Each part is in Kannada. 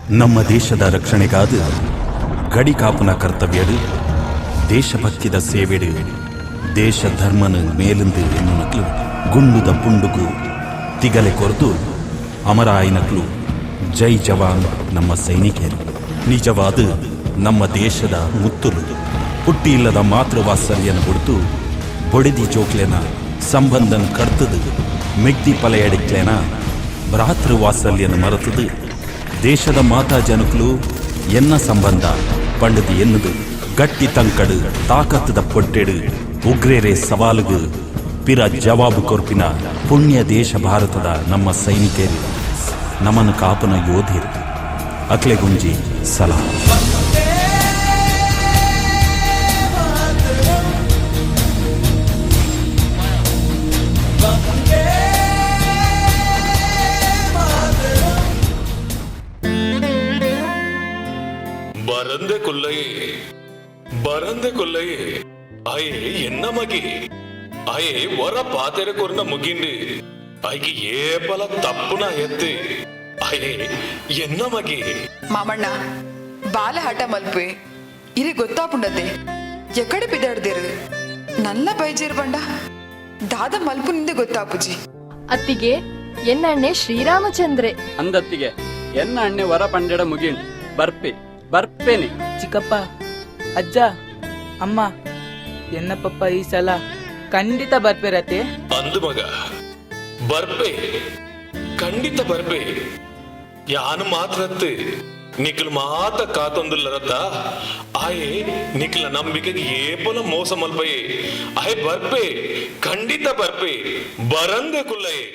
ನಮ್ಮ ದೇಶದ ರಕ್ಷಣೆಗಾದ ಗಡಿ ಕಾಪುನ ಕರ್ತವ್ಯಡು ದೇಶಭಕ್ತಿದ ಸೇವೆಡು ದೇಶ ಧರ್ಮನ ಮೇಲಿಂದು ಎನ್ನುನಕ್ಲು ಗುಂಡುದ ಪುಂಡುಗು ತಿಗಲೆ ಕೊರೆದು ಅಮರ ಆಯ್ನಕ್ಲು ಜೈ ಜವಾನ್ ನಮ್ಮ ಸೈನಿಕರು ನಿಜವಾದ ನಮ್ಮ ದೇಶದ ಮುತ್ತುಲು ಪುಟ್ಟಿ ಇಲ್ಲದ ಮಾತೃವಾತ್ಸಲ್ಯನ ಬಿಡ್ತು ಬೊಡಿದಿ ಜೋಕ್ಲೆನ ಸಂಬಂಧನ ಕರ್ತದು ಮೆಗ್ದಿ ಪಲೆಯಡಿಕ್ಲೆನ ಭ್ರಾತೃವಾತ್ಸಲ್ಯನ ಮರೆತದು ದೇಶದ ಮಾತಾ ಜನಕಲು ಎನ್ನ ಸಂಬಂಧ ಪಂಡದು ಎನ್ನುದು ಗಟ್ಟಿ ತಂಕಡು ತಾಕತ್ತದ ಪೊಟ್ಟೆಡು ಉಗ್ರೇರೆ ಸವಾಲುಗು ಪಿರ ಜವಾಬು ಕೊರ್ಪಿನ ಪುಣ್ಯ ದೇಶ ಭಾರತದ ನಮ್ಮ ಸೈನಿಕರು ನಮನ ಕಾಪನ ಯೋಧರು ಅಕ್ಲೆ ಗುಂಜಿ ಸಲಾ ಬರಂದೆ ಕೊಲ್ಲಯೇ ಅಯ್ಯೇ ಎನ್ನ ಮಗಿ ಅಯ್ಯೇ ವರ ಪಾತೆರೆ ಕೊರ್ನ ಮುಗಿಂಡು ಅಯ್ಯಗೆ ಏಪಲ ತಪ್ಪುನ ಎತ್ತೆ ಅಯ್ಯೇ ಎನ್ನ ಮಗಿ ಮಾಮಣ್ಣ ಬಾಲ ಹಠ ಮಲ್ಪೆ ಇರಿ ಗೊತ್ತಾಪುಂಡತೆ ಎಕಡೆ ಬಿದ್ದಾಡ್ದೇರು ನಲ್ಲ ಬೈಜೇರ್ ಬಂಡ ದಾದ ಮಲ್ಪು ನಿಂದೆ ಗೊತ್ತಾಪುಜಿ ಅತ್ತಿಗೆ ಎನ್ನ ಅಣ್ಣೆ ಶ್ರೀರಾಮಚಂದ್ರೆ ಅಂದತ್ತಿಗೆ ಎನ್ನ ಅಣ್ಣೆ ವರ ಪಂಡೆಡ ಮುಗಿಂಡ್ ಬರ್ಪೇನೆ ಚಿಕ್ಕಪ್ಪ ಅಜ್ಜ ಅಮ್ಮ ಎನ್ನ ಪಪ್ಪ ಈ ಸಲ ಖಂಡಿತ ಬರ್ಪೇರತೆ ಅಂದು ಮಗ ಬರ್ಪೆ ಖಂಡಿತ ಬರ್ಪೆ ಯಾನು ಮಾತ್ರತ್ತೆ ನಿಖಲ್ ಮಾತ ಕಾತೊಂದುಲ್ಲರತ್ತ ಆಯೆ ನಿಖಲ ನಂಬಿಕೆಗೆ ಏಪಲ ಮೋಸ ಮಲ್ಪಯೇ ಆಯೆ ಬರ್ಪೆ ಖಂಡಿತ ಬರ್ಪೆ ಬರಂದೆ ಕುಲ್ಲಯೇ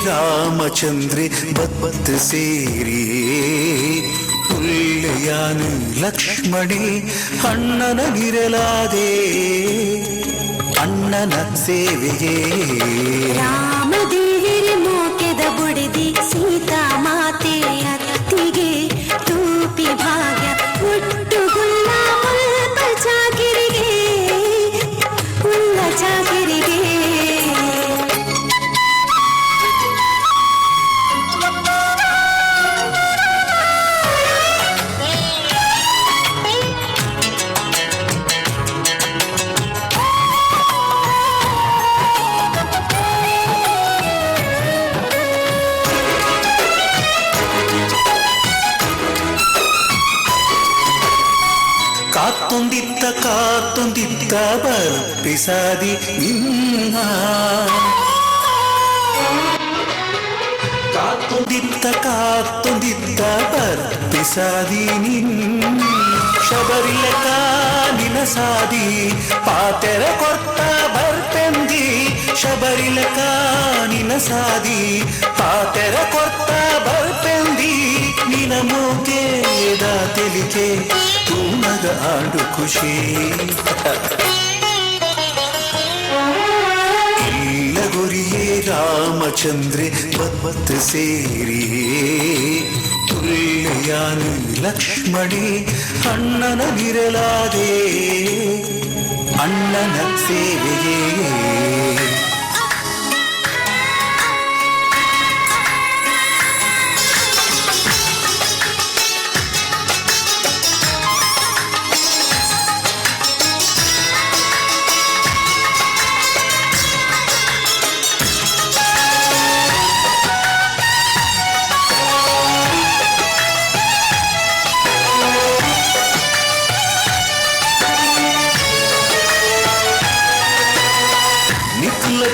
ರಾಮಚಂದ್ರೆ ಬತ್ ಸೇರಿ ಉಲ್ಲೆಯಾನು ಲಕ್ಷ್ಮಣಿ ಅಣ್ಣನ ಗಿರಲಾದೆ ಅಣ್ಣನ ಸೇವೆಯೇ ರಾಮದೇವಿರಿ ಮೋಕೆದ ಬುಡಿದಿ ಸೀತಾ ಮಾತೆ ಅತ್ತಿಗೆ ತೂಪಿ ಭಾಗ್ಯ ಹುಟ್ಟು ಗುಲ್ಲ ಮುಲ್ಪ ಚಾಕಿರಿಗೆ ಉಲ್ಲ ಚಾಕಿರಿಗೆ ಕಾತೊಂದಿತ್ತ ಬರ್ಪಿಸಾದಿ ನಿನ್ನ ಕಾತೊಂದಿತ್ತ ಬರ್ಪಿಸಾದಿ ನಿನ್ನ ಶಬರಿಲಕ ನಿನಸಾದಿ ಪಾತೆರ ಕೊಟ್ಟ ಬರ್ಪೆಂದಿ ಶಬರಿಲಕ ನಿನಸಾದಿ ಪಾತೆರ ಕೊಟ್ಟ ಬರ್ಪೆಂದಿ ನಿನ ಮೂಗೇದ ತೆಲಿಕೆ ತೂನದ ಆಡು ಖುಷಿ ಇಲ್ಲ ಗುರಿಯೇ ರಾಮಚಂದ್ರೆ ಬತ್ ಸೇರಿ ತುಲ್ಯಾನು ಲಕ್ಷ್ಮಣಿ ಅಣ್ಣನ ಗಿರಲಾದೆ ಅಣ್ಣನ ಸೇವೆಯೇ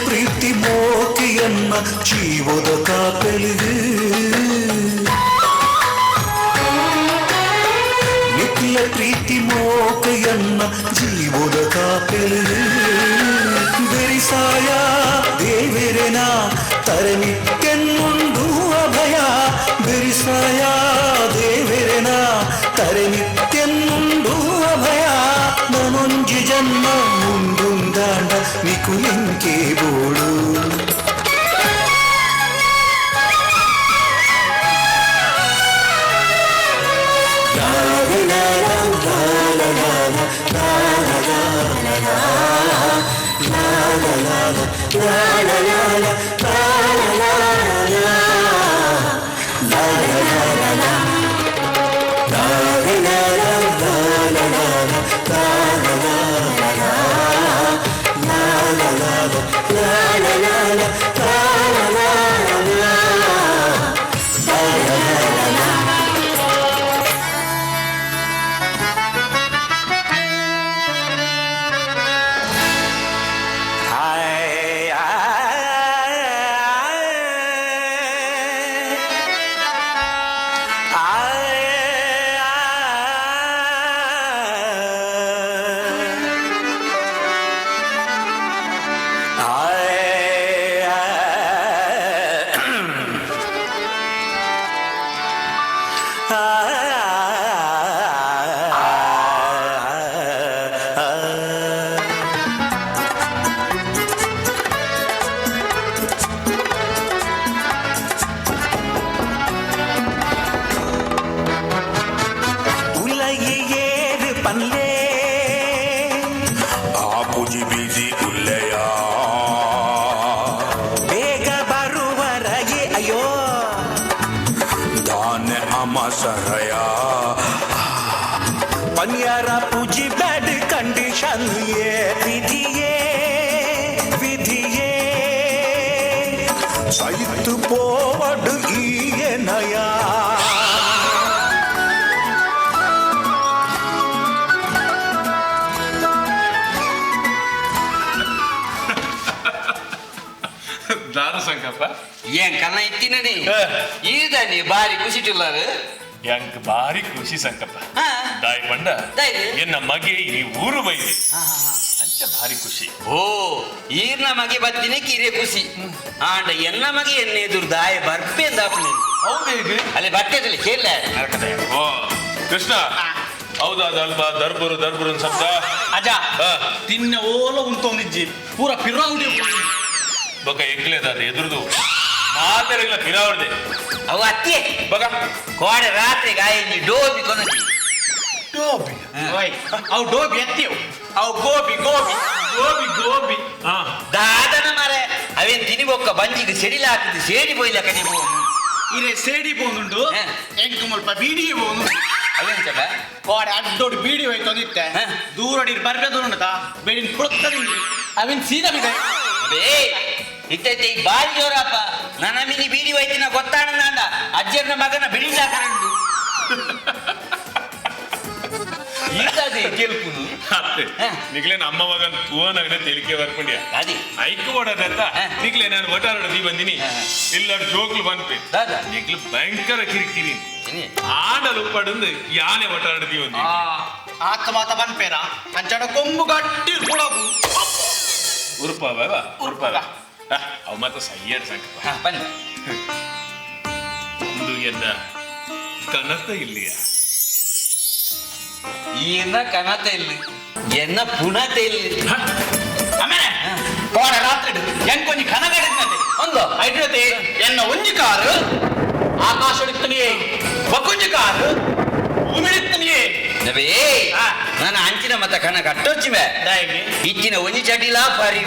ಪ್ರೀತಿ ಮೋತಿಯನ್ನ ಜೀವದ ಕಾಪೆಲಿಗೆ ಬೆರಿಸಾಯ ದೇವೆರೆನ ಕರೆ ನಿತ್ಯನ್ನುಂಡು ಅಭಯ ನನೊಂಜಿ ಜನ್ಮ ಮುಂದುಂದಾಂಡ ನಿಕುಲಿಂಕೆ ಬೋಳು ಪನ್ಯಾರ ಪೂಜಿ ಬ್ಯಾಡ್ ಕಂಡೀಷನ್ ವಿಧಿಯೇ ವಿಧಿಯೇ ಸೈತು ಪೋವಡು ಈ ನಯ ದಾರು ಸಂಕಪ್ಪ ಏನ್ ಕನ್ನ ಇತ್ತಿನನಿ ಈದನಿ ಬಾರಿ ಖುಷಿಟಿಲ್ಲಾರು ಎಂಕ್ ಬಾರಿ ಖುಷಿ ಸಂಕಪ್ಪ ದಾಯ್ ಬಂಡ ಎನ್ನ ಮಗೆ ಈ ಊರು ಬೈದೆ ಅಂಚ ಭಾರಿ ಖುಷಿ ಓ ಈರ್ನ ಮಗೆ ಬತ್ತಿನಿ ಕಿರೆ ಖುಷಿ ಆಂಡ ಎನ್ನ ಮಗೆ ಎನ್ನ ಎದುರು ದಾಯ ಬರ್ಪೆ ಅಂದಾಪು ಹೌದು ಅಲ್ಲಿ ಬಟ್ಟೆದಲ್ಲಿ ಕೇಳ ಓ ಕೃಷ್ಣ ಹೌದಾ ಅಲ್ವಾ ದರ್ಬರು ದರ್ಬರು ಶಬ್ದ ಅಜ ತಿನ್ನ ಓಲ ಉಂಟೋನಿಜ್ಜಿ ಪೂರ ಪಿರಾವುಡಿ ಬೊಕ ಎಗ್ಲೇದಾದ ಎದುರುದು ಮಾತೆರೆಲ್ಲ ಪಿರಾವಡ್ದೆ ಅವು ಅತ್ತೆ ಬಗ ಕೋಡೆ ರಾತ್ರಿ ಗಾಯಿ ಡೋಬಿ ಕೊನತಿ ಡೋಬಿ ಅವು ಡೋಬಿ ಎತ್ತಿಯವು ಅವು ಗೋಬಿ ಗೋಬಿ ಗೋಬಿ ಗೋಬಿ ದಾದನ ಮರೆ ಅವೇನ್ ತಿನಿಬೊಕ್ಕ ಬಂಜಿಗೆ ಸೆಡಿಲ ಹಾಕಿದ್ದು ಸೇಡಿ ಬೊಯ್ಲ ಕಡಿ ಬೋದು ಇರೆ ಸೇಡಿ ಬೋನುಂಡು ಎಂಕು ಮುಲ್ಪ ಬೀಡಿಗೆ ಬೋನು ಅವೇನ್ ಚಲ ಕೋಡೆ ಅಡ್ಡೋಡಿ ಬೀಡಿ ಹೋಯ್ತು ಅಂದಿತ್ತೆ ದೂರಡಿ ಬರ್ಬೇಕು ಉಂಟಾ ಬೇಡಿನ ಪುಳಕ್ತದಿ ಅವೇನ್ ಸೀದಾ ಬಿದೆ ಅದೇ ಇತ್ತೈತೆ ಈ ಬಾರಿ ಜೋರಪ್ಪ ನನ್ನ ಮಿನಿ ಬೀಡಿ ಹೋಯ್ತಿನ ಗೊತ್ತಾಣಂದ ಅಜ್ಜರ್ನ ಮಗನ ಬಿಡಿಲಾಕರಂಡು ಈತದೆ ಗೆಲ್ಪುನು ನಿಗ್ಲೇನ ಅಮ್ಮ ಮಗನ್ ತೂವನಾಗಡೆ ತೆಲಿಕೆ ಬರ್ಕೊಂಡ್ಯಾ ಅದಿ ಐಕು ಓಡೋದಂತ ನಿಗ್ಲೇ ನಾನು ಒಟಾರೋಡ ನೀ ಬಂದಿನಿ ಎಲ್ಲರೂ ಜೋಕ್ಲು ಬಂದ್ಪೆ ನಿಗ್ಲು ಭಯಂಕರ ಕಿರಿಕಿರಿ ಆಡಲು ಪಡಂದು ಯಾನೆ ಒಟಾರಡಿ ಬಂದಿ ಆತ ಮಾತ ಬನ್ಪೇರ ಅಂಚಡ ಕೊಂಬು ಗಟ್ಟಿ ಕೊಡಬು ಉರುಪಾವ ಉರುಪಾವ ಅವು ಮಾತ್ರ ಸಯ್ಯಾಡ ಸಂಕಪ್ಪ ಬನ್ನಿ ಒಂದು ಎನ್ನ ಕನತ ಇಲ್ಲಿಯ ಈನ ಕನತ ಇಲ್ಲಿ ಎನ್ನ ಪುನತ ಇಲ್ಲಿ ಆಮೇಲೆ ಕೋಡೆ ರಾತ್ರಿ ಎಂಕೊಂಜಿ ಕನಗಡಿದ್ನತೆ ಒಂದು ಐಡ್ರತೆ ಎನ್ನ ಒಂಜಿ ಕಾರು ಆಕಾಶಡಿತ್ತನಿಯೇ ಬಕುಂಜಿ ಕಾರು ಭೂಮಿಡಿತ್ತನಿಯೇ ನವೇ ನಾನು ಅಂಚಿನ ಮತ್ತ ಕಣ ಕಟ್ಟೊಚ್ಚಿವೆ ಇಚ್ಚಿನ ಒಂಜಿ ಚಟಿಲ ಪರಿ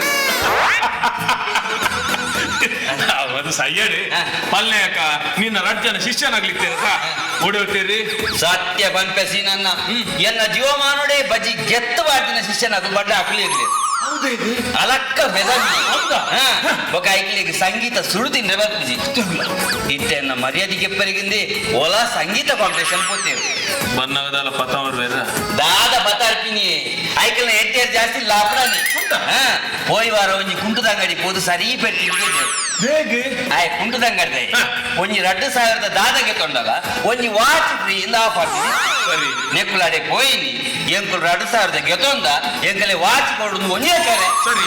ಅದು ಸಯ್ಯಾಡಿ ಪಲ್ಲೆ ಅಕ್ಕ ನಿನ್ನ ರಡ್ಜನ ಶಿಷ್ಯನಾಗ್ಲಿಕ್ಕೆ ಓಡೋಗ್ತೀರಿ ಸತ್ಯ ಬನ್ಪೆಸಿ ನನ್ನ ಎನ್ನ ಜೀವಮಾನೋಡೆ ಬಜಿ ಗೆತ್ತು ಬಾಟಿನ ಶಿಷ್ಯನಾಗ ಬಡ್ಡ ಹಾಕ್ಲಿ ಇರ್ಲಿ ಅಲಕ್ಕ ಬೆದರ್ಲಿ ఒక ಐಕ್ಲಿಗೆ ಸಂಗೀತ ಸುಡುದಿ ನೆರವೇರ್ಪುಜಿ ಇತ್ತೆನ್ನ ಮರ್ಯಾದೆಗೆ ಪರಿಗಿಂದೆ ಓಲ ಸಂಗೀತ ಕಾಂಪಿಟೇಷನ್ ಪೋತೇವೆ ಬನ್ನಗದಲ್ಲ ಪತಾವರ್ ಬೇದ ದಾದ ಬತಾರ್ಪಿನಿ ಐಕಲ್ನ ಎಡ್ಡೇರ್ ಜಾಸ್ತಿ ಲಾಪಡಾನಿ ಹೋಯ್ ವಾರ ಒಂಜಿ ಕುಂಟುದಂಗಡಿ ಪೋದು ಸರಿ ಪೆಟ್ಟಿ ಹೇಗೆ ಆಯ್ ಕುಂಟುದಂಗಡಿ ಒಂಜಿ 2,000 ದಾದಗೆ ತೊಂಡಗ ಒಂಜಿ ವಾಚ್ ಫ್ರೀ ಇಂದ ಆಫರ್ ಸರಿ ನೆಕ್ಕುಲಾಡೆ ಪೋಯಿನಿ ಎಂಕುಲು 2,000 ಗೆತೊಂದ ಎಂಕಲೆ ವಾಚ್ ಕೊಡುದು ಒಂಜೇ ಕರೆ ಸರಿ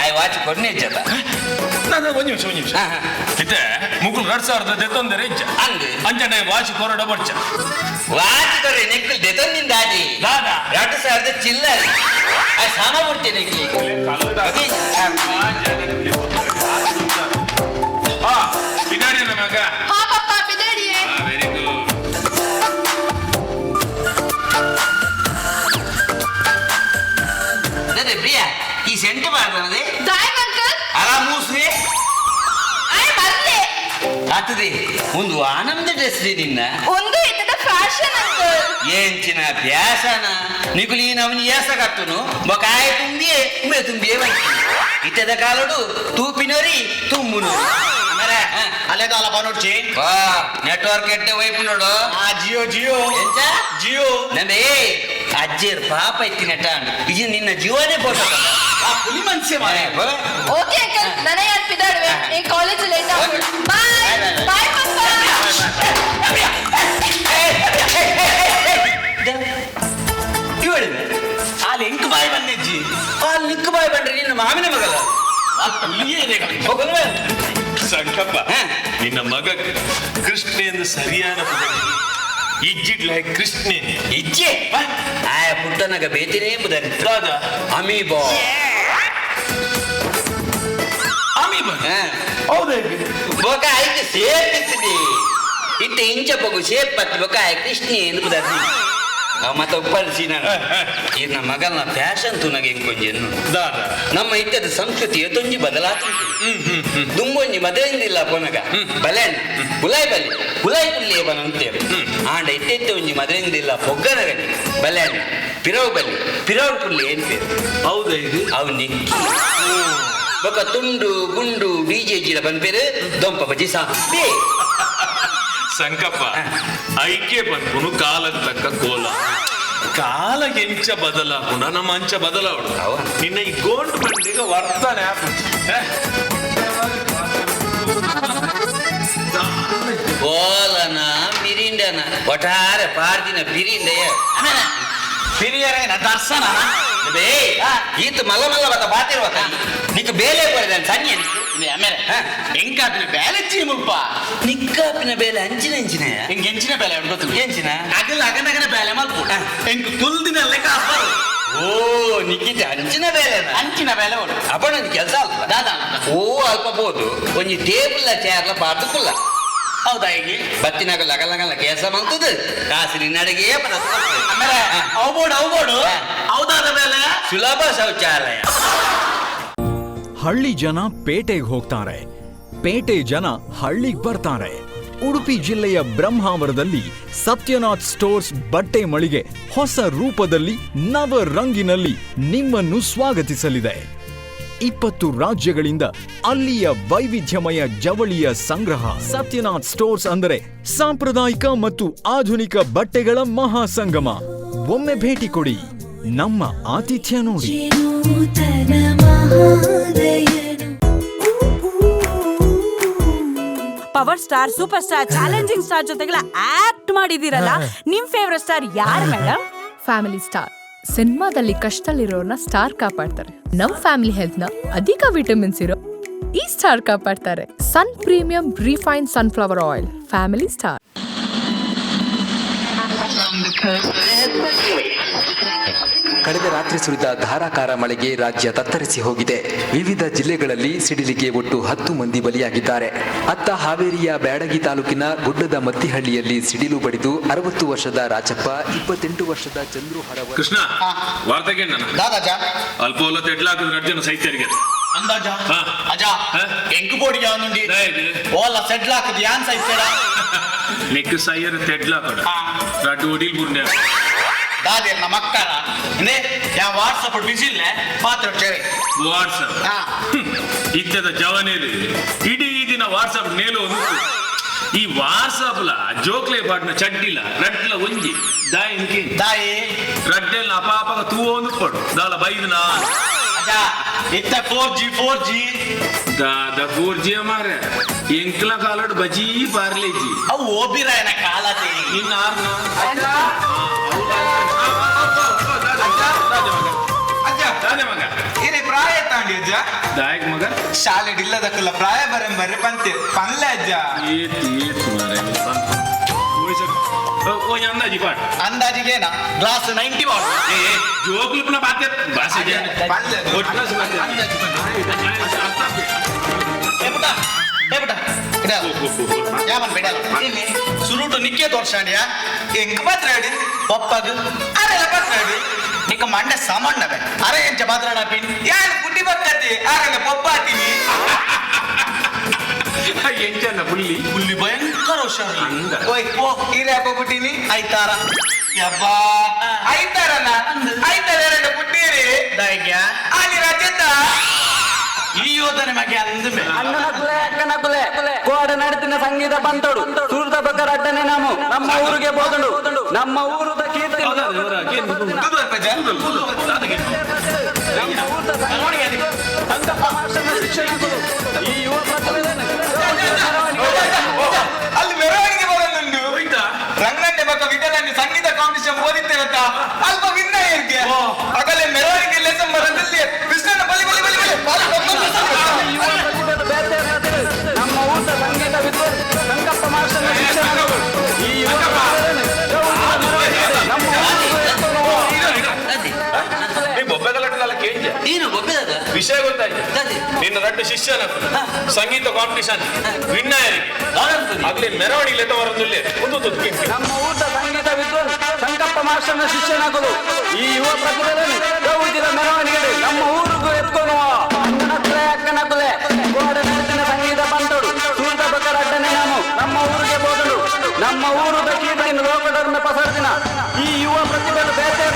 ಆಯ್ ವಾಚ್ ಕೊಡ್ನೆ ಜತ ಒಂದು ನಿಮಿಷ ಇತ್ತೆ ಮುಗುಲ್ 2000 ದೆತ್ತೊಂದರೆ ಇಜ್ಜ ಅಂಚನೆ ವಾಚಿ ಕೊರಡ ಬರ್ಚ ವಾಚಿ ಕೊರೆ ನೆಕ್ಕಲ್ ದೆತ್ತೊಂದಿಂದ ಆದಿ ದಾದಾ 2000 ಚಿಲ್ಲರ್ ಆ ಸಾಮ ಬಿಡ್ತೆ ನೆಕ್ಕಲಿ ಹಾ ಬಿನಾಡಿ ನಮಗ ಹಾ ಪಪ್ಪ ಬಿದಾಡಿಯೇ ವೆರಿ ಗುಡ್ ಅದೇ ಪ್ರಿಯಾ ಈ ಸೆಂಟ್ ಮಾಡ್ದೆ ದಾಯ್ ಅಂಕಲ್ ಆರಾಮೂಸ್ರಿ ಐ ಬರ್ಲೆ ಆತದೆ ಒಂದು ಆನಂದ ಡ್ರೆಸ್ ನಿನ್ನ ಒಂದು ಇತ್ತದ ಫ್ಯಾಷನ್ ಅಂಕಲ್ ಏಂಚಿನ ಬ್ಯಾಸನ ನಿಗುಲಿ ನವನಿ ಏಸ ಕಟ್ಟುನು ಬಕಾಯ ತುಂಬಿಯೇ ಉಮೆ ತುಂಬಿಯೇ ಬಂತು ಇತ್ತದ ಕಾಲಡು ತೂಪಿನೋರಿ ತುಂಬುನು ಅಲ್ಲೇದಾಲ ನೋಡ್ಚಿ ಬಾ ನೆಟ್ವರ್ಕ್ ಎಟ್ಟೆ ವೈಪು ನೋಡು ಜಿಯೋ ಎಂತ ಜಿಯೋ ನಂದೇ ಅಜ್ಜೇರ್ ಪಾಪ ಎತ್ತಿನಟ ಇದು ನಿನ್ನ ಜೀವನೇ ಫೋಟೋ ಹುಲಿ ಮನ್ಸೆ ಮಾರೆ ಓಕೆ ಅಂಕಲ್ ನನಗೆ ಯಾರು ಬಿದಾಡುವೆ ಈ ಕಾಲೇಜ್ ಲೇಟ್ ಆಗ್ಬಿಡು ಬಾಯ್ ಬಾಯ್ ಪಪ್ಪ ಇವಳಿವೆ ಅಲ್ಲಿ ಎಂಕ್ ಬಾಯಿ ಬಂದಿಜ್ಜಿ ಅಲ್ಲಿ ನಿಕ್ಕು ಬಾಯ್ ಬಂದ್ರೆ ನಿನ್ನ ಮಾಮಿನ ಮಗಲ ಹೋಗಲ್ವೇ ಸಂಕಪ್ಪ ನಿನ್ನ ಮಗ ಕೃಷ್ಣ ಎಂದು ಸರಿಯಾದ ಇಜ್ಜಿಡ್ಲ ಕೃಷ್ಣೆ ಇಜ್ಜೆ ಆಯ ಪುಟ್ಟನಗ ಬೇತಿನೇ ಬುದರಿ ಅಮಿ ಬಾ ಹೌದೇ ಬೊಕ ಆಯ್ತು ಸೇಪ್ ಇತ್ತಿದೆ ಇತ್ತೆ ಇಂಚ ಪಗು ಸೇಪ್ ಪತ್ತಿ ಬೊಕ ಆಯ ಕೃಷ್ಣಿ ಎಂದು ಬುದರಿ ಮತ್ತೆ ಉಪ್ಪರಿಸಿ ನಾನು ಈ ನಮ್ಮ ಮಗನ ಫ್ಯಾಷನ್ ತುನಗೆ ಇಂಕೊಂಜೆನ್ನು ನಮ್ಮ ಇತ್ತದ ಸಂಸ್ಕೃತಿಯ ತೊಂಜಿ ಬದಲಾಗ್ತಿದೆ ದುಂಬೊಂಜಿ ಮದುವೆಂದಿಲ್ಲ ಪೊನಗ ಬಲೆಣ್ಣ ಹುಲಾಯಿ ಪುಲ್ಲಿ ಬನ ಅಂತೇವೆ ಆಂಡ ಇತ್ತೆ ಒಂಜಿ ಮದುವೆಂದಿಲ್ಲ ಪೊಗ್ಗನಗನಿ ಬಲೆಣ್ಣ ಪಿರವ್ ಪುಲ್ಲಿ ಏನ್ ಪೇರು ಹೌದಾ ಇದು ಅವು ನಿಕ್ಕಿ ಬೊಕ ತುಂಡು ಗುಂಡು ಡಿಜೆಜಿಲ ಬಂದ್ಪೇರು ದೊಂಪ ಬಜ್ಜಿ ಸಾಂಬೇ ಸಂಕಪ್ಪ ಐಕ್ಯ ಬಂದ್ನು ಕಾಲಕ್ಕೆ ತಕ್ಕ ಕೋಲ ಕಾಲ ಎಂಚ ಬದಲಾಗುಣ ನಮ್ಮ ಅಂಚ ಬದಲಾವಣ ನಿನ್ನ ಈ ಗೋಲ್ಡ್ ಬಂಡಿಗೆ ವರ್ತನೆ ಕೋಲನ ಮಿರಿಂಡನ ಒಟ್ಟಾರೆ ಪಾರ್ದಿನ ಪಿರಿಂಡೆಯ ಹಿರಿಯರೇನ ದರ್ಶನ ಬೇ ಈತ ಮಲ್ಲ ಮಲ್ಲ ಬತ್ತ ಬಾತಿರ್ವತ್ತ ನಿಕ್ ಬೇಲೆ ಬರೆದ ಸನ್ನೆ ಆಮೇಲೆ ಎಂಕಾಪಿನ ಬೇಲೆ ಚೀಮುಪ್ಪ ನಿಕ್ಕಾಪಿನ ಬೇಲೆ ಅಂಚಿನ ಎಂಗ್ ಎಂಚಿನ ಬೇಲೆ ಗೊತ್ತು ಎಂಚಿನ ಅಗಲ ಅಗನಗನ ಬೇಲೆ ಮಲ್ಪು ಎಂಕ್ ತುಲ್ದಿನಲ್ಲೇ ಕಾಸ್ಬಾರು ಓ ನಿಕ್ಕಿತ ಅಂಚಿನ ಬೇಲೆ ಓಡು ಅಪ್ಪ ಕೆಲಸ ಅಲ್ಲ ದಾದಾ ಓ ಅಲ್ಪ ಬೋದು ಒಂಜಿ ಟೇಬಲ್ ಚೇರ್ಲ ಪಾರ್ದುಕುಲ್ಲ ಹೌದಾ ಈಗ ಬತ್ತಿನಾಗ ಲಗಲಗಲ ಕೆಲಸ ಮಂತದ ಕಾಸಿನ ನಡಿಗೆ ಆಮೇಲೆ ಅವಬೋಡು ಹೌದಾದ ಬೇಲೆ ಸುಲಭ ಶೌಚಾಲಯ ಹಳ್ಳಿ ಜನ ಪೇಟೆಗೆ ಹೋಗ್ತಾರೆ, ಪೇಟೆ ಜನ ಹಳ್ಳಿಗೆ ಬರ್ತಾರೆ. ಉಡುಪಿ ಜಿಲ್ಲೆಯ ಬ್ರಹ್ಮಾವರದಲ್ಲಿ ಸತ್ಯನಾಥ್ ಸ್ಟೋರ್ಸ್ ಬಟ್ಟೆ ಮಳಿಗೆ ಹೊಸ ರೂಪದಲ್ಲಿ ನವ ರಂಗಿನಲ್ಲಿ ನಿಮ್ಮನ್ನು ಸ್ವಾಗತಿಸಲಿದೆ. 20 ರಾಜ್ಯಗಳಿಂದ ಅಲ್ಲಿಯ ವೈವಿಧ್ಯಮಯ ಜವಳಿಯ ಸಂಗ್ರಹ. ಸತ್ಯನಾಥ್ ಸ್ಟೋರ್ಸ್ ಅಂದರೆ ಸಾಂಪ್ರದಾಯಿಕ ಮತ್ತು ಆಧುನಿಕ ಬಟ್ಟೆಗಳ ಮಹಾಸಂಗಮ. ಒಮ್ಮೆ ಭೇಟಿ ಕೊಡಿ, ನಮ್ಮ ಆತಿಥ್ಯ ನೋಡಿ. Power star, super star, challenging star ಜೊತೆಗೆಲ್ಲ ಆಕ್ಟ್ ಮಾಡಿದಿರಲ್ಲ, ನಿಮ್ ಫೇವರೇಟ್ ಸ್ಟಾರ್ ಯಾರು ಮೇಡಮ್? Family star. ಸಿನಿಮಾದಲ್ಲಿ ಕಷ್ಟದಲ್ಲಿರೋರ್ನ ಸ್ಟಾರ್ ಕಾಪಾಡ್ತಾರೆ. ನಮ್ ಫ್ಯಾಮಿಲಿ ಹೆಲ್ತ್ ನ ಅಧಿಕ ವಿಟಮಿನ್ಸ್ ಇರೋ ಈ ಸ್ಟಾರ್ ಕಾಪಾಡ್ತಾರೆ. Sun premium refine sunflower oil. Family star. ಕಳೆದ ರಾತ್ರಿ ಸುರಿದ ಧಾರಾಕಾರ ಮಳೆಗೆ ರಾಜ್ಯ ತತ್ತರಿಸಿ ಹೋಗಿದೆ. ವಿವಿಧ ಜಿಲ್ಲೆಗಳಲ್ಲಿ ಸಿಡಿಲಿಗೆ ಒಟ್ಟು 10 ಮಂದಿ ಬಲಿಯಾಗಿದ್ದಾರೆ. ಅತ್ತ ಹಾವೇರಿಯ ಬ್ಯಾಡಗಿ ತಾಲೂಕಿನ ಗುಡ್ಡದ ಮತ್ತಿಹಳ್ಳಿಯಲ್ಲಿ ಸಿಡಿಲು ಬಡಿದು 60 ವರ್ಷದ ರಾಚಪ್ಪ, 28 ವರ್ಷದ ಚಂದ್ರು ಹರವ ಕೃಷ್ಣ ವಾರ್ತೆಗೆ ಅಲ್ಪ ತೆಡ್ಲಾಕದ ಅರ್ಜುನ ಸೈತ್ಯರಿಗೆ ಅಂದಾಜ ಅಜ ಎಂಕು ಬೋಡಿಗೆ ಅವನುಂಡಿ ಓಲ ಸೆಡ್ಲಾಕದ ಯಾನ್ ಸೈತ್ಯಡ ನೆಕ್ ಸೈಯರ್ ತೆಡ್ಲಾಕಡ ರಡ್ಡು ಒಡಿಲ್ ಬುರ್ನೆ ದಾದೆ ನಮ್ಮ ಮಕ್ಕಳ ಇಂದೇ ಯಾ ವಾಟ್ಸಪ್ ಬಿಸಿ ಇಲ್ಲ ಪಾತ್ರ ಚೇರೆ ವಾಟ್ಸಪ್ ಇದ್ದದ ಜವನೇಲಿ ಇಡೀ ದಿನ ವಾಟ್ಸಪ್ ನೇಲು ಈ ವಾಟ್ಸಪ್ ಲ ಜೋಕ್ಲೆ ಪಾಟ್ನ ಚಡ್ಡಿಲ ರಡ್ಲ ಒಂಜಿ ದಾಯಿ ದಾಯಿ ರಡ್ಡೆಲ್ ಅಪಾಪಗ ತೂವೊಂದು ಪಡು ದಾಲ ಬೈದನ ಅಜಾ ಇತ್ತ 4G ದಾದ 4G ಮಾರೆ ಎಂಕ್ಲ ಕಾಲಡ್ ಬಜಿ ಪಾರ್ಲೇಜಿ ಅವು ಓಬಿರಾಯನ ಕಾಲತೆ ಇನ್ನ ಆರ್ನ ಅಜ್ಜ ಇರೇ ಪ್ರಾಯ ತಾಂಡಿ ಅಜ್ಜ ದಾಯಕ್ ಮಗ ಶಾಲೆ ಇಲ್ಲದಕ್ಕಲ್ಲ ಪ್ರಾಯ ಬರಂಬರ್ರೆ ಪಂತೆ ಪನ್ಲೆ ಅಜ್ಜ ಅಂದಾಜಿಗೇನಾ ಗ್ಲಾಸ್ 90 ವಾಟ್ ಜೋಕ್ಲು ಪುನಃ ಬಾತೆ ಬಾಸೆ ಸುರುಟು ನಿಕ್ಕೆ ತೋರ್ಸಾಂಡಿಯಾ ಎಂಕ ಮಾತಾಡಿ ಪಪ್ಪದು ಅರೆಲ್ಲ ಮಾತಾಡಿ ನಿಕ್ಕ ಮಂಡೆ ಸಾಮಾನ್ಯವೇ ಅರೆ ಎಂಚ ಮಾತಾಡಪಿನ್ ಯಾರು ಕುಟ್ಟಿ ಬಕ್ಕತಿ ಅರೆಲ್ಲ ಪಪ್ಪಾತೀನಿ ಎಂಚನ್ನ ಬುಲ್ಲಿ ಬುಲ್ಲಿ ಭಯಂಕರ ಹುಷಾರು ಓಯ್ ಓ ಇರೇ ಹಾಕೋಬಿಟ್ಟಿನಿ ಐತಾರ ಯಬ್ಬಾ ಐತಾರಲ್ಲ ಐತಾರ ಎರಡು ಪುಟ್ಟೀರಿ ದಾಯ್ಯ ಅಲ್ಲಿ ರಜತ ಈ ಯೋಧನೆ ಮಗೆ ಅಂದಮೆ ಅಣ್ಣನಕುಲೆ ಅಕ್ಕನಕುಲೆ ಕೋಡ ನಡತಿನ ಸಂಗೀತ ಬಂತೋಡು ಸೂರ್ದ ಬಕರ ಅಡ್ಡನೆ ನಮ್ಮ ಊರಿಗೆ ಬೋದಳು ನಮ್ಮ ಊರದ ಕೀರ್ತಿ ಈ ಯುವ ಅಲ್ಲಿ ಮೆರವಣಿಗೆ ಬರೋದುಂಟು ರಂಗನಂಡೆ ಬಕ್ಕ ವಿಠಲಂಡೆ ಸಂಗೀತ ಕಾಂಪಿಟೇಷನ್ ಓದಿತ್ತೇವತ್ತ ಅಲ್ಪ ವಿನ್ನ ಇರ್ಗೆ ಆಗಲೇ ಮೆರವಣಿಗೆ ಲೆಸನ್ ಬರೋದಲ್ಲಿ ಕೃಷ್ಣನ ಬಲಿ ಬಲಿ ಬಲಿ ನಮ್ಮ ಊಟ ಸಂಗೀತ ವಿದ್ವಾನ್ ಸಂಕಪ್ಪ ಮಾಸ್ಟರ್ನ ಶಿಕ್ಷಣ ಈ ಯುವ ವಿಷಯ ಗೊತ್ತಾಯ್ತು ನಿನ್ನ ರಡ್ಡು ಶಿಷ್ಯನ ಸಂಗೀತ ಕಾಂಪಿಟೇಷನ್ ವಿನ್ನಯರಿಗೆ ಆಗ್ಲೇ ಮೆರವಣಿಗೆ ಬರೋದಿಲ್ಲ ನಮ್ಮ ಊಟ ಸಂಗೀತ ವಿದ್ವಾನ್ ಸಂಕಪ್ಪ ಮಾಸ್ಟರ್ನ ಶಿಷ್ಯನಾಗಲು ಈ ಯುವ ಪ್ರತಿಭೆಯನ್ನು ಗೌಜಿದ ಮೆರವಣಿಗೆ ನಮ್ಮ ಊರಿಗೂ ಎತ್ಕೊಳುವ ಅಣ್ಣನಕುಲೆ ಅಕ್ಕನಕುಲೆ ಕೋಡ ನಡತಿನ ಸಂಗೀತ ಬಂತೋಡು ಸೂರ್ದ ಬಕರ ಅಡ್ಡನೆ ನಮ್ಮ ಊರಿಗೆ ಬೋದಳು ನಮ್ಮ ಊರದ ಕೀರ್ತಿಯನ್ನು ಲೋಕಧರ್ಮ ಪಸರ್ದಿನ ಈ ಯುವ ಪ್ರತಿಭೆಯನ್ನು ಬೇಟೆ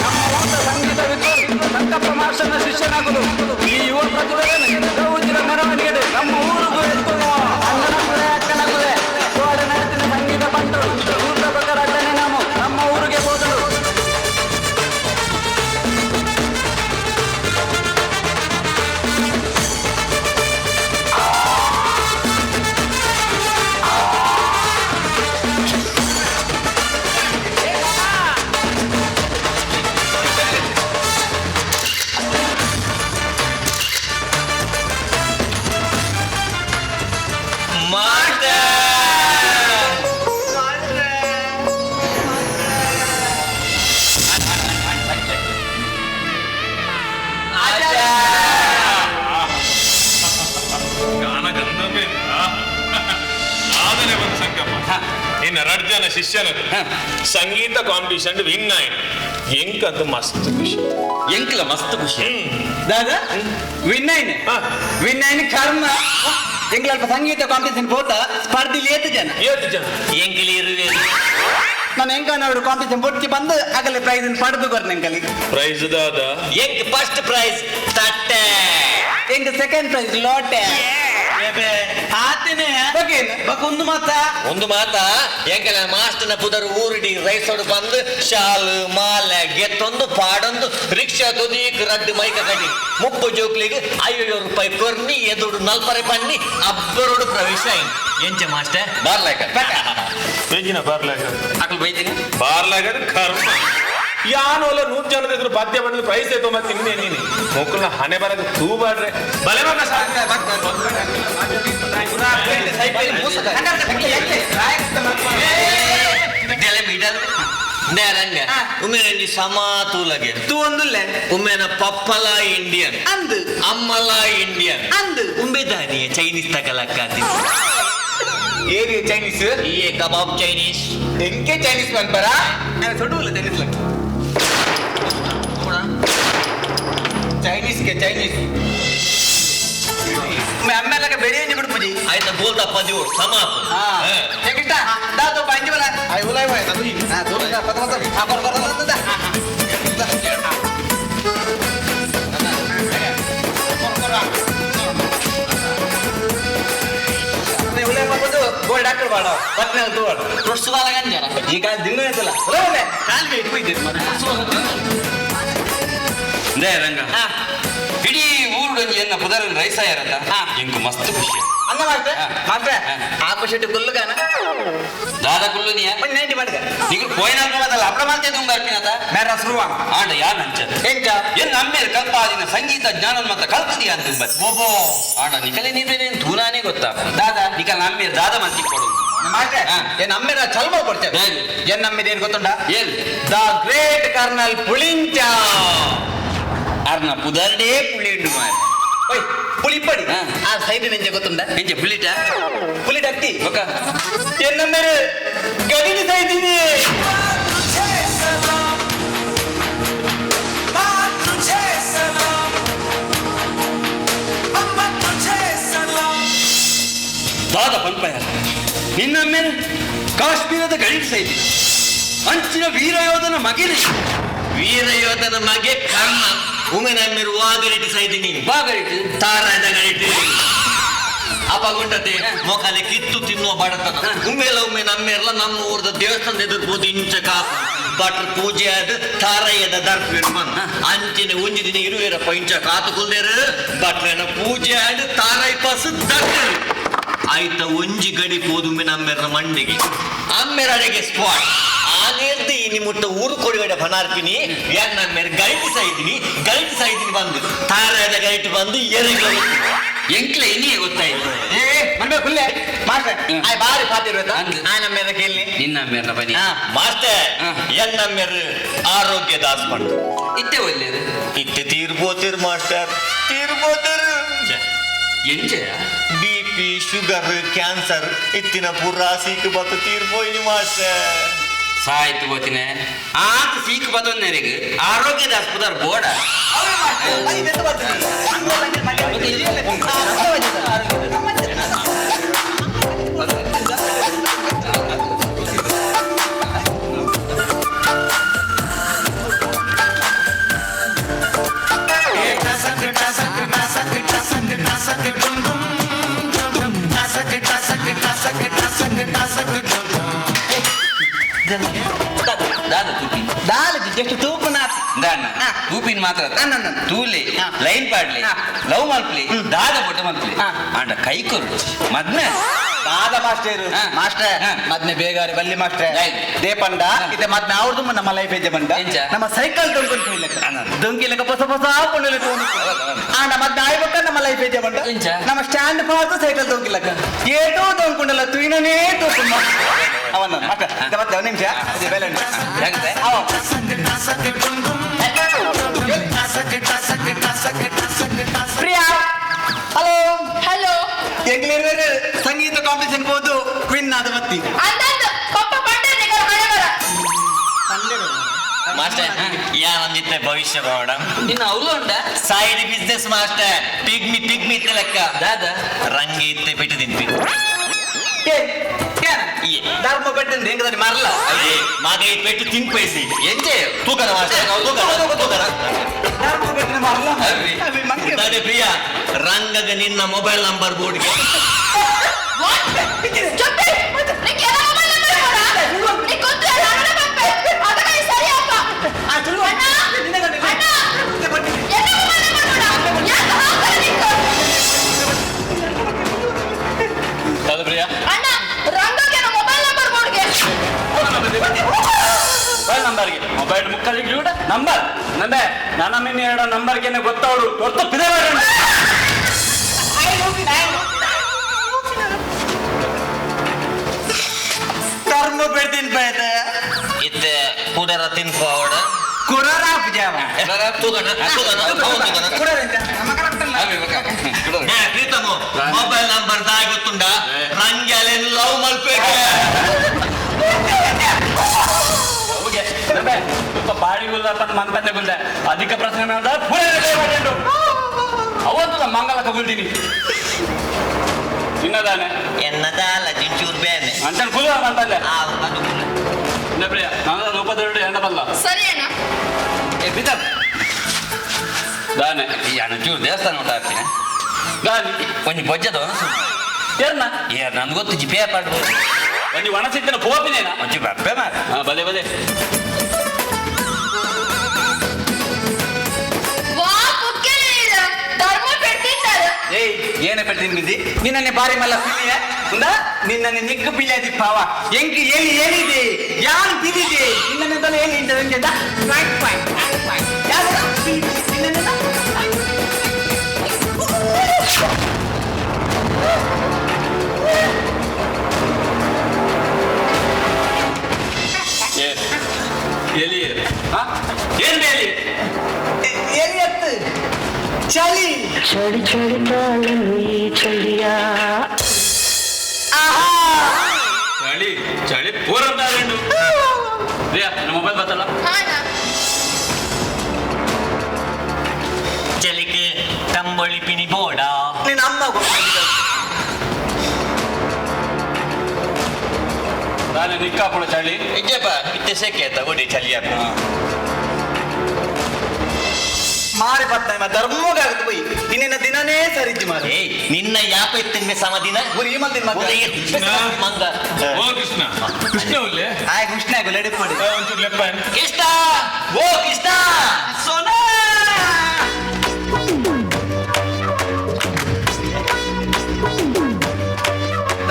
ನಮ್ಮ ಊಟ ಸಂಗೀತ ವಿದ್ವಾನ್ ಸಂಕಪ್ಪ ಮಾಸ್ಟರ್ನ ಶಿಷ್ಯನಾಗಲು ಈ ಯುವ ಪ್ರತಿಭೆಯನ್ನು ಗೌಜಿದ ಮೆರವಣಿಗೆ ನಮ್ಮ ಊರಿಗೂ ಎತ್ಕೊಳುವ ಅಣ್ಣನಕುಲೆ ಅಕ್ಕನಕುಲೆ ಕೋಡ ನಡತಿನ ಸಂಗೀತ ಬಂತೋಡು ಸೂರ್ದ ಬಕರ ಅಡ್ಡನೆ ನಮ್ಮ ಊರಿಗೆ ಬೋದಳು ನಿನ್ನ ರಡ್ಜನ ಶಿಷ್ಯನ ಸಂಗೀತ ಕಾಂಪಿಟೇಷನ್ ವಿನ್ ಆಯ್ತು ಎಂಕಂತ ಮಸ್ತ್ ಖುಷಿ ಎಂಕ್ಲ ಮಸ್ತ್ ಖುಷಿ ದಾದಾ ವಿನ್ನೈನ್ ಕರ್ಮ ಎಂಕ್ಲ ಅಲ್ಪ ಸಂಗೀತ ಕಾಂಪಿಟೇಷನ್ ಪೋತ ಸ್ಪರ್ಧೆಲಿ ಏತು ಜನ ಎಂಕ್ಲಿ ಇರುವೆ ನಾನು ಎಂಕನವರು ಕಾಂಪಿಟೇಷನ್ ಪೊಟ್ಟಿ ಬಂದು ಆಗಲೇ ಪ್ರೈಸ್ ಪಡೆದು ಬರ್ನ ಎಂಕಲಿ ಪ್ರೈಸ್ ದಾದ ಎಂಕ್ ಫಸ್ಟ್ ಪ್ರೈಸ್ ತಟ್ಟೆ ಎಂಕ್ ಸೆಕೆಂಡ್ ಪ್ರೈಸ್ ಲೋಟೆ ಒಂದು ಮಾತ ಎಂಕಲ ಮಾಸ್ಟರ್ನ ಪುದರ್ ಊರಿಡಿ ರೈಸೋಡು ಬಂದು ಶಾಲು ಮಾಲೆ ಗೆತ್ತೊಂದು ಪಾಡೊಂದು ರಿಕ್ಷಾ ತುದೀಕ್ ರಡ್ಡು ಮೈಕ ಕಡಿ 30 ಜೋಕ್ಲಿಗೆ 500 ರೂಪಾಯಿ ಕೊರ್ನಿ ಎದುರು 40 ಪಣ್ಣಿ ಅಬ್ಬರೋಡು ಪ್ರವೇಶ ಎಂಚ ಮಾಸ್ಟರ್ ಬಾರ್ಲಾಗ ಬೇಜಿನ ಬಾರ್ಲಾಗ ಅಕಲ್ ಬೈದಿನ ಬಾರ್ಲಾಗ ಕರ್ಮ ಯಾನು ಅಲ್ಲ 100 ಜನದ ಎದುರು ಬಾಧ್ಯ ಬಂದ್ರೆ ಪ್ರೈಸ್ ಏತೋ ಮತ್ತೆ ಇನ್ನೇ ನೀನು ಮಕ್ಕಳನ್ನ ಹಣೆ ಬರಕ್ಕೆ ತೂ ಬಾಡ್ರೆ ಬಲೆ ಮಗ ಉಮ್ಮೆನ ಸಮಾತೂಲಗೆ ತೂ ಒಂದುಲ್ಲೆ ಉಮ್ಮೆನ ಪಪ್ಪಲ ಇಂಡಿಯನ್ ಅಂದು ಅಮ್ಮಲ ಇಂಡಿಯನ್ ಅಂದು ಉಂಬೆದಾನಿಯ ಚೈನೀಸ್ ತಗಲಕ್ಕಾತಿ ಏರಿಯ ಚೈನೀಸ್ ಈ ಕಬಾಬ್ ಚೈನೀಸ್ ಎಂಕೆ ಚೈನೀಸ್ ಬಂದ್ಬರ ಸೊಡುಲ್ಲ ಚೈನೀಸ್ ಲಕ್ಕ ಚೈನೀಸ್ಗೆ ಚೈನೀಸ್ ಅಮ್ಮೆಲ್ಲಗೆ ಬೆಳೆಯಂಜಿ ಬಿಡ್ಪುಜಿ ಆಯ್ತಾ ಬೋಲ್ದ ಪದಿವು ಸಮಾತು ಹೇಗಿಷ್ಟ ದಾದು ಬಂಜಿ ಬಲ ಆಯ್ ಉಲಾಯ್ ಬಾಯ್ ಅದು ಹಾ ದೂರ ಪದ ಪದ ಆ ಬರ ಬರ ಬರ ಉಲಾಯ್ ಮಾಡ್ಬೋದು ಗೋಲ್ಡ್ ಡಾಕ್ಟರ್ ಬಾಡ ಪತ್ನಿ ಅದು ಪ್ರಸ್ತುತ ಗಂಜರ ಈಗ ದಿನ ಆಯ್ತಲ್ಲ ಉಲಾಯ್ ಕಾಲ್ಗೆ ಇಟ್ಬಿದ್ದೆ ರಂಗ ಇಡೀ ಊರುಡೊಂಜಿ ಎನ್ನ ಪುದರನ್ ರೈಸಾಯರತ್ತ ಇಂಕು ಮಸ್ತ್ ಖುಷಿ ಅನ್ನ ಮಾಡ್ತೆ ಮಾಡ್ತೆ ಆಪು ಶೆಟ್ಟಿ ಗುಲ್ಲುಗಾನ ದಾದ ದಾದ ಕುಲ್ಲುನಿಯ ನೆಂಟಿ ಮಾಡಿದ ಈಗ ಪೋಯಿನಾಲ್ಕು ಮಾತಲ್ಲ ಅಪ್ರ ಮಾತೆ ತುಂಬ ಬರ್ತೀನತ ಮೇರ ಸುರುವ ಆಂಡ ಯಾ ನಂಚ ಎಂಚ ಏನ್ ನಮ್ಮೇಲೆ ಕಲ್ಪಾದಿನ ಸಂಗೀತ ಜ್ಞಾನ ಮಾತ್ರ ಕಲ್ಪದಿಯ ಅಂತ ಓಬೋ ಆಂಡ ನಿಕಲೆ ನೀವೇನೇನು ತೂನಾನೇ ಗೊತ್ತಾ ದಾದ ನಿಕ ನಮ್ಮೇಲೆ ದಾದ ಮಂತಿ ಕೊಡು ಮಾಸ್ಟರ್ ಏನ್ ನಮ್ಮೇರ ಚಲ್ಮ ಕೊಡ್ತೇವೆ ಏನ್ ನಮ್ಮೇದ ಏನ್ ಗೊತ್ತುಂಟ ಏನ್ ದ ಗ್ರೇಟ್ ಕರ್ನಲ್ ಪುಳಿಂಚ ಅರ್ನ ಪುದರ್ಡೇ ಪುಳಿಂಡು ಮಾರ ಓಯ್ ಪುಳಿಪಡಿ ಆ ಸೈಡ್ ನೆಂಚೆ ಗೊತ್ತುಂಟ ಎಂಚೆ ಪುಲಿಟ ಪುಲಿಟ್ ಹತ್ತಿ ಒಕ್ಕ ಏನ್ ನಮ್ಮೇರ ಗಡಿಗೆ ಸೈದಿನಿ ದಾದ ಪಂಪಯ ನಿನ್ನ ಮೇಲೆ ಕಾಶ್ಮೀರದ ಗಡಿ ಸೈತಿ ಅಂಚಿನ ವೀರಯೋಧನ ಮಗಿರಿ ವೀರಯೋಧನ ಮಗೆ ಕರ್ಣ ಉಮೆನಮ್ಮಿರು ವಾಗರಿಟಿ ಸೈದಿನಿ ಬಾಗರಿಟ್ಟು ತಾರಾದ ಗರಿಟಿ ಅಪಗುಂಡತೆ ಮೊಕಲೆ ಕಿತ್ತು ತಿನ್ನುವ ಬಡತನ ಒಮ್ಮೆ ನಮ್ಮೆಲ್ಲ ನಮ್ಮ ಊರದ ದೇವಸ್ಥಾನದ ಎದುರ್ಬೋದು ಇಂಚ ಕಾಪು ಭಟ್ರ ಪೂಜೆ ಆದ ತಾರಯ್ಯದ ದರ್ಪಿರು ಬಂದ ಅಂಚಿನ ಒಂಜಿ ದಿನ ಇರುವೆರ ಪಂಚ ಕಾತು ಕುಲ್ದೇರು ಭಟ್ರನ ಪೂಜೆ ಆದ ತಾರೈ ಪಸು ದರ್ಪಿರು ಆಯ್ತ ಒಂಜಿ ಗಡಿ ಪೋದುಮ್ಮೆ ನಮ್ಮೆರ ಮಂಡಿಗೆ ಅಮ್ಮೆರ ಅಡೆಗೆ ಸ್ಪಾಟ್ ಆನೇರ್ದು ಇನಿ ಮುಟ್ಟ ಊರು ಕೊಡಿಗಡೆ ಬನಾರ್ಪಿನಿ ಯಾನ್ ನಮ್ಮೆರ ಗೈಟ್ ಸೈದಿನಿ ಬಂದು ತಾರಾಯದ ಗೈಟ್ ಬಂದು ಎರೆಗೆ ಎಂಕ್ಲೆ ಇನ್ನೇ ಗೊತ್ತಾಯ್ತು ಏ ಮನ್ಬೆ ಕುಲ್ಲೆ ಮಾಸ್ಟರ್ ಆಯ್ ಬಾರಿ ಪಾತಿರ್ಬೇಕ ಆಯ್ ನಮ್ಮೆರ ಕೇಳಿ ನಿನ್ನ ಮೇರ ಬನ್ನಿ ಮಾಸ್ಟರ್ ಎನ್ ನಮ್ಮೆರ ಆರೋಗ್ಯ ದಾಸ್ ಬಂದು ಇತ್ತೆ ಒಳ್ಳೆಯದು ಇತ್ತೆ ತೀರ್ಬೋತಿರ್ ಮಾಸ್ಟರ್ ತೀರ್ಬೋತಿರ್ ಎಂಚೆ BP ಶುಗರ್ ಕ್ಯಾನ್ಸರ್ ಇತ್ತಿನ ಪೂರಾ ಸೀಕ್ ಬತ್ತು ತೀರ್ಬೋಯ್ನಿ ಮಾಸ್ಟರ್ ಸಾಯ್ತು ಗೊತ್ತಿನ ಆತ ಸೀಕ್ ಬದೊಂದರಿಗೆ ಆರೋಗ್ಯದ ಆಸ್ಪತ್ರೆ ಬೋರ್ಡ ಜಸ್ಟ್ ತೂಪು ನಾತಿ ತೂಪಿನ ಮಾತ್ರ ತೂಲೆ ಲೈನ್ ಪಾಡ್ಲಿ ಲವ್ ಮಲ್ಪ್ಲಿ ದಾದ ಬೊಟ್ಟ ಮಲ್ಪ್ಲಿ ಅಂಡ ಕೈ ಕೊರು ಮದ್ನೆ ದಾದ ಮಾಸ್ಟರ್ ಮಾಸ್ಟರ್ ಮದ್ನೆ ಬೇಗಾರಿ ಬಲ್ಲಿ ಮಾಸ್ಟರ್ ದೇಪಂಡ ಇದೆ ಮದ್ನೆ ಅವ್ರದ್ದು ನಮ್ಮ ಲೈಫ್ ಹೆಜ್ಜೆ ಬಂದ ನಮ್ಮ ಸೈಕಲ್ ದೊಂಕಿಲಕ ಹೊಸ ಹೊಸ ಹಾಕೊಂಡು ಆಂಡ ಮದ್ನೆ ಆಯ್ಬೇಕ ನಮ್ಮ ಲೈಫ್ ಹೆಜ್ಜೆ ಬಂದ ನಮ್ಮ ಸ್ಟ್ಯಾಂಡ್ ಪಾರ್ದು ಸೈಕಲ್ ದೊಂಕಿಲಕ ಏಟೋ ದೊಂಕೊಂಡಲ್ಲ ತುಯಿನೇ ತೂಕು ಅವನ್ನ ಮಾಸ್ಟರ್ ಮತ್ತೆ ಒಂದು ನಿಮಿಷ ಅದೇ ಬೇಲೆ ಪ್ರಿಯಾ ಹಲೋ ಹಲೋ ಎಂಗ್ಲೇರ್ ಸಂಗೀತ ಕಾಂಪಿಟೇಷನ್ ಹೋದು ಕ್ವಿನ್ ಆದ ಮತ್ತಿ ಮಾಸ್ಟರ್ ಯಾವಂದಿತ್ತೆ ಭವಿಷ್ಯ ಬೋಡ ಇನ್ನು ಅವಳು ಉಂಟ ಸೈಡ್ ಬಿಸ್ನೆಸ್ ಮಾಸ್ಟರ್ ಪಿಗ್ಮಿ ಲೆಕ್ಕ ದಾದ ರಂಗಿ ಇತ್ತೆ ಬಿಟ್ಟು ತಿಂಪಿ ಧರ್ಮ ಪೆಟ್ಟು ಹೆಂಗದ ಮರಲ ಮಗ ಈ ಪೆಟ್ಟು ತಿನ್ಪೈಸಿ ಎಂಚೆ ತೂಕದ ಮಾಸ್ಟರ್ ತೂಕದ ಧರ್ಮ ಪೆಟ್ಟಿನ ಮರಲ ಪ್ರಿಯ ರಂಗಗ ನಿನ್ನ ಮೊಬೈಲ್ ನಂಬರ್ ಬೋರ್ಡ್ಗೆ ಮೊಬೈಲ್ ಮುಕ್ಕಲಿಗೆ ನಂಬರ್ ನಂಬೆ ನನ್ನ ಮಿನ್ನ ಎರಡು ನಂಬರ್ಗೆ ಗೊತ್ತವಳು ಹೊತ್ತು ಪಿದೆ ಧರ್ಮ ಬೆಡ್ತೀನಿ ಪಾಯ್ತ ಇತ್ತೆ ಕುಡರ ತಿನ್ಕೋವಡ ಕುಡರ ಜಾವ ಪ್ರೀತಮು ಮೊಬೈಲ್ ನಂಬರ್ ದಾಯ ಗೊತ್ತುಂಡ ರಂಗ್ಯಾಲೆ ಲವ್ ಮಲ್ಪೇಕೆ ಸ್ವಲ್ಪ ಬಾಡಿ ಗುಲ್ದ ಮಂತನೆ ಗುಲ್ದ ಅಧಿಕ ಪ್ರಶ್ನೆ ಅವತ್ತು ಮಂಗಲ ಕಗುಲ್ತೀನಿ ಚಿನ್ನದಾನೆ ಎನ್ನದಾಲ ಜಿಂಚೂರ್ ಬೇನೆ ಅಂತ ಕುಲ ಅಂತಲ್ಲ ಪ್ರಿಯ ನನ್ನ ರೂಪದೊರಡು ಎಂಡ ಬಲ್ಲ ಸರಿ ಅಣ್ಣ ದಾನೆ ಈ ಅಣ್ಣ ಚೂರು ದೇವಸ್ಥಾನ ಊಟ ಹಾಕ್ತೀನಿ ದಾನಿ ಒಂಜಿ ಬೊಜ್ಜದ ಏರ್ನ ನನ್ಗೆ ಗೊತ್ತು ಜಿಪೇ ಪಾಡ್ಬೋದು ಒಂಜಿ ಒಣಸಿತ್ತಿನ ಪೋಪಿನೇನ ಒಂಜಿ ಬಪ್ಪೆ ಮಾರ ಬಲೆ ಬಲೆ ಧರ್ಮ ಪೆಡ್ತಿದ್ದಾರೆ ಏಯ್ ಏನೇ ಪೆಟ್ಟಿನ ಬಿದ್ದಿ ನಿನ್ನೆ ಬಾರಿ ಮಲ್ಲ ಪಿಲಿಯ ಉಂದ ನಿನ್ನೆ ನಿಗ್ಗು ಪಿಲಿಯ ದಿಪ್ಪಾವ ಎಂಕಿ ಎಲ್ಲಿ ಏನಿದೆ ಯಾರು ಬಿದ್ದಿದೆ ನಿನ್ನೆದಲ್ಲ ಏನು ಇಂಟರ್ವ್ಯೂ ಚಳಿ ಚಳಿ ಚಳಿ ಕಾಲನು ಈ ಚಳಿಯ ಚಳಿ ಚಳಿ ಪೂರಂತ ಮೊಬೈಲ್ ಬರ್ತಲ್ಲ ಚಳಿಗೆ ತಂಬಳಿ ಪಿನಿ ಬೋಡ ನಿನ್ನ ಅಮ್ಮ ನಾನು ನಿಕ್ಕಾಪುಳ ಚಳಿ ಇಜ್ಜಪ್ಪ ಇತ್ತೆ ಸೆಕೆ ಆಯ್ತಾ ಓಡಿ ಚಳಿ ಹಾಕು ಮಾರಿ ಬತ್ತ ಧರ್ಮಗಾಗುತ್ತೆ ಬೈ ನಿನ್ನ ದಿನನೇ ಸರಿಜ್ಜಿ ಮಾರಿ ನಿನ್ನ ಯಾಪ ಇತ್ತಿನ ಸಮದಿನ ಗುರಿ ಮಂದಿನ ಮಂಗ ಓ ಕೃಷ್ಣ ಕೃಷ್ಣ ಉಲ್ಲೆ ಆಯ್ ಕೃಷ್ಣ ಗುಲಡಿ ಪಡಿ ಒಂಚೂರು ಲೆಪ್ಪ ಕೃಷ್ಣ ಓ ಕೃಷ್ಣ ಸೋನಾ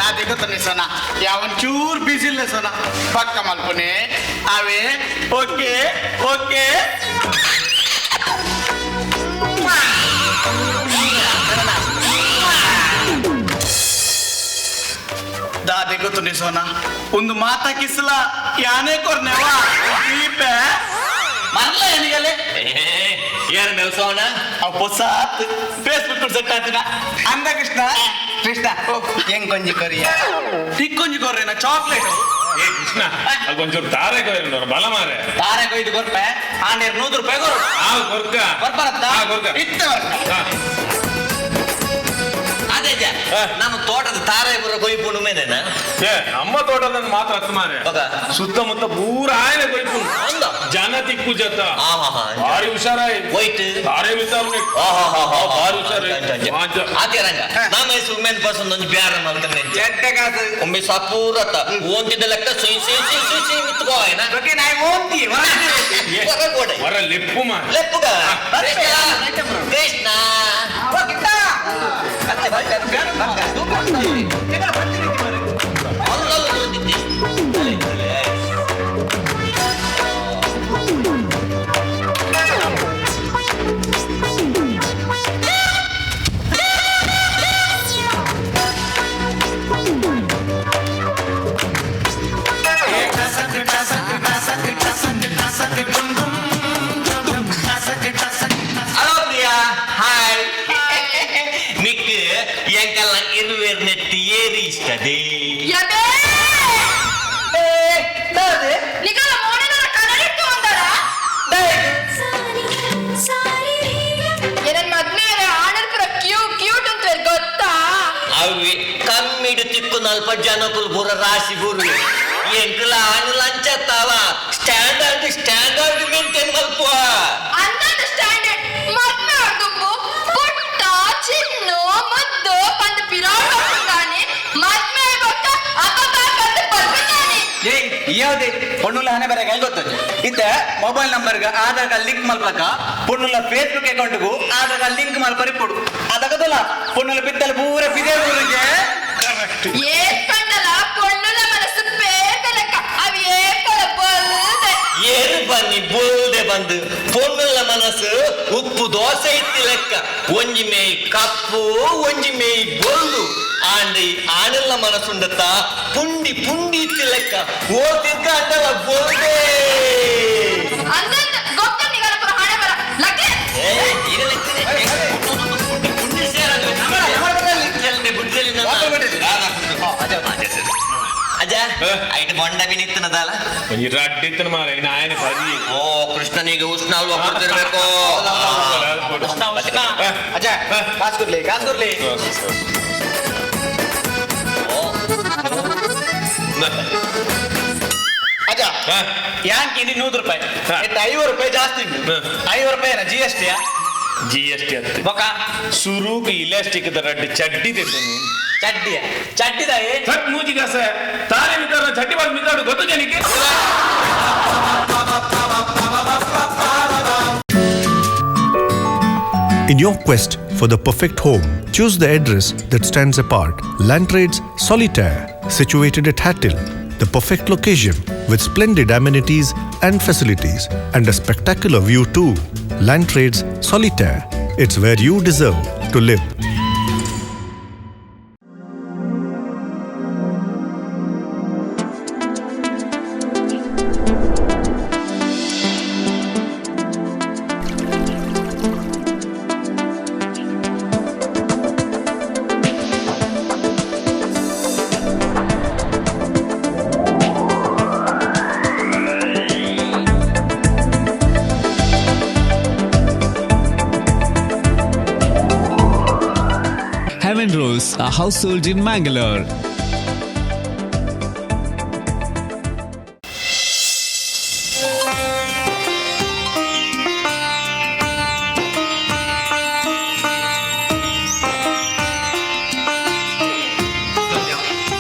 ನಾಟಿ ಗೊತ್ತನೆ ಸೋನಾ ಯಾವನ್ ಚೂರ್ ಬಿಸಿಲ್ಲ ಸೋನಾ ಪಕ್ಕ ಮಲ್ಪನೆ ಅವೇ ಓಕೆ ಓಕೆ ದಾದೆ ಗೊತ್ತು ನಿಸೋನ ಒಂದು ಮಾತಾಕಿಸಲ ಯಾನೇ ಕೊರ್ನೆವ ದೀಪೆ ಮಲ್ಲ ಏನಿಗಲೆ ಏನ್ ಮೆಲ್ಸೋಣ ಅವ್ ಹೊಸ ಫೇಸ್ಬುಕ್ ಸೆಟ್ ಆತಿನ ಅಂದ ಕೃಷ್ಣ ಕೃಷ್ಣ ಹೆಂಗ್ ಕೊಂಜಿ ಕೊರಿಯ ಟಿಕ್ಕೊಂಜಿ ಕೊರ್ರೇನ ಚಾಕ್ಲೇಟ್ ಏ ಕೃಷ್ಣ ಅಲ್ಲಿ ಒಂಚೂರು ತಾರೆ ಕೊಯ್ರು ಬಲ ಮಾರೆ ತಾರೆ ಕೊಯ್ದು ಕೊರ್ಪೆ ಆಂಡೇರ್ 100 ರೂಪಾಯಿ ಕೊರು ಆ ಕೊರ್ಕ ಬರ್ಬರತ್ತ ಕೊರ್ಕ ಇತ್ತ ವರ್ಕ ಅದೇ ನಮ್ಮ ತೋಟದ ತಾರೆ ಬರೋ ಕೊಯ್ಪುಂಡು ಮೇನೇನ ಏ ನಮ್ಮ ತೋಟದಲ್ಲಿ ಮಾತ್ರ ಹತ್ತು ಮಾರೆ ಸುತ್ತಮುತ್ತ ಪೂರ ಆಯ್ನೆ ಕೊಯ್ಪುಂಡು ಜನ ತಿಕ್ಕು ಜತ ಭಾರಿ ಹುಷಾರಾಯ್ ವೈಟ್ ತಾರೆ ಬಿದ್ದಾರು ಭಾರಿ ಹುಷಾರಾಯ್ ಅದೇ ರಂಗ ನಮ್ಮ ಹೆಸರು ಮೇನ್ ಪರ್ಸನ್ ಒಂದು ಬ್ಯಾರ ಮಾಡ್ತಾನೆ ಒಮ್ಮೆ ಸಪೂರತ ಓಂತಿದ್ದ ಲೆಕ್ಕ ಸೊಯ್ ಸೊಯ್ ಸೊಯ್ ಸೊಯ್ ಸೊಯ್ ಮಿತ್ಕೋ ಏನ ವರ ಲೆಪ್ಪು ಮಾರ ಲೆಪ್ಪುಗ ಕೃಷ್ಣ ಹಲೋ ಪ್ರಿಯಾ ಹಾಯ್ ನಿಕ್ ಎಂಕಲ್ಲ ಇರುವೇರ್ ನೆಟ್ಟಿ ಏರಿ ಇಷ್ಟದೆ ಅవి ಕಮ್ಮಿಡು ತಿಕ್ಕು ನಲ್ಪ ಜನಕುಲು ಬುರ ರಾಶಿ ಬುರು ಎಂಕಲ ಆನು ಲಂಚತ್ತಾವ ಸ್ಟ್ಯಾಂಡರ್ಡ್ ಮೇಂಟೈನ್ ಮಲ್ಪುವ ಯಾವುದೇ ಪೊಣ್ಣುಲ ಹಣೆ ಬರಗ ಗೊತ್ತದ ಇತ್ತ ಮೊಬೈಲ್ ನಂಬರ್ಗ ಆಧಾರ್ ಕಾರ್ಡ್ ಲಿಂಕ್ ಮಲ್ಪಕ ಪೊಣ್ಣುಲ ಫೇಸ್ಬುಕ್ ಅಕೌಂಟ್ಗೂ ಆಧಾರ್ ಕಾರ್ಡ್ ಲಿಂಕ್ ಮಲ್ಪರಿ ಕೊಡು ಅದಕ್ಕದಲ್ಲ ಪೊಣ್ಣುಲ ಬಿದ್ದಲ ಪೂರ ಬಿದೆ ಊರಿಗೆ ಏನು ಬನ್ನಿ ಬೋಲ್ದೆ ಬಂದು ಪೊಣ್ಣುಲ ಮನಸ್ಸು ಉಪ್ಪು ದೋಸೆ ಇತ್ತಿ ಲೆಕ್ಕ ಒಂಜಿ ಮೇಯ್ ಕಪ್ಪು ಒಂಜಿ ಮೇಯ್ ಬೊಲ್ಲು ಆಂಡಿ ಆನೆಲ್ಲ ಮನಸ್ಸುಂಡತ್ತ ಪುಂಡಿ ಪುಂಡಿ ಇತ್ತಿ ಲೆಕ್ಕ ಓದಿದ್ದ ಅಂಡಲ ಬೋಲ್ದೆ ಅಜ್ಜ ಐಟ್ ಬೊಂಡ ಬಿನಿತ್ತನದಲ್ಲ ಈ ರಡ್ಡಿತ್ತನ ಮಾರ ಇನ್ನು ಆಯನ ಪದಿ ಓ ಕೃಷ್ಣನಿಗೆ ಉಷ್ಣ ಅಲ್ವಾ ಕೊಡ್ತಿರ್ಬೇಕು ಅಜ್ಜ ಕಾಸು ಕೊಡ್ಲಿ ಅಜ್ಜ ಯಾಂಕಿ 100 ರೂಪಾಯಿ 50 ರೂಪಾಯಿ ಜಾಸ್ತಿ ಉಂಟು 50 ರೂಪಾಯಿ GST ಹತ್ತು ಬೊಕ ಸುರುಕು ಇಲಾಸ್ಟಿಕ್ ರಡ್ಡಿ ಚಡ್ಡಿ ತೆಗೆದು ಚಡ್ಡಿದಾಯೇ ಸಟ್ ಮೂಜಿಗಾಸ ತಾರೆ ಮಿತಾರ ಚಡ್ಡಿ ಬಾದ್ ಮಿತಾಡು ಗೊತ್ತು ಜನಕ್ಕೆ In your quest for the perfect home. Choose the address that stands apart. Landtrades Solitaire, situated at Hattil. The perfect location with splendid amenities and facilities and a spectacular view too. Landtrades Solitaire. It's where you deserve to live. Heaven Rose, a household in Mangalore.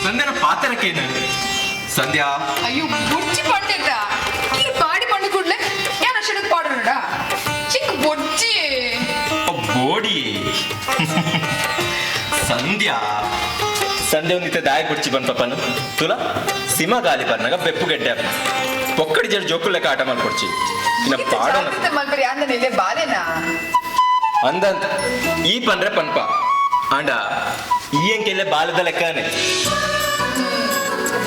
ಸಂಧ್ಯಾನ ಪಾತ್ರಕ್ಕೇನು ಸಂಧ್ಯಾ ಅಯ್ಯೋ ಬೊಚ್ಚಿ ಪಂಡಿತ ಈ ಪಾಡಿ ಪಂಡು ಕೂಡಲೇ ಯಾನ ಅಷ್ಟಕ್ಕೆ ಪಾಡೋಣ ಚಿಕ್ಕ ಬೊಚ್ಚಿ ಬೋಡಿ ಸಂಧ್ಯಾ ಸಂಧ್ಯಾ ಒಂದಿತ್ತೆ ದಾಯ ಕುಡ್ಚಿ ಬಂದ್ ಪಪ್ಪನು ತುಲ ಸಿಮ ಗಾಲಿ ಬರ್ನಾಗ ಬೆಪ್ಪು ಗೆಡ್ಡೆ ಪೊಕ್ಕಡಿ ಜಡ್ ಜೋಕು ಲೆಕ್ಕ ಆಟ ಮಾಡ್ಕೊಡ್ಚಿ ಇನ್ನ ಪಾಡೋಣ ಮಲ್ಬರಿ ಅಂದ ನಿಲ್ಲೆ ಬಾಲೆನಾ ಅಂದಂತ ಈ ಪಂದ್ರೆ ಪನ್ಪ ಆಂಡ ಈ ಅಂಕೆಲ್ಲ ಬಾಲದ ಲೆಕ್ಕನೆ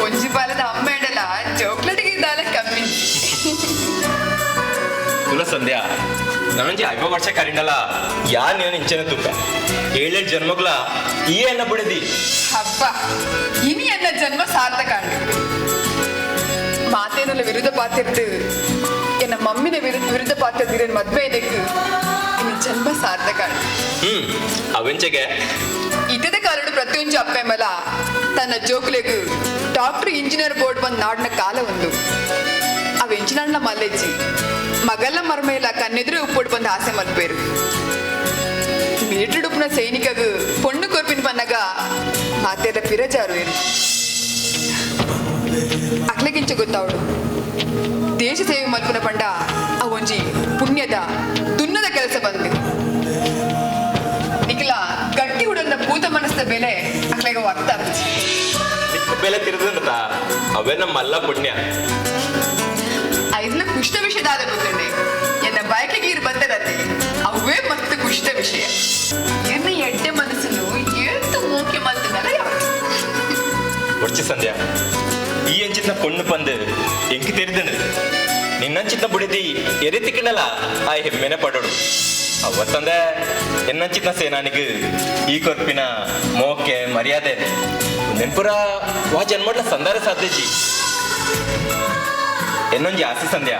ಒಂಜಿ ಬಾಲದ ಅಮ್ಮ ಇಡಲ್ಲ ಚಾಕ್ಲೇಟ್ಗೆ ಇದ್ದಾಲೆ ಕಮ್ಮಿ ತುಲ ಸಂಧ್ಯಾ ನನಂಜಿ 5 ವರ್ಷ ಕರಿಂಡಲ್ಲ ಯಾರ್ ನೀನು ಇಂಚನೆ ತುಪ್ಪ 7 ಜನ್ಮಗಳ ಈ ಅನ್ನ ಬಿಡದಿ ಹಬ್ಬ ಇನಿ ಎನ್ನ ಜನ್ಮ ಸಾರ್ಥಕ ಮಾತೇನಲ್ಲ ವಿರುದ್ಧ ಪಾತಿರ್ದು ಎನ್ನ ಮಮ್ಮಿನ ವಿರುದ್ಧ ಪಾತಿರ್ದಿರ ಮದ್ವೆ ಇದಕ್ಕೆ ಇನ್ನು ಜನ್ಮ ಸಾರ್ಥಕ ಅವೆಂಚೆಗೆ ಇತದ ಕಾಲಡು ಪ್ರತಿಯೊಂದು ಅಪ್ಪೆಮಲ ತನ್ನ ಜೋಕುಲೆಗು ಡಾಕ್ಟರ್ ಇಂಜಿನಿಯರ್ ಬೋರ್ಡ್ ಬಂದ್ ನಾಡಿನ ಕಾಲ ಒಂದು ಅವೆಂಚಿನಾಡ್ನ ಮಲ್ಲೆಜ್ಜಿ ಮಗಲ್ಲ ಮರ್ಮೇಲ ಕನ್ನೆದುರು ಉಪ್ಪೊಡು ಬಂದ ಆಸೆ ಮಲ್ಪೇರು ಮಿಲಿಟರಿ ಉಪ್ಪಿನ ಸೈನಿಕಗು ಪೊಣ್ಣು ಕೊರ್ಪಿನ ಪನ್ನಗ ಮಾತೆದ ಪಿರಜಾರು ಏನು ಅಕ್ಲೆಗಿಂಚ ಗೊತ್ತಾವಡು ದೇಶ ಸೇವೆ ಮಲ್ಪುನ ಪಂಡ ಆ ಒಂಜಿ ಪುಣ್ಯದ ದುನ್ನದ ಕೆಲಸ ಬಂದು ನಿಖಿಲ ಗಟ್ಟಿ ಹುಡುಗನ ಭೂತ ಮನಸ್ದ ಬೆಲೆ ಅಕ್ಲೆಗ ಅರ್ಥ ಬೆಲೆ ತಿರುದಂತ ಅವೇ ನಮ್ಮ ಮಲ್ಲ ಪುಣ್ಯ ಐದ್ಲ ಕುಷ್ಟ ವಿಷಯದಾದ ಗೊತ್ತಂಡೆ ಎನ್ನ ಬಯಕೆಗೆ ಇರು ಬಂದರತ್ತೆ ಅವೇ ಮತ್ತೆ ಕುಷ್ಟ ವಿಷಯ ಎನ್ನ ಎಡ್ಡೆ ಮನಸ್ಸನ್ನು ಏಳ್ತು ಮೂಕೆ ಮಲ್ತನಲ್ಲ ಯಾವತ್ತು ಒಡ್ಚಿ ಸಂಧ್ಯಾ ಈ ಅಂಚಿನ ಪೊಣ್ಣು ಪಂದು ಎಂಕಿ ತೆರಿದನು ನಿನ್ನಂಚಿನ ಬುಡಿದಿ ಎರಿತಿಕ್ಕಣಲ್ಲ ಆ ಹೆಮ್ಮೆನೆ ಪಡೋಡು ಅವತ್ತಂದೆ ಎನ್ನಂಚಿನ ಸೇನಾನಿಗೆ ಈ ಕೊರ್ಪಿನ ಮೋಕೆ ಮರ್ಯಾದೆ ನೆನ್ಪುರ ವಾ ಜನ್ಮಡ್ಲ ಸಂದಾರ ಸಾಧ್ಯಜಿ എന്നൊഞ്ചി ആസി സന്ധ്യ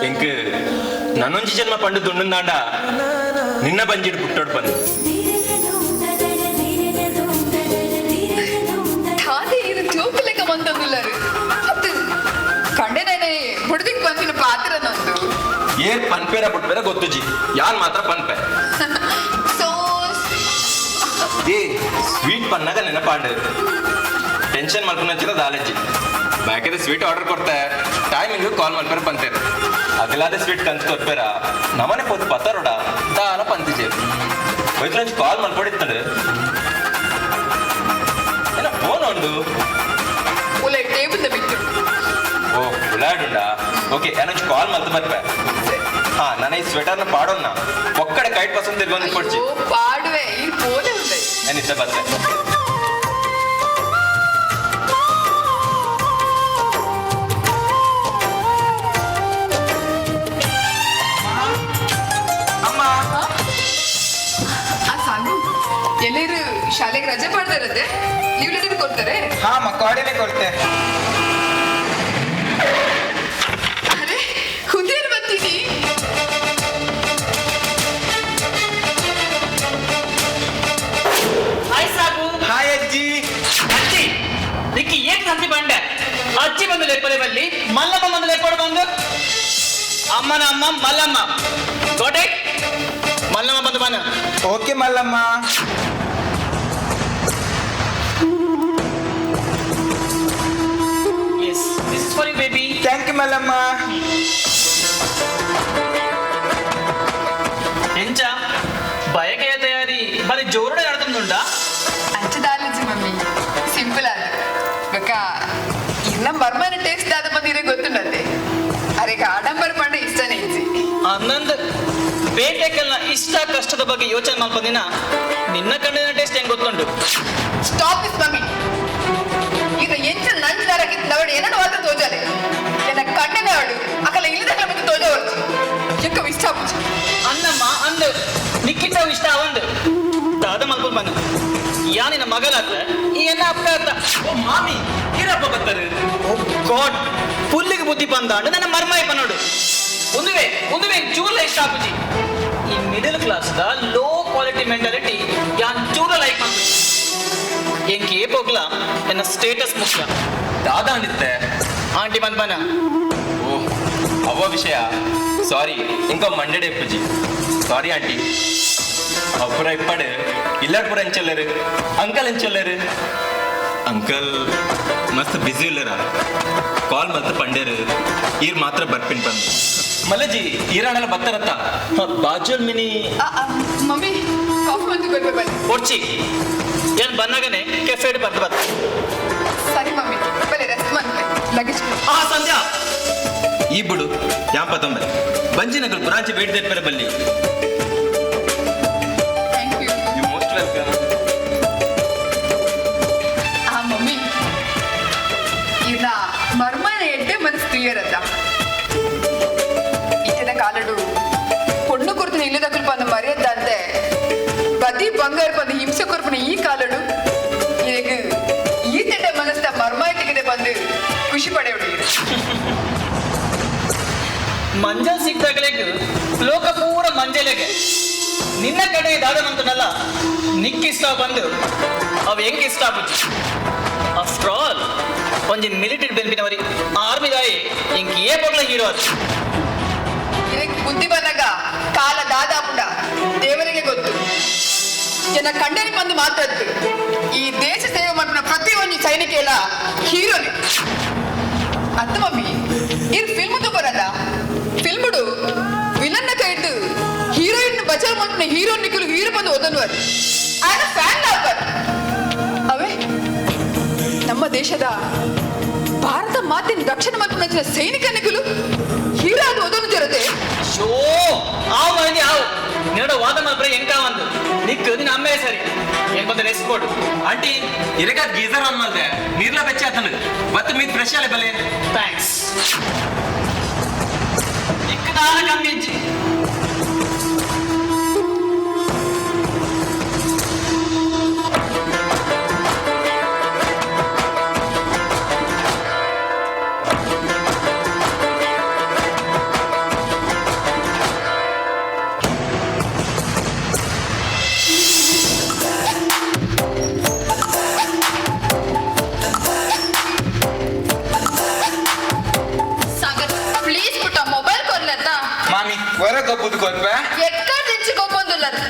എനിക്ക് നന്നൊഞ്ചി ജന്മ പണ്ട് തുണ്ണുന്നാണ്ട നിന്ന പഞ്ചിട്ട് പുട്ടോട് പന്ത് ಜೋಕುಲೆಕ್ಕ ಬಂದೊಂದಿಲ್ಲರು ಕಂಡೆನೇ ಹುಡುಗಿಗೆ ಬಂದಿನ ಪಾತ್ರ ನಂದು ಏನ್ ಪನ್ಪೇರ ಬಿಟ್ಬೇರ ಗೊತ್ತುಜಿ ಯಾನ್ ಮಾತ್ರ ಪನ್ಪೆ ಏ ಸ್ವೀಟ್ ಪನ್ನಾಗ ನೆನಪಾಂಡು ಟೆನ್ಷನ್ ಮಾಡ್ಕೊಂಡು ಹಚ್ಚಿದ ದಾಲಜ್ಜಿ ಬಾಕಿದ ಸ್ವೀಟ್ ಆರ್ಡರ್ ಕೊಡ್ತೆ ಟೈಮಿಂಗ್ ಕಾಲ್ ಮಲ್ಪೇರ ಪಂತೇರು ಅದಿಲ್ಲಾದ ಸ್ವೀಟ್ ಕಂತು ಕೊಡ್ಪೇರ ನಮ್ಮನೆ ಪೋದು ಪತ್ತಾರೋಡ ದಾನ ಪಂತಿಜೆ ವೈದ್ಯಂಚ್ ಕಾಲ್ ಮಲ್ಪಡಿತ್ತಂಡು ಏನ ಫೋನ್ ಒಂದು ಟೇಬಲ್ ಬಿಟ್ಟು ಓ ಉಳ್ಳಾಡುಂಡ ಓಕೆ ಏನೊಂಚು ಕಾಲ್ ಮಲ್ತು ಬರ್ಪೆ ಹಾ ನಾನು ಈ ಸ್ವೆಟರ್ನ ಪಾಡೋಣ ಒಕ್ಕಡೆ ಕೈಟ್ ಪಸಂದ್ ಬಂದು ಕೊಡ್ಚಿ ಪಾಡುವೆ ಈ ಪೋಲೆ ಉಂಡೆ ಏನಿದ್ದ ಬರ್ತೆ ಅಮ್ಮ ಸಾಗು ಎಲ್ಲರೂ ಶಾಲೆಗೆ ರಜೆ ಮಾಡ್ತಾರತ್ತೆ ಲೀವ್ ಲೆಟರ್ ಕೊಡ್ತಾರೆ ಹಾ ಮಕ್ಕಳೇ ಕೊಡ್ತೆ ಅರೆ ಹುಂದೇನು ಬರ್ತೀನಿ ಹಾಯ್ ಸಾಬು ಹಾಯ್ ಅಜ್ಜಿ ಅಜ್ಜಿ ನಿಕ್ಕಿ ಏನ್ ಸಂತಿ ಬಂಡೆ ಅಜ್ಜಿ ಬಂದು ಲೆಪ್ಪಲೆ ಬಲ್ಲಿ ಮಲ್ಲಮ್ಮ ಬಂದು ಲೆಪ್ಪಡು ಬಂದು ಅಮ್ಮನ ಅಮ್ಮ ಮಲ್ಲಮ್ಮ ಕೋಟೆ ಮಲ್ಲಮ್ಮ ಬಂದು ಬನ್ನ okay Mallamma Yes, this is for you, baby. Thank you, Malama. ಜೋರಡೆ ಆಡ್ತುಂಡುಂಡಾ ಅಂಚದಾಲಜಿ ಮಮ್ಮಿ ಸಿಂಪಲ್ ಆದ ಬೊಕ್ಕ ಇನ್ನ ಬರ್ಮನ ಟೇಸ್ಟ್ ಆದ ಬಂದಿರೆ ಗೊತ್ತುಂಡತ್ತೆ ಅರೆಗ ಆಡಂಬರ ಪಂಡ ಇಷ್ಟನೇ ಇಜ್ಜಿ ಅನ್ನಂದು ಬೇಟೆಕಲ್ನ ಇಷ್ಟ ಕಷ್ಟದ ಬಗ್ಗೆ ಯೋಚನೆ ಮಾಡ್ಕೊಂದಿನ ನಿನ್ನ ಕಣ್ಣಿನ ಟೇಸ್ಟ್ ಹೆಂಗ್ ಗೊತ್ತುಂಟು. ಸ್ಟಾಪ್ ಇಸ್ ಮಮ್ಮಿ ಈಗ ಎಂಚ ನಂಚದಾರಾಗಿತ್ತು ನವಡು ಏನೋ ಮಾತ್ರ ತೋಜಾಲೆ ಎನ್ನ ಕಣ್ಣಿನ ಅವಳು ಅಕಲ ಇಲ್ಲದ ಮತ್ತೆ ತೋಜವಳು ಎಂಕ ಇಷ್ಟ ಅನ್ನಮ್ಮ ಅಂದು ನಿಕ್ಕಿತ ಇಷ್ಟ ಅವಂದು ದಾದ ಮಲ್ಕೊಂಡು ಬಂದು ಯಾನಿನ ಮಗಲಾತ ಈ ಎನ್ನ ಅಪ್ಪ ಅಂತ ಓ ಮಾಮಿ ಈರಪ್ಪ ಬರ್ತಾರೆ ಓ ಗಾಡ್ ಪುಲ್ಲಿಗೆ ಬುದ್ಧಿ ಬಂದಾಂಡು ನನ್ನ ಮರ್ಮಾಯಿ ಪನ್ನೋಡು ಒಂದುವೆ ಚೂಲ ಇಷ್ಟ ಆಪುಜಿ ಈ middle class the low quality mentality ಯಾನ್ ಚೂರ ಲೈಕ್ ಮಾಡ್ತು ಎಂಕಿ ಏ ಪೋಗ್ಲ ಎನ್ನ ಸ್ಟೇಟಸ್ ಮುಖ್ಯ ದಾದ ಅಂದಿತ್ತೆ ಆಂಟಿ ಬಂದ್ಬನ ಓ ಅವ್ವ ವಿಷಯ ಸಾರಿ ಇಂಕೊ ಮಂಡಡೆ ಪೂಜಿ ಸಾರಿ ಆಂಟಿ ಅಪ್ಪುರ ಇಪ್ಪಡು ಇಲ್ಲಾಡ್ ಪುರ ಎಂಚಲ್ಲರು ಅಂಕಲ್ ಎಂಚಲ್ಲರು ಅಂಕಲ್ ಮಸ್ತ್ ಬ್ಯುಸಿ ಇಲ್ಲರ ಕಾಲ್ ಮತ್ತೆ ಪಂಡೇರು ಈರ್ ಮಾತ್ರ ಬರ್ಪಿನ್ ಬಂದು ಮಲ್ಲಜಿ ಈರಾಣೆಲ್ಲ ಬರ್ತಾರತ್ತ ಬಾಜುಲ್ ಮಿನಿ ಮಮ್ಮಿ ಕಾಫಿ ಬಂದು ಬರ್ಬೇ ಬನ್ನಿ ಒಡ್ಚಿ ಏನ್ ಬಂದಾಗನೆ ಕೆಫೆಡ್ ಬರ್ದು ಬರ್ತ ಸರಿ ಮಮ್ಮಿ ಬಲೆ ರೆಸ್ಟ್ ಮಾಡ್ತೆ ಲಗೇಜ್ ಆ ಸಂಧ್ಯಾ ಈ ಬಿಡು ಯಾಂಪ ತೊಂಬೆ ಬಂಜಿನಗಲ್ ಬ್ರಾಂಚ್ ಬೇಡ ದೇಪರ ಬಲ್ಲಿ thank you you most welcome ಆ ಮಮ್ಮಿ ಇದ ಮರ್ಮನ ಎಡ್ಡೆ ಮನಸ್ಸು ಕ್ಲಿಯರ್ ಅದ ಇತ್ತಿನ ಕಾಲಡು பொண்ணு ಕೊಡ್ತೀನಿ ಇಲ್ಲದ ಕಲ್ಪ ಅಂದ ಮರ್ಯಾದಂತೆ ಬದಿ ಬಂಗಾರ ಬಂದು ಹಿಂಸೆ ಕೊರ್ಪನ ಈ ಕಾಲಡು ಈಗ ಈ ತೆಡ್ಡೆ ಮನಸ್ಸ ಮರ್ಮಾಯಿತಿಗೆ ಬಂದು ಖುಷಿ ಪಡೆಯೋಡಿ ಮಂಜ ಸಿಕ್ತಾಗಲೇಗ ಲೋಕ ಪೂರ ಮಂಜಲೆಗೆ ನಿನ್ನ ಕಡೆ ದಾದನಂತನಲ್ಲ ನಿಕ್ಕಿಷ್ಟ ಬಂದು ಅವು ಹೆಂಗ್ ಇಷ್ಟ ಆಗುತ್ತೆ ಆಫ್ಟರ್ ಆಲ್ ಒಂಜಿ ಮಿಲಿಟರಿ ಬೆಂಪಿನವರಿ ಆರ್ಮಿದಾಯಿ ಹೆಂಗ್ ಏ ಬಗ್ಲ ಹೀರೋ ಅದು ಇದಕ್ಕೆ ಬುದ್ಧಿ ಬಂದಾಗ ಕಾಲ ದಾದಾಪುಡ ದೇವರಿಗೆ ಗೊತ್ತು ಜನ ಕಂಡರಿ ಬಂದು ಮಾತಾಡ್ತು ಈ ದೇಶ ಸೇವೆ ಮಾಡಿನ ಪ್ರತಿಯೊಂದು ಸೈನಿಕ ಎಲ್ಲ ಹೀರೋನೆ ಅಂತ ಮಮ್ಮಿ ಇದು ಫಿಲ್ಮ್ ಬರಲ್ಲ ಫಿಲ್ಮ್ಡು ವಿಲನ್ನ ಕೈದು ಹೀರೋಯಿನ್ ಬಚಾವ್ ಮಾಡ್ನ ಹೀರೋನಿಕಲು ಹೀರೋ ಬಂದು ಓದನ್ವರ್ ಆಗ ಫ್ಯಾನ್ ಆಗ್ಬಾರ್ದು ಅವೇ ನಮ್ಮ ದೇಶದ ಭಾರತ ಮಾತಿನ ರಕ್ಷಣೆ ಮಾಡ್ಕೊಂಡ ಸೈನಿಕನಿಗಳು ಹೀರೋ ಅದು ಓದೋನು ಜರತೆ ಶೋ ಆವ್ ಮಂದಿ ಆವ್ ನಿನ್ನಡ ವಾದ ಮಾಡ್ರೆ ಹೆಂಗ ಒಂದು ನಿಕ್ಕು ನಿನ್ನ ಅಮ್ಮೆ ಸರಿ ಹೆಂಗ್ ಬಂದ ರೆಸ್ಟ್ ಕೊಡು ಆಂಟಿ ಇರಗ ಗೀಸರ್ ಆನ್ ಮಾಡ್ದೆ ನೀರ್ಲ ಬೆಚ್ಚ ಆತನು ಬತ್ತು ಮೀತ್ ಫ್ರೆಶ್ ಅಲೆ ಬಲೆ ಥ್ಯಾಂಕ್ಸ್ ಇಕ್ಕದಾನ ಕಮ್ಮಿ ಇಜ್ಜಿ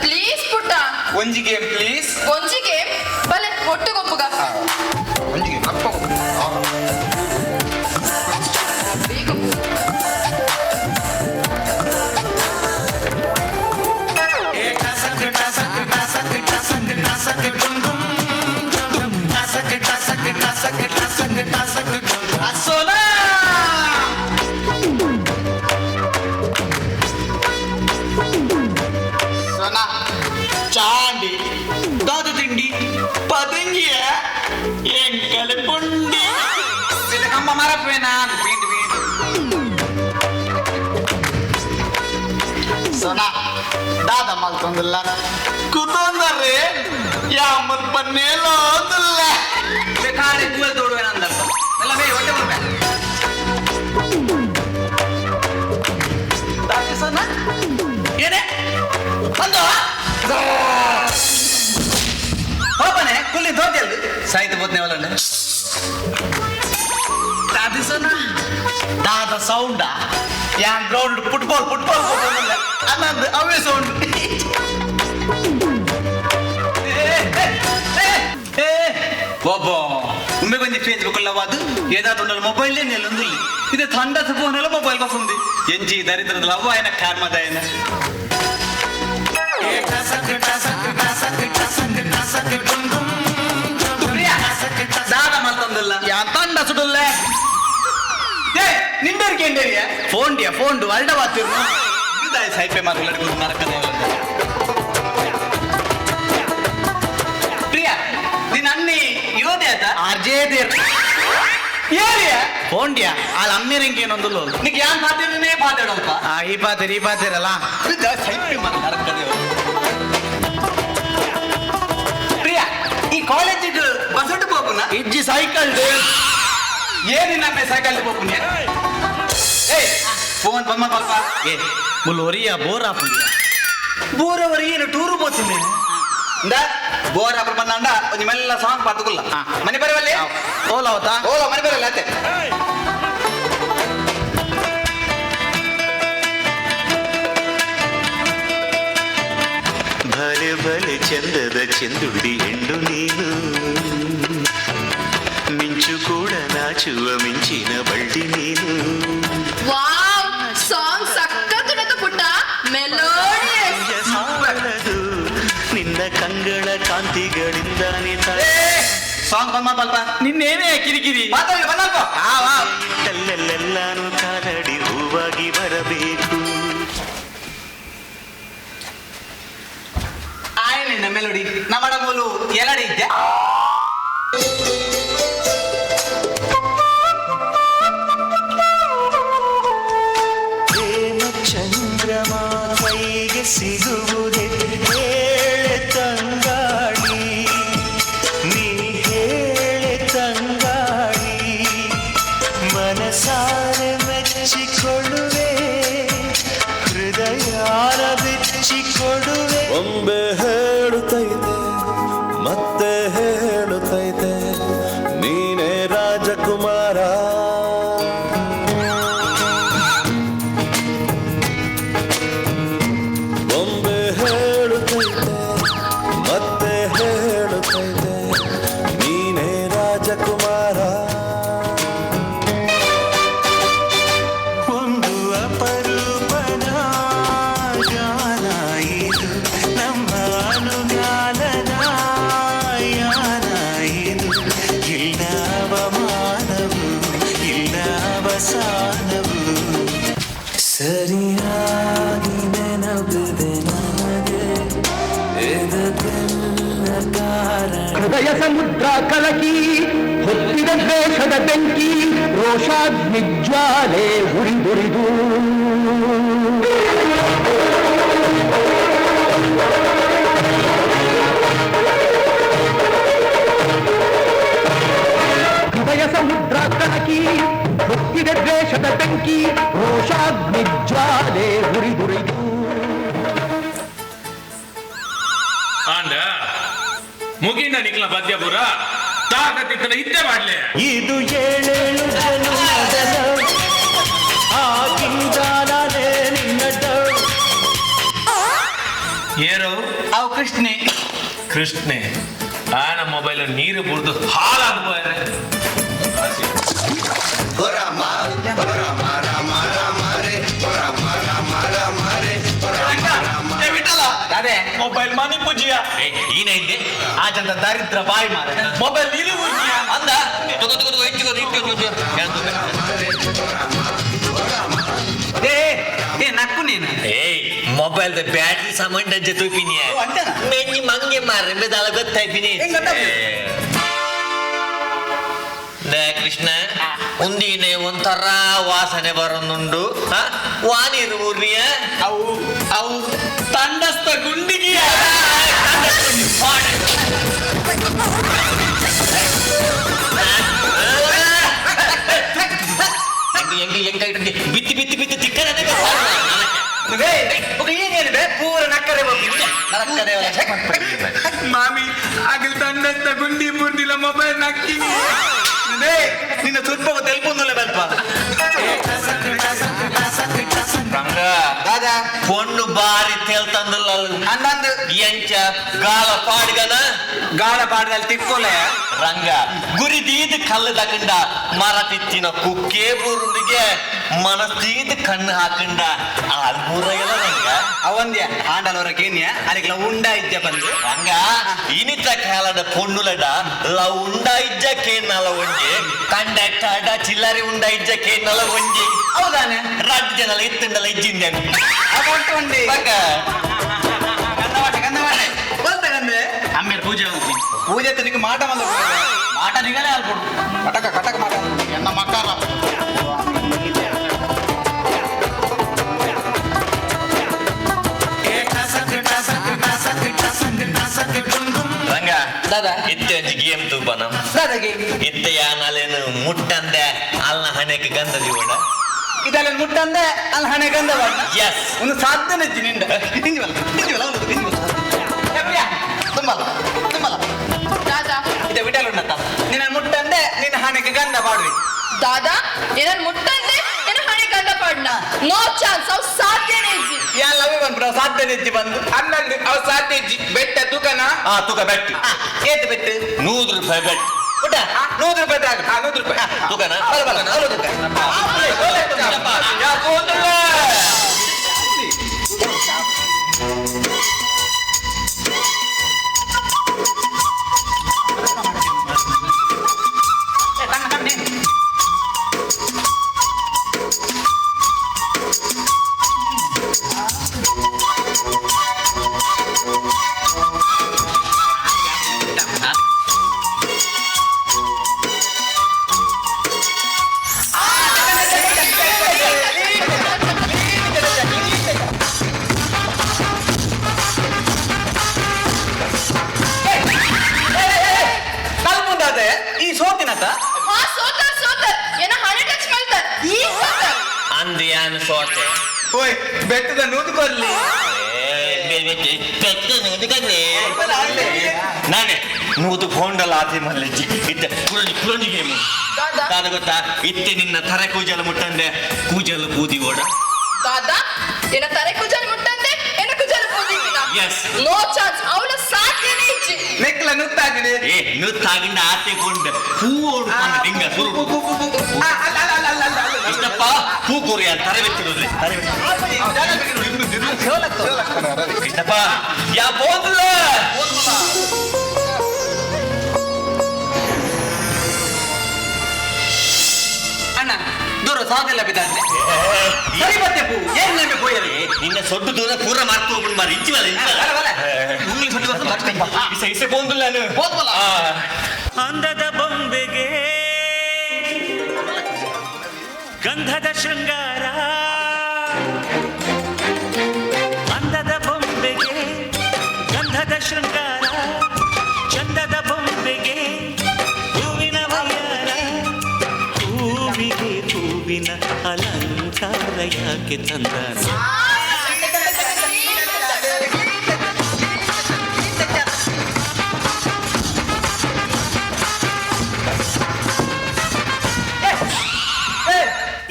ಪ್ಲೀಸ್ ಪುಟ್ಟ ಒಂಜಿ ಗೇಮ್ ಪ್ಲೀಸ್ ಒಂಜಿ ಗೇಮ್ ಬಲೆ ಒಟ್ಟು ಗೊಪ್ಪುಗ ಒಂಜಿ ಗೇಮ್ ಅಪ್ಪ ಚಾಂಡಿ ದಾದು ತಿಂಡಿ ಪದಂಗಿಯ ಎಂಕಲ ಪುಂಡಿ ಕಮ್ಮ ಮರಪೇನಾ ಸೋನಾ ದಾದ ಮಲ್ತೊಂದಿಲ್ಲ ಕುತೊಂದರೆ ಯಾಮತ್ ಪನ್ನೇಲೋ ಅಂದಿಲ್ಲ ಬೇಕಾದ್ರೆ ಗೂಗಲ್ ತೋಡುವೇನಂದಲ್ಲ ಎಲ್ಲ ಬೇ ಹೊಟ್ಟೆ ಬರ್ಬೇಕು ಸೋನಾ ಏನೇ ಬಂದು ಹೋಪನೆ ಕುಲ್ಲಿ ದೋತಿಯಲ್ಲಿ ಸಾಹಿತ್ಯ ಬೋಧನೆ ಒಳ್ಳೆ ದಾದಿಸೋನಾ ದಾದ ಸೌಂಡ ಯಾನ್ ಗ್ರೌಂಡ್ ಫುಟ್ಬಾಲ್ ಅನ್ನೋದು ಅವೇ ಸೌಂಡ್ ಒಬ್ಬ ಉಮ್ಮೆ ಬಂದು ಫೇಸ್ಬುಕ್ ಅಲ್ಲವಾದು ಏದಾದ ಮೊಬೈಲ್ ನೆಲ್ಲೊಂದು ಇದು ಥಂಡ ಫೋನೆಲ್ಲ ಮೊಬೈಲ್ ಬಸ್ಸುಂది ಎಂಜಿ ದರಿದ್ರದ ಅವ್ವ ಏನ ಕಾರ್ಮದ ಏನ ದಾದ ಮತ್ತೊಂದಿಲ್ಲ ತಂಡ ಸುಡುಲ್ಲ ನಿಂಡರ್ಕೆಂಡೇರಿಯ ಫೋಂಡಿಯ ಫೋಂಡು ಅಲ್ಡ ಬಾತಿರು ಇದಾಯ ಸೈಪೆ ಮಾತುಗಳು ನರಕದ ಪ್ರಿಯ ನಿನ್ನ ಅನ್ನಿ ಯುವತೆ ಆಯ್ತಾ ಅರ್ಜೇದೇರ್ ಏರಿಯ ಫೋಂಡಿಯ ಅಲ್ಲಿ ಅಮ್ಮಿರಂಗೇನೊಂದು ನಿಗೆ ಯಾನ್ ಪಾತಿರನೇ ಪಾತಾಡಲ್ಪ ಈ ಪಾತಿರಲ್ಲ ಸೈಪೆ ಮಾತು ನರಕದ ಪ್ರಿಯ ಈ ಕಾಲೇಜಿಗೆ ಬಸಟ್ಟು ಹೋಗುನ ಇಜ್ಜಿ ಸೈಕಲ್ ಏನಿನ್ನ ಸೈಕಲ್ ಹೋಗುನ ಫೋನ್ ಬಮ್ಮ ಪಾಪ ಮುಲ್ಲೋರಿಯ ಬೋರವರಿ ಏನು ಟೂರು పోతుంది ಬೋರ್ ಅಪ್ಪ ಬಂದ ಒಂದು ಮೆಲ್ಲ ಸಾಂಗ್ ಪಾತುಕಲ್ಲ ಮನೆ ಬರವಲ್ಲಿ ಓಲಾ ಹೋತಾ ಓಲಾ ಮನೆ ಬರಲ್ಲ ಅತ್ತೆ ಭಲೆ ಭಲೆ ಚಂದದ ಚಂದುಡಿ ಹೆಣ್ಣು ನೀನು ಮಿಂಚು ಕೂಡ ನಾಚುವ ಮಿಂಚಿನ ಬಳ್ಳಿ ನೀನು ವಾವ್ ಸಾಂಗ್ ಸಕ್ಕತ್ತುಡತ ಪುಟ್ಟ ಮೆಲೋಡಿಯಸ್ ಸಾಲದು ನಿನ್ನ ಕಂಗಳ ಕಾಂತಿಗಳಿಂದಾನೆ ಸಾಂಗ್ ಬಮ್ಮ ಸ್ವಲ್ಪ ನಿನ್ನೇನೇ ಕಿರಿಕಿರಿ ಇಟ್ಟಲ್ಲೆಲ್ಲಾನು ಕಾಲಡಿ ಹೂವಾಗಿ ಬರಬೇಕು ಆಯ್ನಿನ ಮೆಲೋಡಿ ನಮ್ಮಡ ಮೂಲು ಎಲ್ಲಡಿ ಇದ್ದೆ ಚಂದ್ರಮ ಕೈಗೆ ಸಿಗುವುದೇ ಹೇಳೆ ತಂಗಾಳಿ ನೀ ಹೇಳೆ ತಂಗಾಳಿ ಮನಸಾರೆ ಮೆಚ್ಚಿಕೊಳ್ಳುವೆ ಹೃದಯಾನ ಬಿಚ್ಚಿಕೊಡುವೆ ಒಮ್ಮೆ ಹೇಳುತ್ತೈತೆ ಮತ್ತೆ ಹೇಳುತ್ತೈತೆ ನೀನೇ ರಾಜಕುಮಾರ ಸರಿಯಾಗಿ ನೆನಪಿದೆ ನನಗೆ ಇದಕ್ಕೆಲ್ಲ ಕಾರಣ ಹೃದಯ ಸಮುದ್ರ ಕಲಕಿ ಹೊತ್ತಿದ ದ್ವೇಷದ ಬೆಂಕಿ ರೋಷಾಗ್ನಿಜ್ವಾಲೆ ಉರಿದುರಿದು ಹೃದಯ ಸಮುದ್ರ ಕಲಕಿ ಹೊತ್ತಿದ ದ್ವೇಷದ ಬೆಂಕಿ ರೋಷಾಗ್ನಿಜ್ವಾಲೆ ಉರಿದುರಿದು ಆಂಡ ಮುಗಿಂದ ನಿಕ್ಲ ಪದ್ಯಪುರ ತಾಕತ್ತಿತ್ತನ ಇದ್ದೇ ಮಾಡ್ಲೆ ಇದು ಏಳೇಳು ಆಗಿಂದಾನೇ ನಿನ್ನಡ ಏರು ಅವು ಕೃಷ್ಣೆ ಕೃಷ್ಣೆ ಆನ ಮೊಬೈಲ್ ನೀರು ಬುಡ್ದು ಹಾಳಾಗ್ಬೋಯ್ರೆ ಅದೇ ಮೊಬೈಲ್ ಮನಿ ಪೂಜಿಯ ಏನಿದೆ ಆ ಚಂದ ದರಿದ್ರ ಬಾಯಿ ಮಾರ ಮೊಬೈಲ್ ನೀರು ಪೂಜಿಯ ಅಂದ ನಕ್ಕು ನೀನು ಏಯ್ ಮೊಬೈಲ್ ಬ್ಯಾಟ್ರಿ ಸಾಮಾನ್ ಡಜ್ಜೆ ತೂಪಿನಿಯ ಮೆನ್ನಿ ಮಂಗೆ ಮಾರ್ರೆ ಬೆದಲ ಗೊತ್ತಾಯ್ಪಿನಿ ಕೃಷ್ಣ ಉಂದಿನೆ ಒಂಥರ ವಾಸನೆ ಬರೋನುಂಡು ವಾನೀರು ಊರ್ನಿಯ ಅವು ಅವು ತಂಡಸ್ಥ ಗುಂಡಿಗಿಯ ಬಿತ್ತಿ ಬಿತ್ತಿ ಬಿತ್ತಿ ತಿಕ್ಕನೆ ಏನೇನಿದೆ ಪೂರ ನಕ್ಕರೆ ಮಾಮಿ ಅಗಲ್ ತಂಡಸ್ಥ ಗುಂಡಿ ಮುರ್ದಿಲ್ಲ ಮೊಬೈಲ್ ನಕ್ಕಿ ನಿನ್ನ ತುರ್ಪ ತೆಲ್ಪೊಂದುಲ್ಲ ಬಲ್ಪ దాదా పొన్ను బారి తేల్తందుల అన్నందు ఎంచ గాల పాడుగన గాల పాడుగల తిక్కోలే ರಂಗ ಗುರಿದೀದ್ ಕಲ್ಲು ತಕೊಂಡ ಮರ ತಿಚ್ಚಿನ ಕುಕ್ಕೆ ಬೂರುಂಡಿಗೆ ಮನಸ್ಸೀದ್ ಕಣ್ಣು ಹಾಕೊಂಡ ಆಲ್ಮೂರ ಎಲ್ಲ ರಂಗ ಅವಂದ್ಯ ಆಂಡಲವರ ಕೇನ್ಯ ಅದಕ್ಕೆ ಉಂಡ ಇದ್ದೆ ಬಂದು ರಂಗ ಇನಿತ ಕಾಲದ ಪೊಣ್ಣುಲಡ ಉಂಡ ಇಜ್ಜ ಕೇನ್ನಲ ಒಂಜಿ ಕಂಡಕ್ಟರ್ ಚಿಲ್ಲರೆ ಉಂಡ ಇಜ್ಜ ಕೇನ್ನಲ ಒಂಜಿ ಹೌದಾನೆ ರಾಜ್ಯನಲ್ಲ ಇತ್ತಂಡಲ ಇಜ್ಜಿಂದೆ ಅವಂಟುಂಡಿ ಆಮೇಲೆ ಪೂಜೆ ಹೋಗ್ತೀನಿ ಪೂಜೆ ತಿರುಗಿ ಮಾಟ ಮಲ್ಲ ಮಾಟ ನಿಗಲೇ ಅಲ್ಕೊಡು ಕಟಕ ಕಟಕ ಮಾಟ ಎನ್ನ ಮಕ್ಕಾರ ರಂಗ ದಾದಾ ಇತ್ತೆ ಗೇಮ್ ತೂಪನ ಇತ್ತೆ ಯಾನಲೇನು ಮುಟ್ಟಂದೆ ಅಲ್ಲ ಹಣೆಗೆ ಗಂಧದಿ ಓಡ ಇದಲ್ಲ ಮುಟ್ಟಂದೆ ಅಲ್ಲಿ ಹಣೆ ಗಂಧ ಎಸ್ ಒಂದು ಸಾಧನೆ ನಿಂದ ತುಂಬಲ್ಲ ತುಂಬಲ್ಲ ದಾದಾ ಇದೆ ವಿಟಲ್ ಉಂಟ ನಿನ್ನ ಮುಟ್ಟಂದೆ ನಿನ್ನ ಹಣೆಗೆ ಗಂಧ ಪಾಡ್ವಿ ದಾದಾ ಏನನ್ ಮುಟ್ಟಂದೆ ಏನ ಹಣೆ ಗಂಧ ಪಾಡ್ನ ನೋ ಚಾನ್ಸ್ ಅವ್ ಸಾಧ್ಯನೇ ಇಜ್ಜಿ ಎಲ್ಲ ಬಂದ್ಬಿಡ ಸಾಧನೆ ಇಜ್ಜಿ ಬಂದು ಅನ್ನಂದು ಅವ್ ಸಾಧ್ಯ ಇಜ್ಜಿ ಬೆಟ್ಟ ತೂಕನ ತೂಕ ಬೆಟ್ಟು ಏತ್ ಬೆಟ್ಟು 100 ರೂಪಾಯಿ ಬೆಟ್ಟು ಊಟ 100 ರೂಪಾಯಿ ತಾಗ 100 ರೂಪಾಯಿ ತೂಕನ ಈ ಸೋತಿನತ ಸೋತರ್ ಏನ ಹಣೆ ಟಚ್ ಮಾಡ್ತಾರ ಈ ಸೋತರ್ ಅಂದಿಯಾನ ಸೋತೆ ಓಯ್ ಬೆಟ್ಟದ ನೂದುಕೊರ್ಲಿ ನಾನೇ ನೂದು ಕೊಂಡಲ್ಲ ಆತಿ ಮಲ್ಲಿಜ್ಜಿ ಇದ್ದ ಕುರಂಜಿ ಗೇಮು ನಾನು ಗೊತ್ತಾ ಇತ್ತೆ ನಿನ್ನ ತರೆ ಕೂಜಲು ಮುಟ್ಟಂದೆ ಕೂಜಲು ಬೂದಿ ಓಡ ದಾದಾ ಏನ ತರೆ ಕುಜಲ್ ಮುಟ್ಟಂದೆ ಏನ ಕುಜಲ್ ಪೂಜಿಕಿನ Yes. ನೋ ಚಾನ್ಸ್ ಅವಳ ಸಾಧ್ಯನೇ ಇಜ್ಜಿ ನೆಕ್ಲ ನುತ್ತಾಗಿದೆ ನುತ್ತಾಗಿಂದ ಆತೆ ಕೊಂಡ ಹೂ ಓಡ್ಕೊಂಡ ದಿಂಗ ಸುರು ಇಷ್ಟಪ್ಪ ಹೂ ಕೋರಿಯ ತರೆ ಬಿಟ್ಟಿಡುದ್ರಿ ಇಷ್ಟಪ್ಪ ಯಾ ಬೋದ್ಲ ಅಣ್ಣ ದೂರ ಸಾಧೆಲ್ಲ ಬಿದ್ದಾನೆ ಸರಿ ಮತ್ತೆ ಪೂ ಏನ್ ನೇಮೆ ಹೋಯಲಿ ನಿನ್ನ ಸೊಡ್ಡು ದೂರ ಪೂರ ಮಾರ್ತು ಹೋಗ್ಬಿಡು ಮಾರಿ ಇಂಚಿವಲ್ಲ ಉಂಗ್ಲಿ ಸೊಟ್ಟು ಬರ್ತು ಬರ್ತೀನಿ ಇಸೆ ಬೋಂದಿಲ್ಲ ನಾನು ಹೋದ್ವಲ್ಲ ಅಂದದ ಬೊಂಬೆಗೆ ಗಂಧದ ಶೃಂಗಾರ ಅಂದದ ಬೊಂಬೆಗೆ ಗಂಧದ ಶೃಂಗಾರ ಚಂದದ ಬೊಂಬೆಗೆ ಹೂವಿನ ವಯ್ಯಾರ ಹೂವಿಗೆ ಹೂವಿನ ಅಲಂಕಾರ ಯಾಕೆ ತಂದಾನ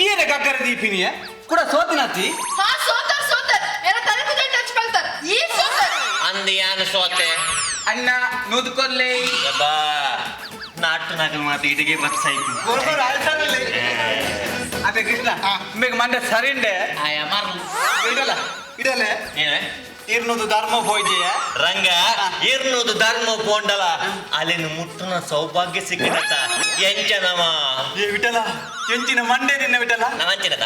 ಏನ ಕಕ್ಕರ ದೀಪಿನಿಯ ಕೂಡ ಸೋತಿನಾತಿ ಹಾ ಸೋತರ್ ಏನ ತರೆ ಕುಜಲ್ ಟಚ್ ಮಾಡ್ತಾರ ಈ ಸೋತರ್ ಅಂದಿಯಾನ ಸೋತೆ ಅಣ್ಣ ನೂದುಕೊರ್ಲೆ ಯಬ್ಬಾ ನಾಟು ನಗಲು ಮಾತು ಇಡಿಗೆ ಬರ್ಸಾಯ್ತು ಅದೇ ಕೃಷ್ಣ ಬೇಗ ಮಂಡೆ ಸರಿಂಡೆ ಆಯ ಮಾರ್ಲು ಇಡಲ್ಲ ಇಡಲೆ ಏನೇ ಇರ್ನೋದು ಧರ್ಮ ಹೋಯ್ದೆಯ ರಂಗ ಇರ್ನೋದು ಧರ್ಮ ಪೋಂಡಲ ಅಲ್ಲಿನ ಮುಟ್ಟುನ ಸೌಭಾಗ್ಯ ಸಿಕ್ಕಡತ ಎಂಜನವ ಏ ವಿಠಲ ಎಂಚಿನ ಮಂಡೆ ನಿನ್ನ ವಿಠಲ ನವಂಚಿನದ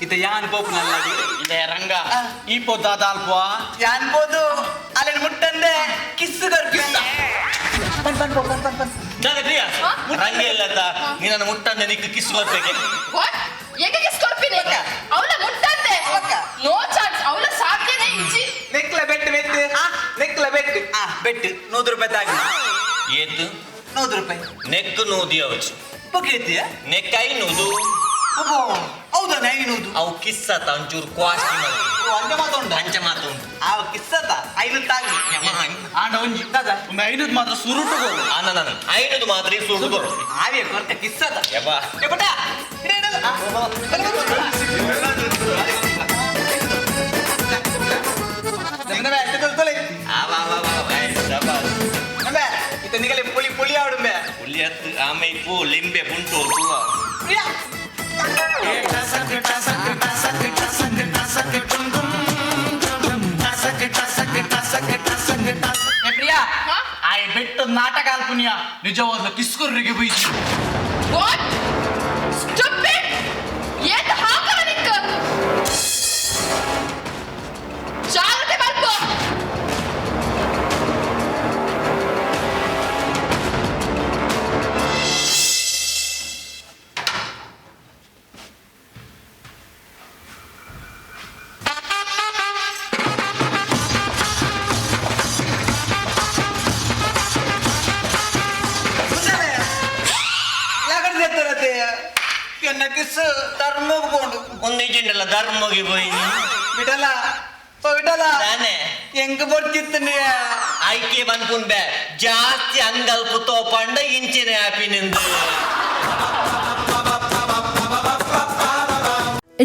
ಇತ ಯಾನ್ ಪೋಪುನಲ್ಲ ಇದೆ ರಂಗ ಈ ಪೊದ್ದಾದ ಅಲ್ಪ ಯಾನ್ ಪೋದು ಅಲ್ಲಿನ ಮುಟ್ಟಂದೆ ಕಿಸ್ಸು ಗರ್ಪಿಲ್ಲ ರಂಗ ಇಲ್ಲದ ನಿನ್ನ ಮುಟ್ಟಂದೆ ನಿಕ್ಕ ಕಿಸ್ ಬರ್ಬೇಕೆ ವಾಟ್ ಏಕೆ ಕಿಸ್ ಕೊಡ್ತೀನಿ ಅವಳ ಮುಟ್ಟಂದೆ ನೋ ಚಾನ್ಸ್ ಅವಳ ಸಾಧ್ಯನೇ ಇಜ್ಜಿ ನೆಕ್ಲ ಬೆಟ್ಟು ಬೆಟ್ಟು ನೆಕ್ಲ ಬೆಟ್ಟು ಬೆಟ್ಟು 100 ರೂಪಾಯಿ ತಾಗಿ ಏತು 100 ರೂಪಾಯಿ ನೆಕ್ಕು ನೂದಿ ಅವಚು ಪೊಕ್ಕೆತ್ತಿಯ ನೆಕ್ಕೈ ನೂದು ಹೌದಾ ನೈನೂದು ಅವು ಕಿಸ್ಸತ ಒಂಚೂರು ಕ್ವಾಸ್ಟಿ ಅಂಚ ಮಾತುಂಡ ಅಂಚ ಮಾತು ಉಂಟು ಆ ಕಿಸ್ಸತ 500 ತಾಗಿ ಆಂಡ ಒಂಜಿ ದಾದ ಒಂದು 500 ಮಾತ್ರ ಸುರುಟು ಗೋರು ನಾನು 500 ಮಾತ್ರ ಸುಡು ಬರು ಆವಿಯ ಕೊರತೆ ಕಿಸ್ಸತ ಯಬ್ಬಾ ಏ ಬಟ ಇಡಲ್ಲ ನಿಗಲೆ ಪುಳಿ ಪುಳಿ ಆಡುಂಬೆ ಹುಲಿ ಹತ್ತು ಆಮೆ ಪೂ ಲಿಂಬೆ ಪುಂಟು ಪೂವ ಪ್ರಿಯಾ ಆಯ್ ಬಿಟ್ಟು ನಾಟಕ ಅಲ್ಪುನಿಯ ನಿಜವಾದ ಕಿಸ್ಕುರ್ರಿಗೆ ಬೈತು What? Stupid! ಏನ್ ಹಾಕಲ್ಲ ನಿಕ್ಕ? ಜಾಗ್ರತೆ ಮಾಡ್ಕೋ. ಕಿಸ್ ಧರ್ಮಕ್ಕೆ ಕೊಂಡು ಒಂದೇಜೆಂಡಲ್ಲ ಧರ್ಮಗೆ പോയി ಬಿಡಲ್ಲ ಬಿಡಲ್ಲ ನಾನೇ ಹೆಂಗ್ ಬರ್ತಿತ್ತು ನೀ ಆಯ್ಕೆ ಬಂದ್ಕೊಂಡೆ ಜಾಸ್ತಿ ಅಂಗಲ್ಪು ತೋಪಂಡ ಇಂಚಿನ ಹ್ಯಾಪಿನಿಂದ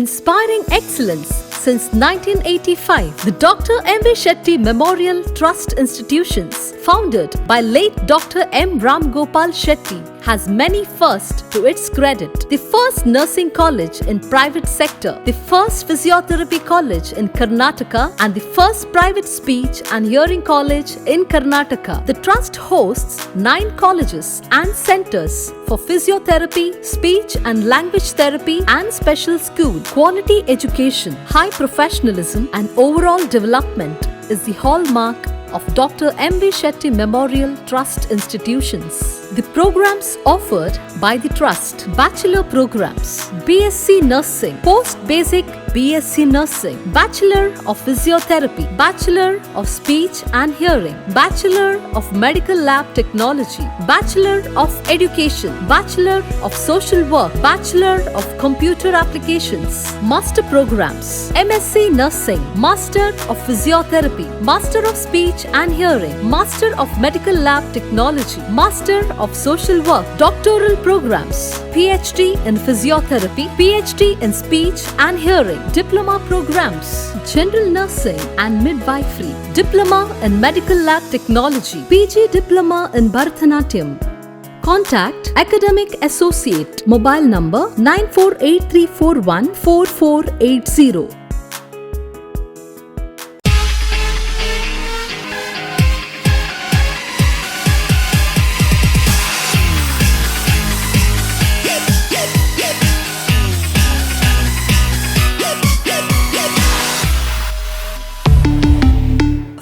Inspiring excellence since 1985, the Dr. M. V. Shetty Memorial Trust Institutions, founded by late Dr. M. Ram Gopal Shetty, has many firsts to its credit. The first nursing college in private sector, the first physiotherapy college in Karnataka, and the first private speech and hearing college in Karnataka. The trust hosts 9 colleges and centers for physiotherapy, speech and language therapy and special school. Quality education, high professionalism and overall development is the hallmark of Dr. M. V. Shetty Memorial Trust Institutions. The programs offered by the Trust: Bachelor programs, BSc Nursing, Post Basic BSc Nursing, Bachelor of Physiotherapy, Bachelor of Speech and Hearing, Bachelor of Medical Lab Technology, Bachelor of Education, Bachelor of Social Work, Bachelor of Computer Applications, Master Programs, MSc Nursing, Master of Physiotherapy, Master of Speech and Hearing, Master of Medical Lab Technology, Master of Social Work, Doctoral Programs, PhD in Physiotherapy, PhD in Speech and Hearing, Diploma Programs, General Nursing and Midwifery, Diploma in Medical Lab Technology, PG Diploma in Bharatanatyam. Contact Academic Associate. Mobile number 9483414480.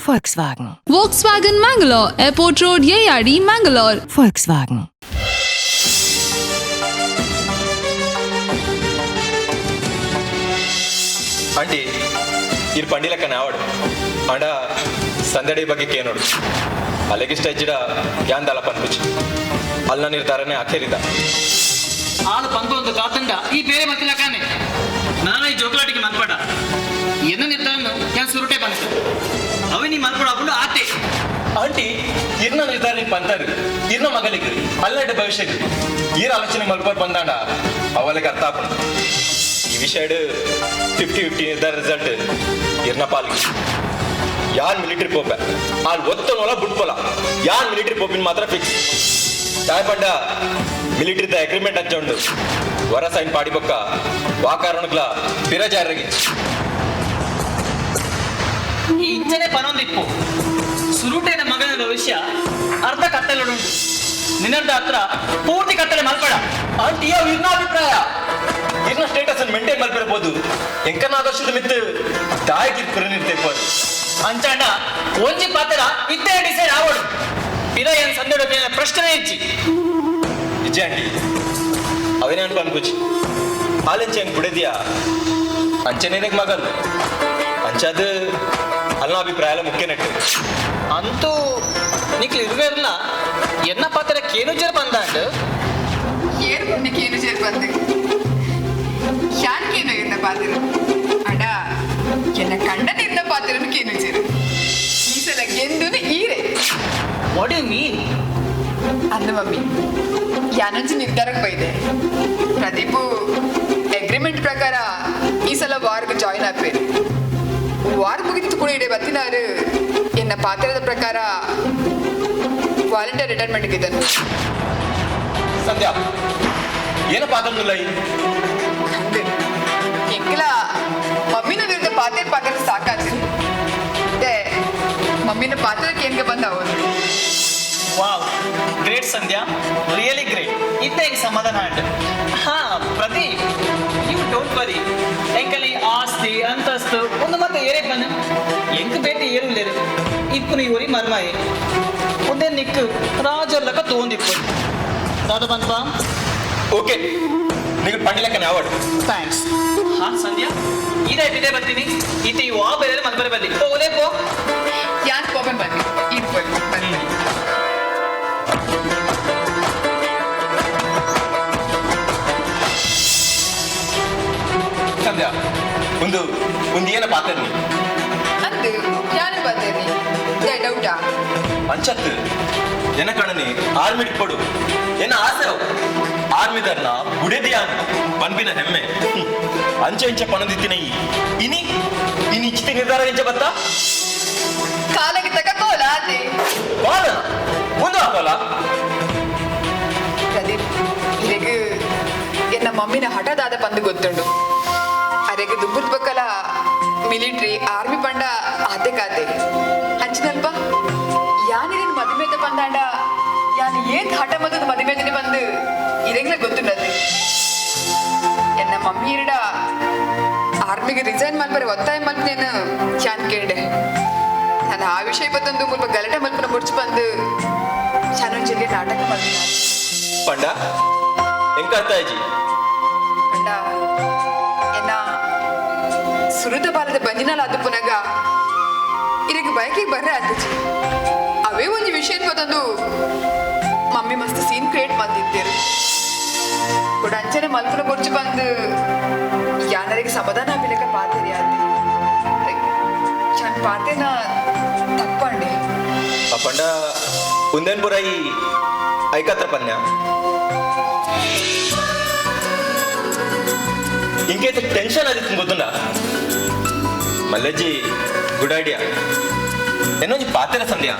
Volkswagen. Volkswagen Mangalore, Airport Road, Yeyadi, Mangalore. Volkswagen. Aunty ಇರ್ ಪಂಡಿಲಕ್ಕ ನಾವಡು ಆಂಡ ಸಂದಡಿ ಬಗ್ಗೆ ಕೇನೋಡು ಅಲ್ಲಿಗಿಷ್ಟ ಹೆಚ್ಚಿಡ ಯಾಂದಲ ಪನ್ಪುಚಿ ಅಲ್ಲ ನಿರ್ಧಾರನೇ ಆಖೇರಿದ ಆಳು ಪಂಪೊಂದು ಕಾತಂಡ ಈ ಬೇರೆ ಮತ್ತಿಲಕ್ಕನೆ ನಾನು ಈ ಜೋಕಲಾಟಿಗೆ ಮನ್ಪಡ ಎನ್ನ ನಿರ್ಧಾರ ಯಾನ್ ಸುರುಟೆ ಬಂತು ಅವನಿ ಮನ್ಪಡ ಅప్పుడు ಆತೆ ಆಂಟಿ ಇರ್ನ ನಿರ್ಧಾರ ಪಂತಾರು ಇರ್ನ ಮಗಲಿಗೆ ಅಲ್ಲಡ ಭವಿಷ್ಯಕ್ಕೆ ಈರ ಆಲೋಚನೆ ಮಲ್ಪರ್ ಬಂದಾಂಡ ಅವಲಿಗೆ ಅರ್ಥ ಆಪಣ ಈ ವಿಷಯ 50-50 ನಿರ್ಧಾರ ರಿಸಲ್ಟ್ ಇರ್ನ ಪಾಲಿಗೆ ಯಾನ್ ಮಿಲಿಟರಿ ಪೋಪ ಆಳ್ ಒತ್ತನೊಲ ಬಿಟ್ಪೋಲ ಯಾನ್ ಮಿಲಿಟರಿ ಪೋಪಿನ ಮಾತ್ರ ಫಿಕ್ಸ್ ತಾಯ್ ಪಂಡ ಮಿಲಿಟರಿದ ಅಗ್ರಿಮೆಂಟ್ ಹಚ್ಚೊಂಡು ವರ ಸೈನ್ ಪಾಡಿ ಬೊಕ್ಕ ವಾಕಾರಣಗಳ ಪಿರಜಾರಗಿ ಈ ಇಂಚನೆ ಪನೊಂದಿಪ್ಪು ಸುರುಟೇನ ಮಗನ ಭವಿಷ್ಯ ಅರ್ಧ ಕತ್ತಲುಂಟು ನಿನ್ನರ್ಧ ಹತ್ರ ಪೂರ್ತಿ ಕತ್ತಲೆ ಮಲ್ಪಡ ಆಂಟಿ ಅವ್ ಇರ್ನ ಅಭಿಪ್ರಾಯ ಇರ್ನ ಸ್ಟೇಟಸ್ ಅನ್ನು ಮೇಂಟೈನ್ ಮಲ್ಪಿರಬಹುದು ಎಂಕನಾದರ್ಶದ ಮಿತ್ತು ತಾಯಿಗಿರ್ ಕುರನಿರ್ತೇಪರು ಅಂಚಾಂಡ ಒಂಜಿ ಪಾತ್ರ ಇದ್ದೇ ಡಿಸೈಡ್ ಆವಡು ಇದ ಏನ್ ಸಂದರ್ಭ ಪ್ರಶ್ನೆ ಹೆಚ್ಚಿ ನಿಜ ಆಂಟಿ ಅವನೇ ಅನ್ಪ ಅನ್ಕೋಚಿ ಹಾಲೆಂಚೆ ಹಂಗೆ ಬಿಡದಿಯಾ ಅಂಚೆನೇನಕ್ಕೆ ಮಗಲ್ ಅಂಚಾದ ಅಲ್ಲ ಅಭಿಪ್ರಾಯ ಮುಖ್ಯ ನೆಟ್ಟು ಅಂತೂ ನಿಕ್ಲು ಇರುವೆರ್ಲ ಎನ್ನ ಪಾತ್ರ ಕೇನು ಜರ್ ಬಂದಾಂಡ್ ಏನು ನೀನು ಸೇರಿ ಬಂದೆ ಯಾನ್ಕೇನು ಎನ್ನ ಪಾತ್ರ ಅಡ ಎನ್ನ ಕಂಡನ ಎನ್ನ ಪಾತ್ರನು ಕೇನು ಸೇರು ಈ ಸಲ ಗೆಂದುನು ಈರೆ ವಾಟ್ ಯು ಮೀನ್ ಅಂದ ಮಮ್ಮಿ ಯಾನೊಂದು ನಿರ್ಧಾರಕ್ಕೆ ಬೈದೆ ಪ್ರದೀಪು ಅಗ್ರಿಮೆಂಟ್ ಪ್ರಕಾರ ಈ ಸಲ ವಾರ್ಗೆ ಜಾಯಿನ್ ಆಗ್ಬೇಕು ವಾರ್ ಮುಗಿದು ಕೂಡ ಇಡೆ ಬತ್ತಿನಾರು ಎನ್ನ ಪಾತ್ರದ ಪ್ರಕಾರ ವಾಲಂಟಿಯರ್ ರಿಟೈರ್ಮೆಂಟ್ ಇದ್ದಾನೆ. ಸಂಧ್ಯಾ ಏನಪ್ಪ ಅದನ್ನಿಲ್ಲ ಎಂಕಲ ಮಮ್ಮಿನ ವಿರುದ್ಧ ಪಾತ್ರ ಸಾಕಾಗ್ತದೆ. ಮಮ್ಮಿನ ಪಾತ್ರಕ್ಕೆ ಹೆಂಗೆ ಬಂದ ಅವರು. ವಾವ್, ಗ್ರೇಟ್ ಸಂಧ್ಯಾ, ರಿಯಲಿ ಗ್ರೇಟ್. ಇದ್ದ ಈಗ ಸಮಾಧಾನ ಆಟ. ಹಾ ಪ್ರದೀಪ್, ಯು ಡೋಂಟ್ ವರಿ. ಎಂಕಲಿ ಆಸ್ತಿ ಅಂತಸ್ತು ಒಂದು ಮತ್ತೆ ಏರೇ ಬನ್ನ ಎಂಕ್ ಬೇಟಿ ಏನು ಲೇರು ಇಪ್ಪು ಇವರಿ ಮರ್ಮಾಯಿ ಒಂದೇ ನಿಕ್ಕು ರಾಜರ್ಲಕ ತೋಂದಿಪ್ಪು ದಾದ ಬಂತ. ಓಕೆ, ನೀವು ಪಂಡಿಲಕ್ಕನೆ ಅವಾರ್ಡ್. ಥ್ಯಾಂಕ್ಸ್. ಹಾ ಸಂಧ್ಯಾ, ಇದೇ ಬರ್ತೀನಿ. ಇತಿ ವಾ ಬೇರೆ ಮನ್ಬರೆ ಬನ್ನಿ. ಓಲೇ ಪೋ ಯಾಕೆ ಪೋಬನ್ ಬನ್ನಿ ಇಪ್ಪು ಬನ್ನಿ. ಸಂಧ್ಯಾ ಒಂದು ಏನ ಪಾತ್ರಿ ಅಂದು ಯಾರು ಪಾತ್ರಿ ಡೌಟಾ ಅಂಚತ್ತು ಎನ ಕಣನಿ ಆರ್ಮಿ ಇಟ್ಕೊಡು ಎನ್ನ ಆಸೆ ಆರ್ಮಿದರ್ನ ಬುಡೆದಿಯ ಪನ್ಪಿನ ಹೆಮ್ಮೆ ಅಂಚೆ ಪಣದಿತ್ತಿನ ಇನಿ ಇಚ್ಚಿತಿ ನಿರ್ಧಾರ ಎಂಚ ಬತ್ತ ಕಾಲಕ್ಕೆ ತಕ್ಕ ಕೋಲ ಅದೇ ಕೋಲ ಮುಂದೆ ಹಾಕೋಲ ಪ್ರದೀಪ್ ಇದಕ್ಕೆ ಎನ್ನ ಮಮ್ಮಿನ ಹಠದಾದ ಪಂದು ಗೊತ್ತುಂಡು. ಅರೆಗೆ ದುಬ್ಬದ ಬಕ್ಕಲ ಮಿಲಿಟ್ರಿ ಆರ್ಮಿ ಪಂಡ ಆತೆ ಕಾತೆ ಅಂಚಿನಲ್ಪ ಯಾನಿರಿನ ಮದುವೆದ ಪಂದಾಂಡ ಯಾನು ಏನ್ ಹಠ ಮಗದ ಮದುವೆದಿನ ಬಂದು ಇರೆಂಗ್ಲ ಗೊತ್ತುಂಡದು. ಎನ್ನ ಮಮ್ಮಿ ಇರಡ ಆರ್ಮಿಗೆ ರಿಸೈನ್ ಮಾಡ್ಬಾರೆ ಒತ್ತಾಯ ಮಲ್ಪನೇನು ಯಾನ್ ಕೇಳ್ದೆ. ನಾನು ಆ ವಿಷಯ ಬತ್ತೊಂದು ಸ್ವಲ್ಪ ಗಲಾಟೆ ಮಲ್ಪನ ಮುಡ್ಚು ಬಂದು ಚಾನೊಂಜಿಗೆ ನಾಟಕ ಮಲ್ಪಿನ ಪಂಡ ಎಂಕಾತಾಜಿ ಪಂಡ ಎನ್ನ ಸುರುದ ಬಾಲದ ಬಂಜಿನಲ್ಲ ಅದು ಪುನಗ ಇದಕ್ಕೆ ಬಯಕಿಗೆ ಬರ್ರೆ ಆತಜಿ ಅವೇ ಒಂದು ವಿಷಯ ಬತ್ತೊಂದು ಮಮ್ಮಿ ಮಸ್ತ್ ಸೀನ್ ಕ್ರಿಯೇಟ್ ಮಾಡ್ತಿದ್ದೇರು ಕೂಡ ಅಂಚನೆ ಮಲ್ಪನ ಮುಡ್ಚು ಬಂದು ಯಾನರಿಗೆ ಸಮಾಧಾನ ಆಗ್ಲಿಕ್ಕ ಪಾತೇರಿ ಆತೆ ಚಂದ ಪಾತೇನ ತಪ್ಪಂಡೆ ಪಂಡ ಉಂದೇನ್ ಬುರಾಯಿ ಐಕತ್ರ ಪನ್ಯ ಇಂಕೆ ಟೆನ್ಷನ್ ಆಗಿತ್ತು ಗೊತ್ತುಂಡ ಮಲ್ಲಜ್ಜಿ ಗುಡ್ ಐಡಿಯಾ ಏನೊಂದು ಪಾತ್ರ ಸಂಧ್ಯಾ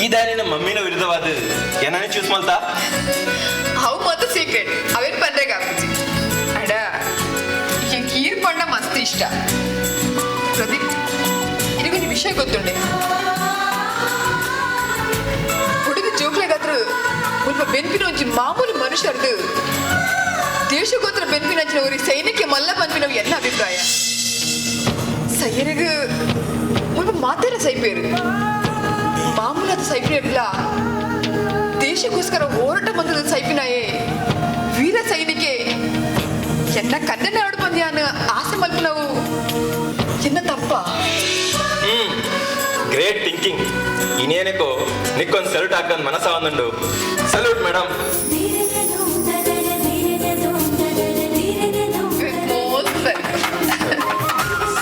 ಈ ದಾರಿನ ಮಮ್ಮಿನ ವಿರುದ್ಧವಾದ ಏನಾನೇ ಚೂಸ್ ಮಾಡ್ತಾ ಅವು ಮತ್ತು ಸೀಕ್ರೆಟ್ ಅವೇನ್ ಪಂದ್ರೆಗೆ ಹಾಕಿ ಅಡ ಕೀರ್ ಪಂಡ ಮಸ್ತ್ ಇಷ್ಟ. ಪ್ರದೀಪ್ ಇದಕ್ಕೊಂದು ವಿಷಯ ಗೊತ್ತುಂಡೆ ಹುಡುಗ ಜೋಕ್ಲೆಗಾದ್ರು ಸ್ವಲ್ಪ ಬೆನ್ಪಿನ ಒಂಜಿ ಮಾಮೂಲಿ ಮನುಷ್ಯರ್ದು ದೇಶಗೋತ್ರ ಬೆನ್ಪಿನಂಚಿನವ್ರಿಗೆ ಸೈನ್ಯಕ್ಕೆ ಮಲ್ಲ ಪನ್ಪಿನವು ಎಲ್ಲ ಅಭಿಪ್ರಾಯ ಸೈನಿಗೆ ಸ್ವಲ್ಪ ಮಾತಾಡ ಸೈಪೇರು ಮಾಮೂಲಾದ ಸೈಪಿನ ದೇಶಕ್ಕೋಸ್ಕರ ಹೋರಾಟ ಬಂದದ ಸೈಪಿನಾಯೇ ವೀರ ಸೈನಿಕೆ ಎನ್ನ ಕನ್ನಡ ಆಡು ಬಂದ್ಯಾನ ಆಸೆ ಮಲ್ಪ ನಾವು ಎನ್ನ ತಪ್ಪ. Great thinking. ಇನ್ನೇನಕ್ಕೋ ನಿಕ್ಕೊಂದು ಸಲ್ಯೂಟ್ ಹಾಕೊಂಡ್ ಮನಸ್ಸ ಒಂದುಂಡು. Salute madam.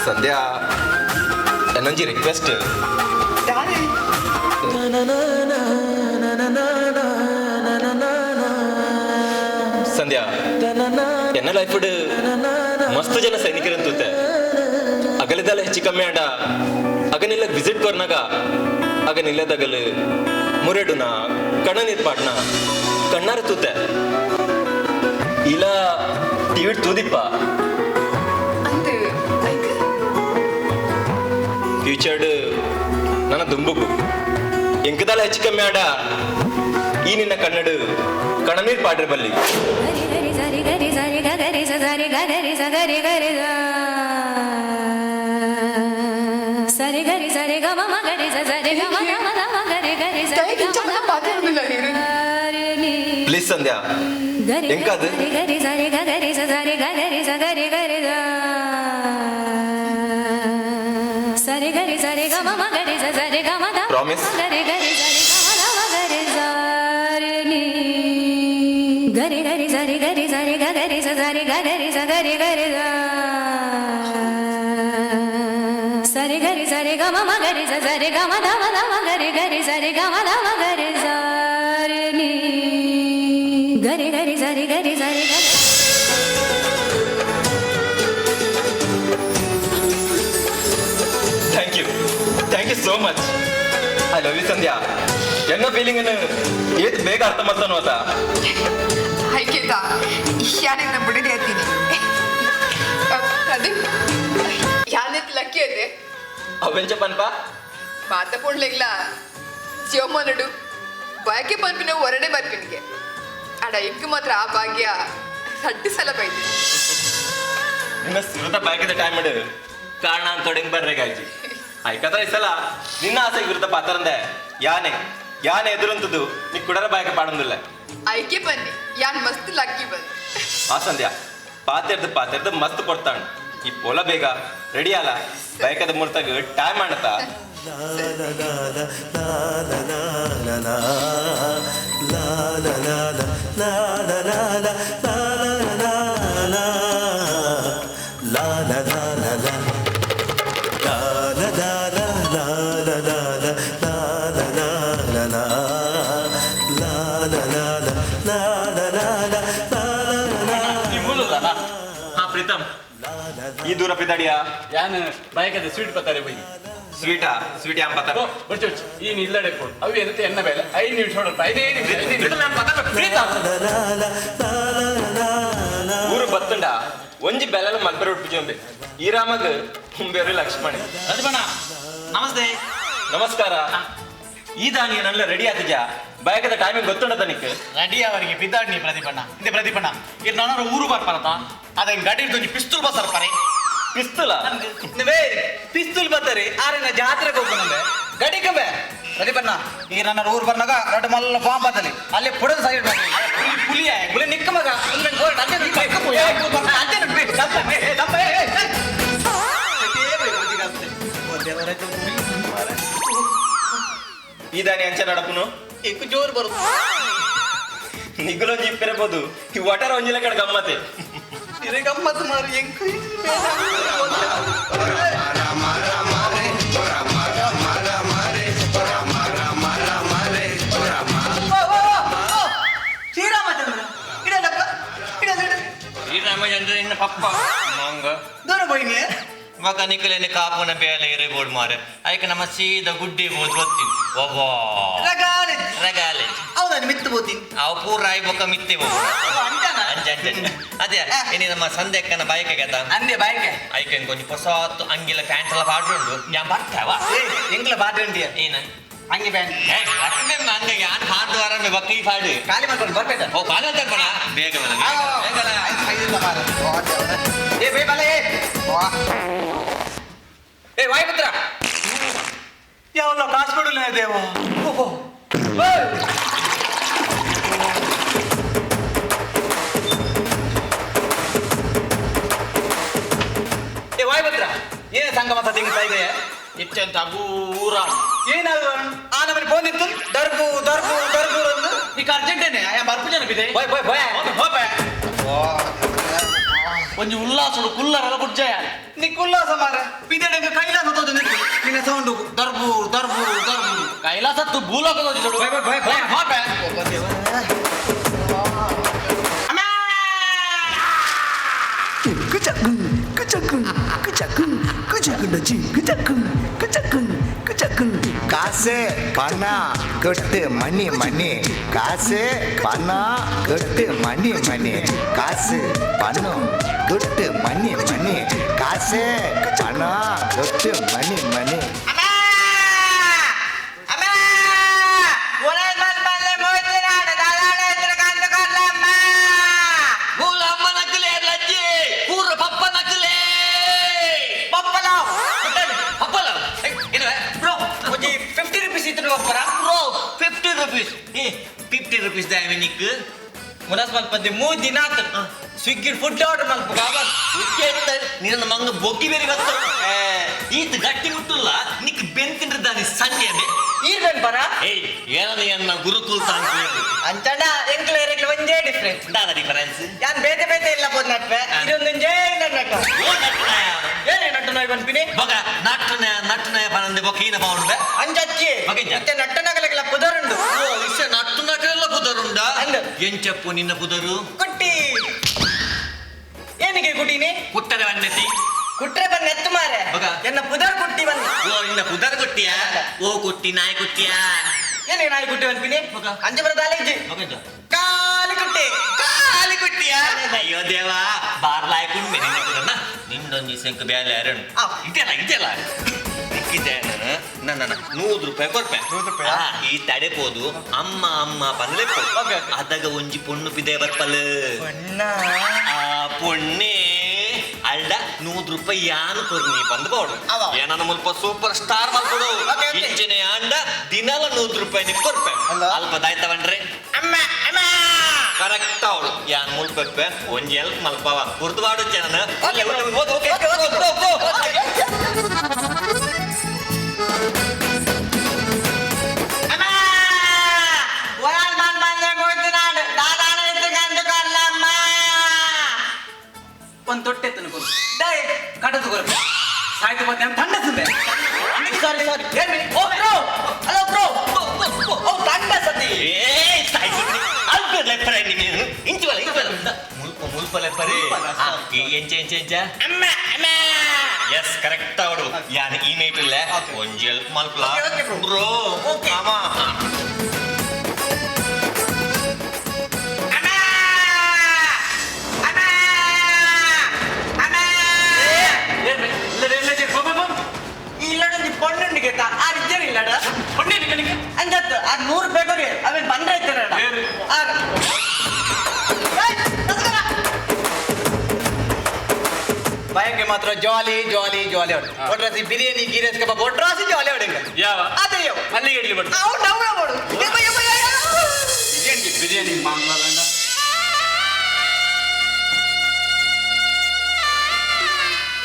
ಸಂಧ್ಯಾ ಎನ್ನೊಂಜಿ ರಿಕ್ವೆಸ್ಟ್. ಸಂಧ್ಯಾ ಎನ್ನ ಲೈಫ್ ಮಸ್ತ್ ಜನ ಸೈನಿಕರಂತೂತೆ ಅಗಲಿದಲ್ಲ ಹೆಚ್ಚು ಕಮ್ಮಿ ಆಂಡ ಅಗನಿಲ್ಲ ವಿಸಿಟ್ ಕೊರ್ನಾಗ ಅಗನಿಲ್ಲದಗಲು ಮುರೆಡುನ ಕಣ ನಿರ್ಪಾಟ್ನ ಕಣ್ಣಾರ ತೂತೆ ಇಲ್ಲ ಟಿವಿ ತೂದಿಪ್ಪ ಫ್ಯೂಚರ್ಡ್ ನನ್ನ ದುಂಬುಗು ಎಂಕದಲ್ಲ ಹೆಚ್ಚು ಕಮ್ಮಿ ಆಡ ಈ ನಿನ್ನ ಕನ್ನಡ ಕಣನೀರ್ ಪಾಡ್ರೆ ಬಲ್ಲಿ ಸರಿ ಗರಿ ಸರಿ ಗ ಮ ಗರಿ ಸರಿ ಗ ಮ ಗರಿ ಗರಿ ಸರಿ ಪ್ಲೀಸ್ ಸಂಧ್ಯಾ ಎಂಕದು ಗರಿ ಸರಿ ಗ ಗರಿ ಸರಿ ಗ ಗರಿ ಸರಿ ಗರಿ ಸರಿ ಗರಿ ಸರಿ ಗ ಮ ಗರಿ ಸರಿ ಗ ಮ ಪ್ರಾಮಿಸ್ ಗರಿ ಗರಿ ಸರಿ ಗ ಮ ಗರಿ ಗರಿ ಗರಿ ಸರಿ ಗರಿ ಸರಿ ಗ ಗರಿ ಸರಿ ಗ ಗರಿ ಸರಿ ಗರಿ ಸರಿ ಗರಿ ಸರಿ ಗ ಮ ಗರಿ ಸರಿ ಗ ಮ ಗರಿ ಗರಿ ಸರಿ ಗ ಮ ಗರಿ ಗರಿ ಗರಿ ಸರಿ ಗರಿ ಸರಿ ಗ thank you so much. I love you Sandhya. ಎನ್ನ ಫೀಲಿಂಗ್ ಏತ್ ಬೇಗ ಅರ್ಥ ಮಾಡ್ತಾನು ಆತ ಐಕ್ಯತ ಯಾನಿಂದ ಬಿಡದೆ ಹತ್ತೀನಿ ಪ್ರದೀಪ್ ಯಾನೆತ್ ಲಕ್ಕಿ ಅದೇ ಅವೆಂಚ ಪನ್ಪ ಮಾತಪೊಂಡ್ಲೆಗ್ಲ ಶಿವಮ್ಮನಡು ಬಾಯ್ಕೆ ಪನ್ಪಿನ ಹೊರಡೆ ಬರ್ಪಿನಿಗೆ ಅಡ ಇಂಕ ಮಾತ್ರ ಆ ಭಾಗ್ಯ ಸಡ್ಡು ಸಲ ಬೈತಿ ನಿನ್ನ ಸುರತ ಬಾಯ್ಕಿದ ಟೈಮ್ ಮಾಡು ಕಾರಣ ಅಂತ ತೊಡಂಗ್ ಬರ್ರೆ ಗಾಯ್ಜಿ ಐಕತ್ರ ಈ ಸಲ ನಿನ್ನ ಆಸೆ ವಿರುದ್ಧ ಪಾತ್ರಂದೆ ಯಾನೆ ಎದುರಂತದ್ದು ನೀ ಕುಡರ ಬಾಯ್ಕೆ ಪಾಡೊಂದಿಲ್ಲ ಐಕೆ ಬನ್ನಿ ಯಾನ್ ಮಸ್ತ್ ಲಕ್ಕಿ ಬಂದು ಆ ಸಂಧ್ಯಾ ಪಾತೆರ್ದು ಮಸ್ತ್ ಕೊಡ್ತಾಣ ಈ ಪೊಲ ಬೇಗ ರೆಡಿ ಅಲ್ಲ ಬೈಕದ ಮುರ್ತಾಗ ಟೈಮ್ ಮಾಡತ್ತಾ ಪ್ರೀತಮ್ ಈ ದೂರ ಪಿತಾಡಿಯಾ ಯಾನು ಬಯಕದ ಸ್ವೀಟ್ ಪತ್ತಾರೆ ಬೈ ಸ್ವೀಟ್ ಯಾನ್ ಪತ್ತಾರ ಬಚ್ಚು ಈ ನಿಲ್ಲಡೆ ಕೊಡು ಅವು ಏನಂತ ಎನ್ನ ಬೇಲೆ 5 ನಿಮಿಷ ಹೊರಟ 5 ಊರು ಬತ್ತಂಡ ಒಂಜಿ ಬೆಲ್ಲ ಮಲ್ಪೆರ ಉಟ್ಪಿಜೊಂಬೆ ಈ ರಾಮಗ್ ಬೇರೆ ಲಕ್ಷ್ಮಣಿ ಲಕ್ಷ್ಮಣ ನಮಸ್ತೆ ನಮಸ್ಕಾರ ಈ ದಾನಿಯ ನಲ್ಲ ರೆಡಿ ಆತಿಜ ಬಯಕದ ಟೈಮಿಂಗ್ ಗೊತ್ತುಂಡ ತನಿಕ್ ರೆಡಿ ಅವರಿಗೆ ಬಿದ್ದಾಡ್ನಿ ಪ್ರದೀಪಣ್ಣ ಇಂದೆ ಪ್ರದೀಪಣ್ಣ ಇದು ನನ್ನ ಊರು ಬರ್ಪಾರತ ಅದ ಗಾಡಿ ಹಿಡ್ದು ಪಿಸ್ತೂಲ್ ಬಸ್ಸಾರ ಪರೆ ಪಿಸ್ತೂಲ ನೀವೇ ಪಿಸ್ತೂಲ್ ಬತ್ತರಿ ಆರೇನ ಜಾತ್ರೆಗೆ ಹೋಗ್ಬಂದೆ ಗಾಡಿ ಕಂಬೆ ಪ್ರದೀಪಣ್ಣ ಈ ನನ್ನ ಊರು ಬರ್ನಾಗ ಎರಡು ಮಲ್ಲ ಬಾಂಬ್ ಬತ್ತಲಿ ಅಲ್ಲಿ ಪುಡದ ಸೈಡ್ ಪುಲಿಯ ಪುಲಿ ನಿಕ್ಕ ಮಗ ಈ ದಾನಿ ಅಂಚೆ ನಡಪುನು ఎక్కువ జోరు బరువు ನಿಗ್ಗುಲೋ ಜಿಪ್ಪಿರಬಹುದು ಈ ಒಟರ ಒಂಜಿಲ ಕಡೆ ಗಮ್ಮತೆ ಇರೇ ಗಮ್ಮತ್ತು ಮಾರು ಎಂಕು ಶ್ರೀರಾಮಚಂದ್ರ ಇಡಲಪ್ಪ ಶ್ರೀರಾಮಚಂದ್ರ ಇನ್ನ ಪಪ್ಪ ಮಂಗ ದೂರ ಹೋಯ್ನಿ ಮಗ ನಿಖಲೇನೆ ಕಾಪುನ ಬೇಲೆ ಇರೇ ಬೋರ್ಡ್ ಮಾರೆ ಆಯ್ಕೆ ನಮ್ಮ ಸೀದಾ ಗುಡ್ಡಿ ಬೋದು ಗೊತ್ತೀನಿ ಒಬ್ಬ ರಗಾಲೆ ಹೌದಾ ಮಿತ್ತು ಬೋತೀನಿ ಅವು ಪೂರ ಆಯ್ ಬೊಕ್ಕ ಮಿತ್ತೆ ಅದೇ ಇನಿ ನಮ್ಮ ಸಂಧ್ಯಕ್ಕನ ಬೈಕೆಗೆ ಅದ ಅಂದೆ ಬಾಯ್ಕೆ ಆಯ್ಕೆ ಕೊಂಚ ಹೊಸತ್ತು ಅಂಗಿಲ ಪ್ಯಾಂಟ್ ಎಲ್ಲ ಬಾಡ್ರುಂಡು ಯಾ ಬರ್ತಾವ ಎಂಗ್ಲ ಬಾಡ್ರಂಡಿಯ ಏನ ಅಂಗಿ ಪ್ಯಾಂಟ್ ಹಂಗ ಯಾನ್ ಹಾಡು ವಾರ ಬಕ್ಕ ಈ ಪಾಡು ಖಾಲಿ ಮಾಡ್ಕೊಂಡು ಬರ್ಬೇಕ ಓ ಬಾಲ ತಗೋಣ ಬೇಗ ಏ ಬೇ ಬಲ ಏ ವಾಯುಪುತ್ರ ಯಾವಲ್ಲ ಕಾಸು ಕೊಡಲ್ಲ ದೇವ ಏ ವಾಯುಪುತ್ರ ಏನೇ ಸಂಗಮ ಸತಿಂಗ್ತಾ ಇದೆ ಇಚ್ಚಂತ ಅಗೂರ ಏನಾದ್ರು ಆ ನಮ್ಮನೆ ಫೋನ್ ಇತ್ತು ದರ್ಬು ಅಂದು ಈಗ ಅರ್ಜೆಂಟೇನೆ ಆಯಾ ಬರ್ಪು ಜನ ಬಿದೆ ಒಂಜಿ ಉಲ್ಲಾಸಡು ಕುಲ್ಲರಲ್ಲ ಬುಜ್ಜಯ ನೀ ಉಲ್ಲಾಸ ಮಾರ ಬಿದ್ದೆಂಗ ಕೈಲಾಸ ತೋದು ನಿನ್ನ ಸೌಂಡು ದರ್ಬು ಕೈಲಾಸತ್ತು ಭೂಲೋಕದ காசு பணம் கொட்டு மணி காசு பணம் கொட்டு மணி காசு பணம் கொட்டு மணி காசு பணம் கொட்டு மணி ₹50 ದಾಯನಿಕ್ ಮುನಸ್ ಮಲ್ಪದ್ದೆ 3 ದಿನ ಆತ ಸ್ವಿಗ್ಗಿ ಫುಡ್ ಆರ್ಡರ್ ಮಲ್ಪ ಬಾಬರ್ ಉಕ್ಕೆ ನಿನ್ನ ಮಂಗ ಬೊಕ್ಕಿ ಬೇರೆ ಗತ್ತ ಈತ ಗಟ್ಟಿ ಮುಟ್ಟಲ್ಲ ನಿಕ್ ಬೆಂತಿಂದ್ರ ದಾನಿ ಸಂಜೆ ಈರ್ಬೆನ್ ಬರ ಏಯ್ ಏನದ ಎನ್ನ ಗುರುಕುಲ್ ತಾಂತ ಅಂಚಂಡ ಎಂಕ್ಲೆ ರೇಕ್ಲೆ ಒಂದೇ ಡಿಫರೆನ್ಸ್ ದಾದ ಡಿಫರೆನ್ಸ್ ಯಾನ್ ಬೇತೆ ಇಲ್ಲ ಬೋದ್ ನಟ್ವೆ ಇದೊಂದೇ ನಟ್ಟ ಏನೇ ನಟ್ಟು ನೋಯ್ ಬನ್ಪಿನಿ ಬಗ ನಟ್ಟನೆ ಪನಂದೆ ಬೊಕ್ಕೀನ ಪೌಂಡ್ ಅಂಜಚ್ಚಿ ಮತ್ತೆ ನಟ್ಟನಗಲೆಲ್ಲ ಪುದರುಂಡು ಓ ಇಷ್ಟ ನಟ್ಟನಗಲೆಲ್ಲ ಪುದರುಂಡ ಎಂಚಪ್ಪು ನಿನ್ನ ಪುದರು ಕುಟ್ಟಿ ಏನಿಗೆ ಕುಟೀನಿ ಕುಟ್ಟರೆ ಬನ್ನೆತ್ತಿ ಕುಟ್ರೆ ಬನ್ನಿ ಎತ್ತು ಮಾರೆ ಎನ್ನ ಪುದರ್ ಕುಟ್ಟಿ ಬನ್ನಿ ಓ ನಿನ್ನ ಪುದರ್ ಕುಟ್ಟಿಯಾ ಓ ಕುಟ್ಟಿ ನಾಯಿ ಕುಟ್ಟಿಯಾ ಏನೇ ನಾಯಿ ಕುಟ್ಟಿ ಅನ್ಪಿನಿ ಅಂಜ ಬರದಾಲೆ ಇಜ್ಜಿ ಕಾಲಿ ಕುಟ್ಟಿಯಾ ಅಯ್ಯೋ ದೇವ ಬಾರ್ಲಾಯ್ಕೊಂಡು ಮೆನೆ ನಿಮ್ದೊಂದು ದಿವಸ ಬ್ಯಾಲೆ ಯಾರಣ್ಣ ಇದೆಯಲ್ಲ ನನ್ನ 100 ರೂಪಾಯಿ ಕೊಡ್ಪೆ ಈ ತಡೆಪೋದು ಅಮ್ಮ ಬಂದ್ಲೆ ಅದಾಗ ಒಂಜಿ ಪೊಣ್ಣು ಪಿದೆ ಬರ್ಪಲ್ ಆ ಪೊಣ್ಣೆ ಅಳ್ಳ 100 ರೂಪಾಯಿ ಯಾನು ಕೊರ್ನಿ ಬಂದ್ ಬೋಡು ಏನನ್ನ ಮುಲ್ಪ ಸೂಪರ್ ಸ್ಟಾರ್ ಮಾಡ್ಕೊಡು ಇಂಚಿನ ಅಂಡ ದಿನಾಲ 100 ರೂಪಾಯಿ ನಿಮ್ ಕೊಡ್ಪೆ ಅಲ್ಪ ದಾಯ್ತವನ್ರಿ ಕರೆಕ್ಟ್ ಅವಳು ಯಾನ್ ಮುಲ್ಪೆ ಒಂಜಿ ಎಲ್ಪ್ ಮಲ್ಪವ ಗುರ್ದುವಾಡು ಚೆನ್ನ ಒಂದು ತೊಟ್ಟೆ ತನಕ ಕಟ್ಟದು ಕೊರ ಸಾಯ್ತು ಮತ್ತೆ ತಂಡ ಸುಂದೆ ಸಾರಿ ಓ ಬ್ರೋ ಹಲೋ ಬ್ರೋ ಓ ತಂಡ ಸತಿ ಅಲ್ಪ ಲೆಪ್ಪರೆ ನೀನು ಇಂಚವಲ್ಲ ಮುಲ್ಪ ಲೆಪ್ಪರೆ ಎಂಚ ಅಮ್ಮ ಎಸ್ ಕರೆಕ್ಟ್ ಅವಡು ಯಾನ್ ಈ ನೈಟ್ ಇಲ್ಲ ಒಂಜಿ ಹೆಲ್ಪ್ ಮಲ್ಪಲ ಬ್ರೋ ಮಾಮ பொண்ணுக்கு அர்ஜன் இல்லடா பொண்ணு எனக்கு அஞ்சத்து அது 100 ರೂಪಾಯಿ ಕೊಡಿ ಅವನ್ ಬಂದ್ರೆ ಇರ್ತಾರಡ ಭಯಕ್ಕೆ ಮಾತ್ರ ಜಾಲಿ ಒಟ್ರಾಸಿ ಬಿರಿಯಾನಿ ಗೀರೇಸ್ ಕಬಾಬ್ ಒಟ್ರಾಸಿ ಜಾಲಿ ಹೊಡೆಂಗ ಯಾವ ಅದೇ ಯಾವ ಅಲ್ಲಿಗೆ ಇಡ್ಲಿ ಬಿಡು ಅವು ನವ್ವ ಮಾಡು ಬಿರಿಯಾನಿ ಮಾಂಗಲಂಡ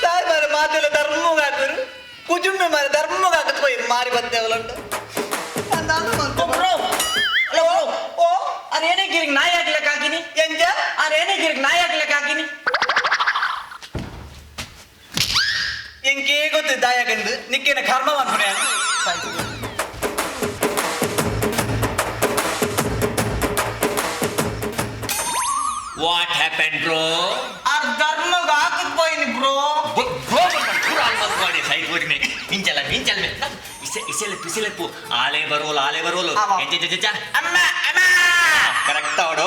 ತಾಯಿ ಮಾರ ಮಾತೆಲ್ಲ ಧರ್ಮಗಾಕರು ಕುಜುಮ್ಮೆ ಮಾರ ಧರ್ಮಗಾಕತ್ ಹೋಯ್ ಮಾರಿ ಬಂದೆ ಅವಲಂಟು ಓ ಅದೇನೇ ಗಿರಿಗೆ ನಾಯಿ ಹಾಕ್ಲಿಕ್ಕೆ ಹಾಕಿನಿ ಎಂಜ ಅದೇನೇ ಗಿರಿಗೆ ನಾಯಿ ಹಾಕ್ಲಿಕ್ಕೆ ಹಾಕಿನಿ ಎಂಕೇ ಗೊತ್ತು ದಾಯಕಂದು ನಿಕ್ಕೇನ ಕರ್ಮ ಮಾಡ್ಬಿಡ What happened, bro? ಅದು ಧರ್ಮಗ ಹಾಕಕ್ ಹೋಯ್ನಿ ಬ್ರೋ ಸೈಡ್ ಹೋಗಿನಿ ಇಂಚಲ ಇಸೆಲೆಪ್ಪು ಆಲೆ ಬರೋಲು ಅಮ್ಮ ಕರೆಕ್ಟ್ ಅವಡು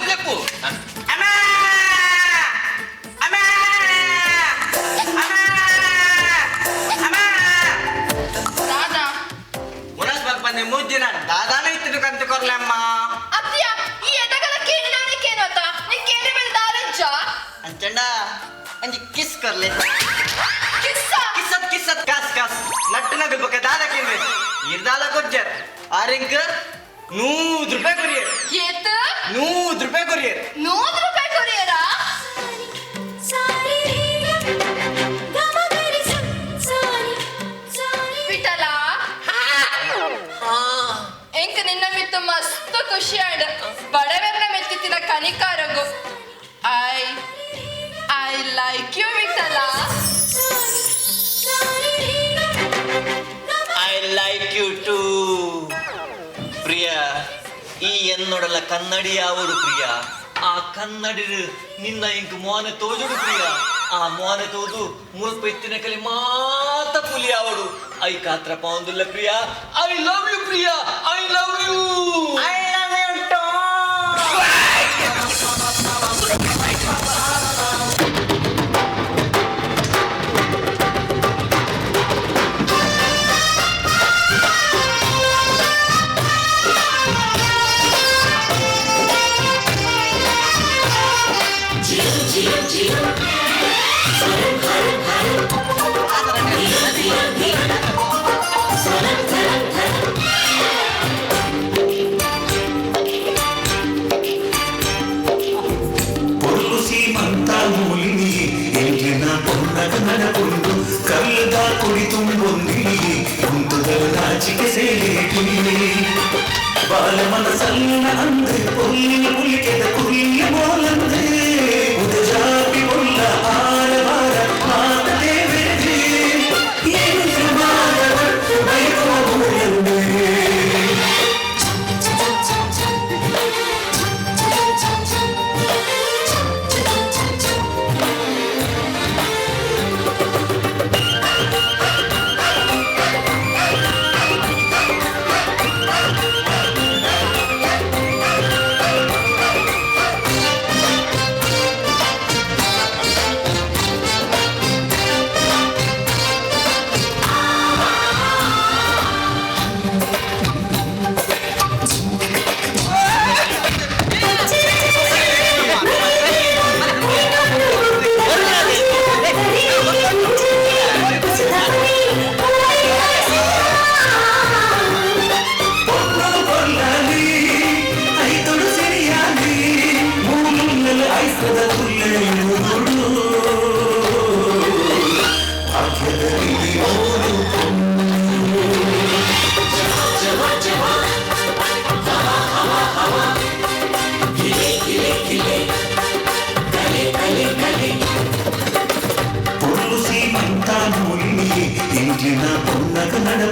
ಲೆಪ್ಪು ಬಂದೆ ಮುದ್ದಿನ ದಾದಾನ ಇತ್ತು ಕಂತು ಕೊರ್ಲಮ್ಮ ಅತ್ಯ ಈ ಎದಗಲ ಕೇಳಿದಾನೆ ಕೇನೋತ ನೀ ಕೇಂದ್ರ ಮೇಲೆ ದಾರಂಚ ಅಂಚಂಡ ಅಂಜಿ ಕಿಸ್ ಕರ್ಲೆ ಕಿಸ್ಸ ಕಿಸ್ಸತ್ ಕಾಸ್ ನಟ್ಟನಗ ಬಕ ದಾದ ಕೇಂದ್ರ ಇರ್ದಾಲ ಕೊಜ್ಜರ್ ಆರಿಂಕ 100 ರೂಪಾಯಿ ಕೊರಿಯರ್ ಏತ 100 ರೂಪಾಯಿ ಕೊರಿಯರ್ 100 ರೂಪಾಯಿ ಕೊರಿಯರಾ ವಿಠಲ ಎಂಕ ನಿನ್ನ ಮಿತ್ತು ಮಸ್ತ್ ಖುಷಿ ಆಡ ಬಡವೆರ್ನ ಮೆತ್ತಿನ ಕನಿಕಾರಗು I like you Vittala I like you too Priya ಈ ಎನ್ನೊಡಲ ಕನ್ನಡಿ ಯಾವಡು ಪ್ರಿಯ ಆ ಕನ್ನಡಿ ನಿನ್ನ ಇಂಕ ಮೋನೆ ತೋಜುಡು ಪ್ರಿಯ ಆ ಮೋನೆ ತೋದು ಮುಲ್ಪ ಎತ್ತಿನ ಕಲಿ ಮಾತ ಪುಲಿ ಯಾವಡು ಐ ಕಾತ್ರ ಪಾಂದುಲ್ಲ Priya I love you Priya I love you ಕಲ್ಲದ ಕುಡಿ ತುಂಬೊಂದಿ ಕುಂತುದರ ನಾಚಿಕೆ ಸೇರಿ ಬಾಲ ಮನಸಲ್ಲ ಅಂದ್ರೆ ಪುಲ್ಲಿನ ಪುಲಿಕೆದ ಕುರಿಯ ಮೋಲಂದ್ರೆ ಉದಜಾಪಿ ಒಲ್ಲ ಆರವಾರ ಮಾತೇ ಬೇರೆ ಏನು ಮಾಡಬಟ್ಟು ಬೈಕೋಬುರಂದೆ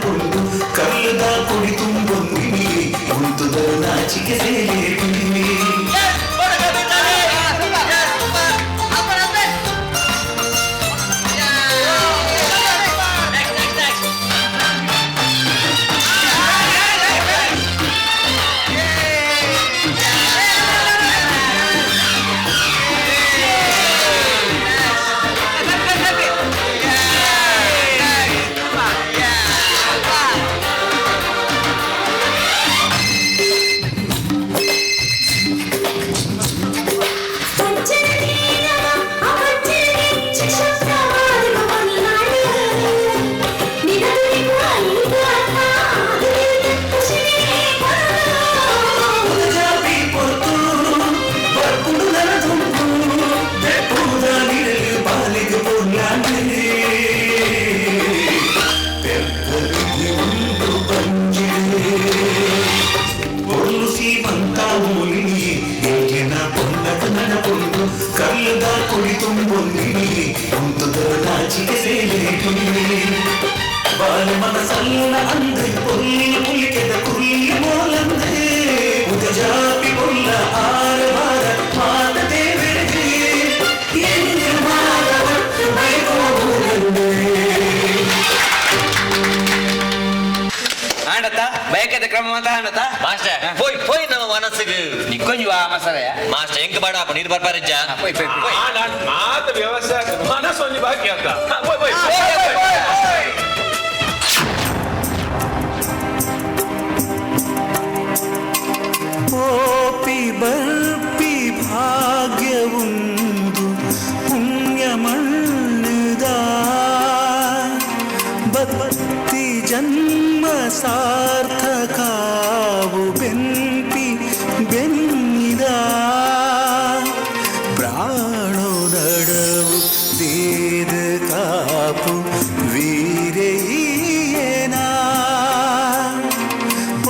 ನೆನಪುಂಟು ಕಲ್ಲದ ಕುಡಿ ತುಂಬೊಂದಿನಿ ಉಂಟುದ ನಾಚಿಕೆ ಸೇಲೆ ಕುಡಿನಿ ಕಲ್ಲದ ಕುಡಿ ತುಂಬೊಂದಿನಿ ಉಂಟುದ ನಾಚಿಕೆ ಸೇಲೆ ಕುಡಿನಿ ಬಾಲ ಮನಸಲ್ಲ ಅಂದೆ ಪೊಲ್ಲಿ ಪುಲಿಕೆದ ಕುಲ್ಲಿ ಮೋಲಂದೆ ಉದ ಜಾಪಿ ಕೊಲ್ಲ ಆರ ಬಾರ ಮಾತ ದೇವರಿಗೆ ಎನ್ನ ಮಾದ ಒಟ್ಟು ಬೈಕೋಲಂದೆ ಆಂಡತ್ತ ಬಯಕದ ಕ್ರಮ ಅಂತ ಆಂಡತ್ತ ಮಾಸ್ಟರ್ போய் போய் நம்ம மனசுக்கு ನಿಕ್ಕೊಂಜು ಆ ಮಸಾಲೆಯ ಮಾಸ್ಟರ್ ಎಂಕ ಬಾಡ ಅಪ್ಪ ನೀರು ಬರ್ಪಾರಿಜ್ಜ ಮಾತ ವ್ಯವಸ್ಥೆ ಮನಸ್ಸೊಂದು ಬಾಕಿ ಅಂತ ಓಪಿ ಬರ್ಪಿ ಭಾಗ್ಯವುಂದು ಪುಣ್ಯ ಮಣ್ಣುದ ಬತ್ತಿ ಜನ್ಮ ಸಾರ್ಥಕಾವು ಬೆಂಪಿ ಬೆನ್ನಿದ ಪ್ರಾಣೋ ನಡವು ದೇದ ಕಾಪು ವೀರೇನಾ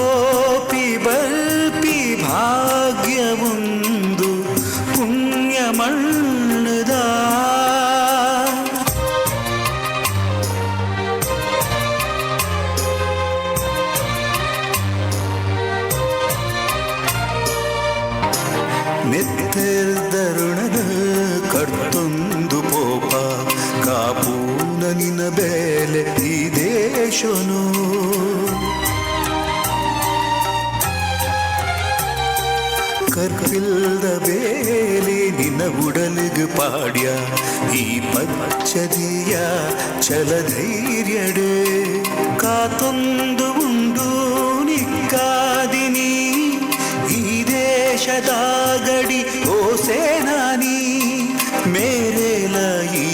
ಓಪಿ ಬಲ್ಪಿ ಭಾಗ್ಯವುಂದು ಪುಣ್ಯ ಮಣ್ಣುದ ನೆತ್ತೆರ್ದರುಣದ ಕಡ್ತೊಂದು ಪೋಪ ಕಾಪೂನ ನಿನ ಬೇಲೆ ಈ ದೇಶನು ಕರ್ಪಿಲ್ದ ಬೇಲೆ ನಿನ್ನ ಉಡಲಿಗೆ ಪಾಡ್ಯ ಈ ಪಚ್ಚದಿಯ ಛಲಧೈರ್ಯಡೆ ಕಾತೊಂದು ಉಂಡು ನಿಕ್ಕಾದಿನಿ ಈ ದೇಶದ ಗಡಿ ಓ ಸೇನಾನಿ ಮೇರೆಲ ಈ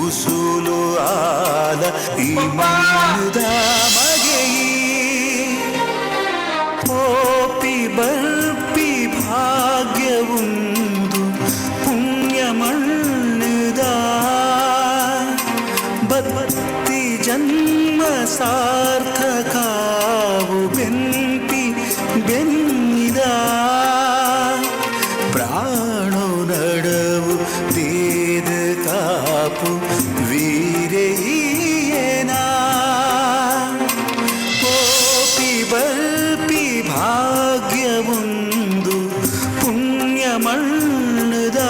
ಉಸುಲು ಆಲ ಈ ಮಣ್ಣದ ಮಗೆಯಿ ಓಪಿ ಬರ್ಪಿ ಭಾಗ್ಯವುಂದು ಪುಣ್ಯ ಮಣ್ಣುದ ಬತ್ತಿ ಜನ್ಮ ಸಾರ್ಥಕಾವು ಬೆಂಪಿ ಬೆನ್ನಿದ ಪ್ರಾಣೋ ನಡವು ದೇದ ಕಾಪು ವೀರೇನಾ ಓಪಿ ಬಲ್ಪಿ ಭಾಗ್ಯವುಂದು ಪುಣ್ಯ ಮಣ್ಣುದ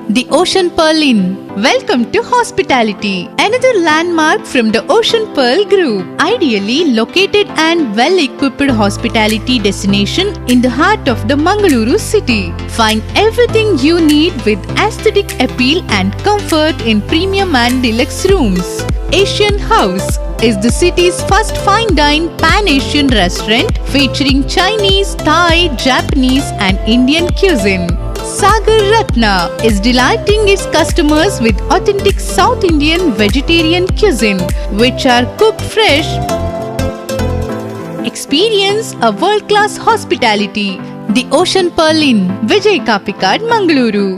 The Ocean Pearl Inn. Welcome to hospitality. Another landmark from the Ocean Pearl Group. Ideally located and well-equipped hospitality destination in the heart of the Mangaluru city. Find everything you need with aesthetic appeal and comfort in premium and deluxe rooms. Asian House is the city's first fine dine pan-Asian restaurant featuring Chinese, Thai, Japanese and Indian cuisine. Sagar Ratna is delighting its customers with authentic South Indian vegetarian cuisine, which are cooked fresh. Experience a world-class hospitality. The Ocean Pearl Inn, Vijay Kapikad, Mangaluru.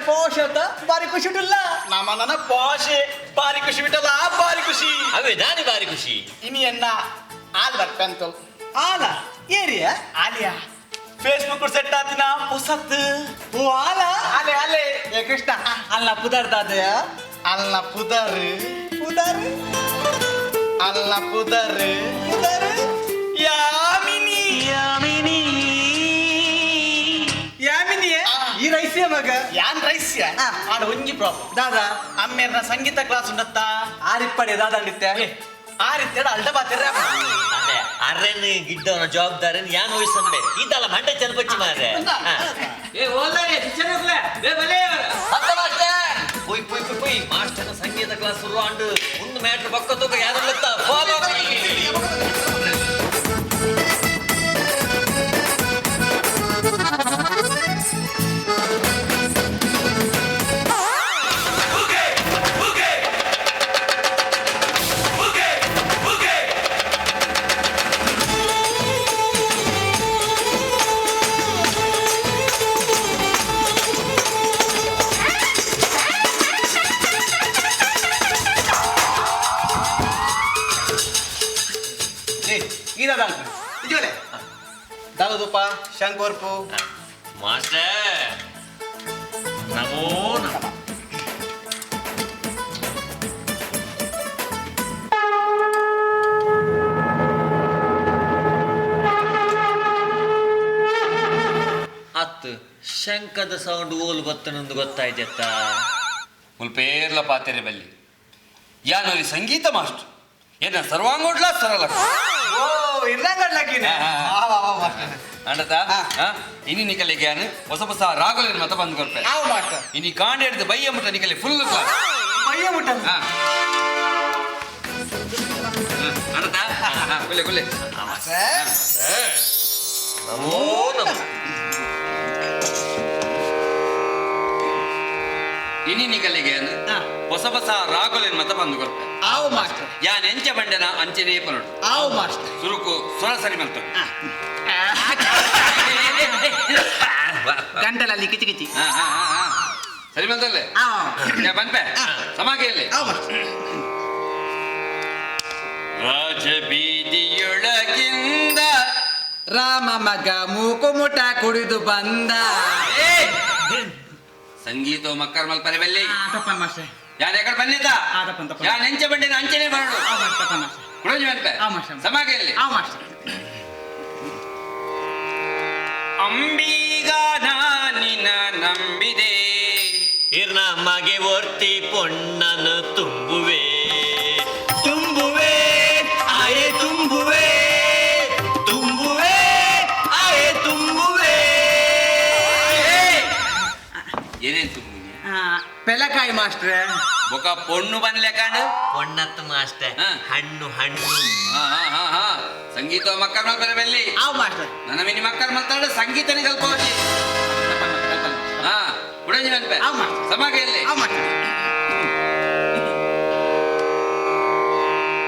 ಪೋಷ ಅಂತ ಬಾರಿ ಖುಷಿ ಉಂಟಲ್ಲ ನನ್ನ ಪೋಷೆ ಬಾರಿ ಖುಷಿ ಬಿಟ್ಟಲ್ಲ ಬಾರಿ ಖುಷಿ ಅವೇ ದಾನಿ ಬಾರಿ ಖುಷಿ ಇನಿ ಎನ್ನ ಆಲ್ ಬರ್ಪಂತು ಆಲ ಏರಿಯ ಆಲಿಯಾ ಫೇಸ್ಬುಕ್ ಸೆಟ್ ಆದಿನ ಹೊಸತ್ ಓ ಆಲ ಆಲೆ ಆಲೆ ಏ ಕೃಷ್ಣ ಅಲ್ಲ ಪುದರ್ ದಾದಯ ಅಲ್ಲ ಪುದರ್ ಪುದರ್ ಅಲ್ಲ ಪುದರ್ ಪುದರ್ ಯಾಮಿನಿ ಯಾಮಿನಿ ಯಾಮಿನಿ ಈ ರೈಸ್ಯ ಮಗ ಯಾನ್ ರೈಸ್ಯ ಆಡ ಒಂಜಿ ಪ್ರಾಬ್ಲಮ್ ದಾದಾ ಅಮ್ಮೇರ್ನ ಸಂಗೀತ ಕ್ಲಾಸ್ ಉಂಡತ್ತ ಆರಿಪ್ಪಡೆ ದಾದಾ ಅಂಡಿತ್ತೆ ಆರಿತ್ತೇಡ ಅಲ್ಡ ಬಾತಿರ ಅದೇ ಅರ್ರೆನ್ ಗಿಡ್ಡವನ ಜವಾಬ್ದಾರಿ ಯಾನ್ ವಹಿಸಂಬೆ ಇದಲ್ಲ ಮಂಡೆ ಚಲಪಚ್ಚಿ ಮಾರೆ ಏ ಓಲ್ದಾರೆ ಶಿಕ್ಷಣಕ್ಲೆ ಬೇ ಬಲೆ ಅತ್ತ ಮಾಸ್ಟರ್ ಪುಯ್ ಪುಯ್ ಪುಯ್ ಪುಯ್ ಮಾಸ್ಟರ್ನ ಸಂಗೀತ ಕ್ಲಾಸ್ ಶುರು ಆಂಡು ಒಂದು ಮ್ಯಾಟರ್ ಪಕ್ಕ ತೂಕ ಯಾರಲ್ಲತ್ತ ಫಾಲೋ ದಾದೂಪ ಶಂಕರ್ಪು ಮಾಸ್ಟರ್ ನಮೋ ನಮಃ ಅತ್ತು ಶಂಕದ ಸೌಂಡ್ ಓಲು ಬತ್ತನೊಂದು ಗೊತ್ತಾಯ್ತತ್ತ ಮುಲ್ಪೇರ್ಲ ಪಾತೆರೆ ಬಲ್ಲಿ ಯಾನಲ್ಲಿ ಸಂಗೀತ ಮಾಸ್ಟರ್ ಏನ ಸರ್ವಾಂಗೋಡ್ಲ ಸರಳ ಓ ಇರ್ಲಂಗಡ್ಲಕಿನ ಅಂಡತ ಇನಿ ನಿಕಲೆ ಗ್ಯಾನ್ ಹೊಸ ಹೊಸ ರಾಗಲೇನು ಮತ ಬಂದು ಕೊಡ್ಪೆ ಆವ್ ಮಾಸ್ಟರ್ ಇನಿ ಕಾಂಡೆ ಹಿಡಿದು ಬಯ್ಯ ಮುಟ್ಟ ನಿಕಲೆ ಫುಲ್ ಕ್ಲಾಸ್ ಬಯ್ಯ ಮುಟ್ಟ ಅಂಡತ ಕೊಲೆ ಕೊಲೆ ನಮೋ ನಮಃ ಇನಿ ನಿಕಲೆ ಗ್ಯಾನ್ ಹೊಸ ಹೊಸ ರಾಗಲೇನು ಮತ ಬಂದು ಕೊಡ್ಪೆ ಆವ್ ಮಾಸ್ಟರ್ ಯಾನ್ ಎಂಚ ಬಂಡೆನ ಅಂಚನೆ ಪನೋಡು ಆವ್ ಮಾಸ್ಟರ್ ಸುರುಕು ಸ್ವರ ಸರಿ ಮಲ್ತ ಗಂಟಲಲ್ಲಿ ಕಿಚಿ ಕಿಚಿ ಸರಿ ಮಲ್ತಲ್ಲೇ ಬಂದ್ಪೆ ಸಮಾಗೆಯಲ್ಲಿ ರಾಜ ಬೀದಿಯೊಳಗಿಂದ ರಾಮ ಮಗ ಮೂಕು ಮುಟ ಕುಡಿದು ಬಂದ ಸಂಗೀತ ಮಕ್ಕಳ ಮಲ್ಪರೆ ಬಲ್ಲಿ ತಪ್ಪನ್ ಮಾಸ್ಟರ್ ಯಾನ್ ಎಕಡೆ ಬಂದಿದ್ದ ಯಾನ್ ಎಂಚ ಬಂಡಿನ ಅಂಚನೆ ಬರೋಡು ಕುಡಂಜಿ ಬಂದ್ಪೆ ಸಮಾಗೆಯಲ್ಲಿ ಅಂಬೀಗ ನಾನಿನ ನಂಬಿದೆ ಇರ್ನ ಮಗೆ ಒರ್ತಿ ಪೊಣ್ಣನು ತುಂಬುವೆ ತುಂಬುವೆ ಆಯೆ ತುಂಬುವೆ ತುಂಬುವೆ ಆಯೆ ತುಂಬುವೆ ಏನೇನ್ ತುಂಬುವೆ ಪೆಲಕಾಯಿ ಮಾಸ್ಟ್ರೆ ಬೊಕ ಪೊಣ್ಣು ಬಂದ್ಲೆ ಕಾಂಡು ಪೊಣ್ಣತ್ತು ಮಾಸ್ಟರ್ ಹಣ್ಣು ಹಣ್ಣು ಸಂಗೀತ ಮಕ್ಕಳ ಮಲ್ಪರೆ ಬಲ್ಲಿ ಆವ್ ಮಾಸ್ಟರ್ ನನ್ನ ಮಿನಿ ಮಕ್ಕಳ ಮಾತಾಡ ಸಂಗೀತನೇ ಕಲ್ಪ ಹೋಗಿ ಕುಡಂಜಿ ಬಂದ್ಪೆ ಸಮಾಗೆಯಲ್ಲಿ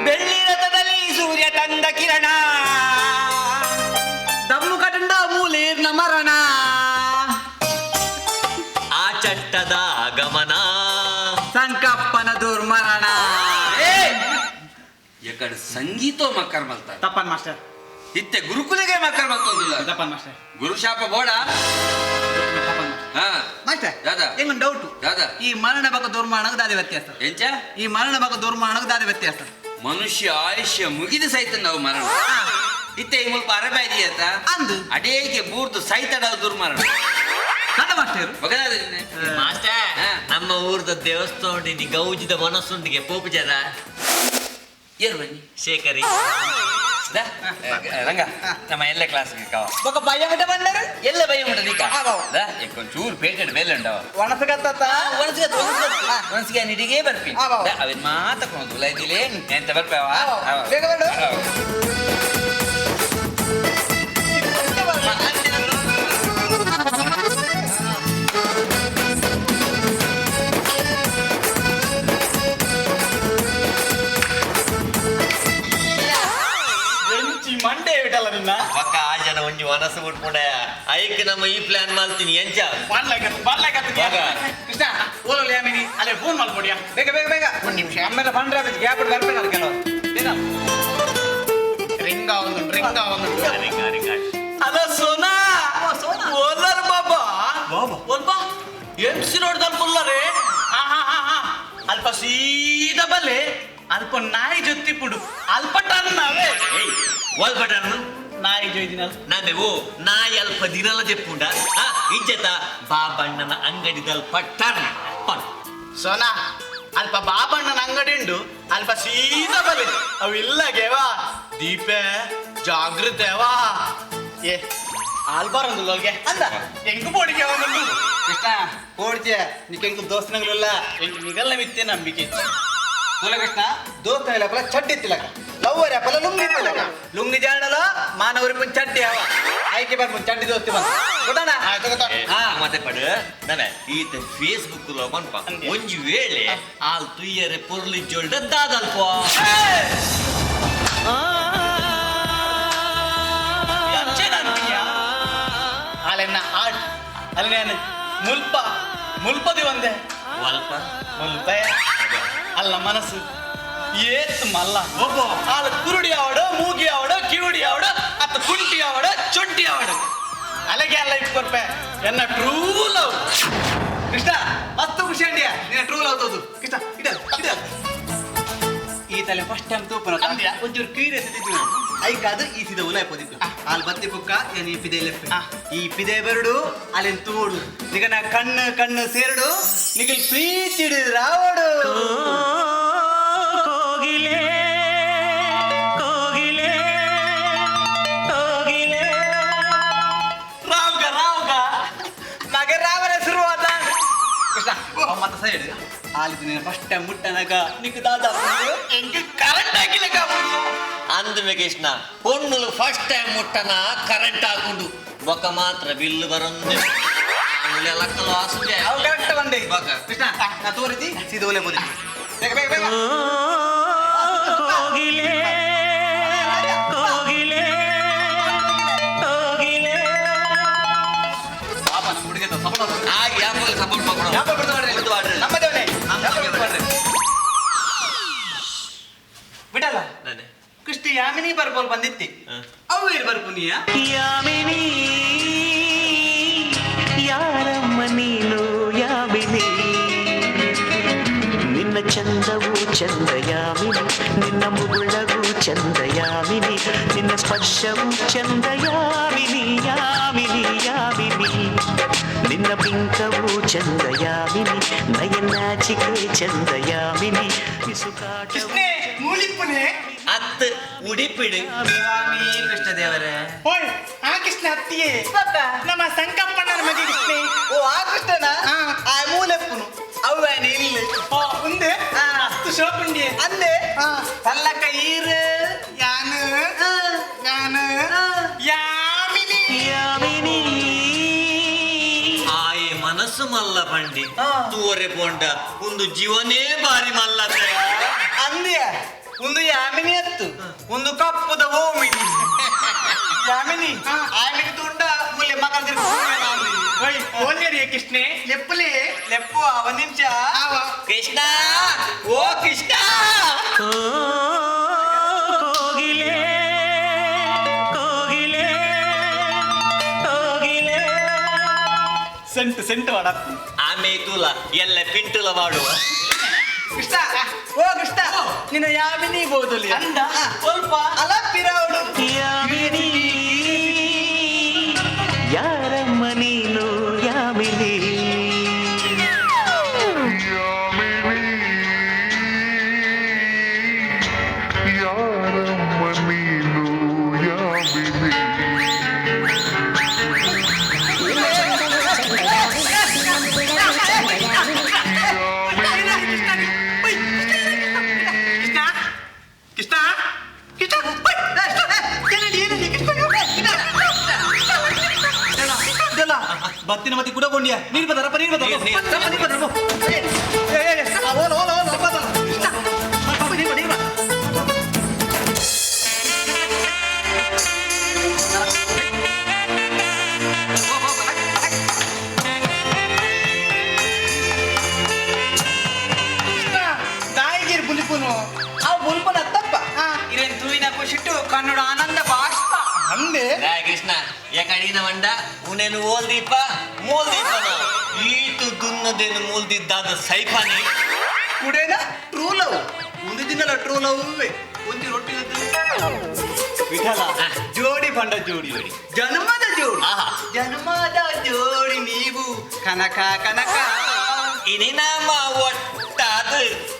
ಬೆಳ್ಳಿ ರಥದಲ್ಲಿ ಸೂರ್ಯ ತಂದ ಕಿರಣ ದಮ್ಮು ಕಟಂಡ ಮೂಲೇರ್ನ ಮರಣ ಆ ಚಟ್ಟದ ಆಗಮನ ಸಂಕಪ್ಪನ ದುರ್ಮರಣ ಎಕಡೆ ಸಂಗೀತ ಮಕ್ಕಳ ಮಲ್ತಾರೆ ತಪ್ಪನ್ ಮಾಸ್ಟರ್ ಇತ್ತೆ ಗುರುಕುಲಿಗೆ ಮಕ್ಕಳ ಮಲ್ತೊಂದಿಲ್ಲ ತಪ್ಪನ್ ಮಾಸ್ಟರ್ ಗುರು ಶಾಪ ಬೋಡ ಮಾಸ್ಟರ್ ದಾದಾ ಎಂಗೊಂದು ಡೌಟ್ ದಾದಾ ಈ ಮರಣ ಬಗ್ಗೆ ದುರ್ಮಾರ್ಗಕ್ಕೆ ದಾದಿ ವ್ಯತ್ಯಾಸ ಎಂಚ ಈ ಮರಣ ಬಗ್ಗೆ ದುರ್ಮಾರ್ಗಕ್ಕೆ ದಾದಿ ವ್ಯತ್ಯಾಸ ಮನುಷ್ಯ ಆಯುಷ್ಯ ಮುಗಿದು ಸಹಿತ ನಾವು ಮರಣ ಇತ್ತೆ ಈ ಮುಲ್ಪ ಅರಬಾಯಿ ಅಂತ ಅಂದು ಅಡೇಗೆ ಬೂರ್ದು ಸಹಿತ ದುರ್ಮರಣ ಮಾಸ್ಟರ್ ನಮ್ಮ ಊರ್ದ ದೇವಸ್ಥಾನ ಗೌಜಿದ ಮನಸ್ಸುಂಡಿಗೆ ಪೋಪು ಜನ ಏನು ಬನ್ನಿ ಶೇಖರಿ ರಂಗ ನಮ್ಮ ಎಲ್ಲ ಕ್ಲಾಸ್ಗೆ ಕಾವ ఒక భయం అంటే బండారు ಎಲ್ಲ ಭಯ ಉಂಟು ನೀಕ కొంచెం పేటెడ్ ಬೇಲಂಡವ ವನಸಗತ್ತ ಮನಸ್ಸಿಗೆ ನಿಡಿಗೆ ಬರ್ತೀನಿ ಅವನ್ ಮಾತಕೊಂಡು ಲೈದಿಲೆ ಎಂತ ಬರ್ಪಾವ ಮಂಡೆ ಬಿಟ್ಟಲ್ಲ ನಿನ್ನ ಒಕ್ಕ ಆ ಜನ ಒಂಜಿ ಮನಸ್ಸು ಮುಟ್ಕೊಂಡ ಐಕ್ ನಮ್ಮ ಈ ಪ್ಲಾನ್ ಮಾಡ್ತೀನಿ ಎಂಚ ಕೃಷ್ಣ ಓಲೋ ಯಾಮಿನಿ ಅಲ್ಲೇ ಫೋನ್ ಮಾಡ್ಕೊಡಿಯಾ ಬೇಗ ಬೇಗ ಬೇಗ ಒಂದು ನಿಮಿಷ ಆಮೇಲೆ ಬಂದ್ರೆ ಅದಕ್ಕೆ ಗ್ಯಾಪ್ ಬರ್ಬೇಕು ಕೆಲವರು ರಿಂಗ ಅಲ್ಲ ಸೋನಾ ಓಲರ್ ಬಾಬಾ ಓಲ್ಬಾ ಎಂಸಿ ನೋಡ್ದಲ್ ಪುಲ್ಲರೇ ಅಲ್ಪ ಸೀದಾ ಬಲ್ಲೆ ಅಲ್ಪ ನಾಯಿ ಜೊತೆ ಪುಡು ಅಲ್ಪ ಟನ್ ನಾವೇ ಒಲ್ ಬಟನ್ ನಾಯಿ ಜೊಯ್ದಿನಲ್ಲ ನಾವೇ ಓ ನಾಯಿ ಅಲ್ಪ ದಿನಲ್ಲ ಜೆಪ್ಪುಂಡ ಇಜ್ಜತ ಬಾಬಣ್ಣನ ಅಂಗಡಿದಲ್ಲಿ ಪಟ್ಟಣ ಸೋನಾ ಅಲ್ಪ ಬಾಬಣ್ಣನ ಅಂಗಡಿ ಉಂಡು ಅಲ್ಪ ಸೀದಾ ಬಲೆ ಅವು ಇಲ್ಲಗೆವಾ ದೀಪೆ ಜಾಗೃತೆವಾ ಏ ಆಲ್ಬಾರೊಂದುಲ್ಗೆ ಅಂದ ಎಂಕು ಪೋಡಿಕೆ ಹೋಗಲು ಕೃಷ್ಣ ಪೋಡ್ಚೆ ನಿಕ್ಕೆಂಕು ದೋಸ್ತನಗಳಿಲ್ಲ ಎಂಕು ನಿಗಲ್ಲ ಮಿತ್ತೆ ನಂಬಿಕೆ ಕೃಷ್ಣ ದೋಸ್ತನ ಪಲ ಚಡ್ಡಿ ತಿಲಕ ಲವ್ವರ ಪಲ ಲುಂಗಿ ತಿಲಕ ಲುಂಗಿ ಜಾಣಲ ಮಾನವರಿ ಪುನ್ ಚಡ್ಡಿ ಅವ ಆಯ್ಕೆ ಬರ್ಬೋದು ಚಡ್ಡಿ ದೋಸ್ತಿ ಬಂದ ಮತ್ತೆ ಪಡ ನಾವೇ ಈತ ಫೇಸ್ಬುಕ್ లో ಮನ್ಪ ಒಂಜಿ ವೇಳೆ ಆಲ್ ತುಯ್ಯರೆ ಪೊರ್ಲಿ ಜೋಲ್ಡ ದಾದಲ್ಪ ಅಲ್ಲೆನ್ನ ಆಡ್ ಅಲ್ಲಿ ಮುಲ್ಪದಿ ಒಂದೆ ಮುಲ್ಪೆ ಅಲ್ಲ ಮನಸ್ಸು ಏತ್ ಮಲ್ಲ ಒಬ್ಬ ಆಳ ಕುರುಡಿ ಆವಡ ಮೂಗಿ ಆವಡ ಕಿವುಡಿ ಆವಡ ಅತ್ತ ಕುಂಟಿ ಆವಡ ಚೊಂಟಿ ಆವಡ ಅಲೆಗೆ ಅಲ್ಲ ಇಟ್ಕೊರ್ಪೆ ಎನ್ನ ಟ್ರೂ ಲವ್ ಕೃಷ್ಣ ಮಸ್ತ್ ಖುಷಿ ಅಂಡಿಯ ನಿನ್ನ ಟ್ರೂ ಲವ್ ತೋದು ಕೃಷ್ಣ ಇಡ ಈ ತಲೆ ಫಸ್ಟ್ ಟೈಮ್ ತೂಪನ ಒಂಚೂರು ಕ್ಯೂರಿಯಾಸಿಟಿ ಇದ್ದು ಐಕಾದು ಈ ಸಿದ ಉಲಾಯ್ ಪೋದಿತ್ತು ಅಲ್ಲಿ ಬತ್ತಿ ಪುಕ್ಕ ಏನು ಈ ಪಿದೆ ಲೆಫ್ಟ್ ಈ ಪಿದೆ ಬೆರಡು ಅಲ್ಲಿನ ತೂಡು ನಿಗನ ಕಣ್ಣು ಸೇರಡು ನಿಗಲ್ ಪ್ರೀತಿ ರಾವಡು ಕೋಗಿಲೆ ಕೋಗಿಲೆ ಕೋಗಿಲೆ ರಾವ್ಗ ನಗೆ ರಾವರ ಶುರುವಾದ ಕೃಷ್ಣ ಮತ್ತ ಸೈಡ್ ಆಲಿದು ನೀನು ಫಸ್ಟ್ ಟೈಮ್ ಮುಟ್ಟನಗ ನಿಕ್ ದಾದ ಎಂಗೆ ಕರೆಂಟ್ ಹಾಕಿಲಕ ಅಂದಮೆ ಕೃಷ್ಣ பொண்ணுలు ಫಸ್ಟ್ ಟೈಮ್ ಮುಟ್ಟನ ಕರೆಂಟ್ ಹಾಕೊಂಡು ಬೊಕ ಮಾತ್ರ ಬಿಲ್ ಬರಂದೆ ಲಕ್ಕಲು ಆಸುಗೆ ಅವು ಕರೆಕ್ಟ್ ಬಂದೆ ಕೃಷ್ಣ ನಾ ತೋರಿದಿ ಸೀದಾ ಒಲೆ ಬೋದಿ ಬೇಗ ಬೇಗ ಬೇಗ ಕೋಗಿಲೆ ಕೋಗಿಲೆ ಕೋಗಿಲೆ ಪಾಪ ನಮ್ಮ ಹುಡುಗ ಸಪೋರ್ಟ್ ಆ ಯಾಪಲ್ ಸಪೋರ್ಟ್ ಮಾಡ್ಕೊಡು ಯಾಪಲ್ ಬಿಡ್ತಾಡ್ರಿ ನಮ್ಮದೇವನೇ ಬಿಡಲ್ಲ ನಾನೇ ಕೃಷ್ಣ ಯಾಮಿನಿ ಬರ್ಬೋಲ್ ಬಂದಿತ್ತಿ ಅವು ಇರ್ ಬರ್ಪುನಿಯ ಯಾಮಿನಿ ಯಾರಮ್ಮ ನೀನು ಯಾಮಿನಿ ನಿನ್ನ ಚಂದವು ಚಂದ ಯಾಮಿನಿ ನಿನ್ನ ಮುಗುಳವು ಚಂದ ಯಾಮಿನಿ ನಿನ್ನ ಸ್ಪರ್ಶವು ಚಂದ ಯಾಮಿನಿ ಯಾಮಿನಿ ಯಾಮಿನಿ ನಿನ್ನ ಬಿಂಕವು ಚಂದ ಯಾಮಿನಿ ನಯನಾಚಿಕೆ ಚಂದ ಯಾಮಿನಿ ಮಿಸುಕಾಟವು ಮೂಲಿಪ್ಪನೆ ಅತ್ತ ಉಡಿಪಿಡು ಕೃಷ್ಣ ದೇವರೇ ಓಯ್ ಆ ಕೃಷ್ಣ ಅತ್ತಿಯೇ ನಮ್ಮ ಸಂಕಪ್ಪಣ್ಣನ ಮಗ ಕೃಷ್ಣ ಓ ಆ ಕೃಷ್ಣನ ಆ ಮೂಲೆಪ್ಪನು ಅವ್ವೇನೆ ಇಲ್ಲಿ ಓ ಮುಂದೆ ಅಷ್ಟು ಶೋಕುಂಡಿ ಅಂದೆ ಪಲ್ಲಕ ಈರು ಯಾನು ಯಾಮಿನಿ ಯಾಮಿನಿ ಆಯೆ ಮನಸ್ಸು ಮಲ್ಲ ಬಂಡಿ ತೂವರೆ ಪೋಂಡ ಒಂದು ಜೀವನೇ ಬಾರಿ ಮಲ್ಲ ಅಂದ್ಯ ಒಂದು ಯಾಮಿನಿ ಅತ್ತು ಒಂದು ಕಪ್ಪುದ ಓಮಿನಿ ಯಾಮಿನಿ ಆಮಿನಿ ತುಂಡ ಮುಲ್ಲೆ ಮಗಂದಿರ ಓಯ್ ಓನ್ಯರಿ ಕೃಷ್ಣೆ ಲೆಪ್ಪಲೆ ಲೆಪ್ಪು ಅವ ನಿಂಚ ಕೃಷ್ಣ ಓ ಕೃಷ್ಣ ಕೋಗಿಲೆ ಕೋಗಿಲೆ ಕೋಗಿಲೆ ಸೆಂಟ್ ವಾಡ ಆಮೆ ತುಲ ಎಲ್ಲ ಪಿಂಟುಲ ಮಾಡುವ ಕೃಷ್ಣ ಓ ಕೃಷ್ಣ ನಿನ್ನ ಯಾಮಿನಿ ಬೋದಲ್ಲಿ ಅಂದ ಸ್ವಲ್ಪ ಅಲಪ್ಪಿರವಳು ಯಾಮಿನಿ ಯಾರಮ್ಮ ನೀನು ಯಾಮಿನಿ ಕೃಷ್ಣ ಬತ್ತಿನ ಮತ್ತಿ ಕೂಡ ಕೊಂಡಿಯ ನೀರು ಬದರಪ್ಪ ನೀರು ಬುಲ್ಪುನು ಆ ಬುಲ್ಪುನ ತಪ್ಪ ಇರೇನ್ ತೂಯಿನ ಖುಷಿಟ್ಟು ಕನ್ನಡ ಆನಂದ ಬಾಷ್ಪ ಅಂದೆ ಕೃಷ್ಣ ಎಕಡಿನ ಮಂಡ ಉನೇನು ಓಲ್ದೀಪ ಮೂಲ್ದೀಪನ ಈತು ದುನ್ನದೇನು ಮೂಲ್ದಿದ್ದಾದ ಸೈಫಾನಿ ಕುಡೇನ ಟ್ರೂ ಲವ್ ಒಂದು ದಿನಲ್ಲ ಟ್ರೂ ಲವ್ ಒಂದು ರೊಟ್ಟಿ ವಿಠಲ ಜೋಡಿ ಬಂಡ ಜೋಡಿ ಜನ್ಮದ ಜೋಡಿ ಜನ್ಮದ ಜೋಡಿ ನೀವು ಕನಕ ಕನಕ ಇನಿ ನಮ್ಮ ಒಟ್ಟಾದ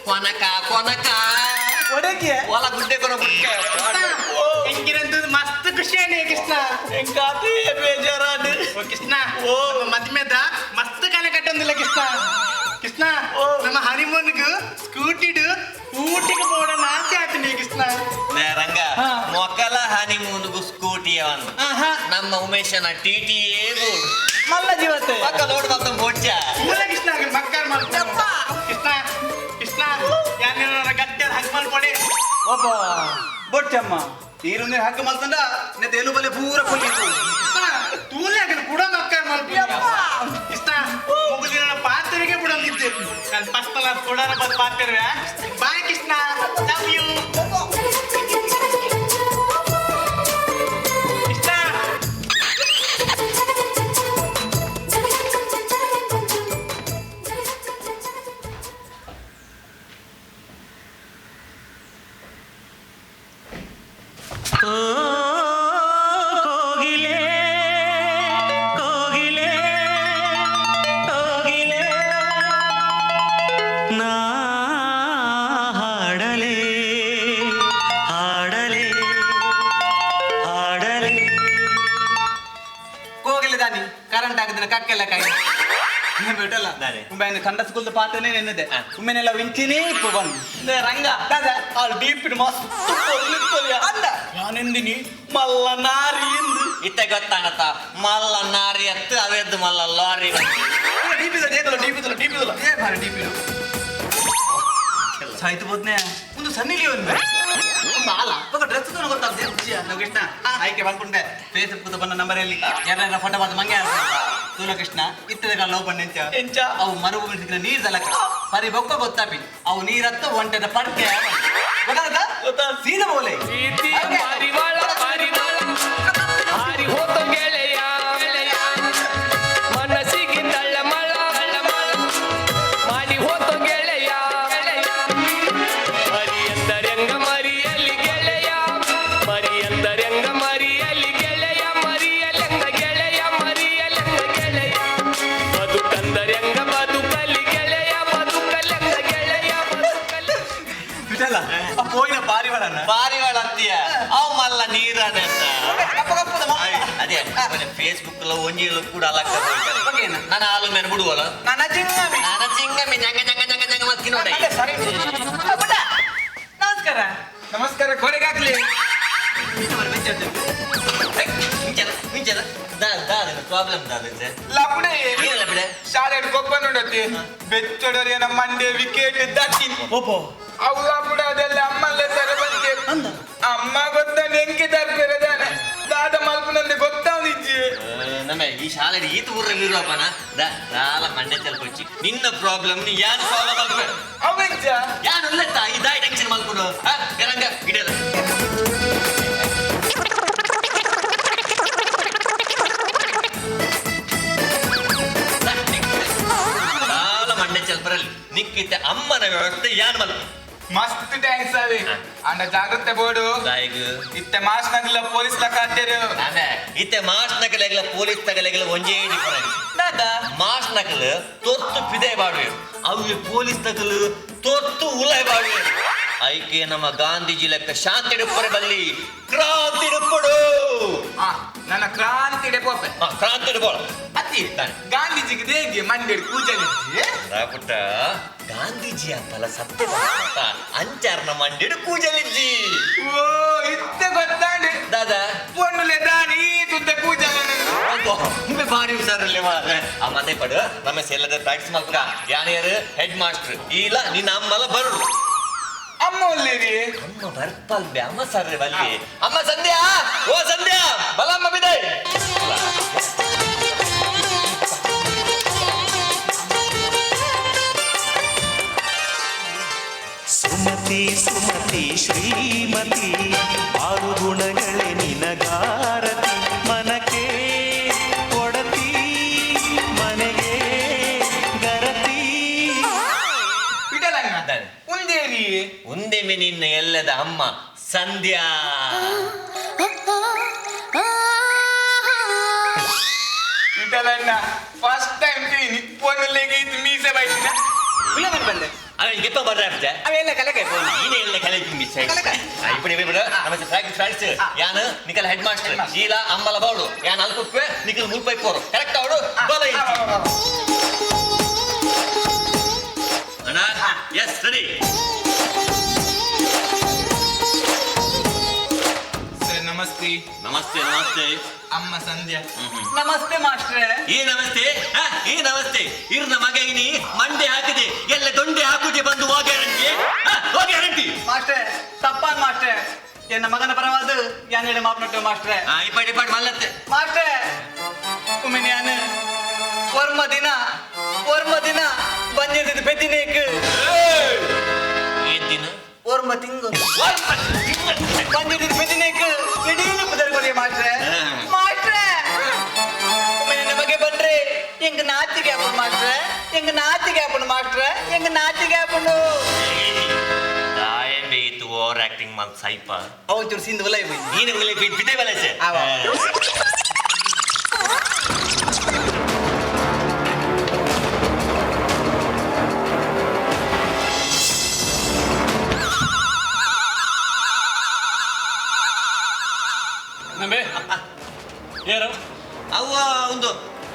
ಕೊನಕ ಕೊನಕ ಒಡಕ್ಕೆ ಒಲ ಗುಡ್ಡೆ ಕೊನ ಬುಡ್ಕೆ ಹೆಂಗಿರಂತ ಮಸ್ತ್ ಖುಷಿಯಾಗಿ ಕೃಷ್ಣ ಹೆಂಗಾತಿ ಬೇಜಾರಾದ ಕೃಷ್ಣ ಮದ್ಮೆದ ಮಸ್ತ್ ಕನೆ ಕಟ್ಟೊಂದಿಲ್ಲ ಕೃಷ್ಣ ಕೃಷ್ಣ ನಮ್ಮ ಹನಿಮೂನ್ಗೂ ಸ್ಕೂಟಿಡು ಊಟಿಗೆ போடணும் ಆಸೆ ಆಯ್ತು ಕೃಷ್ಣ ರಂಗ ಮೊಕಲ ಹನಿಮೂನ್ಗೂ ಸ್ಕೂಟಿ ಅವನು ನಮ್ಮ ಉಮೇಶನ ಟಿಟಿಎ ಬೋರ್ಡ್ ಮಲ್ಲ ಜೀವತೆ ಪಕ್ಕ ನೋಡ್ ಮತ್ತ ಬೋಡ್ಚ ಮೂಲ ಕೃಷ್ಣ ಮಕ್ಕಳ ಮಾಡ್ಕೊಂಡ ಕೃಷ್ಣ ಕೃಷ್ಣ ಯಾನ ಗಟ್ಟೆ ಹಂಗ ಮಾಡ್ಕೊಡಿ ಒಬ್ಬ ಬೋಡ್ಚಮ್ಮ ಈರುಂದಿನ ಹಂಗ ಮಾಡ್ಕೊಂಡ ನೆತ್ತ ಎಲು ಬಲೆ ಪೂರ ಕೊಲ್ಲಿತ್ತು ತೂಲೆ ಆಗಲಿ ಕೂಡ ಮಕ್ಕಳ ಮಾಡ್ಕೊಂಡು ಕೃಷ್ಣ ಮುಗುದಿನ ಪಾತ್ರೆಗೆ ಬಿಡಂಗಿದ್ದೆ ನಾನು ಪಸ್ತಲ ಕೊಡಾರ ಬಂದು ಪಾತ್ರೆ ಬಾಯ್ ಕೃಷ್ಣ ಲವ್ ಯು ಕೋಗಿಲೆ ಕೋಗಿಲೆ ಕೋಗಿಲೆ ನಾ ಹಾಡಲೆ ಹಾಡಲೆ ಹಾಡಲೆ ಕೋಗಿಲೆ ದಾನಿ ಕರೆಂಟ್ ಆಗಿದ್ರೆ ಕಕ್ಕೆಲ್ಲ ಕೈ ಬಿಟ್ಟಲ್ಲ ಉಮ್ಮೆನೆ ಕಂಡ ಸ್ಕೂಲ್ದ ಪಾತ್ರನೇ ನೆನ್ನದೆ ಉಮ್ಮೆನೆಲ್ಲ ವಿಂಚಿನೇ ಇಪ್ಪು ಬಂದು ರಂಗ ದಾದ ಅಲ್ಲಿ ಡೀಪಿಡ್ ಮಸ್ತ್ ಕೊಲ್ಲಿತ್ತೊಲಿಯ ಅಂದ ನಾನೆಂದಿನಿ ಮಲ್ಲ ನಾರಿ ಎಂದು ಇತ್ತೆ ಗೊತ್ತಾಗತ್ತ ಮಲ್ಲ ನಾರಿ ಎತ್ತು ಅವೆದ್ದು ಮಲ್ಲ ಲಾರಿ ಡೀಪಿದ ಡೀಪಿದಲ್ಲ ಏ ಭಾರಿ ಡೀಪಿದು ಸಾಯ್ತು ಬೋದ್ನೆ ಒಂದು ಸನ್ನಿಲಿ ಒಂದು ಬಾಲ ಪಕ್ಕ ಡ್ರೆಸ್ ಗೊತ್ತಾಗ್ತದೆ ನಾವು ಕೃಷ್ಣ ಆಯ್ಕೆ ಮಾಡ್ಕೊಂಡೆ ಫೇಸ್ಬುಕ್ ಬಂದ ನಂಬರಲ್ಲಿ ಯಾರ ಫೋಟೋ ಬಂದು ಮಂಗೆ ತೂಲ ಕೃಷ್ಣ ಇತ್ತದ ಲವ್ ಬಂಡೆ ಎಂಚ ಅವು ಮರುಭೂಮಿ ಸಿಕ್ಕಿದ ನೀರ್ದಲ್ಲ ಪರಿ ಬೊಕ್ಕ ಗೊತ್ತಾಪಿ ಅವು ನೀರತ್ತ ಒಂಟದ ಪಡ್ಕೆ ಗೊತ್ತಾಗತ್ತ ಸೀದಾ ಬೋಲೆ ಪಾರಿವಾಳ ಅಂತೀಯ ಅವು ಮಲ್ಲ ನೀರನ ಅದೇ ಫೇಸ್ಬುಕ್ ಒಂಜಿಗಳು ಕೂಡ ಅಲಕ್ಕ ನಾನು ಹಾಲು ಮೇಲೆ ಬಿಡುವಲ್ಲ ನನ್ನ ಚಿಂಗಮಿ ಜಂಗ ಜಂಗ ಜಂಗ ಜಂಗ ಮತ್ತಿ ನೋಡಿ ನಮಸ್ಕಾರ ನಮಸ್ಕಾರ ಕೊನೆಗಾಗ್ಲಿ ಪ್ರಾಬ್ಲಮ್ ಲಪಡೆ ಶಾಲೆ ಗೊಬ್ಬ ನೋಡತಿ ಬೆಚ್ಚಡೋರಿ ನಮ್ಮ ಮಂಡೆ ವಿಕೆಟ್ ದಕ್ಕಿ ಅವು ಲಪಡ ಅದೆಲ್ಲ ಅಮ್ಮಲ್ಲೇ ತರ ಬಂದೆ ಅಮ್ಮ ಗೊತ್ತ ನೆಂಕಿ ತರ್ಪಿರದಾನೆ ದಾದ ಮಲ್ಪನಂದೆ ಗೊತ್ತಾವ್ನಿಜ್ಜಿ ನಮ್ಮ ಈ ಶಾಲೆ ಈತ ಊರಲ್ಲಿ ಇರುವಪ್ಪನ ದಾಲ ಮಂಡೆ ತಲ್ಪಚ್ಚಿ ನಿನ್ನ ಪ್ರಾಬ್ಲಮ್ ನೀ ಯಾರು ಸಾಲ್ವ್ ಮಾಡ್ಬೇಕು ಅವೆಂಚ ಯಾರು ಅಲ್ಲತ್ತ ಇದಾಯಿ ಟೆನ್ಷನ್ ಮಾಡ್ಕೊಂಡು ರಂಗ ಗಿಡದ ಬರಲಿ ನಿಕ್ಕಿತ್ತೆ ಅಮ್ಮನ ವ್ಯವಸ್ಥೆ ಯಾರು ಮಲ್ಲ ಮಸ್ತ್ ಥ್ಯಾಂಕ್ಸ್ ಅವಿ ಅಂಡ ಜಾಗ್ರತೆ ಬೋಡು ಇತ್ತೆ ಮಾಸ್ ನಗಲ ಪೊಲೀಸ್ ಲಕಾತ್ತೇರು ಇತ್ತೆ ಮಾಸ್ ನಗಲೆಗಲ ಪೊಲೀಸ್ ತಗಲೆಗಲ ಒಂಜೇ ಡಿಫರೆನ್ಸ್ ದಾದಾ ಮಾಸ್ ನಗಲು ತೊತ್ತು ಪಿದೆ ಬಾಡುವೆ ಅವು ಪೊಲೀಸ್ ತಗಲು ತೊತ್ತು ಉಲೈ ಬಾಡುವೆ ಐಕೆ ನಮ್ಮ ಗಾಂಧೀಜಿ ಲೆಕ್ಕ ಶಾಂತಿ ಡುಪ್ಪರೆ ಬಲ್ಲಿ ಕ್ರಾಂತಿ ಡುಪ್ಪಡು ನನ್ನ ಕ್ರಾಂತಿ ಡೆಪೋಪೆ ಕ್ರಾಂತಿ ಡುಪ್ಪಳು ಅತ್ತಿ ಗಾಂಧೀಜಿಗೆ ದೇಗಿ ಮಂಡ್ಯ ಕೂಜಲಿ ಪುಟ್ಟ ಗಾಂಧೀಜಿಯ ಫಲ ಸತ್ಯ ಅಂಚಾರನ ಮಂಡ್ಯಡು ಕೂಜಲಿಜ್ಜಿ ಓ ಇತ್ತೆ ಗೊತ್ತಾಂಡಿ ದಾದಾ ಪೊಣ್ಣುಲೆ ದಾನಿ ತುದ್ದೆ ಕೂಜಲಿ ಬಾರಿ ಹುಷಾರಲ್ಲಿ ಆ ಮತ್ತೆ ಪಡು ನಮ್ಮ ಎಲ್ಲದ ಪ್ರಾಕ್ಟೀಸ್ ಮಾಡ್ಕ ಯಾರ್ಯಾರು ಹೆಡ್ ಮಾಸ್ಟರ್ ಇಲ್ಲ ನಿನ್ನ ಅಮ್ಮಲ ಬರು ಅಮ್ಮ ಒಲ್ಲೇರಿ ಅಮ್ಮ ಬರ್ಪಲ್ ಅಮ್ಮ ಸರ್ರೆ ಬಲ್ಲಿ ಅಮ್ಮ ಸಂಧ್ಯಾ ಓ ಸಂಧ್ಯಾ ಬಲಮ್ಮ ಬಿದೆ ಸುಮತಿ ಸುಮತಿ ಶ್ರೀಮತಿ ಆರು ಗುಣಗಳೇ ನಿನಗಾರತಿ ಮನಕ್ಕೆ ಕೊಡತಿ ಮನೆಗೆ ಗರತಿ ಉಂದೇರಿ ಒಂದೆಮೆ ನಿನ್ನ ಎಲ್ಲದ ಅಮ್ಮ ಸಂಧ್ಯಾ. ವಿಠಲಣ್ಣ ಫಸ್ಟ್ ಟೈಮ್ ತೀನಿ ಫೋನಲ್ಲಿಗೆ ಇದು ಮೀಸೆ ಬೈತಿನ ಬಿಲಮನ್ ಬಂದೆ ಅವನ್ ಗೆಪ್ಪ ಬರ್ರಾಪ್ತೆ ಅವೆಲ್ಲ ಕಲೆಗೆ ಫೋನ್ ನೀನೇ ಎಲ್ಲ ಕಲೆಗೆ ಮಿಸ್ ఇప్పుడు నమస్తే ప్రాక్టీస్ ప్రాక్టీస్ యాన నికల్ హెడ్ మాస్టర్ జీలా అంబల బౌడు యాన అల్కుక్వే నికల్ ముల్పై పోరు కరెక్ట్ అవడు బోల అన్నా yes ready ಸರ್ ನಮಸ್ತೆ ನಮಸ್ತೆ ನಮಸ್ತೆ ಅಮ್ಮ ಸಂಧ್ಯಾ ನಮಸ್ತೆ ಮಾಸ್ಟ್ರೆ ಈ ನಮಸ್ತೆ ಇರ್ನ ಮಗ ಇನಿ ಮಂಡೆ ಹಾಕಿದೆ ಎಲ್ಲ ದೊಂಡೆ ಹಾಕುದೆ ಬಂದು ಹೋಗ್ಯಾರಂಟಿ ಮಾಸ್ಟ್ರೆ ತಪ್ಪಾನ್ ಮಾಸ್ಟ್ರೆ ಎನ್ನ ಮಗನ ಪರವಾದ ಯಾನೇಳು ಮಾಪ್ನಟ್ಟು ಮಾಸ್ಟ್ರೆ ಇಪ್ಪಾಡಿ ಮಲ್ಲತ್ತೆ ಮಾಸ್ಟ್ರೆ ಒಮ್ಮೆ ನಾನು ಓರ್ಮ ದಿನ ಬಂದಿದ್ದ ಬೆದ್ದಿನೇಕ್ ಏನ್ ದಿನ ಓರ್ಮ ತಿಂಗು ಬಂದಿದ್ದ ಬೆದ್ದಿನೇಕ್ ಇಡೀನು ಕುದರ್ಗೊಳಿ ಮಾಸ್ಟ್ರೆ ಮಾಸ್ಟ್ರೆ ಒಮ್ಮೆ ನನ್ನ ಬಗ್ಗೆ ಬಂದ್ರೆ ಎಂಗ ನಾಚಿಗೆ ಹಾಕೊಂಡು ಮಾಸ್ಟ್ರೆ ಎಂಗ ನಾಚಿಗೆ ಹಾಕೊಂಡು dayan be itu over acting man saipa ಅವ ಚುರ್ಸಿಂದ ಒಲೈ ಬೈ ನೀನೆ ಒಲೈ ಬೈ ಬಿದೆ ಬಲಸೆ ನಂಬೆ ಯಾರು ಅವ್ವ ಒಂದು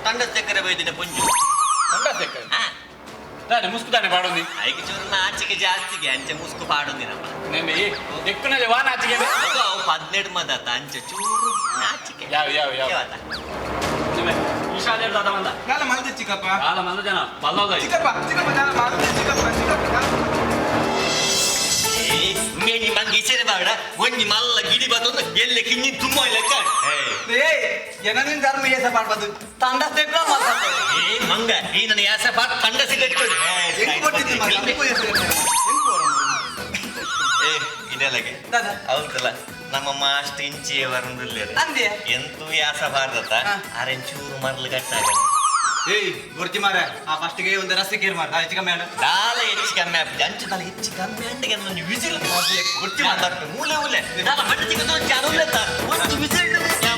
ತಂಡ ಚಕ್ಕರೆ ಬೈದಿನ ಪುಂಜು ತಂಡ ಚಕ್ಕರೆ ತಾನೆ ಮುಸ್ಕು ತಾನೆ ಪಾಡೋದಿ ಐಕೆ ಚೂರು ನಾಚಿಕೆ ಜಾಸ್ತಿಗೆ ಅಂಚೆ ಮುಸ್ಕು ಪಾಡೋದಿನಪ್ಪ ನೆಂಬೆ ಎಕ್ಕನಲ್ಲಿ ವಾ ನಾಚಿಕೆ ಅವು 17 ಮದತ ಅಂಚೆ ಚೂರು ನಾಚಿಕೆ ಯಾವ ನೆಂಬೆ ಈ ಶಾಲೆ ದಾದ ಮಂದ ನಾಲ ಮಲ್ದೆ ಚಿಕ್ಕಪ್ಪ ಕಾಲ ಮಂದ ಜನ ಬಲ್ಲೋದ ಚಿಕ್ಕಪ್ಪ ನಾಲ ಮಲ್ದೆ ಚಿಕ್ಕಪ್ಪ ಮೇನಿ ಮಂಗಿ ಇಸರೆ ಬಾಡ ಒಂಜಿ ಮಲ್ಲ ಗಿಡಿ ಬತ್ತೊಂದು ಗೆಲ್ಲೆ ಕಿನ್ನಿ ತುಂಬ ಲೆಕ್ಕ ಜನನಿನ್ ಧರ್ಮ ಏಸ ಮಾಡ್ಬೋದು ತಂಡ ತೆಗ್ಗ ಮಾತಾಡ್ತಾರೆ ಮಂಗ ಈ ನನ್ನ ಯಾಸ ಪಾಟ್ ತಂಡ ಸಿಗಟ್ಟು ಇದೆಲ್ಲಗೆ ಹೌದಲ್ಲ ನಮ್ಮ ಮಾಸ್ಟ್ ಇಂಚಿಯ ವರಂದಲ್ಲಿ ಎಂತೂ ಯಾಸ ಭಾರತ ಅರೆಂಚೂರು ಮರ್ಲು ಗಟ್ಟಾಗ ಏಯ್ ಗುರ್ತಿ ಮಾರ ಆ ಫಸ್ಟ್ಗೆ ಒಂದು ರಸ್ತೆ ಮಾರ ಹೆಚ್ಚು ಕಮ್ಮಿ ಆಡ ದಾಲ ಹೆಚ್ಚು ಕಮ್ಮಿ ಆಗ್ತದೆ ಅಂಚದಲ್ಲಿ ಹೆಚ್ಚು ಕಮ್ಮಿ ಅಂಟಿಗೆ ನನ್ನ ವಿಸಿಲ್ ಗುರ್ತಿ ಮಾತಾಡ್ತು ಮೂಲೆ ನಾನು ಹಟ್ಟಿಗೆ ತೋಚಿ ಅನುಲ್ಲ ಒಂದು ವಿಸಿಲ್ ഞാൻ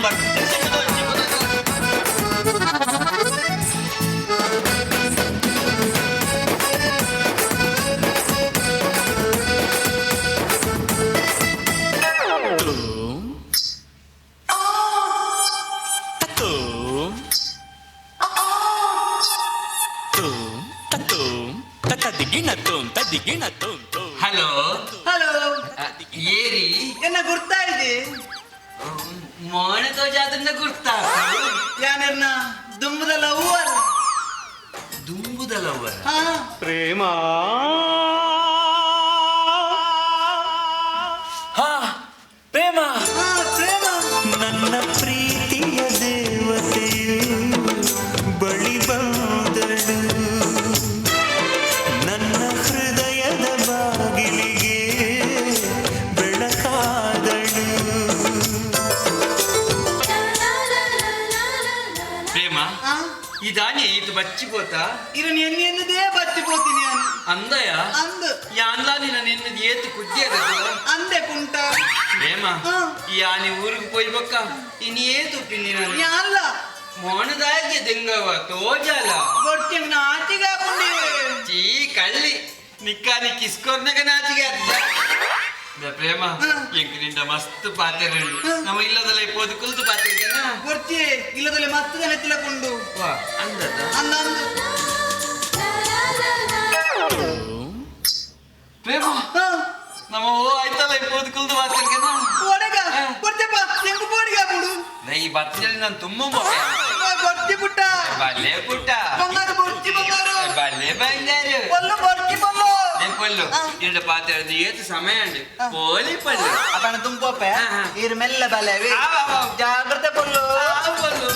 ಹಲೋ ಏರಿ ಎನ್ನ ಗುರ್ತಾ ಇದೆ ಮೋಣತೋ ಜಾತನ್ನ ಗುರ್ತಾ ಯಾನೆನ್ನ ದುಂಬದ ಲವ್ವರ್ ದುಂಬುದ ಲವ್ವರ್ ಪ್ರೇಮ ಪ್ರೇಮ ನನ್ನ ಪ್ರೀತಿಯ ದೇವತೆಯು ಬಳಿ ಬಂದಳು ನನ್ನ ಹೃದಯದ ಬಾಗಿಲಿಗೆ ಬೆಳಕಾದಳು ಪ್ರೇಮ ಇದಾನೆ ಇದು ಬಚ್ಚಿಪೋತಾ ಇರನ್ ಎನ್ನೆನ್ನದೇ ಬಚ್ಚಿಪೋತೀನಿ ನಾನು ಅಂದಯ ಅಂದು ಯಾನ್ಲಾ ನಿನ್ನ ನಿನ್ನದು ಏತು ಕುಜ್ಜೇದ ಅಂದೆ ಕುಂಟ ಪ್ರೇಮ ಯಾನಿ ಊರಿಗೆ ಪೋಯ್ಬಕ್ಕ ಇನ್ನು ಏತು ಪಿನ್ನಿ ನಾನು ಯಾಲ್ಲ ಮೋಣದಾಗೆ ದೆಂಗವ ತೋಜಲ ಗೊತ್ತಿಂಗ್ ನಾಚಿಗೆ ಹಾಕೊಂಡಿ ಚೀ ಕಳ್ಳಿ ನಿಕ್ಕಾನಿ ಕಿಸ್ಕೊರ್ನಾಗ ನಾಚಿಗೆ ಪ್ರೇಮ ಎಂಕ್ ನಿಂದ ಮಸ್ತ್ ಪಾತ್ರೆ ನಮ್ಮ ಇಲ್ಲದಲ್ಲ ಇಪ್ಪೋದು ಕುಲ್ತು ಪಾತ್ರೆ ಗೊತ್ತಿ ಇಲ್ಲದಲ್ಲಿ ಮಸ್ತ್ ಜನ ತಿಳ್ಕೊಂಡು ಅಂದದ ಅಂದಂದು ಪ್ರೇಮ ನಮ್ಮ ಓ ಆಯ್ತಲ್ಲ ಇಪ್ಪೋದು ಕುಲ್ತು ಪಾತ್ರೆ ಓಡಗ ಗೊತ್ತಪ್ಪ ಎಂಗು ಬೋಡಿಗೆ ಹಾಕೊಂಡು ಈ ಬತ್ತಲ್ಲಿ ನಾನು ತುಂಬ ಗೊತ್ತಿ ಪುಟ್ಟ ಬಲ್ಲೆ ಪುಟ್ಟ ಬಂಗಾರು ಗೊತ್ತಿ ಬಂಗಾರು ಬಲ್ಲೆ ಬಂಗಾರು ಪಲ್ಲು ಗೊತ್ತಿ ಪಲ್ಲು ಪಲ್ಲು ಇಂಡ ಪಾತ್ರೆ ಏತು ಸಮಯ ಅಂడి పోలి పల్లు అతను తుంపే ఈరు మెల్ల బలేవి జాగ్రత్త పళ్ళు పల్లు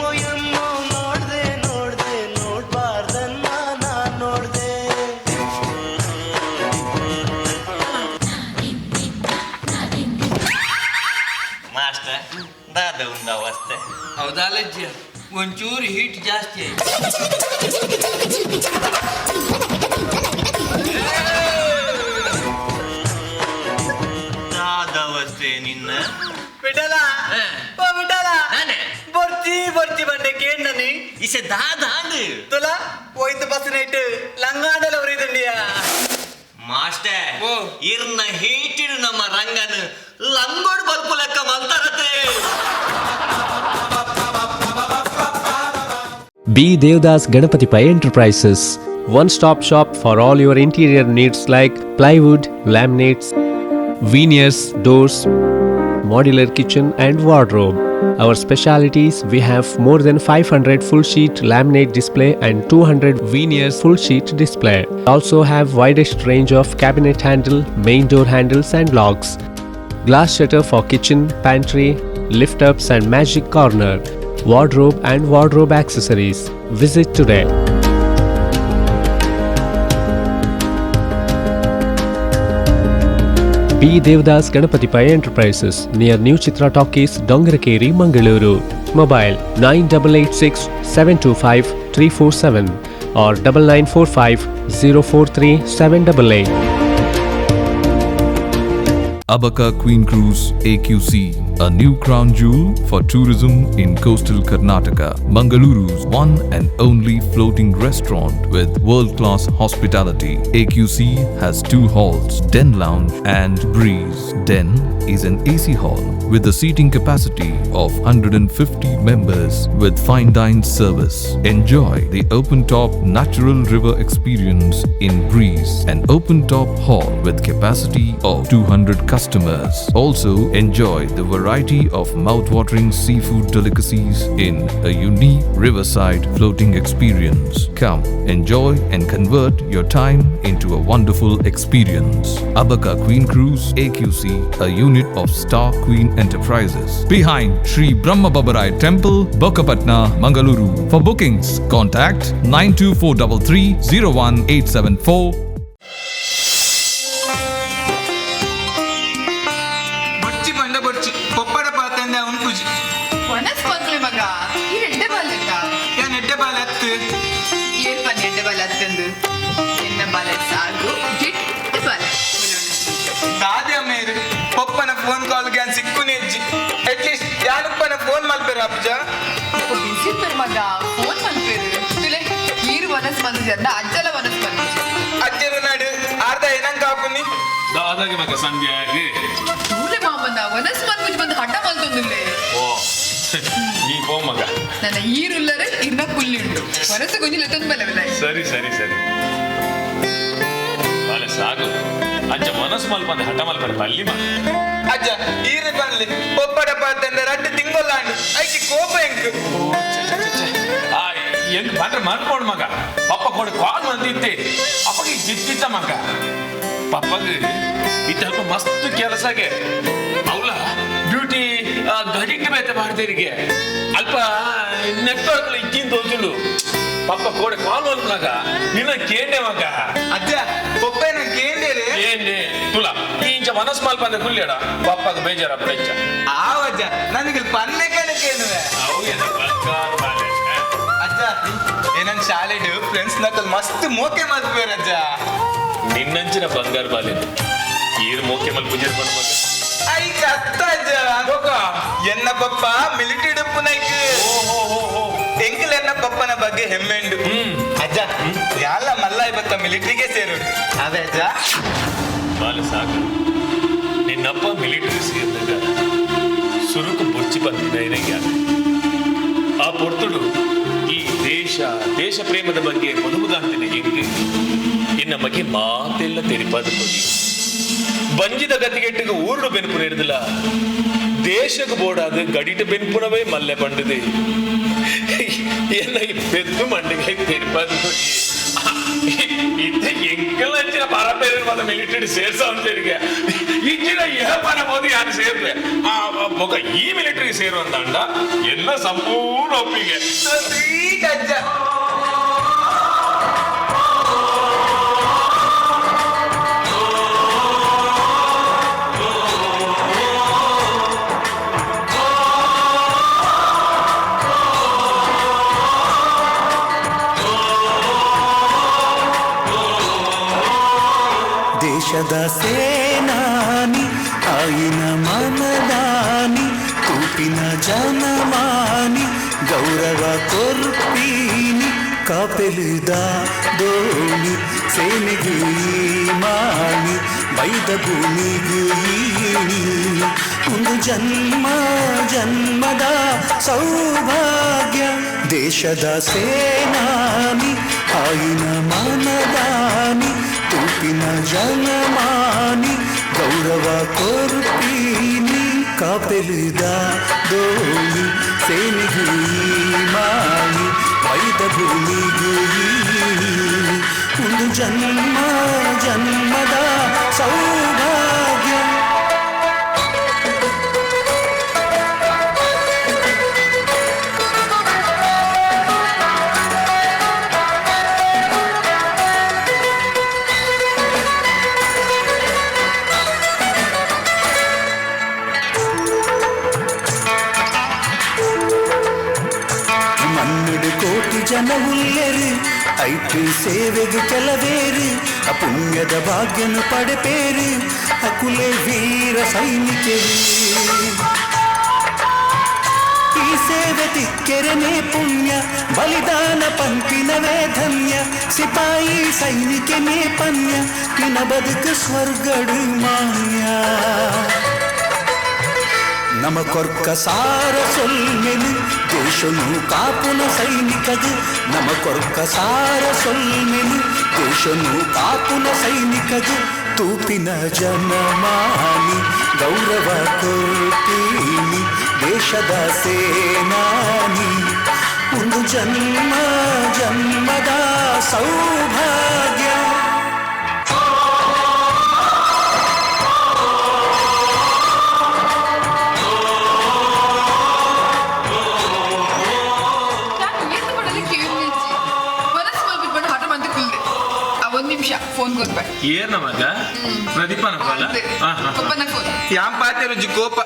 ಎಮ್ಮೋ ಎಮ್ಮೋ ನೋಡ್ದೆ ನೋಡ್ದೆ ನೋಡ್ಬಾರ್ದನ್ನ ನಾನ್ ನೋಡ್ದೆ. ಮಾಸ್ಟರ್ ದಾದ ಉಂದ ಅವಸ್ಥೆ ಹೌದಲ್ಲಜ್ಜಿ ಒಂಚೂರು ಹೀಟ್ ಜಾಸ್ತಿ ಆಯ್ತು. ದಾದ ಅವಸ್ಥೆ ನಿನ್ನ ಬಿಡಲ ಓ ಬಿಡಲ ಬರ್ತಿ ಬರ್ತಿ ಬಂಡೆ ಕೇಂಡನಿ ಇಸೆ ದಾದ ಅಂದು ತುಲ ಹೋಯ್ತು ಬಸ್ ನೈಟ್ ಲಂಗಾಡಲ ಉರಿದಂಡಿಯಾ ಮಾಸ್ಟರ್ ಇರ್ನ ಹೀಟಿಡು ನಮ್ಮ ರಂಗನ ಲಂಗೋಡ್ ಬಲ್ಪು ಲೆಕ್ಕ ಮಲ್ತಾರತೆ. B. Devdas Ganapati Pai Enterprises, one-stop shop for all your interior needs like plywood, laminates, veneers, doors, modular kitchen and wardrobe. Our specialities: we have more than 500 full sheet laminate display and 200 veneers full sheet display. Also have widest range of cabinet handle, main door handles and locks. Glass shutter for kitchen, pantry, lift ups and magic corner. Wardrobe and wardrobe accessories. Visit today. B. Devdas Ganapati Pai Enterprises near New Chitra Talkies, Dongarakeri, Mangaluru. Mobile 9886 725 347 or 9945 043 788. Abaka Queen Cruise AQC, a new crown jewel for tourism in coastal Karnataka. Mangaluru's one and only floating restaurant with world-class hospitality. AQC has 2 halls, Den Lounge and Breeze. Den is an AC hall with a seating capacity of 150 members with fine dine service. Enjoy the open-top natural river experience in Breeze, an open-top hall with capacity of 200 customers. Also enjoy the variety of mouth-watering seafood delicacies in a unique riverside floating experience. Come, enjoy and convert your time into a wonderful experience. Abaka Queen Cruise AQC, a unit of Star Queen Enterprises, behind Sri Brahma Babarai Temple, Bokapatna, Mangaluru. For bookings, contact 92433 01874. ಪಪ್ಪನ ಫೋನ್ ಕಾಲ್ ಗ್ಯಾನ್ ಸಿಕ್ಕುನೆಜ್ಜಿ ಅಟ್ಲೀಸ್ಟ್ ಯಾನಪ್ಪನ ಫೋನ್ ಮಲ್ಪೇರು ಅಪ್ಪಜ ಬಿಸಿ ಮಗ ಫೋನ್ ಮಲ್ಪೇರು ತುಲೆ ಈರು ವನಸ್ ಬಂದಿದ್ದ ಅಜ್ಜಲ ವನಸ್ ಬಂದಿದ್ದ ಅಜ್ಜರು ನಾಡು ಅರ್ಧ ಏನಂಗ ಹಾಕುನಿ ದಾದಾಗೆ ಮಗ ಸಂಧ್ಯಾಗಿ ತೂಲೆ ಮಾಮನ ವನಸ್ ಬಂದು ಬಂದು ಹಠ ಮಲ್ತೊಂದಿಲ್ಲೆ ಓ ನೀ ಪೋ ಮಗ ನನ್ನ ಈರುಲ್ಲರೆ ಇನ್ನ ಕುಲ್ಲಿಂಡು ವನಸ ಗೊಂಜಿಲ ತಂಬಲವಿಲ್ಲ ಸರಿ ಸರಿ ಸರಿ ಬಾಲೆ ಸಾಗು ಅಜ್ಜ ಮನಸ್ಸು ಮಲ್ಪಂದೆ ಹಠ ಮಲ್ಪಡೆ ಬಲ್ಲಿ ಮಗ ಅಜ್ಜ ಈರು ಬನ್ಲಿ ಪಪ್ಪಡ ಪಾತಂದ ರಡ್ಡು ತಿಂಗೊಲ್ಲಾಂಡು ಐಕಿ ಕೋಪ ಎಂಕು ಎಂಕ್ ಬಂದ್ರೆ ಮನ್ಕೊಂಡು ಮಗ ಪಪ್ಪ ಕೊಡಿ ಕಾಲ್ ಬಂದಿತ್ತೆ ಅಪ್ಪಗೆ ಜಿತ್ತಿತ್ತ ಮಗ ಪಪ್ಪಗೆ ಇತ್ತ ಮಸ್ತ್ ಕೆಲಸಗೆ ಅವಳ ಬ್ಯೂಟಿ ಗಡಿಗೆ ಬೇತೆ ಮಾಡ್ದೇರಿಗೆ ಅಲ್ಪ ನೆಟ್ವರ್ಕ್ ಇಕ್ಕಿಂದ ಹೋಗ್ತಿಂಡು ಪಪ್ಪ ಕೋಡೆ ಕಾಲ್ ಮಗ ನಿನ್ನ ಕೇಂಡೆ ಮಗ ಅಜ್ಜ ಪಪ್ಪನ ಕೇಂದೇರೆ ಕೇಂಡೆ ತುಲ ಇಂಚ ಮನಸ್ ಮಲ್ಪಂದೆ ಕುಲ್ಲೇಡ ಪಪ್ಪಗ ಬೇಜಾರ ಬೆಚ್ಚ ಆವಜ್ಜ ನನಗೆ ಪನ್ನೆ ಕಣಕೇನುವೆ ಅಜ್ಜ ಏನನ್ ಶಾಲೆಡು ಫ್ರೆಂಡ್ಸ್ ನಕಲ್ ಮಸ್ತ್ ಮೋಕೆ ಮಲ್ಪೇರ ಅಜ್ಜ ನಿನ್ನಂಚಿನ ಬಂಗಾರ ಬಾಲಿನ ಈರು ಮೋಕೆ ಮಲ್ ಪೂಜೆ ಬಂದ ಮಗ ಐ ಕತ್ತ ಅಜ್ಜ ಎನ್ನ ಪಪ್ಪ ಮಿಲಿಟರಿ ಡುಪ್ಪು ನೈಕ್ ಎಂಕಲ್ ಎನ್ನ ಪಪ್ಪನ ಬಗ್ಗೆ ಹೆಮ್ಮೆಂಡು ಅಜ್ಜ ಯಾಲ ಮಲ್ಲ ಇವತ್ತ ಮಿಲಿಟರಿಗೆ ಸೇರು ಅದೇ ಅಜ್ಜ ಬಾಲ ಸಾಕು ನಿನ್ನಪ್ಪ ಮಿಲಿಟರಿ ಸೇರಿದಾಗ ಸುರುಕು ಬುರ್ಚಿ ಬಂದಿದ್ದ ಆ ಪೊರ್ತುಡು ಈ ದೇಶ ಪ್ರೇಮದ ಬಗ್ಗೆ ಮದುಮುದಾಂತಿನ ಹೆಂಗೆ ಇನ್ನ ಮಗೆ ಮಾತೆಲ್ಲ ತೆರಿಪಾದ ಕೊಡಿ ಬಂಜಿದ ಗತಿಗೆಟ್ಟಿಗೆ ಊರ್ಡು ಬೆನ್ಪು ಹಿಡಿದಿಲ್ಲ ದೇಶಕ್ಕೆ ಬೋಡಾದ ಗಡಿಟ ಬೆನ್ಪುನವೇ ಮಲ್ಲೆ ಬಂದಿದೆ ಎಲ್ಲ ಈ ಬೆದ್ದು ಮಂಡಿಗೆ ತೆರಿಪಾದ ಕೊಡಿ ಇದು ಎಂಕಲ್ ಹಂಚಿನ ಪರಪೇರ ಮಿಲಿಟರಿ ಸೇರ್ಸ ಅಂತೇಳಿಗೆ ಇಂಜಿನ ಏಪನ ಬೋದು ಯಾರು ಸೇರ್ಲೆ ಮೊಗ ಈ ಮಿಲಿಟರಿ ಸೇರುವಂತ ಎಲ್ಲ ಸಂಪೂರ್ಣ ಒಪ್ಪಿಗೆ. ಅಜ್ಜ ದೇಶದ ಸೇನಾನಿ ಆಯಿನ ಮನದಾನಿ ಕೂಪಿನ ಜನಮಾನಿ ಗೌರವ ಕೊರ್ಪೀನಿ ಕಾಪೆಲಿದ ದೋಣಿ ಸೇನೆಗೂ ಮಾನಿ ಬೈದ ಭೂಮಿಗೂ ಈಣಿ ಒಂದು ಜನ್ಮ ಜನ್ಮದ ಸೌಭಾಗ್ಯ ದೇಶದ ಸೇನಾನಿ ಆಯಿನ ಮನದಾನಿ ತೂಪಿನ ಜನಮಾನಿ ಗೌರವ ಕೊರ್ಪೀನಿ ಕಾಪೆಲಿದ ದೋಣಿ ಸೇನೆಗೂ ಮಾನಿ ವೈದ ಭೂಮಿಗೂ ಒಂದು ಜನ್ಮ ಜನ್ಮದ ಸೌಭಾಗ್ಯ. ಜನ ಉಲ್ಲೆರು ಐಟಿ ಸೇವೆಗೆ ಕೆಲವೇರು ಅಪುಣ್ಯದ ಭಾಗ್ಯನು ಪಡೆಪೇರು ಅಕುಲೆ ವೀರ ಸೈನಿಕರು ಈ ಸೇವೆ ತಿಕ್ಕೆರನೆ ಪುಣ್ಯ ಬಲಿದಾನ ಪಂಪಿನವೇ ಧನ್ಯ ಸಿಪಾಯಿ ಸೈನಿಕನೇ ಪನ್ಯ ನಿನ ಬದುಕು ಸ್ವರ್ಗಡು ಮಾನ್ಯ ನಮ ಕೊರ್ಕ ಸಾರ ಸೊಲ್ಮೆನು ದೇಶನು ಕಾಪುನ ಸೈನಿಕದು ನಮ ಕೊರ್ಕ ಸಾರ ಸೊಲ್ಮೆನು ದೇಶನು ಕಾಪುನ ಸೈನಿಕದು ತೂಪಿನ ಜನಮಾನಿ ಗೌರವ ಕೊರ್ತೀನಿ ದೇಶದ ಸೇನಾನಿ ಒಂದು ಜನ್ಮ ಜನ್ಮದ ಸೌಭಾಗ್ಯ. ಫೋನ್ ಕೊಡ್ಬೆ ಏನ ಮಗ ಪ್ರದೀಪನ ಫೋನ್ ಒಬ್ಬನ ಫೋನ್ ಯಾಂ ಪಾತೆ ರುಜಿ ಕೋಪ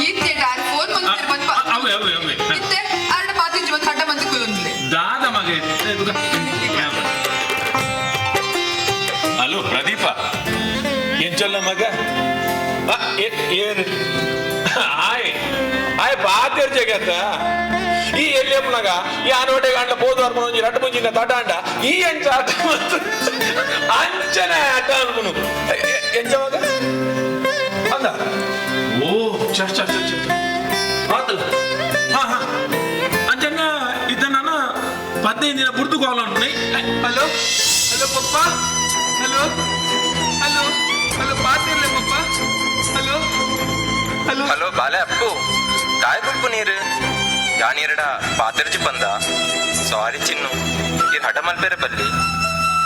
ಇತ್ತೆ ಡಾರ್ ಫೋನ್ ಮಂದಿರ ಬಂತ ಅವೇ ಅವೇ ಅವೇ ಇತ್ತೆ ಆರಡ ಪಾತಿ ಜೀವನ ಹಠ ಮಂದಿ ಕುಲುಂದ್ಲೆ ದಾದ ಮಗ ಹಲೋ ಪ್ರದೀಪ ಎಂಚಲ್ಲ ಮಗ ಏನು ಆಯ್ ಆಯ್ ಪಾತಿರ್ ಜಗತ್ತ ಈ ಎಲ್ಲಿಯಪ್ಪನಾಗ ಈ ಆನೋಟೆ ಗಂಡ ಬೋದ್ವಾರ ಮುಂಜಿ ರಟ್ಟು ಮುಂಜಿನ ತಟಾಂಡ ಈ ಎಂಚ ಆಟ ಅಂಚನೆ ಆಟ ಅನ್ಕೊನು ಎಂಚವಾಗ ಅಂದ ಓ ಚರ್ಚ ಆತಲ್ಲ ಹಾ ಹಾ ಅಂಚನ್ನ ಇದನ್ನ 15 ದಿನ ಬುಡ್ದುಕೋವಾಲಂటున్నాయి. ಹಲೋ ಹಲೋ ಪಪ್ಪ ಹಲೋ ಹಲೋ ಹಲೋ ಪಾತಿರ್ಲೆ ಪಪ್ಪ ಹಲೋ ಹಲೋ ಹಲೋ ಬಾಲೆ ಅಪ್ಪು ಕಾಯ್ ಪುಪ್ಪು ನೀರು ಯಾನೀರಡ ಪಾತಿರ್ಜಿ ಬಂದ ಸಾರಿ ಚಿನ್ನು ಇರ್ ಹಠ ಮಲ್ಪೇರೆ ಬಲ್ಲಿ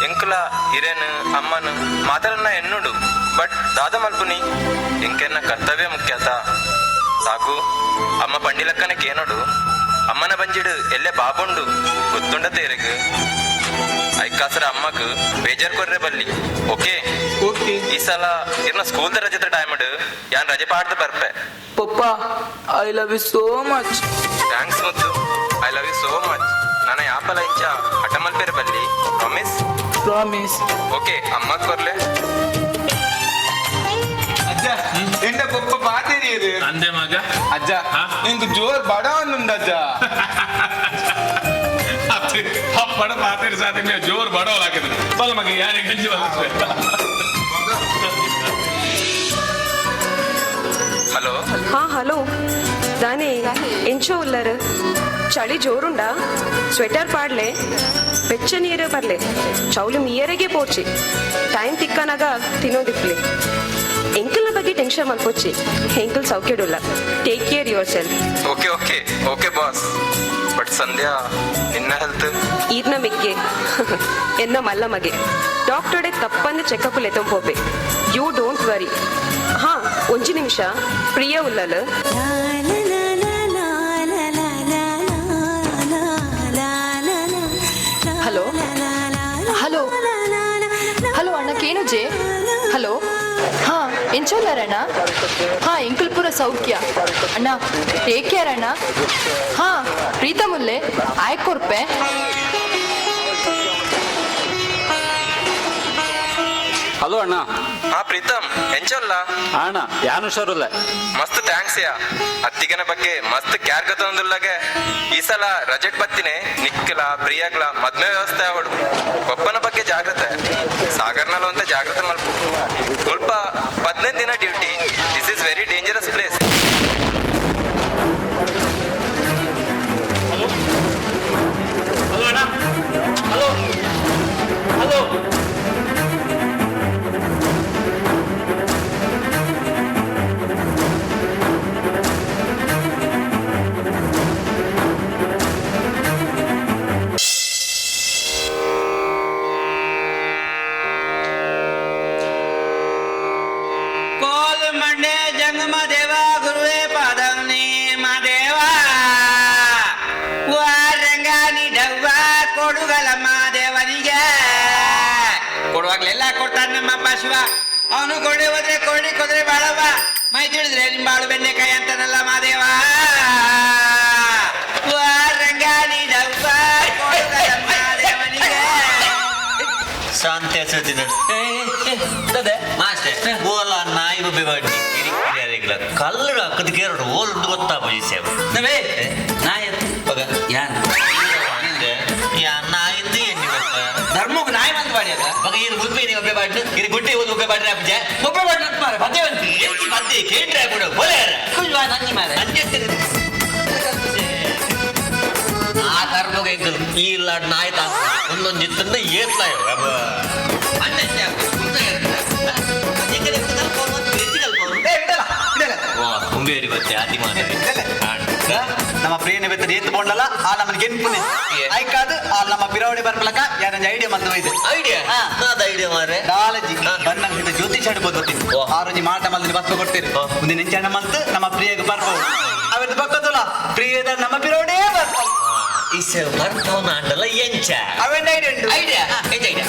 ಎಂಕುಲ ಹಿರೇನು ಅಮ್ಮನು ಮಾತಾಡನ್ನ ಎನ್ನುಡು ಬಟ್ ದಾದ ಮಲ್ಪುನಿ ಎಂಕೆನ್ನ ಕರ್ತವ್ಯ ಮುಖ್ಯತ ಸಾಕು ಅಮ್ಮ ಪಂಡಿಲಕ್ಕನೆ ಕೇನೋಡು ಅಮ್ಮನ ಬಂಜಿಡು ಎಲ್ಲೆ ಬಾಬುಂಡು ಗೊತ್ತುಂಡ ತೇರೆಗ್ ಐಕಾಸರ ಅಮ್ಮಕ್ ಬೇಜಾರ್ ಕೊರ್ರೆ ಬಲ್ಲಿ ಓಕೆ ಓಕೆ ಈ ಸಲ ಇರ್ನ ಸ್ಕೂಲ್ದ ರಜೆದ ಟೈಮಡ್ ಯಾನ್ ರಜೆ ಪಾಡ್ದು ಬರ್ಪೆ ಪಪ್ಪ I love you so much thanks ಮುದ್ದು I love you so much ನನ್ನ ಯಾಪಲ ಇಂಚ ಹಠ ಮಲ್ಪೇರೆ ಬಲ್ಲಿ ಪ್ರಾಮಿಸ್ ಪ್ರಾಮಿಸ್ ಓಕೆ ಅಮ್ಮಕ್ ಕೊರ್ಲೆ ಅಜ್ಜ ಎಂಡ ಪಪ್ಪ ಪಾತೇರಿ ಅಂದೆ ಮಗ ಅಜ್ಜ ನಿಂಗೆ ಜೋರ್ ಬಡ ಒಂದುಂಡು ಅಜ್ಜ ಬಡ ಪಾತಿರ್ ಸಾತಿ ಜೋರ್ ಬಡವಲಾಕಿದ್ರು ಬಲ್ಲ ಮಗ ಯಾರಿಗೆ ಗಂಜಿ హలో హలో దాని ఎంచో ఉల్లరు చಳಿ ಜೋರುಂಡ ಸ್ವೆಟರ್ ಪಾಡ್ಲೆ ಬೆಚ್ಚ ನೀರು ಬರ್ಲೆ ಚೌಲು ಮೀಯರೆಗೆ ಪೋಚಿ ಟೈಮ್ ತಿಕ್ಕನಾಗ ತಿನ್ನೋದಿಪ್ಲಿ ಎಂಕಲ್ನ ಬಗ್ಗೆ ಟೆನ್ಷನ್ ಮಲ್ಪೋಚಿ ಎಂಕಲ್ ಸೌಖ್ಯಡುಲ್ಲ take care yourself okay okay okay boss but Sandhya ನಿನ್ನ ಹೆಲ್ತ್ ಈರ್ನ ಮಿಗ್ಗೆ ಎನ್ನ ಮಲ್ಲ ಮಗೆ ಡಾಕ್ಟರ್ಡೆ ತಪ್ಪಂದು ಚೆಕಪ್ ಲೆತ್ತಂಪೋಪೆ ಯು ಡೋಂಟ್ ವರಿ ಹಾ ಒಂಜಿ ನಿಮಿಷ ಪ್ರಿಯ ಉಲ್ಲಲು ಹಲೋ ಹಲೋ ಹಲೋ ಅಣ್ಣಕ್ಕೇನು ಜೆ ಹಲೋ ಹಾ ಎಂಚೋಲ್ಲಾರಣ್ಣ ಹಾ ಎಂಕಲ್ ಪೂರ ಸೌಖ್ಯ ಅಣ್ಣ ಟೇಕ್ ಕೇರ್ ಅಣ್ಣ ಹಾ ಪ್ರೀತಾ ಮುಲ್ಲೆ ಆಯ್ಕೊರ್ಪೆ ಹಲೋ ಅಣ್ಣ. ಹಾ ಪ್ರೀತಮ್ ಎಂಚಲ್ಲ ಅಣ್ಣ ಯಾನು ಹುಷಾರಿಲ್ಲ. ಮಸ್ತ್ ಥ್ಯಾಂಕ್ಸ್ ಯಾ ಅತ್ತಿಗನ ಬಗ್ಗೆ ಮಸ್ತ್ ಕ್ಯಾರ್ ಗತೊಂದುಲ್ಲಗೆ ಈ ಸಲ ರಜೆಟ್ ಬತ್ತಿನೇ ನಿಕ್ಕಲ ಪ್ರಿಯಾಗ್ಲ ಮದ್ಮೆ ವ್ಯವಸ್ಥೆ ಅವಡು ಒಪ್ಪನ ಬಗ್ಗೆ ಜಾಗ್ರತೆ ಸಾಗರ್ನಲ್ಲ ಅಂತ ಜಾಗ್ರತೆ ಮಲ್ಪ ಸ್ವಲ್ಪ 15 ದಿನ duty this is very dangerous place. Hello ಅಣ್ಣ. ಹಲೋ ಹಲೋ ಕೊಡುವಾಗ್ಲೆಲ್ಲ ಕೊಡ್ತಾನೆ ನಮ್ಮ ಅಪ್ಪ ಶಿವ. ಅವನು ಕೊಂಡೆ ಹೋದ್ರೆ ಕೊದ್ರೆ ಬಾಳವ ಮೈ ತಿಳಿದ್ರೆ ನಿಮ್ ಬಾಳು ಬೆಂಡೆಕಾಯಿ ಅಂತಾನಲ್ಲ ಮಾದೇವ. ಶಾಂತಿ ಹಚ್ಚುತ್ತಿದ್ದ ಮಾಸ್ಟರ್ ಓಲ ನಾಯಿ ಬಬ್ಬೆ ಬಾಡಿ ಕಲ್ಲಡ ಅಕ್ಕದ ಕೇರಡು ಓಲ್ದು ಗೊತ್ತಾ ಬಯಸೇವ ನವೇ ನಾಯಿ ಯಾನ್ ನಾಯಿಂದು ಎಣ್ಣೆ ಗೊತ್ತ ಧರ್ಮಕ್ಕೆ ನಾಯಿ ಮಂತ್ ಬಾಡಿ ಅದ ಮಗ ಇದು ಗುಬ್ಬೆ ನೀವು ಒಬ್ಬೆ ಬಾಡ್ಲು ಇದು ಗುಡ್ಡೆ ಓದು ಒಬ್ಬೆ ಬಾಡ್ರಿ ಅಪ್ಪಜ ಒಬ್ಬೆ ಬಾಡಿ ಮಾರೆ ಬದ್ದೇವಂತಿ ಎತ್ತಿ ಬದ್ದೆ ಕೇಂದ್ರ ಬಿಡು ಬೋಲೆಯರ ಕುಲ್ವಾ ನಂಜಿ ಮಾರೆ ಆ ಕರ್ಮಗ ಈ ಲಾಡ್ ನಾಯಿ ತಾ ಒಂದೊಂದು ಜಿತ್ತನ್ನ ಏತ್ಲಾಯ ಕುಂಬೇರಿ ಗೊತ್ತೆ ಆದಿ ನಮ್ಮ ಪ್ರಿಯನ ಬೆತ್ತದ ಏತ್ ಬೋಂಡಲ್ಲ ಆ ನಮ್ಮನ ಗೆನ್ಪುನೆ ಆಯ್ಕಾದು ಆ ನಮ್ಮ ಬಿರವಡೆ ಬರ್ಪಲಕ ಯಾರಂಜ ಐಡಿಯಾ ಮಂದು ಹೋಯ್ತು ಐಡಿಯಾ ಅದ ಐಡಿಯಾ ಮಾರೆ ಕಾಲೇಜಿ ಬನ್ನಂಗಿದ ಜ್ಯೋತಿಷ್ ಆಡ್ಬೋದು ಆರೋಜಿ ಮಾಟ ಮಲ್ದಿ ಬಸ್ ಕೊಡ್ತೀರಿ ಮುಂದೆ ನೆಂಚಣ್ಣ ಮಂತ್ ನಮ್ಮ ಪ್ರಿಯಗೆ ಬರ್ಬೋದು ಅವತ್ತು ಬಕ್ಕದಲ್ಲ ಪ್ರಿಯದ ನಮ್ಮ ಬಿರವಡೆ ಬರ್ಬೋದು ಇಸ ಬರ್ತವನ ಅಂಡಲ್ಲ ಎಂಚ ಅವೆಂಡ ಐಡಿಯಾ ಐಡಿಯಾ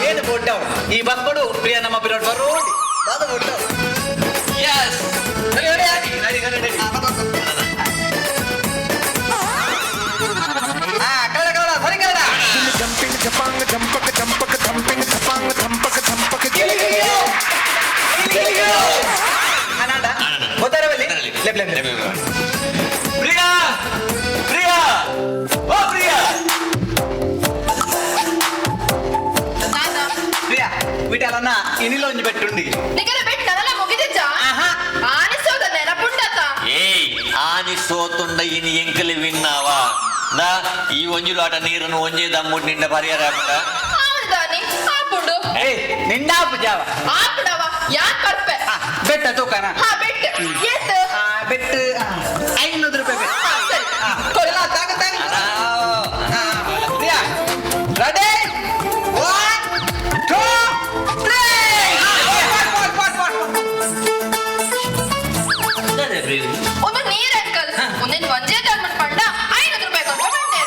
ಏನು ಬೋಡ್ಡವ ಈ ಬಸ್ ಕೊಡು ಪ್ರಿಯ ನಮ್ಮ ಬಿರೋಡ್ ಬರೋಡಿ ಬಾದ ಬೋಡ್ಡವ ಯಸ್ ಪ್ರಿಯಾ ಪ್ರಿಯಾ ಓ ಪ್ರಿಯಾ ಪ್ರಿಯಾ ವಿಠಲನ್ನ ಇನಿಲ ಒಂಜಿ ಬೆಟ್ಟುಂಡಿ ನಿಗರ ಬೆಟ್ಟ ನಲ್ಲ ಮುಗಿದಿಜ್ಜ ಆನಿಸೋದ ನೆನಪುಂಡತ ಏಯ್ ಆನಿ ಸೋತುಂಡ ಇನಿ ಎಂಕಲಿ ವಿನ್ನಾವ ನಾ ಈ ಒಂಜುಲಾಟ ನೀರನ್ನು ಒಂಜೇ ದಮ್ಮುಡ್ ನಿಂಡ ಪರಿಹಾರ ಆವಲ್ದಾನಿ ಆಪುಂಡು ಏಯ್ ನಿಂಡ ಪೂಜಾವ ಆಪುಡವ ಯಾಕ್ ಬರ್ಪೆ ಬೆಟ್ಟ ತೂಕನ ಹಾ ಬೆಟ್ಟ ಏತ್ ಬೆಟ್ಟ 500 ರೂಪಾಯಿ ಬೆಟ್ಟ ಸರಿ ಕೊಡಲ ತಾಗ ತಾಗ ಪ್ರಿಯಾ ರೆಡಿ 1 2 ಒಂದು ನೀರ್ ಅಂಕಲ್ ಮುಂದಿನ ಒಂಜೇ ದಮ್ಮಡ್ ಪಂಡ 500 ರೂಪಾಯಿ ಕೊಟ್ಟು ಬಂದೆ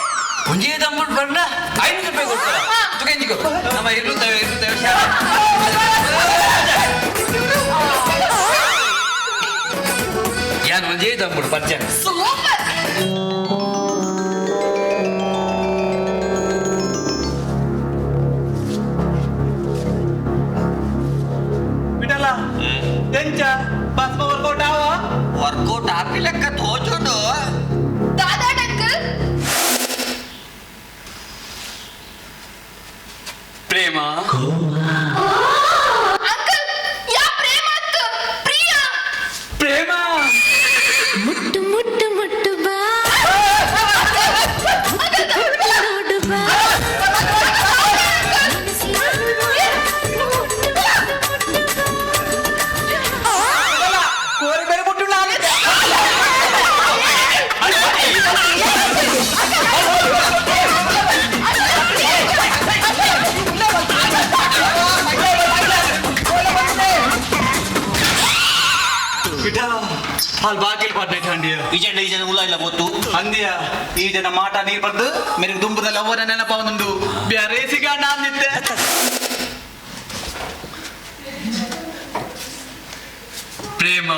ಮುಂಜೆ ದಮ್ಮಡ್ ಬಂಡ 500 ರೂಪಾಯಿ ಕೊಡ್ತಾರ ತುಗೆಂಜಿಗೋ ನಮ್ಮ ಇರುತ್ತೇವೆ ಯಾನ್ ಮುಂಜೆ ದಮ್ಮಡ್ ಪರಿಚಯ ಸೂಪರ್ ಬಿಡಲ್ಲ ಎಂಚ ಬಸ್ ವರ್ಕೌಟ್ ಆವ ವರ್ಕೌಟ್ ಆಪಿಲಕ್ಕ ತೋಚೋದು ದಾದಾ ಅಂಕಲ್ ಪ್ರೇಮ ಅಂಕಲ್ ಯಾ ಪ್ರೇಮ ಅಕ್ಕ ಪ್ರಿಯಾ ಪ್ರೇಮ ಮುಟ್ಟು ಮುಟ್ಟು ಮುಟ್ಟು ಬಾ ನೋಡು ಬಾ ವಿಠಲ ಅಲ್ಲಿ ಬಾಕಿಲ್ ಪಾಟ್ನೈಟ್ ಅಂಡಿಯ ಈ ಜನ ಉಲ್ಲ ಇಲ್ಲ ಗೊತ್ತು ಅಂದಿಯ ಈ ಜನ ಮಾಟ ನೀರ್ ಬಂದು ಮೇರೆ ದುಂಬದಲ್ಲಿ ಅವರ ನೆನಪ ಒಂದು ಬ್ಯಾರೆ ಸಿಗ ನಾನ್ ನಿಂತೆ ಪ್ರೇಮ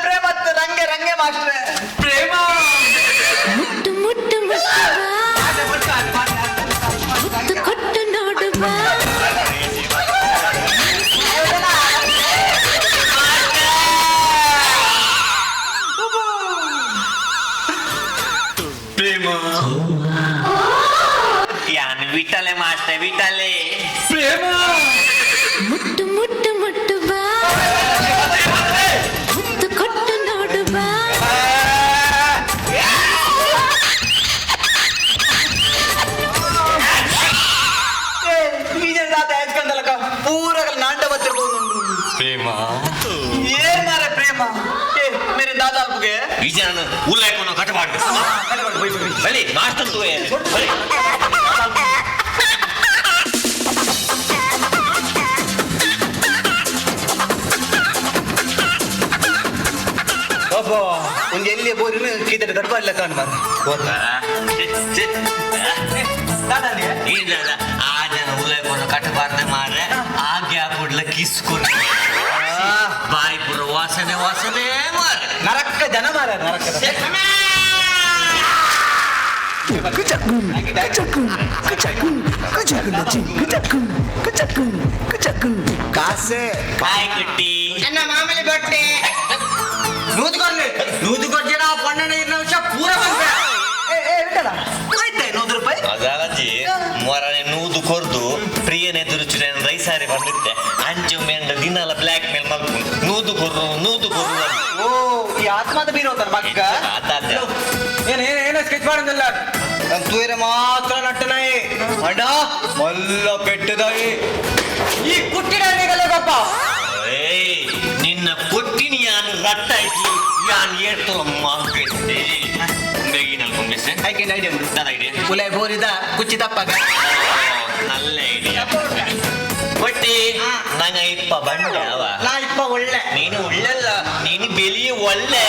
ಪ್ರೇಮ ರಂಗೆ ರಂಗೆ ಮಾಸ್ಟ್ರೆ ಪ್ರೇಮ ಮುಟ್ಟು ಮುಟ್ಟು ಮುತ್ತು ಕೊಟ್ಟು ನೋಡು ಬಾ ಪ್ರೇಮ ಯಾನ್ ವಿಠಲೆ ಮಾಸ್ಟರ್ ವಿಠಲೆ ಪ್ರೇಮ ಮುಟ್ಟು ಮುಟ್ಟು ಮುಟ್ಟು ಬಾ ಮುತ್ತು ಕೊಟ್ಟು ನೋಡು ಬಾ ಪೂರಗಲ್ ನಾಂಡ ಬತ್ತಿರ್ಬೋದು ಪ್ರೇಮ ಏನ್ ಮಾರೆ ಪ್ರೇಮ ಮೇರೆ ದಾದಾಲ್ಪುಗೆ ಈ ಜನ ಉಲ್ಲ ಹಾಕೊಂಡು ಕಟ್ಟಬಾರ್ದು ಬಳಿ ಮಾಸ್ಟರ್ ಬಳಿ ಒಬ್ಬ ಒಂದು ಎಲ್ಲಿ ಬೋರಿನ ಕೀತಡೆ ದಡ್ಬಾರ್ಲ ಕಾಣ್ ಮಾರ ಆ ಜನ ಉಲ್ಲ ಹಾಕೊಂಡು ಕಟ್ಟಬಾರ್ದೆ ಮಾರ್ರೆ ಆಗೆ ಹಾಕೊಡ್ಲ ಕಿಸ್ಕೊಂಡು ಬಾಯಿ ಪುರ ವಾಸನೆ ವಾಸನೆ ಮಾರ ನರಕ್ಕ ಜನ ಮಾರ ನರಕ್ಕ ಕಾಸೆ ಕಾಯಿ ಕಟ್ಟಿ ಅನ್ನ ಮಾಮೂಲಿ ಬಟ್ಟೆ ನೂದು ಕೊಡ್ತೀರ ಪಣ್ಣನ ಇರೋ ವಿಷಯ ಪೂರ ಬಂದ್ರೆ ಆಯ್ತಾ 100 ರೂಪಾಯಿ ಅದಾಜಿ ಮೊರನೆ ನೂದು ಕೊರ್ದು ಪ್ರಿಯನೆ ದುರುಚುನೆ ರೈಸಾರಿ ಬಂದಿತ್ತೆ ಅಂಚು ಮೆಂಡ ದಿನಲ್ಲ ಬ್ಲ್ಯಾಕ್ ಮೇಲ್ ಮಲ್ಕೊಂಡು ನೂದು ಕೊರ್ರು ಓ ಈ ಆತ್ಮದ ಬೀರೋತಾರ ಮಕ್ಕ ಏನ ಸ್ಕೆಚ್ ಮಾಡೋದಿಲ್ಲ ತೂರ ಮಾತ್ರ ನಟ್ಟನಾಯಿ ಅಡ ಮಲ್ಲ ಪೆಟ್ಟದಾಯಿ ಈ ಕುಟ್ಟಿಡಪ್ಪ ನಿನ್ನ ಕೊಟ್ಟಿನಿ ಯಾನು ರಟ್ಟ ಐತಿ ಯಾನ್ ಏರ್ತಲ ಮಾಂಪೆಟ್ಟೆ ಬೇಗಿನಲ್ಲಿ ಕುಂಬಿಸೆ ಐಡಿಯಾ ನನ್ನ ಐಡಿಯಾ ಉಲೆ ಬೋರಿದ ಕುಚ್ಚಿ ತಪ್ಪಾಗ നല്ല ಐಡಿಯಾ ಒಟ್ಟಿ ನಂಗ ಇಪ್ಪ ಬಂಡೆ ಅವ ನಾ ಇಪ್ಪ ಒಳ್ಳೆ ನೀನು ಒಳ್ಳೆಲ್ಲ ನೀನು ಬೆಲಿಯ ಒಳ್ಳೆ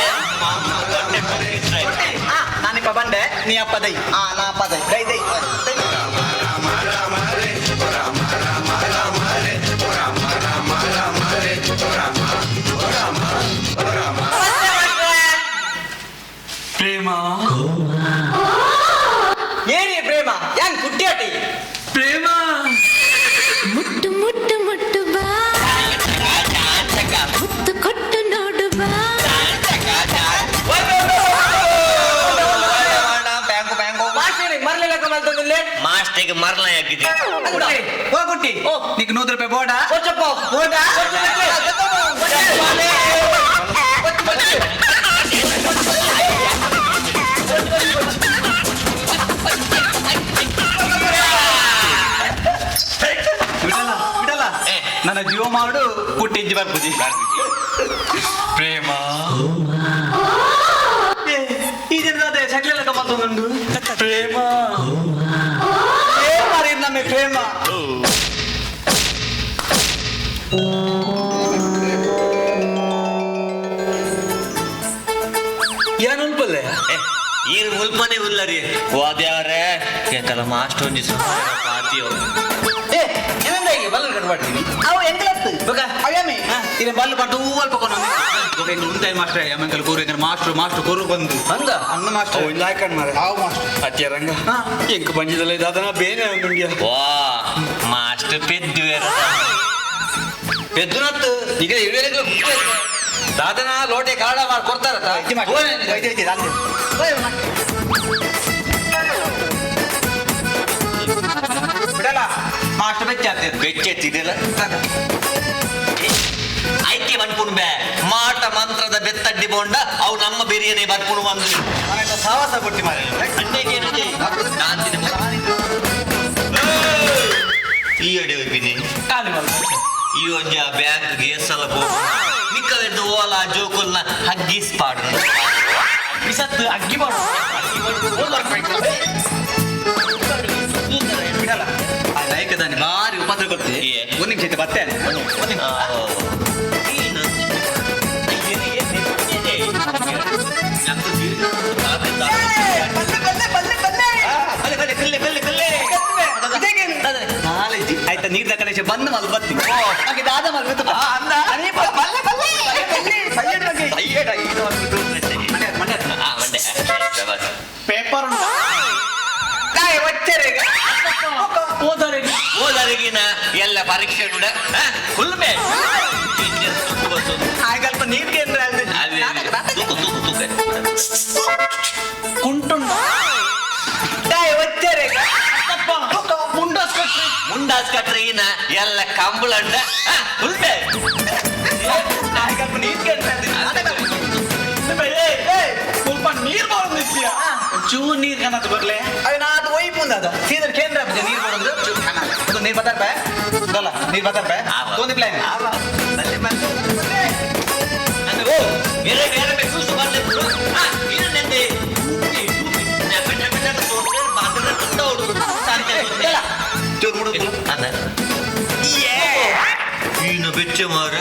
ನಾನಿಪ್ಪ ಬಂಡೆ ನೀ ಅಪ್ಪ ದೈ ನಾ ಅಪ್ಪ ದೈ ದೈ ದೈ ಪ್ರೇಮ ಏನೇ ಪ್ರೇಮ ಹೆಂಗ್ ಕುಟ್ಟಿಯಾಟಿ ಪ್ರೇಮ ಮುಟ್ಟು ಮುಟ್ಟು ಮುಟ್ಟು ಬಾ ಮುತ್ತು ಕೊಟ್ಟು ನೋಡು ಬಾ ಮಾಸ್ಟರ್ಗೆ ಮರಲ ಹಾಕಿದ್ವಿ ಹೋಗುಟ್ಟಿ ನೀಕ್ 100 ರೂಪಾಯಿ ಬೋಡ ಬೋಡ ಬಿಡಲ್ಲ ನನ್ನ ಜೀವ ಮಾಡು ಕುಟ್ಟಿಂಜಿ ಬರ್ಬುದಿ ಪ್ರೇಮ ಈ ಜನದ ಸಕಲೆಲ್ಲ ಕಮ್ಮತ್ತೊಂದು ಪ್ರೇಮ ಏನ್ ಮಾರಿ ನಮ್ಮೆ ಪ್ರೇಮ ಏನು ಉಲ್ಪಲ್ಲೆ ಈರು ಮುಲ್ಪನೆ ಉಲ್ಲರಿ ಹೋದ್ಯಾವ್ರೆ ಯಾಕಲ್ಲ ಮಾಸ್ಟರ್ ಒಂಜಿ ಪಾತಿಯೋ ಅವು ಎಂಗ್ಲತ್ತು ಅಯ್ಯಮ್ಮಿ ಇದು ಬಲ್ಲು ಪಟ್ಟು ಅಲ್ಪ ಕೊನು ಉಂಟಾಯಿ ಮಾಸ್ಟರ್ ಅಯ್ಯಮ್ಮಂಕಲ್ ಕೂರ ಮಾಸ್ಟರ್ ಕೂರು ಬಂದು ಅಂದ ಅನ್ನ ಮಾಸ್ಟರ್ ಲಾಯ್ಕಂಡ್ ಮಾರ ಯಾವ ಮಾಸ್ಟರ್ ಅತ್ಯ ರಂಗ ಎಂಕ ಬಂಜಿದಲ್ಲ ಇದನ್ನ ಬೇನೆ ಉಂಡಿಯ ವಾ ಮಾಸ್ಟರ್ ಪೆದ್ದುನತ್ತು ಈಗ ಇವೇರಿಗೂ ದಾದನ ಲೋಟೆ ಕಾರಣ ಮಾಡಿ ಕೊಡ್ತಾರ ಬಿಡಲ್ಲ ಮಾಸ್ಟರ್ ಬೆಚ್ಚೆತ್ತಿದೆಲ್ಲ ಐತಿ ಬಂದ್ಪುಣ್ಬೆ ಮಾಟ ಮಂತ್ರದ ಬೆತ್ತಡ್ಡಿ ಬೋಂಡ ಅವು ನಮ್ಮ ಬಿರಿಯಾನಿ ಬರ್ಪುಣು ಬಂದು ಸಾವಾಸ ಕೊಟ್ಟಿ ಮಾರ ಈ ಅಡಿ ಹೋಗ್ತೀನಿ ಈ ಒಂಜ ಬ್ಯಾಂಕ್ಗೆ ಎಸಲ ಮಿಕ್ಕವೆದ್ದು ಓಲ ಜೋಕುಲ್ನ ಹಗ್ಗಿಸ್ ಪಾಡ್ರು ಬಿಸತ್ತು ಅಗ್ಗಿ ಮಾಡು ಬಿಡಲ್ಲ ಆ ನಾಯಕದಾನಿ ಭಾರಿ ಉಪದ್ರ ಕೊಡ್ತೀವಿ ಒಂದು ನಿಮಿಷ ಬರ್ತೇನೆ ಬಂದು ಮಲ್ ಬರ್ತೀನಿ ಹಾಗೆ ದಾದ ಮಲ್ ಬಿತ್ತು ಅಂದ ಪೇಪರ್ ಓದರಿಗಿನ ಎಲ್ಲ ಪರೀಕ್ಷೆ ಕೂಡ ಫುಲ್ ಮೇ ಸ್ವಲ್ಪ ನೀರು ಕೇಂದ್ರ ಕುಂಟುಂಡ ಮುಂಡಾಸ್ ಕಟ್ರಿಗಿನ ಎಲ್ಲ ಕಂಬಳಂಡ ಫುಲ್ ಮೇ ನೀರು ಕೇಂದ್ರ ಸ್ವಲ್ಪ ನೀರು ಬರೋದಿದ್ಯ ಚೂರು ನೀರು ಕನ್ನಡ ಬರ್ಲೆ ಅದು ಒಯ್ಪುಂದ ಅದು ಸೀದರ್ ಕೇಂದ್ರ ನೀರು ಬರೋದು ಅದು ನೀರು ಬತ್ತಾರ ಅಲ್ಲ ನೀರು ಬತ್ತಾರ ತೊಂದಿ ಪ್ಲಾನ್ ಬೆಚ್ಚ ಮಾರ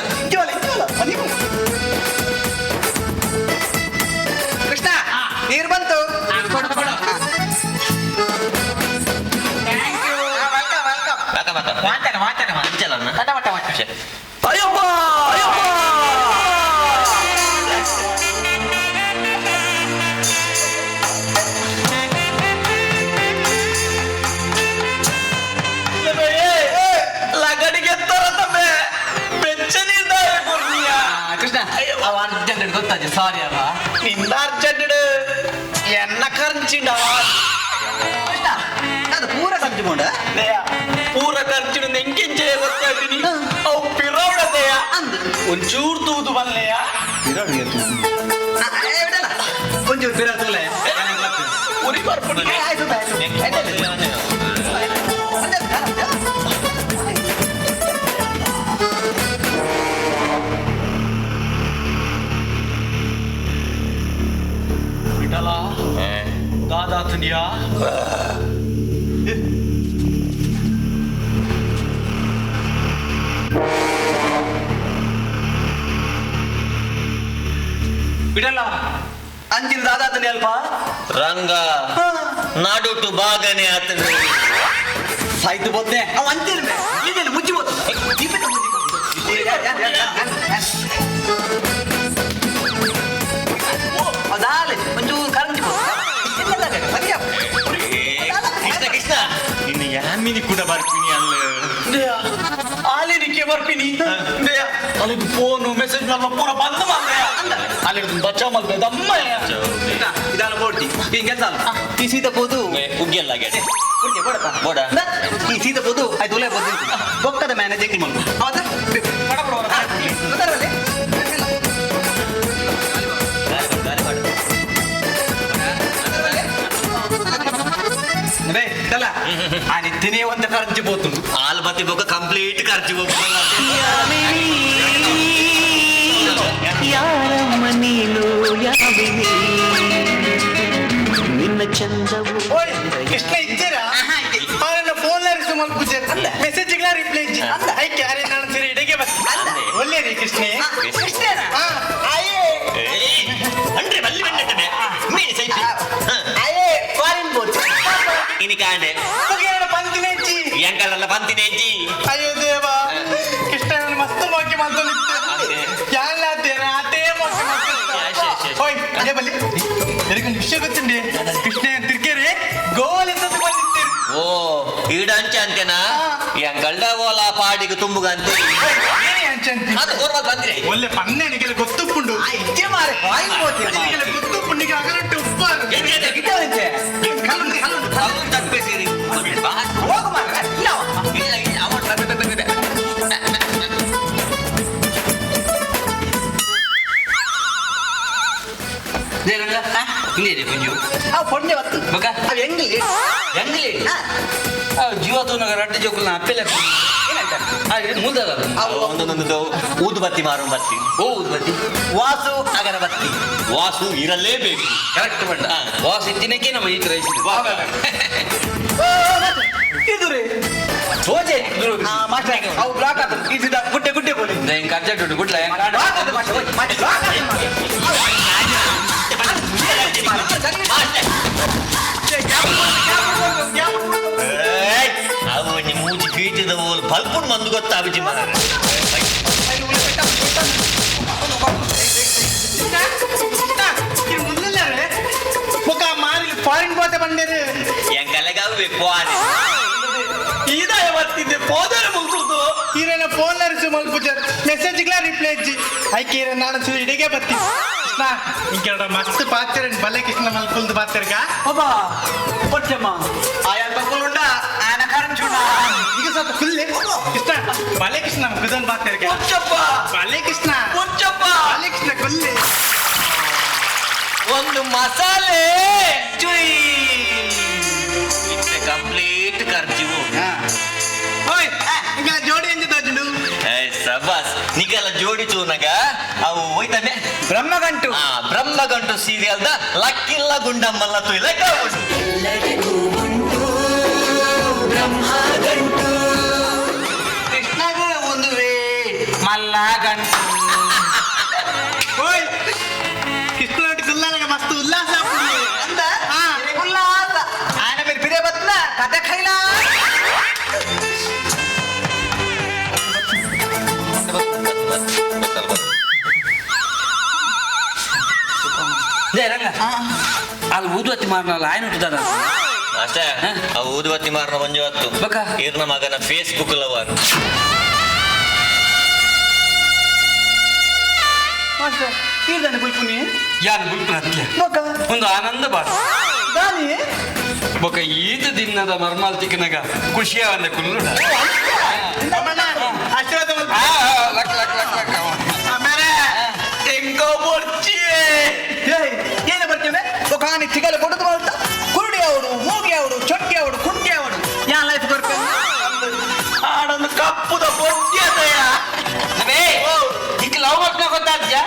ಕೃಷ್ಣ ನೀರು ಬಂತು ಗೊತ್ತಾಯ್ತು ಸಾರಿ ಅವ ನಿಂದ ಅರ್ಜೆಂಟ್ ಎನ್ನ ಖರ್ಚಿಂಡ ಅದು ಪೂರ ಖರ್ಚು ಮಾಡ ಪೂರ ಖರ್ಚಿನ ಎಂಕೆಂಚೆ ಗೊತ್ತಾಗ್ತೀನಿ ಅವು ಪಿರೋಡದೆಯ ಒಂಚೂರು ತೂದು ಬಲ್ಲೆಯ ಒಂಚೂರು ಪಿರ ತೂಲೆ ಉರಿ ಬರ್ಪುಡಿ दादा दुनिया ಬಿಡಲ್ಲ ಅಂಚಿನ ದಾದಾತನೇ ಅಲ್ಪ ರಂಗ ನಾಡುಟ್ಟು ಬಾಗನೆ ಆತನ ಸಾಯ್ತು ಬೋದ್ನೆ ಅವ ಅಂತಿರ್ಮೆ ಇದೆಲ್ಲ ಮುಚ್ಚಿ ಬೋದು ಅದಾಲೆ ಒಂಚೂರು ಕರಂಜಿ ಸರಿಯಾ ಕೃಷ್ಣ ಕೃಷ್ಣ ನಿನ್ನ ಯಾಮಿನಿ ಕೂಡ ಬರ್ತೀನಿ ಅಲ್ಲ ಆಲಿನಿಕೆ ಬರ್ತೀನಿ ಅಲ್ಲಿಗೆ ಫೋನು ಮೆಸೇಜ್ ನಮ್ಮ ಪೂರ ಬಂದು ಅಲ್ಲಿಗೆ ಬಚ್ಚ ಮಲ್ಪೆ ದಮ್ಮ ಇದನ್ನು ಬೋಡ್ತಿ ಹಿಂಗೆ ಈ ಸೀತ ಬೋದು ಉಗ್ಗೆಲ್ಲ ಬೋಡ ಈ ಸೀತ ಬೋದು ಆಯ್ತು ಒಳ್ಳೆ ಬೋದು ಬೊಕ್ಕದ ಮ್ಯಾನೇಜ್ ಎಂಗಿ ಮಲ್ಪು ಹೌದಾ తినే వంద ఖర్చిపోతుంది ఆల్బతి బొక్క కంప్లీట్ ఖర్చిపోతుంది ಯಾರಮ್ಮ ನೀನು ಯಾವಿನಿ ನಿನ್ನ ಚಂದವು ಕೃಷ್ಣ ಇದ್ದೀರಾ ಅವರನ್ನ ಫೋನ್ ಮೆಸೇಜ್ ರಿಪ್ಲೈ ಐಕೆ ಅರೆ ನಾನು ಸರಿ ಇಡೆಗೆ ಬರ್ತೀನಿ ಒಳ್ಳೆ ರೀ ಕೃಷ್ಣ ಅಂದ್ರೆ ಬಲ್ಲಿ ಬಂದಿಟ್ಟೆ ಮೀನು ಸೈತಿ ಅಯ್ಯೇ ಫಾರಿನ್ ಬೋಚ್ ಇನಿಕಾಂಡೆ ಪಂತಿನೆಜ್ಜಿ ಎಂಕಲ್ಲ ಪಂತಿನೆಜ್ಜಿ ಅಯ್ಯೋ ದೇವ ಕೃಷ್ಣನ ಮಸ್ತ್ ಮೋಕೆ ಮಾತೊಲಿತ್ತು ಯಾಳಾದೇನ ಅದೇ ಮೋಕೆ ಮಾತೊಲಿತ್ತು ಹೋಯ್ ಅದೇ ಬಲ್ಲಿ ನನಗೊಂದು ವಿಷಯ ಗೊತ್ತುಂಡೆ ಕೃಷ್ಣ ತಿರ್ಕೇರಿ ಗೋಲಿಂದ ಬಂದಿತ್ತು ಓ ಈಡಂಚ ಅಂತೇನಾ ಎಂಕಲ್ಡ ಓಲಾ ಪಾಡಿಗೆ ತುಂಬುಗಂತೆ ಅದು ಓರ್ವ ಬಂದ್ರೆ ಒಳ್ಳೆ ಪನ್ನೆನಿಗೆಲ್ಲ ಗೊತ್ತುಪ್ಪುಂಡು ಇಜ್ಜೆ ಮಾರೆ ಬಾಯಿ ಮೋತಿ ನಿನಗೆಲ್ಲ ಗೊತ್ತುಪ್ಪುಂಡಿಗೆ ಅಗಲಟ್ಟು ಉಪ್ಪಾರು ಎಂಗೆ ಗಿಡವಂತೆ ಕಲ್ಲು ತಪ್ಪೇಸಿರಿ ಹೋಗು ಮಾರೆ ಇಲ್ಲ ಇಲ್ಲ ಅವನು ಹಿಂಗೆ ಕುಂಜು ಅವು ಪೊಣ್ಣೆ ಹೊತ್ತು ಮಗ ಅವು ಹೆಂಗಿಲ್ಲ ಹೆಂಗಿಲಿ ಜೀವತನಗರ ಅಡ್ಡ ಜೋಕುಲ ಅಪ್ಪೆಲ್ಲ ಮುಂದಲ್ಲ ಒಂದೊಂದು ಊದುಬತ್ತಿ ಮಾರು ಬತ್ತಿ ಓ ಊದುಬತ್ತಿ ವಾಸು ಅಗರಬತ್ತಿ ವಾಸು ಇರಲೇಬೇಕು ಕರೆಕ್ಟ್ ಬಂಡ ವಾಸ್ ಇತ್ತಿನಕ್ಕೆ ನಮ್ಮ ಈ ರೈಸ್ ಇದು ರೀ ಸೋಜೆ ಮಾಸ್ಟರ್ ಅವು ಬ್ಲಾಕ್ ಆತ ಇದು ಗುಡ್ಡೆ ಗುಡ್ಡೆ ಬೋಲಿ ಹೆಂಗೆ ಅರ್ಜೆಂಟ್ ಗುಡ್ಲ ಅವು ಮೂಜಿ ಕೀಟಿದ ಬಲ್ಪುಡ್ ಮಂದು ಗೊತ್ತಾ ಅಭಿಜಿ ಮಾರ ಫಾರಿನ್ ಹೋತೆ ಬಂದೇರು ಎಂಗಲೆಗಾಗಬೇಕು ಇದಾಯ ಬರ್ತಿದ್ದೆ ಫೋದರೆ ಮುಗಿದು ಈರೇನ ಫೋನ್ ಅರಿಸಿ ಮಲ್ಪುಜರ್ ಮೆಸೇಜ್ಗಳ ರಿಪ್ಲೈ ಇಜ್ಜಿ ಐಕೆ ನಾನು ಸುಳ್ಳು ಇಡಿಗೆ ಬರ್ತೀನಿ ಕೃಷ್ಣ ಇಂಕೆರಡ ಮಸ್ತ್ ಪಾತ್ರೆ ಬಲೆ ಕೃಷ್ಣ ಮಲ್ಪುಲ್ದು ಪಾತ್ರೆಗ ಒಬ್ಬ ಪೊಚ್ಚಮ್ಮ ಆಯಾ ತಗೊಂಡ ಆನ ಕರಂಚುಡ ಈಗ ಸ್ವಲ್ಪ ಫುಲ್ ಕೃಷ್ಣ ಬಲೆ ಕೃಷ್ಣ ಕುದನ್ ಪಾತ್ರೆಗ ಪೊಚ್ಚಪ್ಪ ಬಲೆ ಕೃಷ್ಣ ಪೊಚ್ಚಪ್ಪ ಬಲೆ ಕೃಷ್ಣ ಕೊಲ್ಲೆ ಒಂದು ಮಸಾಲೆ ಚುಯ್ ಕಂಪ್ಲೀಟ್ ಖರ್ಚು ಜೋಡಿ ಎಂಜಿದಾಜುಂಡು ಸಬಾಸ್ ನಿಗೆಲ್ಲ ಜೋಡಿ ಚೂನಗ ಅವು ಹೋಯ್ತಾನೆ ಬ್ರಹ್ಮಗಂಟು ಬ್ರಹ್ಮಗಂಟು ಸೀರಿಯಲ್ದ ಲಕ್ಕಿಲ್ಲ ಗುಂಡಮ್ಮಲ್ಲ ತುಯ್ಲ ಕೃಷ್ಣಗ ಒಂದುವೇ ಮಲ್ಲ ಗಂಟು ಕೃಷ್ಣ ಗುಲ್ಲಾಗ ಮಸ್ತ್ ಉಲ್ಲಾಸ ಅಂದ ಉಲ್ಲಾಸ ಆಯನ ಬೇರೆ ಬಿರೆ ಬತ್ತನ ಕತೆ ಖೈಲಾ ಅಲ್ಲಿ ಊದುವತ್ತಿ ಮಾರನಲ್ಲ ಆಯ್ನ ಹುಟ್ಟದ ಅಷ್ಟೇ ಆ ಊದುವತ್ತಿ ಮಾರನ ಮಂಜು ಹೊತ್ತು ಇರ್ನ ಮಗನ ಫೇಸ್ಬುಕ್ ಲವರ್ ಈರ್ದಾನೆ ಬುಲ್ಪುನಿ ಯಾರು ಬುಲ್ಪುನ ಹತ್ಲೆ ಒಂದು ಆನಂದ ಬಾಳ ದಾನಿ ಬೊಕ ಈತ ದಿನದ ಮರ್ಮಾಲ್ ತಿಕ್ಕನಾಗ ಖುಷಿಯ ಒಂದ ಕುಲ್ಲು ಆಶೀರ್ವಾದ ಲಕ್ ಲಕ್ ಲಕ್ ಲಕ್ ಆಮೇಲೆ ಹೆಂಗೋ ಬರ್ಚಿಯೇ ಏನು ಬರ್ತೀವಿ ಕಾನಿ ಚಿಗಲ ಕೊಡದು ಮಾಡ್ತಾ ಕುರುಡಿ ಅವಡು ಮೂಗಿ ಅವಡು ಚೊಟ್ಟಿ ಅವಡು ಕುಂಟಿ ಅವಡು ಯಾ ಲೈಫ್ ಬರ್ಬೇಕು ಆಡೊಂದು ಕಪ್ಪುದ ಬೊಜ್ಜಿಯದಯ್ಯ ಇಕ್ಕ ಲವ್ ಮಾಡ್ಕೊ ಗೊತ್ತಾದ್ಯಾ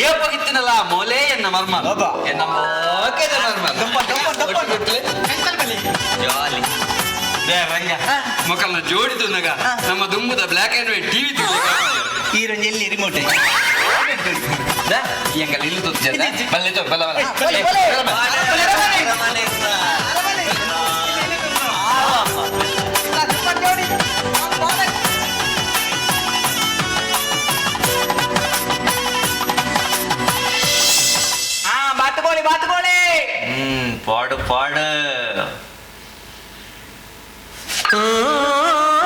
ಏಪಗಿತ್ತಿನಲ್ಲ ಮೊಲೆ ಎನ್ನ ಮರ್ಮ ಎನ್ನ ಮೋಕೆದ ಮರ್ಮ ಜಾಲಿ ರಂಗ ಮೊಕಲ್ನ ಜೋಡಿತು ನಗ ನಮ್ಮ ದುಂಬುದ ಬ್ಲಾಕ್ ಅಂಡ್ ವೈಟ್ ಟಿವಿ ಈ ರಂಜಲ್ಲಿ ರಿಮೋಟ್ ಎಂಗಲ್ ಇಲ್ಲಿ ತೋರಿಸಿದ ಬಲ್ಲೆ ತೋ ಬಲ್ಲ ಬಾತುಗೋಳಿ ಪಾಡು ಪಾಡು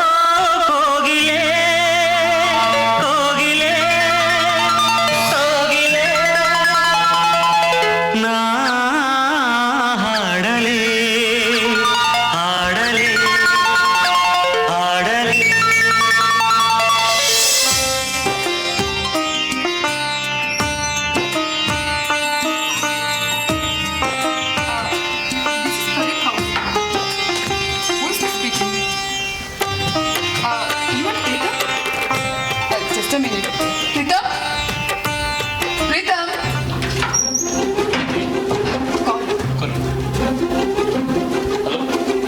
ಹೋಗಿಲೆ ಹೋಗಿಲೆ ಹೋಗಿಲೆ ನಾ ಹಾಡಲೆ ಹಾಡಲೆ ಹಾಡಲೆ Just a minute. Pritam? Pritam?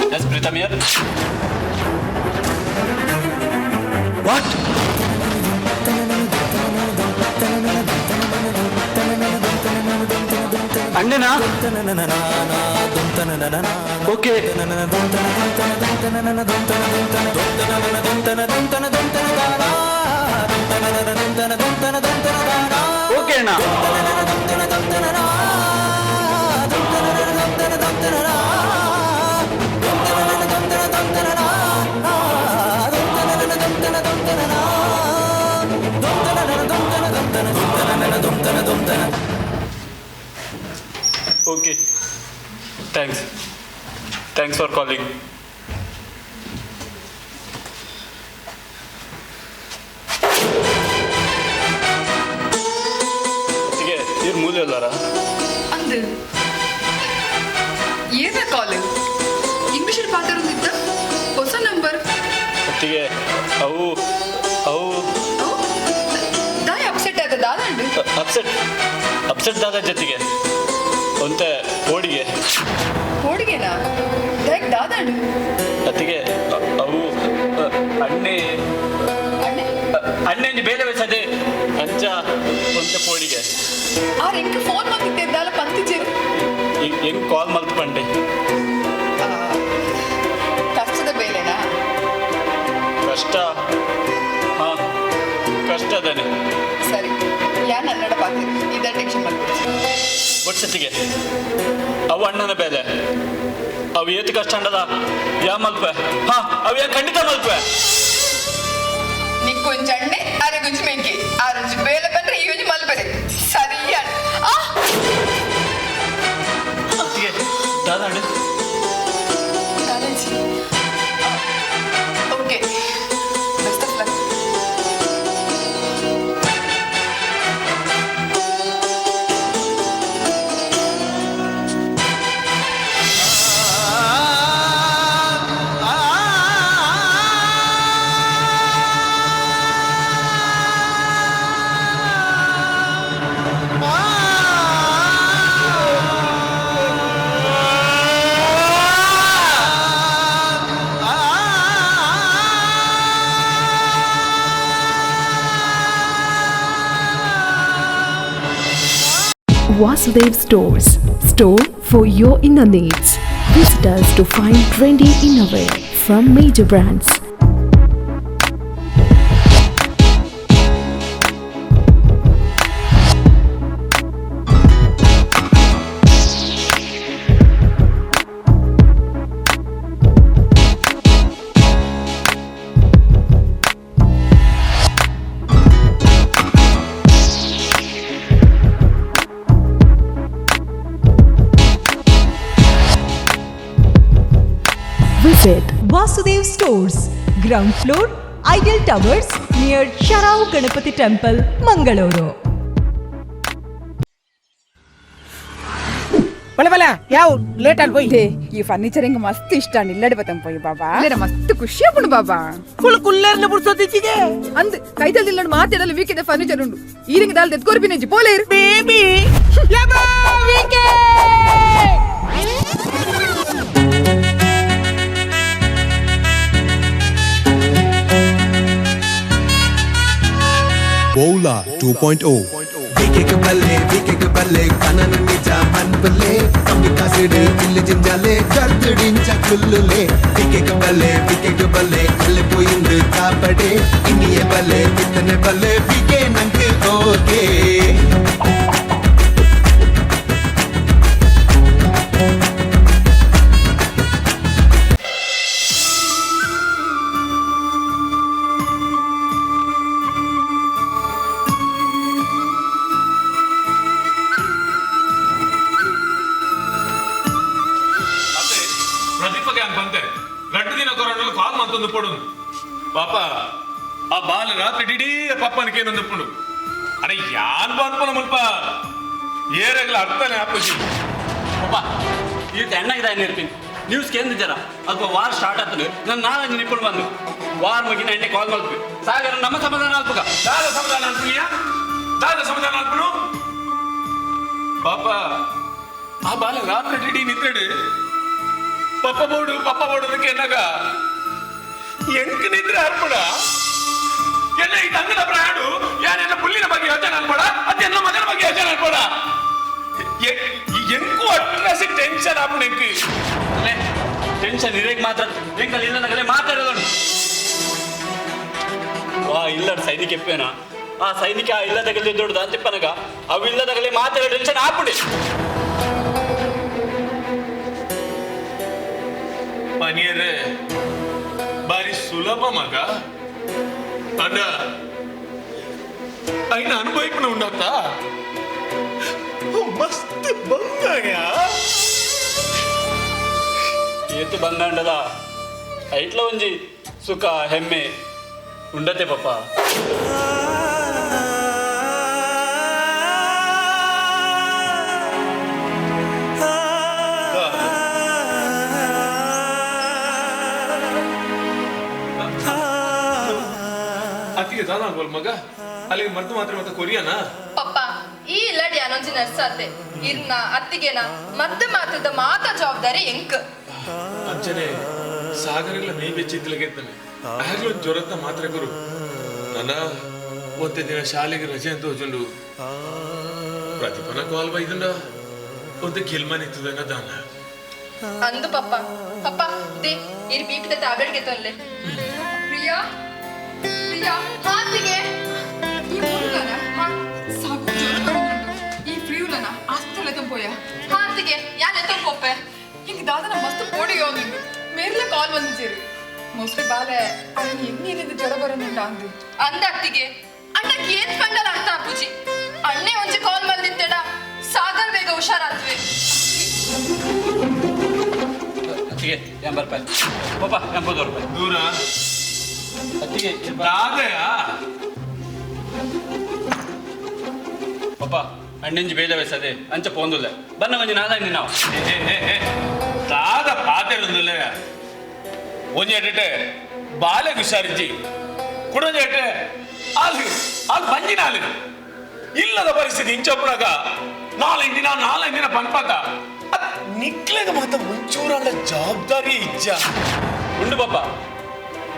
Yes, Pritam here. What? ಅಣ್ಣನಾ ಓಕೆ ಓಕೆ ಅಣ್ಣ Okay. Thanks for calling. ಹೀಗೆ ಇವ್ರು ಮೂಲೆ ಅಲ್ಲಾರ ಅಂದು ಏನ ಕಾಲ್ ಇಂಗ್ಲಿಷ್ ಪಾತ್ರ ಹೊಸ ನಂಬರ್ ಹೊತ್ತಿಗೆ ಅವು ದಾಯ ಅಪ್ಸೆಟ್ ಆದ ದಾದಂಡು ಅಪ್ಸೆಟ್ ದಾದ ಜೊತೆಗೆ ಒಂತೆ ಓಡಿಗೆ ಹೋಡಿಗೆನಾ ದಯಕ್ ದಾದಂಡು ಹೊತ್ತಿಗೆ ಅವು ಅಣ್ಣೆ ಬೇರೆ ವಯಸ್ಸದೆ ಅಂಚ ಒಂತೆ ಪೋಡಿಗೆ ಆ ಎಂಕ್ ಫೋನ್ ಮಾಡ್ತಿದ್ದಾಲ ಪಂತಿಜೇರು ಹೆಂಗ್ ಕಾಲ್ ಮಲ್ತ್ಕೊಂಡೆ ಕಷ್ಟದ ಬೇಲೆನಾ ಕಷ್ಟ ಇಷ್ಟ ಅದಾನೆ. ಸರಿ ಯಾ ನನ್ನಡ ಪಾತಿರು ಇದ ಟೆನ್ಷನ್ ಮಾಡ್ಕೊಳ್ಳಿ. ಒಟ್ಸತಿಗೆ ಅವು ಅಣ್ಣನ ಬೇಲೆ ಅವು ಏತು ಕಷ್ಟ ಅಂಡದ ಯಾ ಮಲ್ಪೆ ಹಾ ಅವು ಯಾ ಖಂಡಿತ ಮಲ್ಪೆ. ನಿಕ್ಕೊಂಜ್ ಅಣ್ಣೆ ಅರೆಗೊಂಜು ಮೆಂಕೆ ಆರೊಂಜು ಬೇಲೆ ಬಂದ್ರೆ ಈ ಒಂಜು ಮಲ್ಪದೆ ಸರಿಯಾ. ದಾದಾಣ okay best of luck. Vasudev Stores, store for your inner needs. Visit us to find trendy innerwear from major brands. Visit Vasudev Stores, ground floor, Ideal Towers near Sharao Ganapati Temple, Mangalore. ಬಲೆ ಬಲೆ ಯಾವ ಲೇಟ್ ಅಲ್ಲಿ ಹೋಯ್ ಈ ಫರ್ನಿಚರ್ ಹಿಂಗ ಮಸ್ತ್ ಇಷ್ಟ ನಿಲ್ಲಡಿ ಬತ್ತಂ ಹೋಯ್ ಬಾಬಾ ಇಲ್ಲರ ಮಸ್ತ್ ಖುಷಿ ಆಗ್ಬಿಡು ಬಾಬಾ. ಫುಲ್ ಕುಲ್ಲರ್ನ ಬಿಡ್ಸೋದಿಚ್ಚಿಗೆ ಅಂದ್ ಕೈದಲ್ಲಿ ಇಲ್ಲಡ್ ಮಾತಾಡಲು ವೀಕೆದ ಫರ್ನಿಚರ್ ಉಂಡು ಈರಿಂಗ ದಾಲ್ ತೆತ್ಕೋರ್ಬಿ ನೆಂಜಿ ಪೋಲೇರ್ baby ಯಬಾ ವೀಕೆ Bowla 2.0 Vikek balle kanan nija man balle kammi kaside kill jinjale gardudincha kullule Vikek balle kalle poyindu kaapade inniye balle kitane balle vike nange okay ಪಾಪ ಆ ಬಾಲ ರಾತ್ರಿ ಡಿಡೀ ಪಪ್ಪನಿಗೆ ಏನೊಂದಪ್ಪುಂಡು ಅರೆ ಯಾನ್ ಬಾನ್ಪನ ಮುಲ್ಪ ಏರಾಗ್ಲ ಅರ್ಥನೇ ಆಪುಜಿ ಪಾಪ ಇದು ಎಣ್ಣಾಗಿದೆ ಇರ್ತೀನಿ ನ್ಯೂಸ್ ಕೇಂದ್ರ ಅಲ್ಪ ವಾರ್ ಸ್ಟಾರ್ಟ್ ಆಗ್ತದೆ ನಾನು ನಾಳೆ ನಿಪ್ಕೊಂಡು ಬಂದು ವಾರ್ ಮುಗಿನ ಎಂಟೆ ಕಾಲ್ ಮಾಡ್ತೀವಿ ಸಾಗರ ನಮ್ಮ ಸಮಾಧಾನ ಅಲ್ಪಕ ದಾದ ಸಮಾಧಾನ ಅನ್ಪುನಿಯ ದಾದ ಸಮಾಧಾನ ಅನ್ಪುನು ಪಾಪ ಆ ಬಾಲ ರಾತ್ರಿ ಡಿಡೀ ನಿಂತ್ರೆಡು ಪಪ್ಪ ಬೋಡು ಅದಕ್ಕೆ ಎನ್ನಾಗ ಎಂಕ್ ನಿದ್ರೆ ಅರ್ಪಡ ಎಲ್ಲ ಈ ತಂಗದ ಪ್ರಾಡು ಯಾನೆಲ್ಲ ಪುಲ್ಲಿನ ಬಗ್ಗೆ ಯೋಚನೆ ಅನ್ಬೇಡ ಅದೆಲ್ಲ ಮಗನ ಬಗ್ಗೆ ಯೋಚನೆ ಅನ್ಬೇಡ ಎಂಕು ಅಟ್ರಾಸಿ ಟೆನ್ಷನ್ ಆಪಣ ಎಂಕು ಟೆನ್ಷನ್ ಇರೇಕ್ ಮಾತ್ರ ಎಂಕಲ್ಲಿ ಇಲ್ಲ ನಗಲೆ ಮಾತಾಡೋದು ವಾ ಇಲ್ಲ ಸೈನಿಕ ಎಪ್ಪೇನ ಆ ಸೈನಿಕ ಇಲ್ಲದಾಗಲೇ ದೊಡ್ಡದ ಅಂತಿಪ್ಪನಗ ಅವು ಇಲ್ಲದಾಗಲೇ ಮಾತಾಡೋ ಟೆನ್ಷನ್ ಆಪುಡಿ ಪನೀರ್ ಬಾರಿ ಸುಲಭ ಮಗ ಅಣ್ಣ అయిన అనుభవించిన ఉండత ಮಸ್ತ್ ಬಂಗಾಯ ಏತು ಬಂದಾಂಡದ ಐಟ್ಲ ಒಂಜಿ ಸುಖ ಹೆಮ್ಮೆ ಉಂಡತೆ ಪಪ್ಪ ಅತಿಗೆ ದಾದ ಮಗ ಅಲ್ಲಿಗೆ ಮರ್ದು ಮಾತ್ರ ಮತ್ತೆ ಕೊರಿಯಾನ ಪಪ್ಪ ಈ ಇಲ್ಲಡಿ ಅನೊಂಜಿ ನರ್ಸಾತೆ ಇರ್ನ ಅತ್ತಿಗೆನ ಮದ್ದು ಮಾತದ ಮಾತ ಜವಾಬ್ದಾರಿ ಎಂಕ್ ಅಂಚನೆ ಸಾಗರಗಳ ಮೇ ಬೆಚ್ಚಿತ್ತಲಗೆತ್ತಾನೆ ಆಗ್ಲೂ ಜ್ವರತ್ತ ಮಾತ್ರ ಗುರು ನನ್ನ ಒಂದೇ ದಿನ ಶಾಲೆಗೆ ರಜೆ ಅಂತ ಹೋಜುಂಡು ಪ್ರತಿಪನ ಕಾಲ್ ಬೈದಂಡ ಒಂದೇ ಗೆಲ್ಮನ್ ಇತ್ತದನ್ನ ದಾನ ಅಂದು ಪಪ್ಪ ಪಪ್ಪ ದೇ ಇರ್ ಬೀಪಿದ ಟ್ಯಾಬ್ಲೆಟ್ ಗೆ ತೊಲ್ಲೆ ಪ್ರಿಯಾ ಪ್ರಿಯಾ ಹಾತಿಗೆ ಪಪ್ಪೆ ಹಿಂಗೆ ದಾದನ ಮಸ್ತ್ ಪೋಡಿಗೆ ಅವನಿಂದು ಮೇರ್ಲೆ ಕಾಲ್ ಬಂದಿದ್ದೀರಿ ಮೋಸ್ಟ್ಲಿ ಬಾಲೆ ಅಣ್ಣ ಎನ್ನೇನಿಂದ ಜ್ವರ ಬರೋನುಂಟ ಅಂದು ಅಂದ ಅತ್ತಿಗೆ ಅಣ್ಣಕ್ಕೆ ಏನ್ ಕಂಡಲ್ಲ ಅರ್ಥ ಅಪ್ಪುಜಿ ಅಣ್ಣೆ ಒಂಜಿ ಕಾಲ್ ಬಂದಿತ್ತೇಡ ಸಾಗರ್ ಬೇಗ ಹುಷಾರಾತ್ವೆ ಅತ್ತಿಗೆ 80 ರೂಪಾಯಿ ಪಾಪ 80 ರೂಪಾಯಿ ದೂರ ಅತ್ತಿಗೆ ಪಾಪ ಅಣ್ಣಂಜಿ ಬೇಲೆ ವಯಸ್ಸದೆ ಅಂಚ ಪೋಂದುಲ್ಲ ಬನ್ನ ಮಂಜಿ ನಾದಾಂಗಿ ನಾವು ದಾದ ಪಾತೆರೊಂದುಲ್ಲ ಒಂಜೆಟ್ಟೆ ಬಾಲೆ ವಿಚಾರಿಸಿ ಕುಡಂಜೆಟ್ಟೆ ಆಲು ಬಂಜಿನ ಆಲು ಇಲ್ಲದ ಪರಿಸ್ಥಿತಿ ಇಂಚಪ್ಪನಾಗ ನಾಲ್ಕು ದಿನ ಪನ್ಪತ ನಿಕ್ಲೆಗ ಮಾತ್ರ ಮುಂಚೂರಾಳ ಜವಾಬ್ದಾರಿ ಇಜ್ಜ ಉಂಡು ಪಾಪ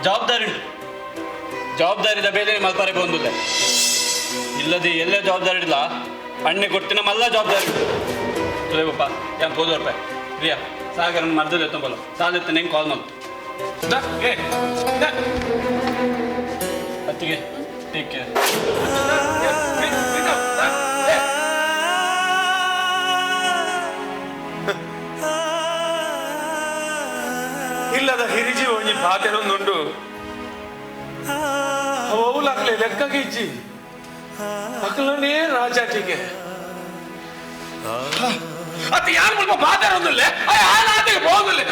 ಜವಾಬ್ದಾರಿ ಉಂಟು ಜವಾಬ್ದಾರಿದ ಬೇಲೆ ಮಲ್ಪಾರೆ ಬಂದಿಲ್ಲ ಇಲ್ಲದೆ ಎಲ್ಲೇ ಜವಾಬ್ದಾರಿ ಇಲ್ಲ ಅಣ್ಣೆ ಕೊಟ್ಟಿನ ಮಲ್ಲ ಜವಾಬ್ದಾರಿ ಉಂಟು ಪಾಪ ಯಾನ್ 100 ರೂಪಾಯಿ ಪ್ರಿಯಾ ಸಾಗರನ್ನು ಮರ್ದಲ್ಲಿ ಎತ್ತಂಬಲ್ಲ ಸಾಲೆತ್ತ ನಂಗೆ ಕಾಲ್ ಮಾಡು ಅತ್ತಿಗೆ ಟೇಕ್ ಕೇರ್ ಇಲ್ಲದ ಹಿರಿಜಿ ಒಂಜಿ ಪಾತೆರೊಂದುಂಡು ಅವಲಾಗ್ಲೆ ಲೆಕ್ಕಗೆ ಇಜ್ಜಿ ಅಕ್ಕಲನೇ ರಾಜಾಟಿಗೆ ಅತ್ತ ಯಾರು ಮುಲ್ಪ ಪಾತೆರೊಂದುಲ್ಲೆ ಆನಾಟಿಗೆ ಹೋಗುಲ್ಲೆ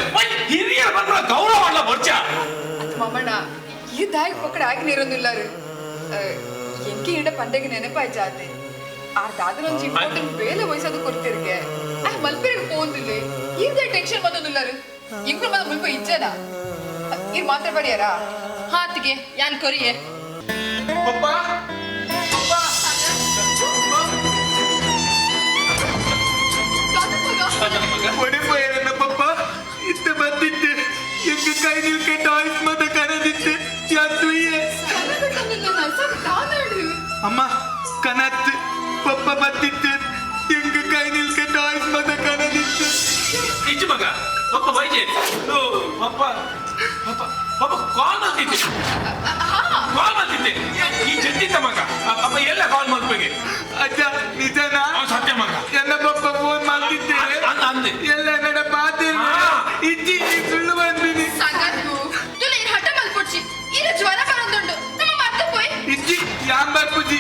ಹಿರಿಯರು ಬಂದ ಗೌರವ ಅಲ್ಲ ಬರ್ಚ ಮಮ್ಮಣ್ಣ ಈ ದಾಯಿ ಪಕ್ಕಡ ಆಗಿ ನೀರೊಂದಿಲ್ಲಾರು ಎಂಕಿ ಇಡ ಪಂಡೆಗೆ ನೆನಪಾಯ್ ಜಾತೆ ಆ ದಾದರೊಂಜಿ ಇಂಪಾರ್ಟೆಂಟ್ ಬೇಲೆ ವಯಸ್ಸದು ಕೊಡ್ತಿರ್ಗೆ ಆ ಮಲ್ಪೆರಿಗೆ ಪೋಂದಿಲ್ಲ ಈರ್ದ ಟೆನ್ಷನ್ ಬಂದೊಂದಿಲ್ಲಾರು ಇಂಕ್ಳು ಬಂದ ಮುಲ್ಪ ಇಜ್ಜನ ಇರ್ ಮಾತ್ರ ಬಡಿಯಾರಾ ಹಾತಿಗೆ ಯಾನ್ ಕೊರಿಯೆ ಪಪ್ಪ ಒಡಿಪೋಯರನ್ನ ಪಪ್ಪ ಇತ್ತ ಬಂದಿದ್ದೆ ಎಂಗ ಕೈ ನಿಲ್ಕೆ ಟಾಯ್ಸ್ ಮತ ಕನದಿದ್ದೆ ಯಾತುಯ್ಯೆ ಅಮ್ಮ ಕನತ್ ಪಪ್ಪ ಬಂದಿದ್ದೆ ಎಂಗ ಕೈ ನಿಲ್ಕೆ ಟಾಯ್ಸ್ ಮತ ಕನದಿದ್ದೆ ಇಜ್ಜಿ ಮಗ ಪಪ್ಪ ಬೈಜೆ ಪಪ್ಪ ಪಪ್ಪ ಪಪ್ಪ ಕಾಲ್ ಮಾಡ್ತಿದ್ದೆ ಈ ಜಡ್ಡಿದ್ದ ಮಗ ಅಪ್ಪ ಎಲ್ಲ ಕಾಲ್ ಮಾಡ್ಬೇಕೆ ಅಜ್ಜ ನಿಜನಾ ಸತ್ಯ ಮಗ ಎನ್ನ ಪಪ್ಪ ಫೋನ್ ಮಾಡ್ತಿದ್ದೆ ಅಂದೆ ಎಲ್ಲ ನಡ ಪಾತೆ ಇಜ್ಜಿ ಸುಳ್ಳು ಬಂದಿನಿ ಸಾಗರ್ನು ತುಲೆ ಇರ್ ಹಠ ಮಲ್ಪೊಡ್ಚಿ ಇರ ಜ್ವರ ಬರೋದುಂಡು ನಮ್ಮ ಮರ್ತು ಪೋಯ್ ಇಜ್ಜಿ ಯಾನ್ ಬರ್ಪುಜಿ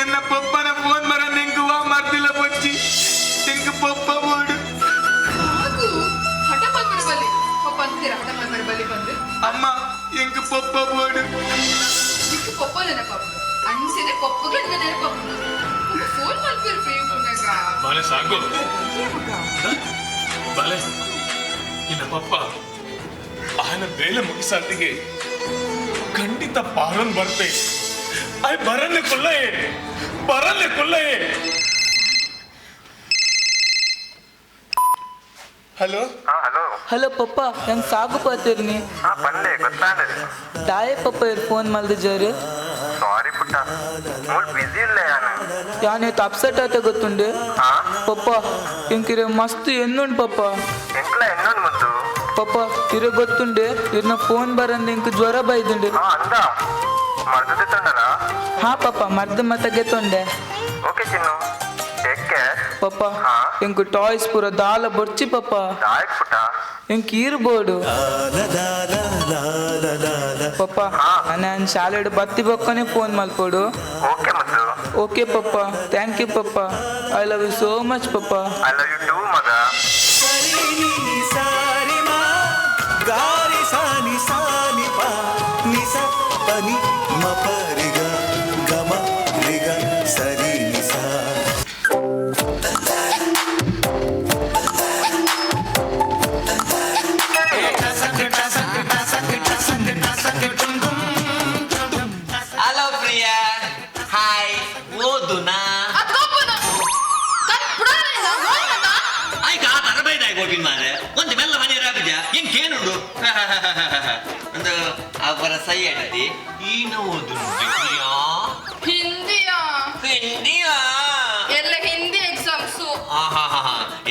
ಎನ್ನ ಪಪ್ಪನ ಫೋನ್ ಮರ ನೆಂಗುವ ಮರ್ದಿಲ್ಲ ಬೊಚ್ಚಿ ಎಂಗ ಪಪ್ಪ ಬೋಡು ಆಗು ಹಠ ಮಲ್ಪರ ಬಲ್ಲಿ ಪಪ್ಪ ಅಂತೀರ ಹಠ ಮಲ್ಪರ ಬಲ್ಲಿ ಬಂದು ಅಮ್ಮ ಎಂಗ ಪಪ್ಪ ಬೋಡು ನಿಕ್ಕು ಪಪ್ಪ ನೆನಪಪ್ಪ ಅನ್ಸಿದೆ ಪಪ್ಪಗೆ ನೆನಪಪ್ಪ ಫೋನ್ ಮಲ್ಪರ ಬೇಯುಕುನಾಗ ಬಾಲೆ ಸಾಗು ಬಾಲೆ ಇನ್ನ ಪಪ್ಪ ಆಯನ ಬೇಲೆ ಮುಗಿಸಾತಿಗೆ ಖಂಡಿತ ಪಾರನ್ ಬರ್ತೆ ಆಯ್ ಬರನ್ನೆ ಕೊಲ್ಲಯೇ ಹಲೋ ಹಲೋ ಪಪ್ಪ ನಂಗೆ ಸಾಗು ಪಾತಿರ್ನಿ ತಾಯೇ ಪಪ್ಪ ಇರ್ ಫೋನ್ ಮಲ್ದ ಜರು ಸಾರಿ ಪುಟ್ಟ ಬಿಸಿ ಇಲ್ಲ ಯಾನೆ ಅಪ್ಸೆಟ್ ಆತ ಗೊತ್ತುಂಡು ಪಪ್ಪ ಇಂಕಿರೆ ಮಸ್ತ್ ಎನ್ನುಂಡು ಪಪ್ಪ ಎಂಕ್ಲ ಎನ್ನೊಂದು ಮುದ್ದು ಪಪ್ಪ ಇರ ಗೊತ್ತುಂಡೆ ಇರ್ನ ಫೋನ್ ಬರಂದ ಇಂಕ ಜ್ವರ ಬೈದುಂಡು ಅಂದ ಮರ್ದದೆ ತಂಡನ ಹಾ ಪಪ್ಪ ಮರ್ದ ಮತ ಗೆತ್ತೊಂಡೆ ಓಕೆ ಚಿನ್ನು ಟೇಕ್ ಕೇರ್ ಪಪ್ಪ ಇಂಕ ಟಾಯ್ಸ್ ಪೂರ ದಾಲ ಬೊರ್ಚಿ ಪಪ್ಪ ದಾಯಕ್ ಪುಟ್ಟ ಇಂಕ ಇರ್ಬೋಡು ಪಪ್ಪ ನಾನು ಶಾಲೆಡ್ ಬತ್ತಿ ಬಕ್ಕನೆ ಫೋನ್ ಮಲ್ಪೋಡು ಓಕೆ ಮುದ್ದು ಓಕೆ ಪಪ್ಪ ಥ್ಯಾಂಕ್ ಯು ಪಪ್ಪ I love you so much ಪಪ್ಪ ಐ ಲವ್ ಯು ಟೂ ಮಗ ಗಾರಿ ಸಾನಿ ಸಾನಿ ಪಾ ನಿಸ ಪನಿ ಮಪರಿಗ ಗಮ ರಿಗ ಸರಿ ನಿಸ ಹಲೋ ಪ್ರಿಯಾ ಹಾಯ್ ಓದುನಾ ಆಯ್ಕ ಆ ತರಬೇದಾಯ ಗೋಪಿನ್ ಮಾರೆ ಒಂದು ಮೆಲ್ಲ ಮನೆ ರಾಪಿದ್ಯಾ ಹೆಂಗ್ ಕೇನುಂಡು ಒಂದು ಅವರ ಸೈ ಅಡತಿ ಈನ ಓದುನು ಪ್ರಿಯಾ ಹಿಂದಿಯಾ ಎಲ್ಲ ಹಿಂದಿ ಎಕ್ಸಾಮ್ಸು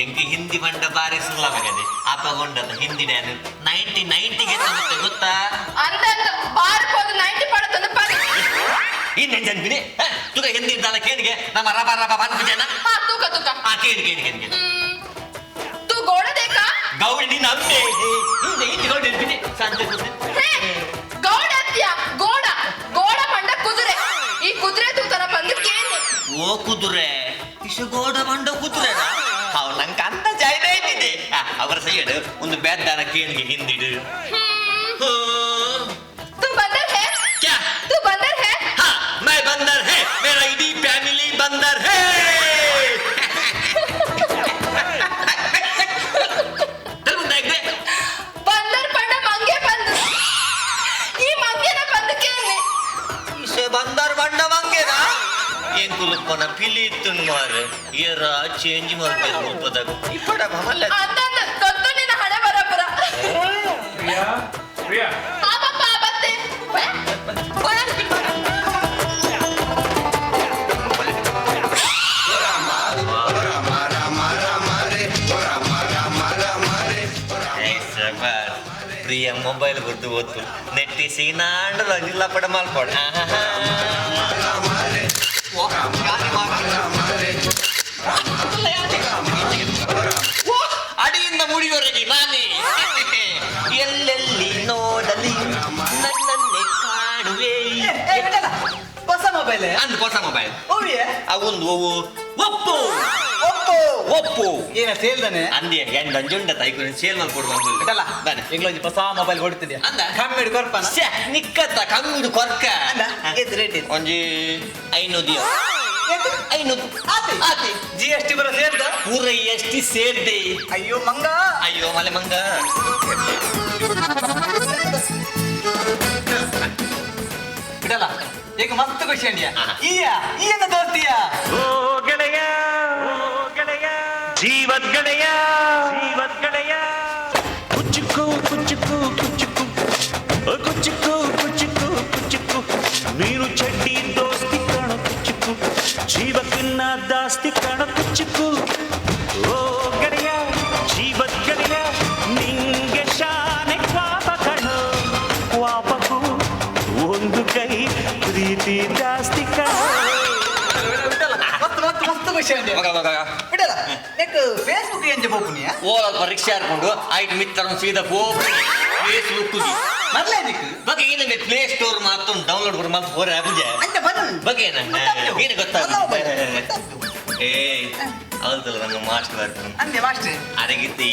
ಎಂಕಿ ಹಿಂದಿ ಬಂಡ ಬಾರಿ ಸುಲಭಗದೆ ಅಪಗೊಂಡದ ಹಿಂದಿ ನಾನು 90 ತಗುತ್ತೆ ಗೊತ್ತಾ ಅಂದ ಬಾರ್ ಹೋದ 90 ಪಡತನ ಪಡ ಇನ್ನೇನ್ ಜನ್ಬಿನಿ ತುಗ ಹಿಂದಿ ಇದ್ದಾನ ಕೇಳಿಗೆ ನಮ್ಮ ರಬ ಬಂದ್ಬಿಟ್ಟೆನ ತೂಕ ಕೇಳಿ तू घोड़ा देख ಗೌಡ ನಿನ್ನ ಅಮ್ಮೆ ಹಿಂದೆ ಗೌಡ ಇರ್ತೀನಿ ಸಂಜೆ ಗೌಡ ಅಂತ್ಯ ಗೋಡ ಗೋಡ ಪಂಡ ಕುದುರೆ ಈ ಕುದುರೆ ತೂತನ ಬಂದಕ್ಕೇನು ಓ ಕುದುರೆ ಇಷ್ಟು ಗೋಡ ಮಂಡ ಕುದುರೆ ಅವ್ ನಂಗೆ ಅಂತ ಜಾಯ್ದ ಇದ್ದಿದೆ ಅವರ ಸೈಡ್ ಒಂದು ಬೇದ್ದಾನ ಕೇಳಿಗೆ ಹಿಂದಿಡು तू बंदर है क्या तू बंदर है हाँ मैं बंदर है मेरा इडी फैमिली बंदर है बंदर पंड मंगे बंद ಈ ಮಂಗೆನ ಬಂದಕ್ಕೇನೆ इसे बंदर बंड मंगे ना ಏನ್ ಕುಲುಪ್ಪನ ಪಿಲಿ ಇತ್ತು ಮಾರೆ ಏರ ಚೇಂಜ್ ಮಾಡ್ಬೇಕು ರೂಪದಾಗ ಇಪ್ಪಡ ಭಮಲ್ಲ ಅಂತಂದ ಗೊತ್ತು ನಿನ್ನ ಹಣೆ ಬರಬರ ಪ್ರಿಯಾ ಪ್ರಿಯಾ ಪಾಪಪ್ಪ ಬತ್ತೆ ಪ್ರಿಯ ಮೊಬೈಲ್ ಗೊತ್ತು ಗೊತ್ತು ನೆಟ್ಟಿ ಸಿಗ್ನಾಂಡು ರಂಜಿಲ್ಲ ಪಡ ಮಾಲ್ಪಡ ಅಡಿಯಿಂದ ಮುಡಿಯವರೆಗೆ ನಾನೇ ಎಲ್ಲೆಲ್ಲಿ ನೋಡಲಿ ನನ್ನನ್ನೇ ಕಾಡುವೆ ಹೊಸ ಮೊಬೈಲ್ ಅಂದ್ ಹೊಸ ಮೊಬೈಲ್ ಅವೊಂದು ಒಪ್ಪು ಒಪ್ಪೋ ಒಪ್ಪು ಏನ ಸೇಲ್ದಾನೆ ಅಂದೇ ಎಂಡ್ ಅಂಜುಂಡ ತೈಕೊಂಡು ಸೇಲ್ ಮಾಡಿ ಕೊಡುವ ಬಾನೆ ಎಂಗ್ಲೊಂಜಿ ಹೊಸ ಮೊಬೈಲ್ ಕೊಡ್ತಿದ್ಯಾ ಅಂದ ಕಮ್ಮಿಡು ಕೊರ್ಪನ ನಿಕ್ಕತ್ತ ಕಮ್ಮಿಡು ಕೊರ್ಕ ಎಷ್ಟು ರೇಟ್ ಒಂಜಿ 500 ದಿಯ 500 ಆತಿ GST ಬರೋ ಸೇಲ್ದ ಪೂರ ಎಷ್ಟು ಸೇರ್ದೆ ಅಯ್ಯೋ ಮಂಗ ಅಯ್ಯೋ ಮಲೆ ಮಂಗ ಬಿಡಲ್ಲ ಈಗ ಮಸ್ತ್ ಖುಷಿ ಅಂಡಿಯಾ ಈಯನ ದೋಸ್ತಿಯ ಓ ಗೆಳೆಯ ಜೀವದ್ ಗೆಳೆಯ ಕುಚ್ಚುಕು ಕುಚ್ಚುಕು ಕುಚ್ಚುಕು ಕುಚ್ಚುಕು ಕುಚ್ಚುಕು ಕುಚ್ಚುಕು ನೀನು ಚಡ್ಡಿ ದೋಸ್ತಿ ಕಾಣ ಕುಚ್ಚುಕು ಜೀವಕ್ಕಿನ್ನ ದಾಸ್ತಿ ಕಾಣ ಕುಚ್ಚುಕು ಓ ಗೆಳೆಯ ಜೀವದ್ ಗೆಳೆಯ ನಿಂಗೆ ಶಾನೆ ಕ್ವಾಪ ಕಣೋ ಕ್ವಾಪಕ್ಕೂ ಒಂದು ಕೈ ಪ್ರೀತಿ ಜಾಸ್ತಿ ಕಾಣ ಮಸ್ತ್ ಖುಷಿ ಅಂಡಿಯಾ ಬಿಡಲ್ಲ ನೆಕ್ ಫೇಸ್ಬುಕ್ ಎಂಜೆ ಬೋಪುನಿಯಾ ಓಲ ಪರೀಕ್ಷೆ ಹಾಕೊಂಡು ಆಯ್ತು ಮಿತ್ರನ ಸೀದಾ ಫೇಸ್ಬುಕ್ ಮರ್ಲೇ ದಿಕ್ಕು ಬಗ್ಗೆ ಏನಂದ್ರೆ ಪ್ಲೇ ಸ್ಟೋರ್ ಮಾತ್ರ ಡೌನ್ಲೋಡ್ ಮಾಡಿ ಮತ್ತೆ ಹೋರೆ ಆಗುಜೆ ಅಂತ ಬನ್ನ ಬಗ್ಗೆ ಏನು ಗೊತ್ತಾಗುತ್ತೆ ಏ ಹೌದಲ್ಲ ನಂಗೆ ಮಾಸ್ಟರ್ ಬರ್ತಾನೆ ಅಂದೆ ಮಾಸ್ಟರ್ ಅರಗಿತ್ತಿ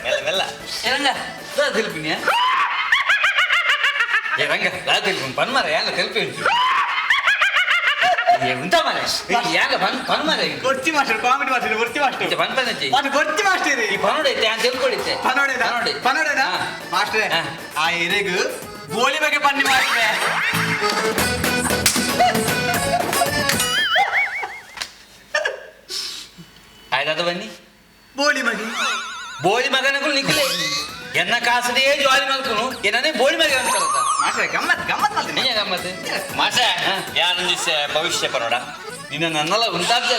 ಮೆಲ್ಲ ಮೆಲ್ಲ ಏನಂಗ ತಿಳಿಪಿನಿಯಾ ರಂಗ ರಾತ್ರಿ ಪನ್ಮರ ಯಾಂಗ ತೆಲ್ಪಿ ಉಂಟ ಮರ ಯಾಂಗ ಪನ್ಮರ ಗೊತ್ತಿ ಮಾಸ್ಟರ್ ಕಾಮಿಡಿ ಮಾಸ್ಟರ್ ಗೊತ್ತಿ ಮಾಸ್ಟರ್ ಪನ್ಪನಜ್ಜಿ ಮಾಸ್ಟರ್ ಗೊತ್ತಿ ಮಾಸ್ಟರ್ ಈ ಪನೋಡೈತೆ ಅಂತ ತಿಳ್ಕೊಳಿತೆ ಪನೋಡೇನ ಮಾಸ್ಟರ್ ಆ ಎರೆಗು ಗೋಲಿ ಬಗ್ಗೆ ಪನ್ನಿ ಮಾಸ್ಟರ್ ಆಯ್ತಾದ ಬನ್ನಿ ಬೋಳಿ ಮಗಿ ಬೋಳಿ ಮಗನಗಳು ನಿಕ್ಲೆ ಎನ್ನ ಕಾಸದೇ ಜ್ವಾಲಿ ಮಲ್ಕನು ಏನನೇ ಬೋಳಿ ಮಗ ಅಂತಾರತ್ತ ಮಾಸ್ಟರ್ ಗಮ್ಮತ್ ಗಮ್ಮತ್ ಮಾಡ್ತೀನಿ ನೀನೇ ಗಮ್ಮತ್ತೆ ಮಾಸ ಯಾರು ಭವಿಷ್ಯ ಪರೋಡ ನಿನ್ನ ನನ್ನೆಲ್ಲ ಉಂಟಾದ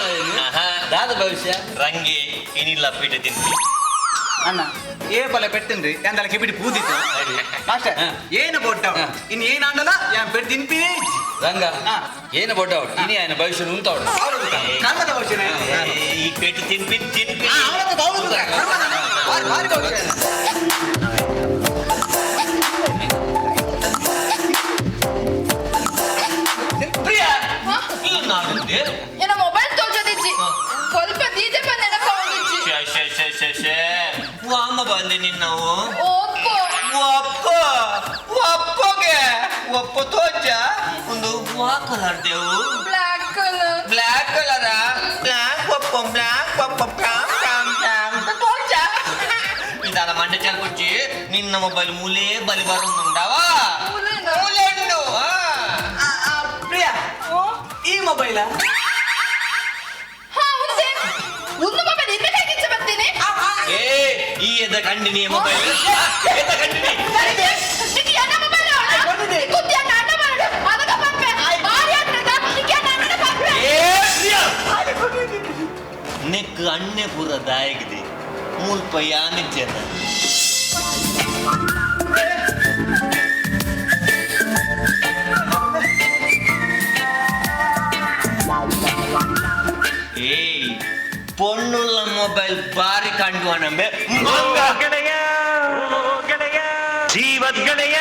ದಾದ ಭವಿಷ್ಯ ರಂಗಿ ಏನಿಲ್ಲ ಪೀಠ ತಿಂತಿ ಅಣ್ಣ ಏ ಪಲ್ಲೆ ಪೆಟ್ಟಿನ್ರಿ ಎಂದಲ್ಲ ಕಿಬಿಡಿ ಪೂದಿತ್ತು ಮಾಸ್ಟರ್ ಏನು ಬೋಟ್ ಇನ್ನು ಏನು ಆಂಡಲ್ಲ ಯಾನ್ ಪೆಟ್ಟು ತಿನ್ಪಿ ರಂಗ ಏನು ಬೋಟ ಇನಿ ఆయన ಭವಿಷ್ಯ ಉಂಟಾವಡು ಕರ್ಮದ ಭವಿಷ್ಯ ಈ ಪೆಟ್ಟು ತಿನ್ಪಿ ತಿನ್ಪಿ ಭಾರಿ ಭವಿಷ್ಯ ಪ್ರಿಯಾ ನೀನು ನಾಡುಂದೆ ಏನ ಮೊಬೈಲ್ ತೋಜದಿಜ್ಜಿ ಸ್ವಲ್ಪ ದೀಜೆ ಬಂದ ನೆನಪ ಹೋಗಿಜ್ಜಿ ವಾಮ ಬಂದೆ ನಿನ್ನವು ಓಪ್ಪೋ ಒಪ್ಪಗೆ ಒಪ್ಪ ತೋಜ ಒಂದು ಕಲರ್ ದೇವು ಬ್ಲಾಕ್ ಕಲರ್ ಬ್ಲಾಕ್ ಕಲರ ಬ್ಲಾಕ್ ಒಪ್ಪ ತೋಜ ಇದಾದ ಮಂಡೆ ಚಲ್ಕೊಚ್ಚಿ ನಿನ್ನ ಮೊಬೈಲ್ ಮೂಲೆ ಬಲಿ ಬರುಂದುಂಡವಾ ಮೂಲೆಂಡು ಪ್ರಿಯಾ ಈ ಮೊಬೈಲ ಒಂದು ಮೊಬೈಲ್ ಇನ್ನ ಕೈಗಿಚ್ಚ ಬರ್ತೀನಿ ಏ ಈ ಎದ ಕಂಡಿನಿ ಮೊಬೈಲ್ ಎದ ಕಂಡಿನಿ ನಿಕ್ಕೆ ಯಾನ ಮೊಬೈಲ್ ಕೊಡ್ತಿದ್ದೆ ಕುತ್ಯ ನಾನ ಮಾಡು ಅದಕ ಪಪ್ಪೆ ಬಾರಿ ಆಗ್ತದ ನಿಕ್ಕೆ ನಾನ ಪಪ್ಪೆ ಏ ಪ್ರಿಯಾ ನೆಕ್ ಅಣ್ಣೆ ಪೂರ ದಾಯಗಿದೆ ಮುಲ್ಪ ಯಾನಿಚ್ಚನ ಪೊಣ್ಣುള്ള ಮೊಬೈಲ್ ಬಾರಿ ಕಂಡು ನಮ್ಮೆ ಗೆಳೆಯ ಜೀವದ್ ಗೆಳೆಯ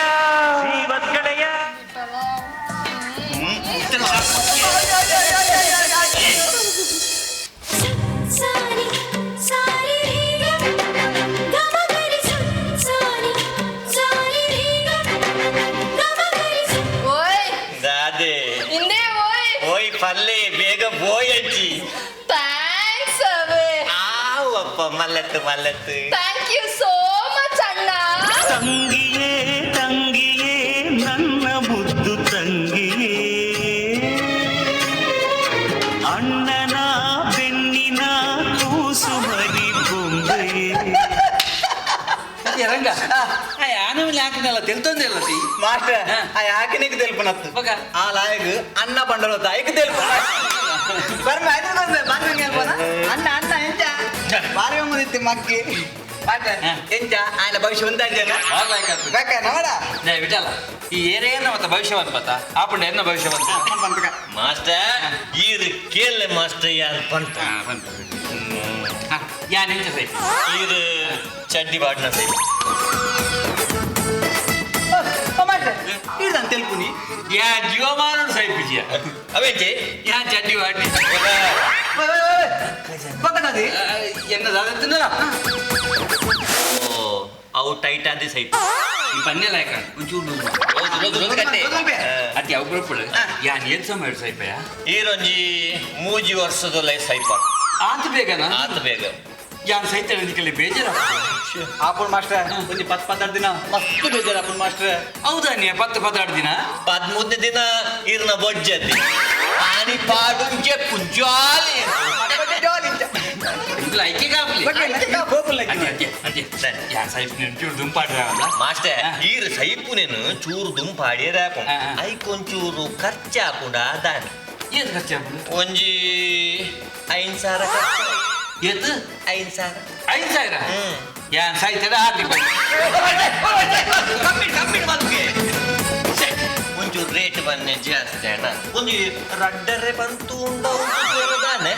ದಾದೆ ಓಯ್ ಪಲ್ಲೆ ಬೇಗ ಬೋಯ್ ಅಜ್ಜಿ ಥ್ಯಾಂಕ್ಸ್ ಅವೇ ಆವಪ್ಪ ಮಲ್ಲತ್ತು ಥ್ಯಾಂಕ್ ಯು ಸೋ ಮಚ್ ಅಣ್ಣ. ತಂಗಿಯೇ ನನ್ನ ಮುದ್ದು ತಂಗಿಯೇ ಅಣ್ಣನ ಬೆನ್ನಿನ ಕೂಸು ಮರಿ ಬೊಂಬೆಯೇ ರಂಗ ಆನವಲ್ಲಿ ಹಾಕಿನಲ್ಲ తెలుతుందిಲ್ಲ ಸಿ ಮಾಸ್ಟರ್ ಆ ಯಾಕಿನಿಗೆ ತೆಲ್ಪನತ್ತು ಆ ಲಾಯಗ್ ಅನ್ನ ಬಂಡಲ ತಾಯಿಗೆ ತೆಲ್ಪನ ಬರ್ಮ ಅನ್ನ ಎಂಚ ಬಾರಿ ಮುದಿತ್ತಿ ಮಕ್ಕಿ ಎಂಚ ఆయన ಭವಿಷ್ಯ ఉందాజన ಬೇಕ ನೋಡ విటాల ఈ ఏరేన మత భవిష్యవంత పత అప్పుడు ఎన్న భవిష్యవంత ಮಾಸ್ಟರ್ ಇದು ಕೇಳಲೆ ಮಾಸ್ಟರ್ ಯಾರು ಪಂಟ ಯಾ ನಿಂಚ ಸೈ ಇದು ಚಡ್ಡಿ ಬಾಡ್ನ ಸೈ ಇದಂತ ತೆಲ್ಪುನಿ ಯಾ ಜೀವಮಾನನು ಸೈಪಿಜಿಯ ಅವೇಂಚೆ ಯಾ ಚಡ್ಡಿ ಬಾಡ್ನಿ ಗೊತ್ತಾಗದಿ ಎನ್ನ ದಾದತ್ತಿನಲ್ಲ ಓ ಅವು ಟೈಟ್ ಆದಿ ಸೈ ಈ ಪನ್ನೆ ಲಾಯಕ ಒಂಚೂರು ಅತಿ ಅವಗ್ರಪ್ಪಳು ಯಾನ್ ಏನ್ ಸಮಯ ಸೈಪಯ ಈರೊಂಜಿ 3 ವರ್ಷದ ಲೈ ಸೈಪ ಆತ ಬೇಗನಾ ಆತ ಬೇಗ ಯಾನ್ ಸೈತ ನಿಕಲಿ ಬೇಜಾರ ಆಪುಲ್ ಮಾಸ್ಟರ್ ಒಂಜಿ 10-12 ದಿನ ಮಸ್ತ್ ಬೇಜಾರ ಆಪುಲ್ ಮಾಸ್ಟರ್ ಹೌದಾ ನೀ 10-12 ದಿನ 13ನೇ ದಿನ ಇರ್ನ ಬೊಜ್ಜತಿ ಆನಿ ಪಾಡುಂಜೆ ಕುಂಜಾಲಿ ಲೈಕೆ ಕಾಪಲಿ ಯಾನ್ ಸೈಪ್ ಚೂರು ದುಂಪಾಡ್ರವಲ್ಲ ಮಾಸ್ಟರ್ ಈರು ಸೈಪುನೇನು ಚೂರು ದುಂಪಾಡಿ ರಾಕು ಐಕೊಂಚೂರು ಖರ್ಚಾಕುಂಡ ದಾನಿ ಏನ್ ಖರ್ಚಾಕು ಒಂಜಿ 5,000 ಖರ್ಚು ಎತ್ತು 5,000 ಯಾನ್ ಸೈತದ ಆರ್ಲಿಕ್ಕೆ ಕಮ್ಮಿ ಮಲ್ಗೆ ಒಂಚೂರು ರೇಟ್ ಬನ್ನೆ ಜಾಸ್ತಿ ಅಣ್ಣ ಒಂದು ರಡ್ಡರೆ ಬಂತು ಉಂಡಾನೆ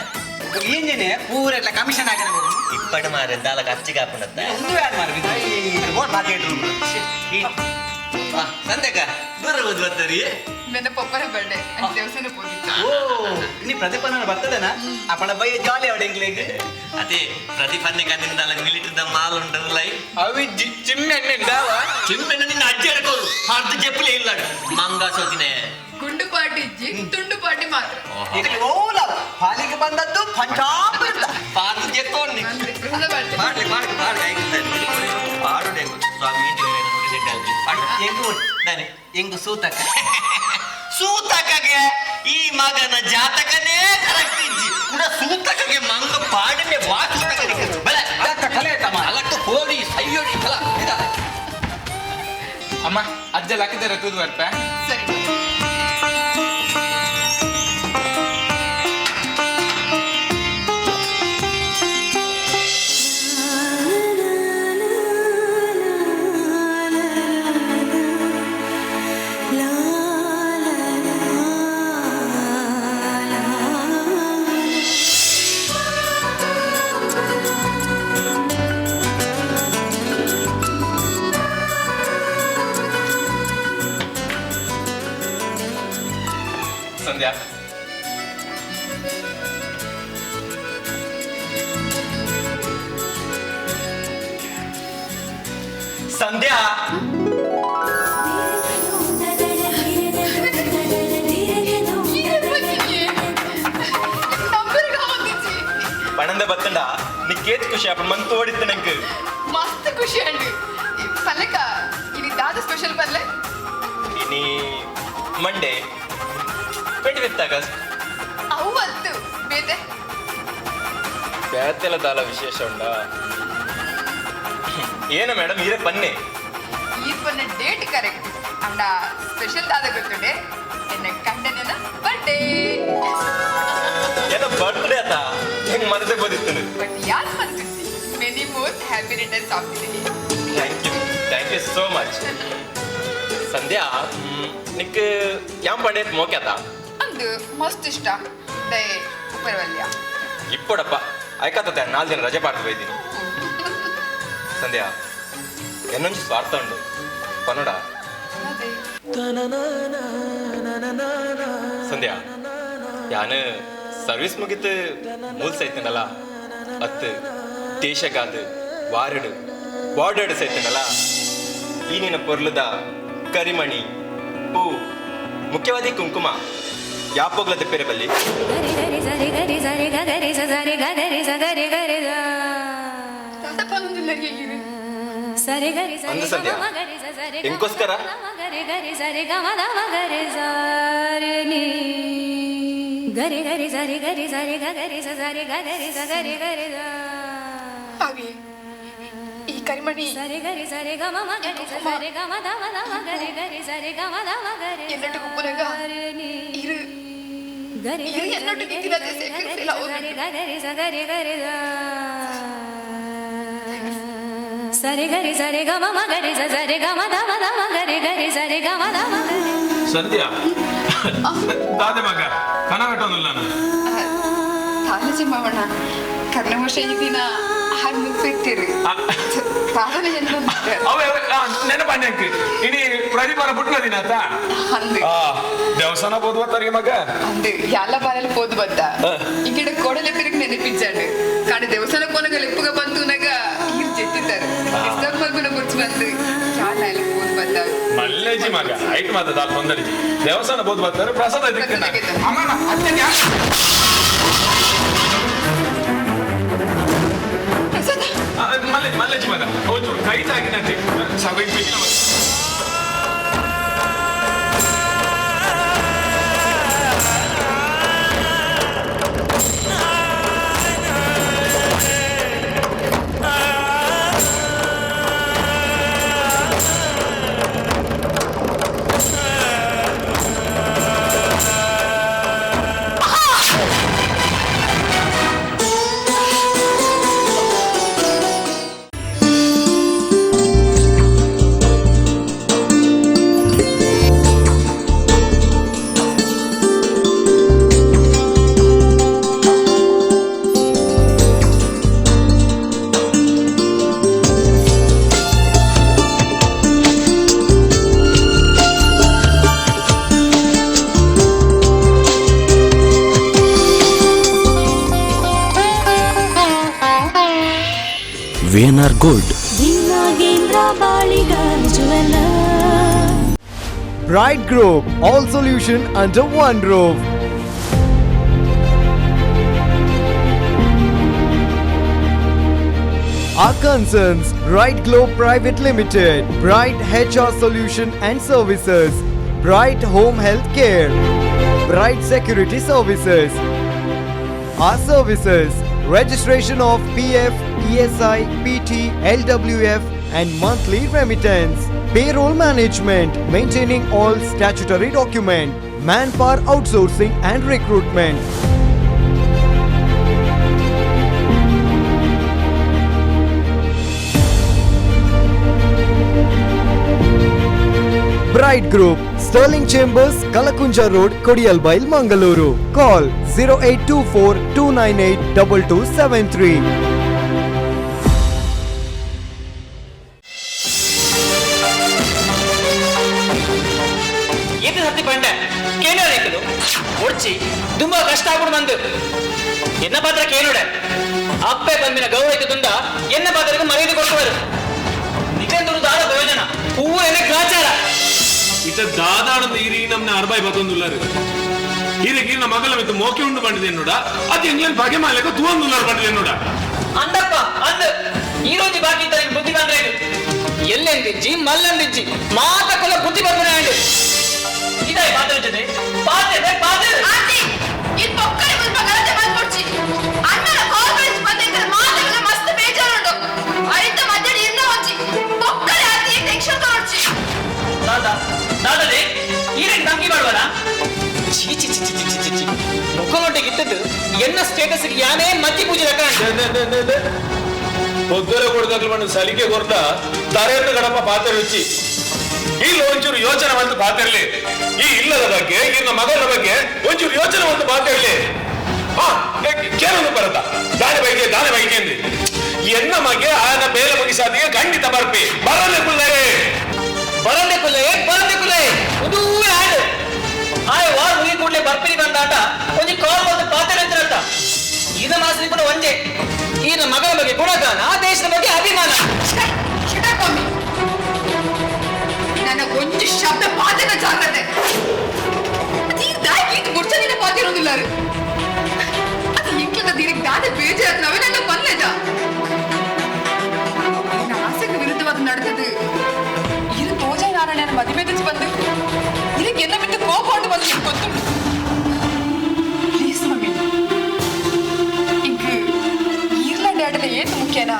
ಇಂಜಿನೆ ಪೂರೆಲ್ಲ ಕಮಿಷನ್ ಆಗಿರಬಹುದು ಇಪ್ಪಡು ಮಾರೆ ದಾಲ ಖರ್ಚಿಗೆ ಹಾಕೊಂಡತ್ತ ಸಂದೇಕ ದೂರ ಹೋದ್ ಬರ್ತರಿ ನನ್ನ ಪಪ್ಪರ ಬರ್ಡೇ ಅಂತ ದೇವಸ್ಥಾನ ಹೋಗಿತ್ತು. ನೀ ಪ್ರತಿಪನ್ನ ಬರ್ತದೇನಾ ಅಪ್ಪಣ ಬೈ ಜಾಲಿ ಅವಡೆಂಗ್ಲಿಗೆ ಅದೇ ಪ್ರತಿಪನ್ನೆ ಕಂದಿನ ಮಿಲಿಟದ ಮಾಲ್ ಉಂಟಲ್ಲ ಅವಿ ಚಿಮ್ಮೆಣ್ಣೆ ಚಿಮ್ಮೆಣ್ಣೆ ನಿನ್ನ ಅಜ್ಜಿ ಹಿಡ್ಕೋರು ಅರ್ಧ ಜಪ್ಪಲೆ ಇಲ್ಲ ಮಂಗ ಸೋತಿನೇ ಗುಂಡು ಪಾಟಿ ತುಂಡು ಪಾಟಿ ಮಾತ್ರ ಓಲ ಹಾಲಿಗೆ ಬಂದದ್ದು ಪಂಚಾಮೃತ ಪಾದ ಜೆಕ್ಕೋಣಿ ಬರ್ಡೇ ಪಾಡು ಸ್ವಾಮಿ ಹೆಂಗು ಸೂತಕಗೆ ಈ ಮಗನ ಜಾತಕನೇ ಕರೆಕ್ಟ್ ಇಜ್ಜಿ ಕೂಡ ಸೂತಕಗೆ ಮಂಗ ಪಾಡಿನೇ ಅಲಕ್ಕ ಹೋಡಿ ಸೈಯೋಡಿ ಫಲ ಅಮ್ಮ ಅಜ್ಜಲ್ಲಿ ಹಾಕಿದ್ದಾರೆ ತೂದು ಬರ್ಪ ಸರಿ ಸಂಧ್ಯಾ ಸಂಧ್ಯಾ ಪಣಂದ ಬತ್ತಂಡ ನೀ ಕೇತ್ ಖುಷಿ ಅಪ್ಪ ಮಂತ್ ಓಡಿತ್ತು ನಂಗೆ ಮಸ್ತ್ ಖುಷಿ ಅಂడి ಪಲ್ಲಕ ఇది దాదా స్పెషల్ పల్లె ಇನಿ ಮಂಡೇ 25th ಆಗಸ್ಟ್ ಅವತ್ತು ಬೇತೆ ಬೇತೆಲ ದಾಲ ವಿಶೇಷ ಉಂಡ ಏನು ಮೇಡಮ್ ಈರೆ ಬನ್ನಿ ಈ ಪನ್ನ ಡೇಟ್ ಕರೆಕ್ಟ್ ಅಂಡ ಸ್ಪೆಷಲ್ ದಾದ ಗೊತ್ತುಂಡೆ ಎನ್ನ ಕಂಡನ ಬರ್ಡೇ ಏನೋ ಬರ್ತ್ಡೇ ಆತ ಹೆಂಗ್ ಮರದೇ ಬೋದಿತ್ತು ಬಟ್ ಯಾರು ಮರ್ತಿಸಿ many more happy returns of the day thank you so much Sandhya ನಿಕ್ ಯಾಂ ಪಂಡೇತ್ ಮೋಕ್ಯಾತ ಅಂದು ಮಸ್ತ್ ಇಷ್ಟ ದಯ ಉಪರ್ವಲ್ಯ ಇಪ್ಪಡಪ್ಪ ಆಯ್ಕಾತ 4 ದಿನ ರಜೆ ಪಾಡ್ದು ಬೈತೀನಿ ಸಂಧ್ಯಾ ಎನ್ನೊಂದು ಸ್ವಾರ್ಥ ಉಂಡು ಪನ್ನಡ ಸಂಧ್ಯಾ ಯಾನು ಸರ್ವಿಸ್ ಮುಗಿತು ಮೂಲ್ ಸೈತನಲ್ಲ ಅತ್ತು ದೇಶಗಾದ ವಾರಡು ಬಾರ್ಡರ್ಡ್ ಸೈತನಲ್ಲ ಈ ನಿನ್ನ ಪೊರ್ಲದ ಕರಿಮಣಿ ಹೂ ಮುಖ್ಯವಾದಿ ಕುಂಕುಮ ಯಾಪೋಗ್ಲದ ಪೇರೆ ಬಲ್ಲಿ ಅಂದು ಸಂಧ್ಯಾ ಹೆಂಗೋಸ್ಕರ ಈ ಕರಿಮಣಿ എന്നോട്ട് കുപ്പുനക ഇരു എന്നോട്ട് കിട്ടിനത്തെ സെക്കൻഡിൽ ಸರಿ ಗರಿ ಸರಿ ಗಮ ಮಗರಿ ಸರಿ ಗಮ ದಮ ದಮ ಗರಿ ಗರಿ ಸರಿ ಗಮ ದಮ ಗರಿ ಸಂಧ್ಯಾ ದಾದೆ ಮಗ ಕನಗಟ್ಟೊಂದಿಲ್ಲ ತಾಲಜಿ ಮಾವಣ್ಣ ಕರ್ಣ ವರ್ಷ ಈ ದಿನ ಹಾಡು ಮುಗಿಸಿರ್ತೀರಿ ಸಾಧನೆ ನೆನಪಣ್ಣಕ್ಕೆ ಇಡೀ ಪ್ರತಿಭಾನ ಪುಟ್ಟ ದಿನ ದೇವಸ್ಥಾನ పోదు బత్తారు మగ అంది యాళ్ళ బాలలు పోదు బత్త ఇక్కడ కోడలు ఎప్పటికి నెనిపించాడు కానీ దేవస్థాన పోనగా ఎప్పుగా బంతునగా ఈరు చెట్టిస్తారు డిస్టర్బ్ మగున కూర్చున్నది చాలా పోదు బత్త మల్లేజి మగ ఐట్ మాత దాల్ పొందలిజి దేవస్థాన పోదు బత్తారు ప్రసాద దిక్కున అమ్మ అచ్చ ಮಲ್ಲೇಜಿ ಮಗ ಒಂದು ಕೈ ತಾಗಿನಂತೆ ಸಭೆಗೆ ಬಿಟ್ಟಿನ ಮಗ VNR Gold. Bright Group, all solution under one roof. Our concerns: Bright Globe Private Limited, Bright HR Solution and Services, Bright Home Health Care, Bright Security Services. Our services: registration of PF, ESI, PT, LWF and monthly remittance, payroll management, maintaining all statutory documents, manpower outsourcing and recruitment. Bright Group, Sterling Chambers, Kalakunja Road, Kodiyalbail, Mangaluru. Call 0824 298 2273. ಇದು ಸತ್ತಿ ಪಂಡ ಕೇಳೋದು ಒಡ್ಚಿ ತುಂಬಾ ಕಷ್ಟ ಆಗ್ಬಿಡು ಬಂದು ಎನ್ನ ಪಾತ್ರ ಕೇಳೋಡೆ ಅಪ್ಪೆ ಬಂದಿನ ಗೌರವ ತುಂಡ ಎನ್ನ ಪಾತ್ರಕ್ಕೆ ಮರ್ಯಾದೆ ಕೊಟ್ಟವರು ನಿಜಂದ್ರು ದಾದ ಪ್ರಯೋಜನ ಹೂವು ಎನ್ನ ಗ್ರಾಚಾರ ಇತ ದಾದಾಡದ ಈರಿ ನಮ್ನ ಅರ್ಬಾಯಿ ಬತ್ತೊಂದುಲ್ಲಾರು ಈರಿಗೆ ನಮ್ಮ ಮಗಲ ಮಿತ್ತು ಮೋಕೆ ಉಂಡು ಬಂದಿದೆ ನೋಡ ಅದು ಎಂಗ್ಲೇನ್ ಬಗೆ ಮಾಲಕ ತೂಂದುಲ್ಲಾರು ಬಂದಿದೆ ನೋಡ ಅಂದಪ್ಪ ಅಂದ ಈ రోజు ಬಾಕಿ ಇದ್ದ ಬುದ್ಧಿ ಬಂದ್ರೆ ಎಲ್ಲೆಂದಿಜ್ಜಿ ಮಲ್ಲಂದಿಜ್ಜಿ ಮಾತ ಕೊಲ್ಲ ಬುದ್ಧಿ ಬಂದ್ರೆ ಇದಾಯಿ ಪಾತ್ರ ಜೊತೆ ಪಾತ್ರೆ ಪಾತ್ರೆ ಆಂಟಿ ಇದು ಪಕ್ಕನೆ ಮುಲ್ಪ ಗಲತೆ ಮಾಡ್ಕೊಡ್ಚಿ ಅಣ್ಣನ ಕಾಲ್ ಕಳಿಸಿ ಬಂದಿದ್ದ ಮಾತುಗಳ ಮಸ್ತ್ ಬೇಜಾರುಂಡು ಅರಿತ ಮಧ್ಯೆ ಎನ್ನ వచ్చి ಪಕ್ಕನೆ ಆಂಟಿ ಟೆನ್ಷನ್ ತಗೊಳ್ಚಿ ದಾದಾ ದಾದಾ ಈರೆಂಗ್ ತಂಗಿ ಮಾಡ್ವಲ್ಲ ಚೀ ಚೀ ಚೀ ಚೀ ಚೀ ಚೀ ಮುಖಮೊಟ್ಟಿಗೆ ಇದ್ದದ್ದು ಎನ್ನ ಸ್ಟೇಟಸ್ ಯಾನೇ ಮತ್ತಿ ಪೂಜೆ పొద్దున కొడుకలు మన సలికే కొరత ತರೇಂದ್ರ ಗಣಪ ಪಾತ್ರ ರುಚಿ ಇಲ್ಲಿ ಒಂಚೂರು ಯೋಚನೆ ಒಂದು ಪಾತ್ರಲಿ ಈ ಇಲ್ಲದ ಬಗ್ಗೆ ಇನ್ನ ಮಗನ ಬಗ್ಗೆ ಒಂಚೂರು ಯೋಚನೆ ಒಂದು ಪಾತ್ರಲಿ ಕೇಳೋದು ಬರತ್ತ ದಾನೆ ಬೈಕೆ ಅಂದೆ ಎನ್ನ ಮಗೆ ಆನ ಬೇಲೆ ಮುಗಿಸಾದಿಗೆ ಖಂಡಿತ ಬರ್ಪಿ ಬರಲೆ ಕುಲ್ಲೇ ಇದು ಆಡು ಆಯ್ ವಾರ ಮುಗಿ ಕೂಡಲೇ ಬರ್ಪಿರಿ ಬಂದಾಟ ಒಂದು ಕಾಲ್ ಬಂದು ಪಾತ್ರ ಅಂತ ಈನ ಮಾಸಲಿ ಕೂಡ ಒಂದೇ ಈನ ಮಗಳ ಬಗ್ಗೆ ಗುಣಗಾನ ಆ ದೇಶದ ಬಗ್ಗೆ ಅಭಿಮಾನ ನನ್ನ ಒಂದು ಶಬ್ದ ಪಾತ್ರ ಜಾಗ್ರತೆ ಮುಡ್ಚದಿನ ಪಾತಿರೋದಿಲ್ಲ ಅದು ಇಂಕ್ಲದ ದಿನಕ್ಕೆ ದಾದ ಬೇಜಾರ ನಾವೇ ನನ್ನ ಬಲ್ಲೆದ ನನ್ನ ಆಸೆಗೆ ವಿರುದ್ಧವಾದ ನಡೆದದು ಇರು ತೋಜ ನಾರಾಯಣನ ಮದುವೆ ಬಂದು ಇದಕ್ಕೆ ಎಲ್ಲ ಬಿಟ್ಟು ಕೋಪ ಹೊಂಡು ಬಂದು ನಿಮ್ಗೆ ಗೊತ್ತುಂಟು ಪ್ಲೀಸ್ ಮಮ್ಮಿ ಈಗ ಈರ್ಲೆಂಡ್ ಆಡದ ಏನು ಮುಖ್ಯನಾ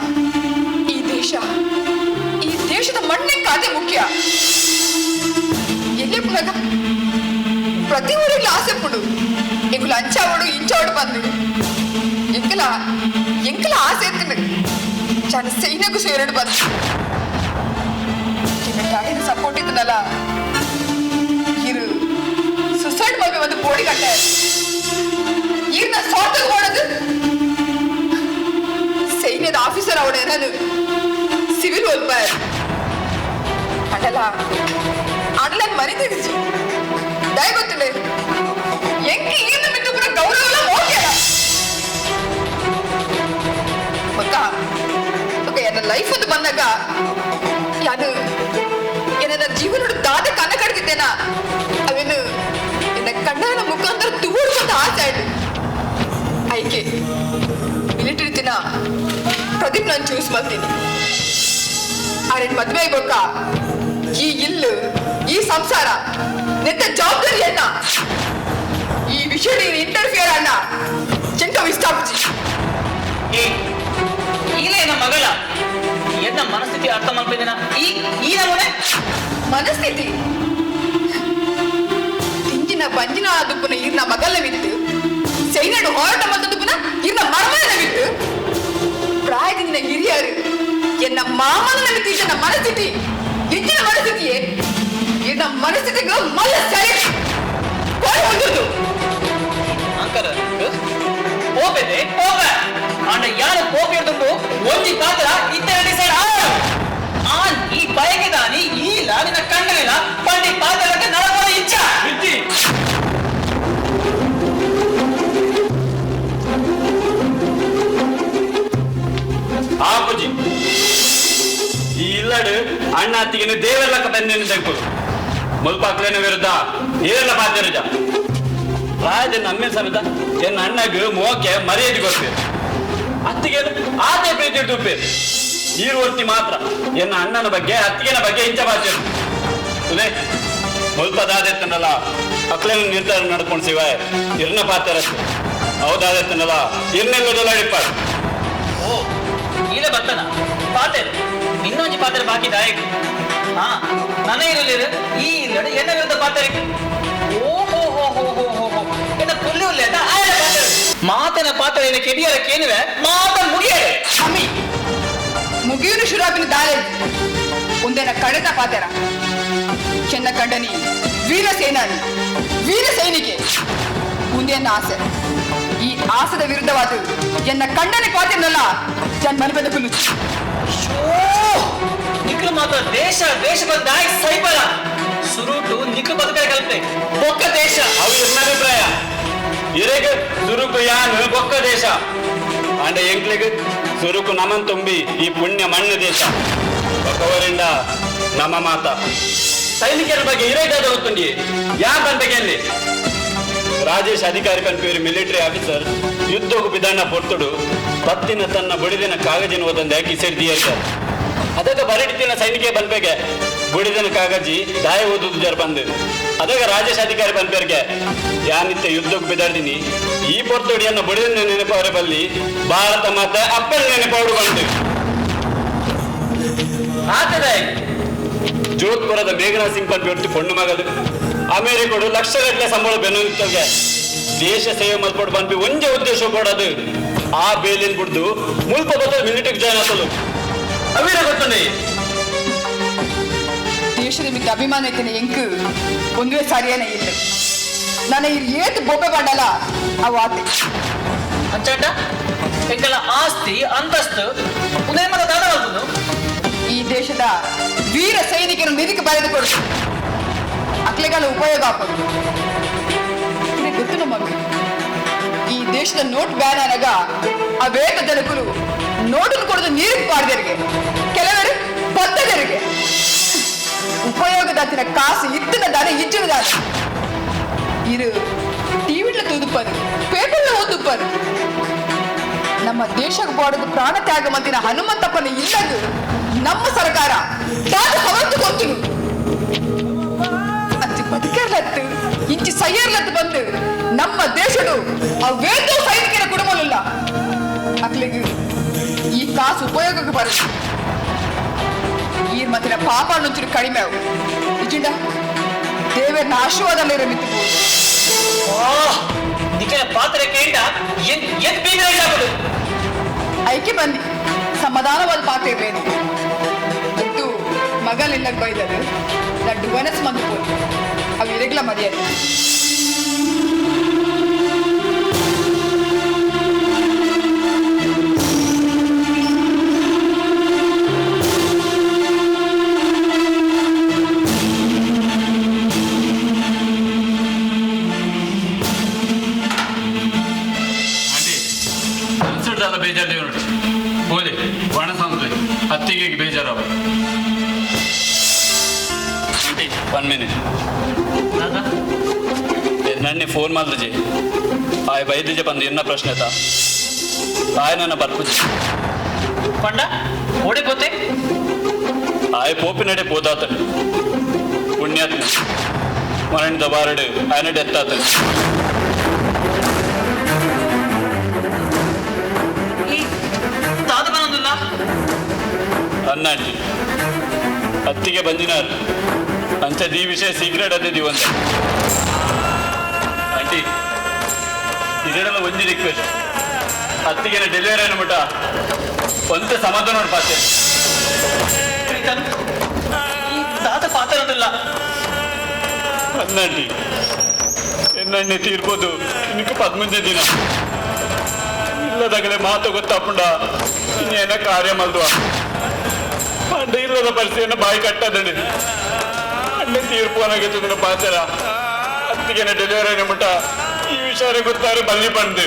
ಈ ದೇಶದ ಮಣ್ಣೆ ಕಾದೆ ಮುಖ್ಯ ಎಲ್ಲಿ ಪುನಗ ಪ್ರತಿ ಊರಿಗೆ ಆಸೆ ಪಡು ಎಂಕುಲ ಅಂಚಾವಡು ಇಂಚಾವಡು ಬಂದು ಎಂಕಲ ಆಸೆ ಎತ್ತಿನ ಜನ ಸೈನ್ಯಕ್ಕೂ ಸೇರಡು ಬಂದು ಗಾಡಿನ ಸಪೋರ್ಟ್ ಇದ್ದನಲ್ಲ ಇರು ಸುಸೈಡ್ ಬಗ್ಗೆ ಒಂದು ಬೋಡಿ ಕಟ್ಟ ಈಗ ನಾ ಸ್ವಾರ್ಥಕ್ಕೆ ಮಾಡೋದು ಸೈನ್ಯದ ಆಫೀಸರ್ ಅವಡ ನಾನು ಸಿವಿಲ್ ವೆಲ್ಫೇರ್ ಅಡಲ ಮರಿತಿದ್ದಿ ದಯ ಗೊತ್ತಿಲ್ಲ ಎಂಗೆ ಈಗಿನ ಬಿಟ್ಟು ಕೂಡ ಗೌರವ ಎಲ್ಲ ಹೋಗ್ಯಾರ ನನ್ನ ಲೈಫ್ ಒಂದು ಬಂದಾಗ ಅದು ನನ್ನ ಜೀವನ ದಾದೆ ಕನ್ನ ಕಡ್ದಿದ್ದೇನಾ ಅವೇನು ನನ್ನ ಕಣ್ಣನ ಮುಖಾಂತರ ತೂಡ್ಕೊಂಡ ಆಸೆ ಆಯ್ತು ಐಕೆ ಮಿಲಿಟರಿ ದಿನ ಪ್ರದೀಪ್ ನಾನು ಚೂಸ್ ಮಾಡ್ತೀನಿ ಆರೇನ್ ಮದ್ವೆ ಆಗ್ಬೇಕ ಈ ಇಲ್ಲು ಈ ಸಂಸಾರ ನೆತ್ತ ಜವಾಬ್ದಾರಿ ಅಣ್ಣ ಈ ವಿಷಯ ನೀನು ಇಂಟರ್ಫಿಯರ್ ಅಣ್ಣ ಚೆಂಕ ವಿಸ್ತಾಪಿಸಿ ಈಗಲೇ ನಮ್ಮ ಮಗಳ ಎನ್ನ ಮನಸ್ಥಿತಿ ಅರ್ಥ ಮಾಡ್ತಿದ್ದೀನ ಈ ನಮೂನೆ ಮನಸ್ಥಿತಿ ಇಂಜಿನ ಬಂಜಿನ ದುಪ್ಪನ ಇರ್ನ ಮಗಲ್ಲವಿತ್ತು ಸೈನಡು ಹೋರಾಟ ಮತ್ತದುಪ್ಪನ ಇರ್ನ ಮರ್ಮನವಿತ್ತು ಪ್ರಾಯದಿಂದ ಹಿರಿಯರು ಎನ್ನ ಮಾಮನ ನಮಿತಿ ನನ್ನ ಮನಸ್ಥಿತಿ ಇಂಜಿನ ಮನಸ್ಥಿತಿಯೇ ಇರ್ನ ಮನಸ್ಥಿತಿಗಳು ಮಲ್ಲ ಸರಿ ಕೋರಿ ಹೊಂದುದು ಅಂಕಲ್ ಹೋಗದೆ ಹೋಗ ಆಂಡ ಯಾರು ಕೋಪ ಇಡ್ದುಂಡು ಒಂಜಿ ಪಾತ್ರ ಇತರ ಡಿಸೈಡ್ ಆನ್ ಈ ಬಯಕೆ ದಾನಿ ಈ ಲಾಲಿನ ಕಣ್ಣಲಿನ ಪಂಡಿ ಪಾತ್ರಕ್ಕೆ ನಡಬರ ಇಚ್ಛ ಬಿದ್ದಿ ಆಪುಜಿ ಈ ಇಲ್ಲಡು ಅಣ್ಣ ಅತ್ತಿಗೆ ದೇವೆಲ್ಲ ಬೆನ್ನೆನ್ನು ತೆಗೆದು ಮುಲ್ಪಾಕ್ಲೇನ ವಿರುದ್ಧ ಏರೆಲ್ಲ ಪಾತ್ರಜ ರಾಜ ನಮ್ಮೇಲೆ ಸಮೇತ ಎನ್ನ ಅಣ್ಣಗೆ ಮೋಕೆ ಮರ್ಯಾದೆ ಗೊತ್ತೇ ಅತ್ತಿಗೆ ಆತೆ ಪ್ರೀತಿ ತುಪ್ಪೆ ಈರುವರ್ತಿ ಮಾತ್ರ ಎನ್ನ ಅಣ್ಣನ ಬಗ್ಗೆ ಅತ್ತಿಗೆನ ಬಗ್ಗೆ ಇಂಚ ಬಾಚೆ ಉದೇ ಮುಲ್ಪದಾದೆತ್ತನಲ್ಲ ಅಕ್ಲೇನ ನಿರ್ಧಾರ ನಡ್ಕೊಂಡು ಶಿವ ಇರ್ನ ಪಾತ್ರ ಹೌದಾದೆತ್ತನಲ್ಲ ಇರ್ನೆಲ್ಲದಲ್ಲ ಹಿಡಿಪಾಡ ಓ ಈಗ ಬರ್ತನ ಪಾತ್ರ ಇನ್ನೊಂದು ಪಾತ್ರ ಬಾಕಿ ದಾಯಕ ಹಾ ನನ್ನ ಇರಲಿರ ಈ ಇಲ್ಲಡೆ ಎನ್ನ ವಿರುದ್ಧ ಪಾತ್ರ ಓಹೋ ಹೋ ಹೋ ಹೋ ಹೋ ಹೋ ಎನ್ನ ಪುಲ್ಲು ಇಲ್ಲ ಮಾತನ ಪಾತ್ರ ಏನ ಕೆಡಿಯರಕ್ಕೇನುವೆ ಮಾತ ಮುಗಿಯರೆ ಅಮ್ಮಿ ಮುಗಿಯೂರು ಶುರುವಿನ ದಾಲೆ ಒಂದೇನ ಕಡೆತ ಪಾತೆರ ಚೆನ್ನ ಕಂಡನಿ ವೀರ ಸೇನಾನಿ ವೀರ ಸೈನಿಕೆ ಮುಂದೇನ ಆಸೆ ಈ ಆಸದ ವಿರುದ್ಧವಾದ ಎನ್ನ ಕಂಡನಿ ಪಾತೆರನಲ್ಲ ಜನ್ ಮನಬೆದ ಕುಲು ನಿಕ್ಲು ಮಾತ್ರ ದೇಶ ಬಂದಾಯ ಸೈಬಲ ಸುರುಟು ನಿಕ್ಲು ಬದುಕರೆ ಕಲ್ಪನೆ ಒಕ್ಕ ದೇಶ ಅವು ಇರ್ನ ಅಭಿಪ್ರಾಯ ಇರೆಗೆ ಸುರುಕು ಯಾನು ಬೊಕ್ಕ ದೇಶ ಅಂಡ ಎಂಕ್ಲಿಗೆ ಸುರುಕು ನಮನ್ ತುಂಬಿ ಈ ಪುಣ್ಯ ಮಣ್ಣು ದೇಶ ಬೊಕ್ಕವರಿಂದ ನಮ್ಮ ಮಾತ ಸೈನಿಕರ ಬಗ್ಗೆ ಇರೇದಾದ ಗೊತ್ತುಂಡಿ ಯಾ ಬಂದಗೆಲ್ಲಿ ರಾಜೇಶ್ ಅಧಿಕಾರಿ ಕನ್ಪೇರಿ ಮಿಲಿಟರಿ ಆಫೀಸರ್ ಯುದ್ಧಕ್ಕೂ ಬಿದಣ್ಣ ಪೊರ್ತುಡು ಪತ್ತಿನ ತನ್ನ ಬಡಿದಿನ ಕಾಗಜಿನ ಓದಂದು ಯಾಕೆ ಸೇರಿದಿಯ ಅದಕ್ಕೆ ಬರಡಿತಿನ ಸೈನಿಕ ಬಂದ್ಬೇಕೆ ಬುಡಿದಿನ ಕಾಗಜಿ ದಾಯ ಓದುದು ಜರ ಬಂದು ಅದಕ್ಕೆ ರಾಜೇಶ್ ಅಧಿಕಾರಿ ಬಂದ್ಬೇರ್ಗೆ ಯಾನಿತ್ಯ ಯುದ್ಧಕ್ಕೆ ಬಿದಾಡಿನಿ ಈ ಪೊರ್ತುಡಿಯನ್ನು ಬುಡಿದಿನ ನೆನಪವರ ಬಲ್ಲಿ ಭಾರತ ಮಾತೆ ಅಪ್ಪನ ನೆನಪವರು ಬಂದು ಜೋಧ್ಪುರದ ಮೇಘನಾ ಸಿಂಗ್ ಪಂಪಿ ಒಟ್ಟು ಪೊಣ್ಣು ಮಗದು ಅಮೆರಿಕಡು ಲಕ್ಷಗಟ್ಟಲೆ ಸಂಬಳ ಬೆನ್ನುತ್ತಗೆ ದೇಶ ಸೇವೆ ಮಲ್ಪಟ್ಟು ಬಂದು ಒಂದೇ ಉದ್ದೇಶ ಕೊಡೋದು ಆ ಬೇಲಿನ ಬಿಡ್ದು ಮುಲ್ಪ ಬತ್ತ ಮಿಲಿಟರಿಗೆ ಜಾಯ್ನ್ ಆಗ್ತದೆ ಅವೀರ ಗೊತ್ತಂಡಿ ದೇಶದ ಮಿಕ್ಕ ಅಭಿಮಾನ ಐತೇನೆ ಎಂಕು ಒಂದೇ ಸರಿಯೇನೆ ಇಲ್ಲ ನಾನು ಏತ್ ಬೊಬ್ಬೆ ಮಾಡಲ್ಲ ಅವು ಆತೆ ಅಂಚಾಟ ಎಂಕಲ ಆಸ್ತಿ ಅಂತಸ್ತು ಉದಯಮದ ದಾದವಾಗುದು ಈ ದೇಶದ ವೀರ ಸೈನಿಕರು ನಿಧಿಗೆ ಬರೆದುಕೊಡು ಅಕ್ಲೆಗಳ ಉಪಯೋಗ ಹಾಕೋದು ಗೊತ್ತು ನಮಗೆ ಈ ದೇಶದ ನೋಟ್ ಬ್ಯಾನ್ ಆನಾಗ ಆ ವೇದ ಜನಕರು ನೋಟನ್ನು ಕೊಡೋದು ನೀರಿಗೆ ಪಾಡ್ದರಿಗೆ ಕೆಲವರು ಬತ್ತದರಿಗೆ ಉಪಯೋಗದಾತಿನ ಕಾಸು ಇತ್ತಿನ ದಾನ ಇಜ್ಜಿನ ದಾನ ಇರು ಟಿವಿಟ್ಲ ತೂದುಪ್ಪರು ಪೇಪರ್ಲ ಓದುಪ್ಪರು ನಮ್ಮ ದೇಶಕ್ಕೆ ಬಾಡೋದು ಪ್ರಾಣ ತ್ಯಾಗ ಮಂತಿನ ಹನುಮಂತಪ್ಪನ ಇಲ್ಲದು ನಮ್ಮ ಸರ್ಕಾರ ಹೊರತು ಗೊತ್ತು ಅತಿ ಬದುಕರ್ಲತ್ತು ಇಂಚಿ ಸಯ್ಯರ್ಲತ್ತು ಬಂದು ನಮ್ಮ ದೇಶಡು ಅವೇದೋ ಸೈನಿಕರ ಕುಟುಂಬಲಿಲ್ಲ ಅಕ್ಲಿಗೆ ಈ ಕಾಸು ಉಪಯೋಗಕ್ಕೆ ಬರುತ್ತೆ ಈ ಮತ್ತಿನ ಪಾಪ ನುಂಚು ಕಡಿಮೆ ಅವು ನಿಜ ದೇವರನ್ನ ಆಶೀರ್ವಾದಲ್ಲಿರೋ ಮಿತ್ತು ಪಾತ್ರೆ ಕೇಂಡ ಐಕೆ ಬಂದಿ ಸಮಾಧಾನವಾದ ಪಾತ್ರೆ ಇರ್ಲೇನು ಅಂತೂ ಮಗಲಿಲ್ಲ ಬೈದದು ಲಡ್ಡು ವನಸ್ ಮಂದು ಹೋದು ಅವು ಇರಗ್ಲ ಮರ್ಯಾದೆ ಬೇಜಾರು ನೋಡಿ ಬೋಲೆ ಒಣ ಸಂತೋಷ ಹತ್ತಿಗೆ ಬೇಜಾರವ 1 minute ನನ್ನೆ ಫೋನ್ ಮಾಡಿದ್ಜೆ ಆಯ್ ಬೈದಿಜೆ ಬಂದು ಎನ್ನ ಪ್ರಶ್ನೆ ಆಯ್ತಾ ಆಯ್ ನನ್ನ ಬರ್ಪುಜಿ ಪಂಡ ಓಡಿಪೋತೆ ಆಯ್ ಪೋಪಿನಡೆ ಪೋದಾತ ಪುಣ್ಯಾತ್ಮ ಮರಣಿದ ಬಾರಡು ಆಯನಡೆ ಎತ್ತಾತ ಅನ್ನಾಂಟಿ ಹತ್ತಿಗೆ ಬಂದಿನಾರು ಅಂಚದ ಈ ವಿಷಯ ಸೀಕ್ರೆಟ್ ಅದಿದ್ದೀವಿ ಅಂತ ಆಂಟಿ ಇದೆಲ್ಲ ಒಂದಿ ರಿಕ್ವೆಸ್ಟ್ ಹತ್ತಿಗೆ ಡೆಲಿವರಿ ಅನ್ಬಿಟ್ಟ ಒಂದ ಸಮಾಧಾನ ನೋಡಿ ಪಾತೆ ಪಾತ್ರದಿಲ್ಲ ಅನ್ನಾಂಟಿ ಎಣ್ಣೆ ತೀರ್ಬೋದು ಇನ್ನಕ್ಕೆ 15 ದಿನ ಇಲ್ಲದಾಗಲೇ ಮಾತು ಗೊತ್ತಾಪುಂಡ ಇನ್ನೇನ ಕಾರ್ಯ ಮಲ್ದುವ ಅಂಡೆ ಇಲ್ಲದ ಪರಿಸ್ಥಿತಿಯನ್ನು ಬಾಯಿ ಕಟ್ಟದಣ್ಣ ಅಂಡೆ ತೀರ್ಪು ಅನಾಗಿತ್ತು ಪಾಚರ ಹತ್ತಿಗೆ ಡೆಲಿವರಿ ಅನ್ಬಿಟ್ಟ ಈ ವಿಷಯ ಗೊತ್ತಾರು ಬಲ್ಲಿ ಬಂದು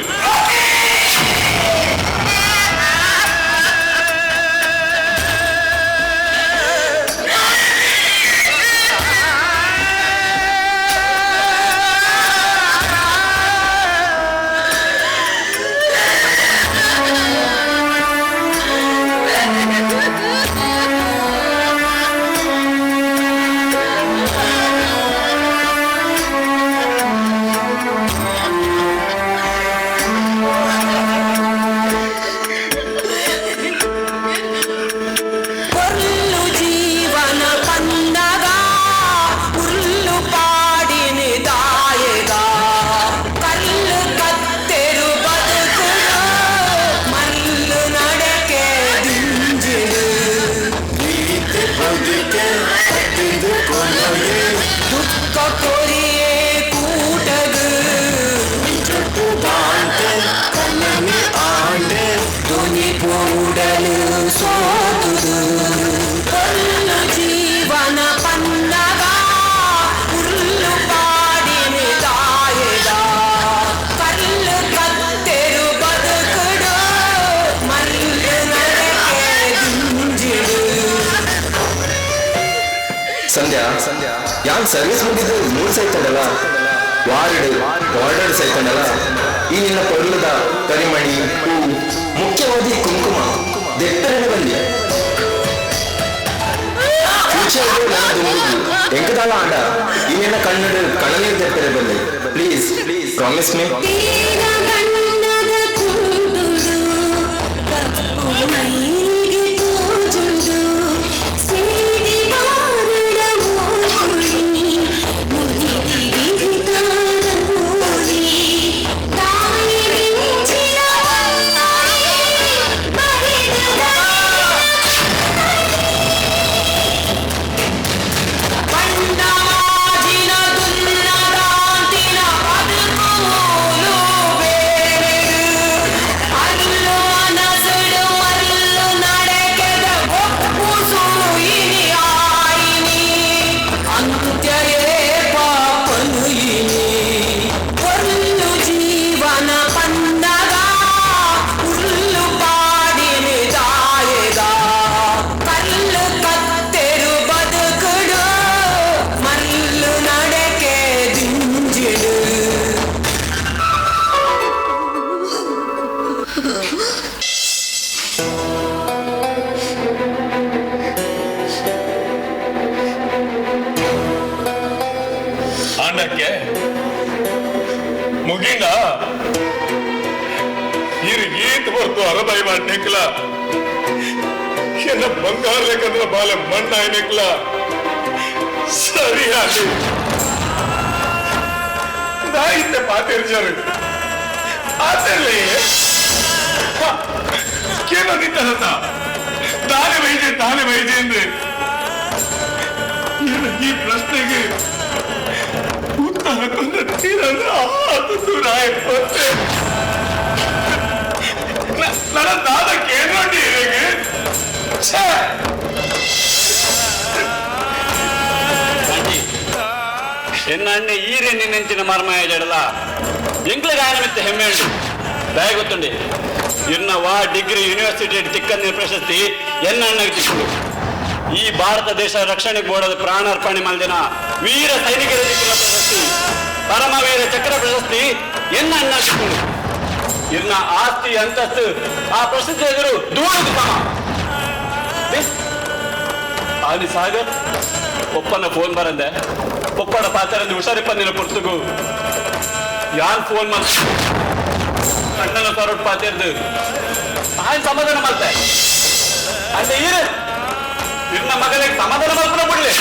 ಸಂಧ್ಯಾ ಯಾನ್ ಸರ್ವಿಸ್ ಮುಗಿದು 3 ಸೈತಲ್ಲ ವಾರ್ಡ್ ಸೈತಲ್ಲ ಈ ನಿನ್ನ ಪೊರ್ಲದ ಕರಿಮಣಿ ಹೂ ಮುಖ್ಯವಾಗಿ ಕುಂಕುಮ ದೆತ್ತರನೆ ಬಂದಿ ಫ್ಯೂಚರ್ ಎಂಕದಾಳ ಆಂಡ ಈ ನಿನ್ನ ಕಣ್ಣು ಕಣ್ಣನೀರು ದೆತ್ತರೆ ಬಂದಿ ಪ್ಲೀಸ್ ಪ್ರಾಮಿಸ್ ಮೀ Bye. ಪಂಡಕ್ಕೆ ಮುಗಿಂದ ಇರು ಈತ್ ಬರ್ತು ಅರಬೈ ಮಾಡ್ನೆಕ್ಲ ಎನ್ನ ಬಂಗಾರ ಲೆಕ್ಕಂದ್ರ ಬಾಲೆ ಮಣ್ಣಾಯ್ನೆಕ್ಲ ಸರಿಯಾಗಿ ನಾಯಿತ್ತೆ ಪಾತಿರ್ಜರು ಆತಲ್ಲಿ ಕೇಳೋ ನಿಂತನಂತ ತಾನೇ ವೈದ್ಯ ಅಂದ್ರೆ ಈ ಪ್ರಶ್ನೆಗೆ ಉತ್ತರ ನನ್ನ ದಾದ ಕೇಳಿ ಎನ್ನ ಅಣ್ಣೆ ಈರೆ ನಿನ್ನೆಂಚಿನ ಮರ್ಮಾಯ ಜಡಲ ಎಂಕ್ಲಿಗೆ ಆಯ್ನ ಮಿತ್ತ ಹೆಮ್ಮೆ ಉಂಟು ದಯ ಗೊತ್ತುಂಡಿ ಇನ್ನ ವಾ ಡಿಗ್ರಿ ಯೂನಿವರ್ಸಿಟಿ ತಿಕ್ಕಂದಿನ ಪ್ರಶಸ್ತಿ ಎನ್ನ ಅಣ್ಣಗೆ ತಿಕ್ಕು ಈ ಭಾರತ ದೇಶ ರಕ್ಷಣೆ ಬೋರ್ಡದ ಪ್ರಾಣಾರ್ಪಣೆ ಮಲ್ದಿನ ವೀರ ಸೈನಿಕರ ದಿಕ್ಕಿನ ಪ್ರಶಸ್ತಿ ಪರಮವೀರ ಚಕ್ರ ಪ್ರಶಸ್ತಿ ಎನ್ನ ಅಣ್ಣ ತಿಕ್ಕೊಂಡು ಇನ್ನ ಆಸ್ತಿ ಅಂತಸ್ತು ಆ ಪ್ರಶಸ್ತಿ ಎದುರು ದೂರದು ಸಮ ಆನಿ ಸಾಗರ್ ಒಪ್ಪನ ಫೋನ್ ಬರಂದೆ ಒಪ್ಪನ ಪಾತ್ರಂದು ಹುಷಾರಿಪ್ಪಂದಿನ ಪುರ್ತಗು ಯಾನ್ ಫೋನ್ ಮಾಡ್ತ ಅಣ್ಣನ ಸೊರಟು ಪಾತಿರ್ದು ಆಯ್ತು ಸಮಾಧಾನ ಮಾಡ್ತೆ ಅಂತ ಇನ್ನ ಮಗನಿಗೆ ಸಮಾಧಾನ ಮಾಡ್ಕೊಂಡು ಬಿಡ್ಲಿ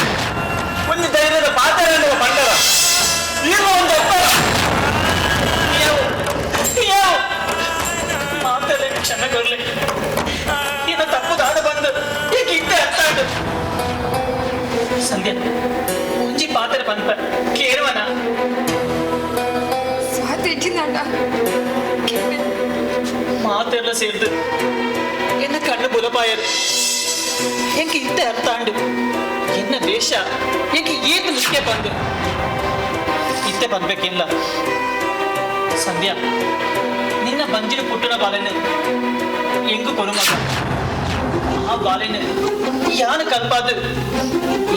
ಒಂದು ಧೈರ್ಯದ ಪಾತ್ರ ಬಂಡರ ಈಗ ಒಂದು ಮಾತಲ್ಲಿ ಕ್ಷಮೆ ಕೊಡ್ಲಿ ಇನ್ನು ತಪ್ಪುದಾದ ಬಂದು ಈಗ ಇದ್ದೆ ಅರ್ಥ ಆಯ್ತು ಸಂಧ್ಯಾ ಮುಂಜಿ ಪಾತ್ರ ಬಂದ ಕೇಳುವನ ಸ್ವಾತಿ ಇಚ್ಚಿಂದ ಮಾತೆಲ್ಲ ಸೇರ್ದು ಎನ್ನ ಕಣ್ಣು ಬುಲಪಾಯರು ಎಂಗೆ ಇದ್ದೆ ಅರ್ಥ ಆಂಡು ಎನ್ನ ದೇಶ ಎಂಗೆ ಏಕ ಮುಖ್ಯ ಬಂದು ಇತ್ತೆ ಬಂದ್ಬೇಕಿಲ್ಲ ಸಂಧ್ಯಾ ನಿನ್ನ ಬಂಜಿನ ಪುಟ್ಟನ ಬಾಲೆನ ಎಂಗು ಕೊರುಮಗ ಆ ಬಾಲೆನ ಯಾನ ಕಲ್ಪಾದ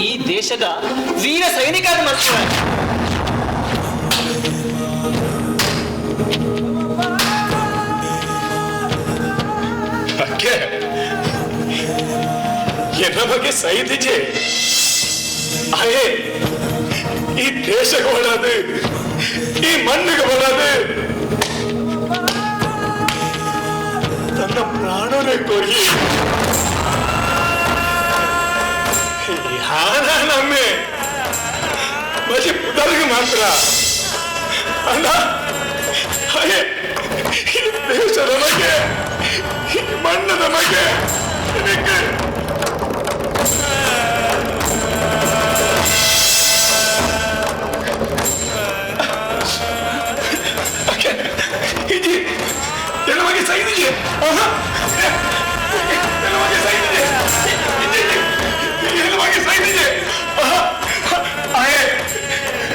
ಈ ದೇಶದ ವೀರ ಸೈನಿಕರ ಮರ್ತು ಅಕ್ಕೆ ಎನ್ನ ಬಗ್ಗೆ ಸೈದಿಜೆ ಅಯೇ ಈ ದೇಶಕ್ಕೆ ಒಳ್ಳದು ಈ ಮಣ್ಣಿಗೆ ಒಳ್ಳದು ತನ್ನ ಪ್ರಾಣನೇ ಕೊರಿ ಹಾನ ನಮ್ಮೆ ಬಜಿ ಪುದರ್ಗೆ ಮಾತ್ರ ಅಲ್ಲ ಅಯೇ ಈ ದೇಶದ ಬಗ್ಗೆ ಈ ಮಣ್ಣದ ಬಗ್ಗೆ ಇದಕ್ಕೆ ಸೈನಿಗೆ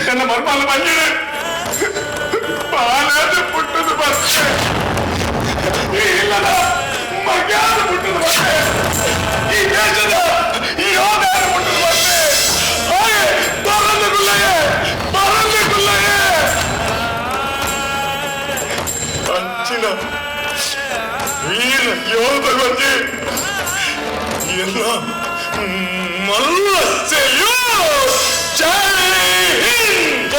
ನನ್ನ ಮರ್ಮಾಲ ಬಂದಿದೆ ಪಾಲಾದ ಪುಟ್ಟದ ಬರ್ತೆ ಇಲ್ಲದ ಮಗ್ಯಾದ ಪುಟ್ಟದ ಬರ್ತೆ ಈ ದೇಶದ ಈ ಯೋಧರ ಪುಟ್ಟದ ಬರ್ತೆ ಬರಲ್ಲ ಗುಲ್ಲಯ್ಯ ಅಂಚಿನ ವೀರ ಯೋಧ ಬಗ್ಗೆ ಎಲ್ಲ ಮಲ್ಲ ಸೆಯೋ ಜೈ Hind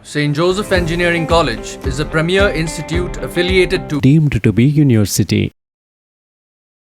St. Joseph Engineering College is a premier institute affiliated to deemed to be university.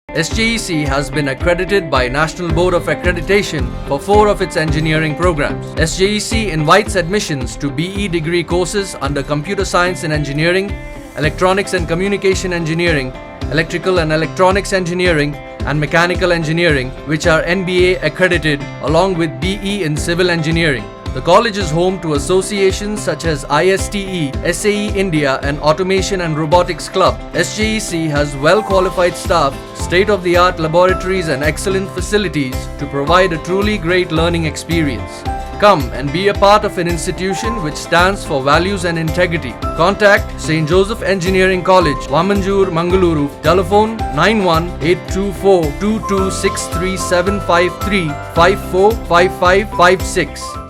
SJEC has been accredited by National Board of Accreditation for 4 of its engineering programs. SJEC invites admissions to BE degree courses under Computer Science and Engineering, Electronics and Communication Engineering, Electrical and Electronics Engineering, and Mechanical Engineering, which are NBA accredited, along with BE in Civil Engineering. The college is home to associations such as ISTE, SAE India, and Automation and Robotics Club. SJEC has well-qualified staff, state-of-the-art laboratories, and excellent facilities to provide a truly great learning experience. Come and be a part of an institution which stands for values and integrity. Contact St. Joseph Engineering College, Vamanjur, Mangaluru. Telephone 91-824-2263-753 545556.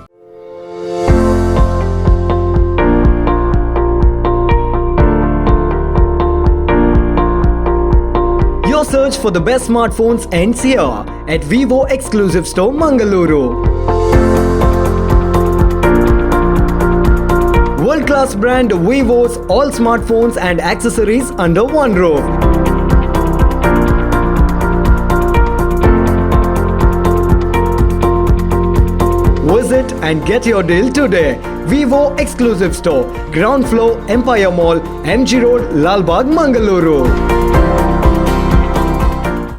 Search for the best smartphones ends here at Vivo Exclusive Store, Mangaluru. World-class brand Vivo's all smartphones and accessories under one roof. Visit and get your deal today. Vivo Exclusive Store, ground floor, Empire Mall, MG Road, Lalbagh, Mangaluru.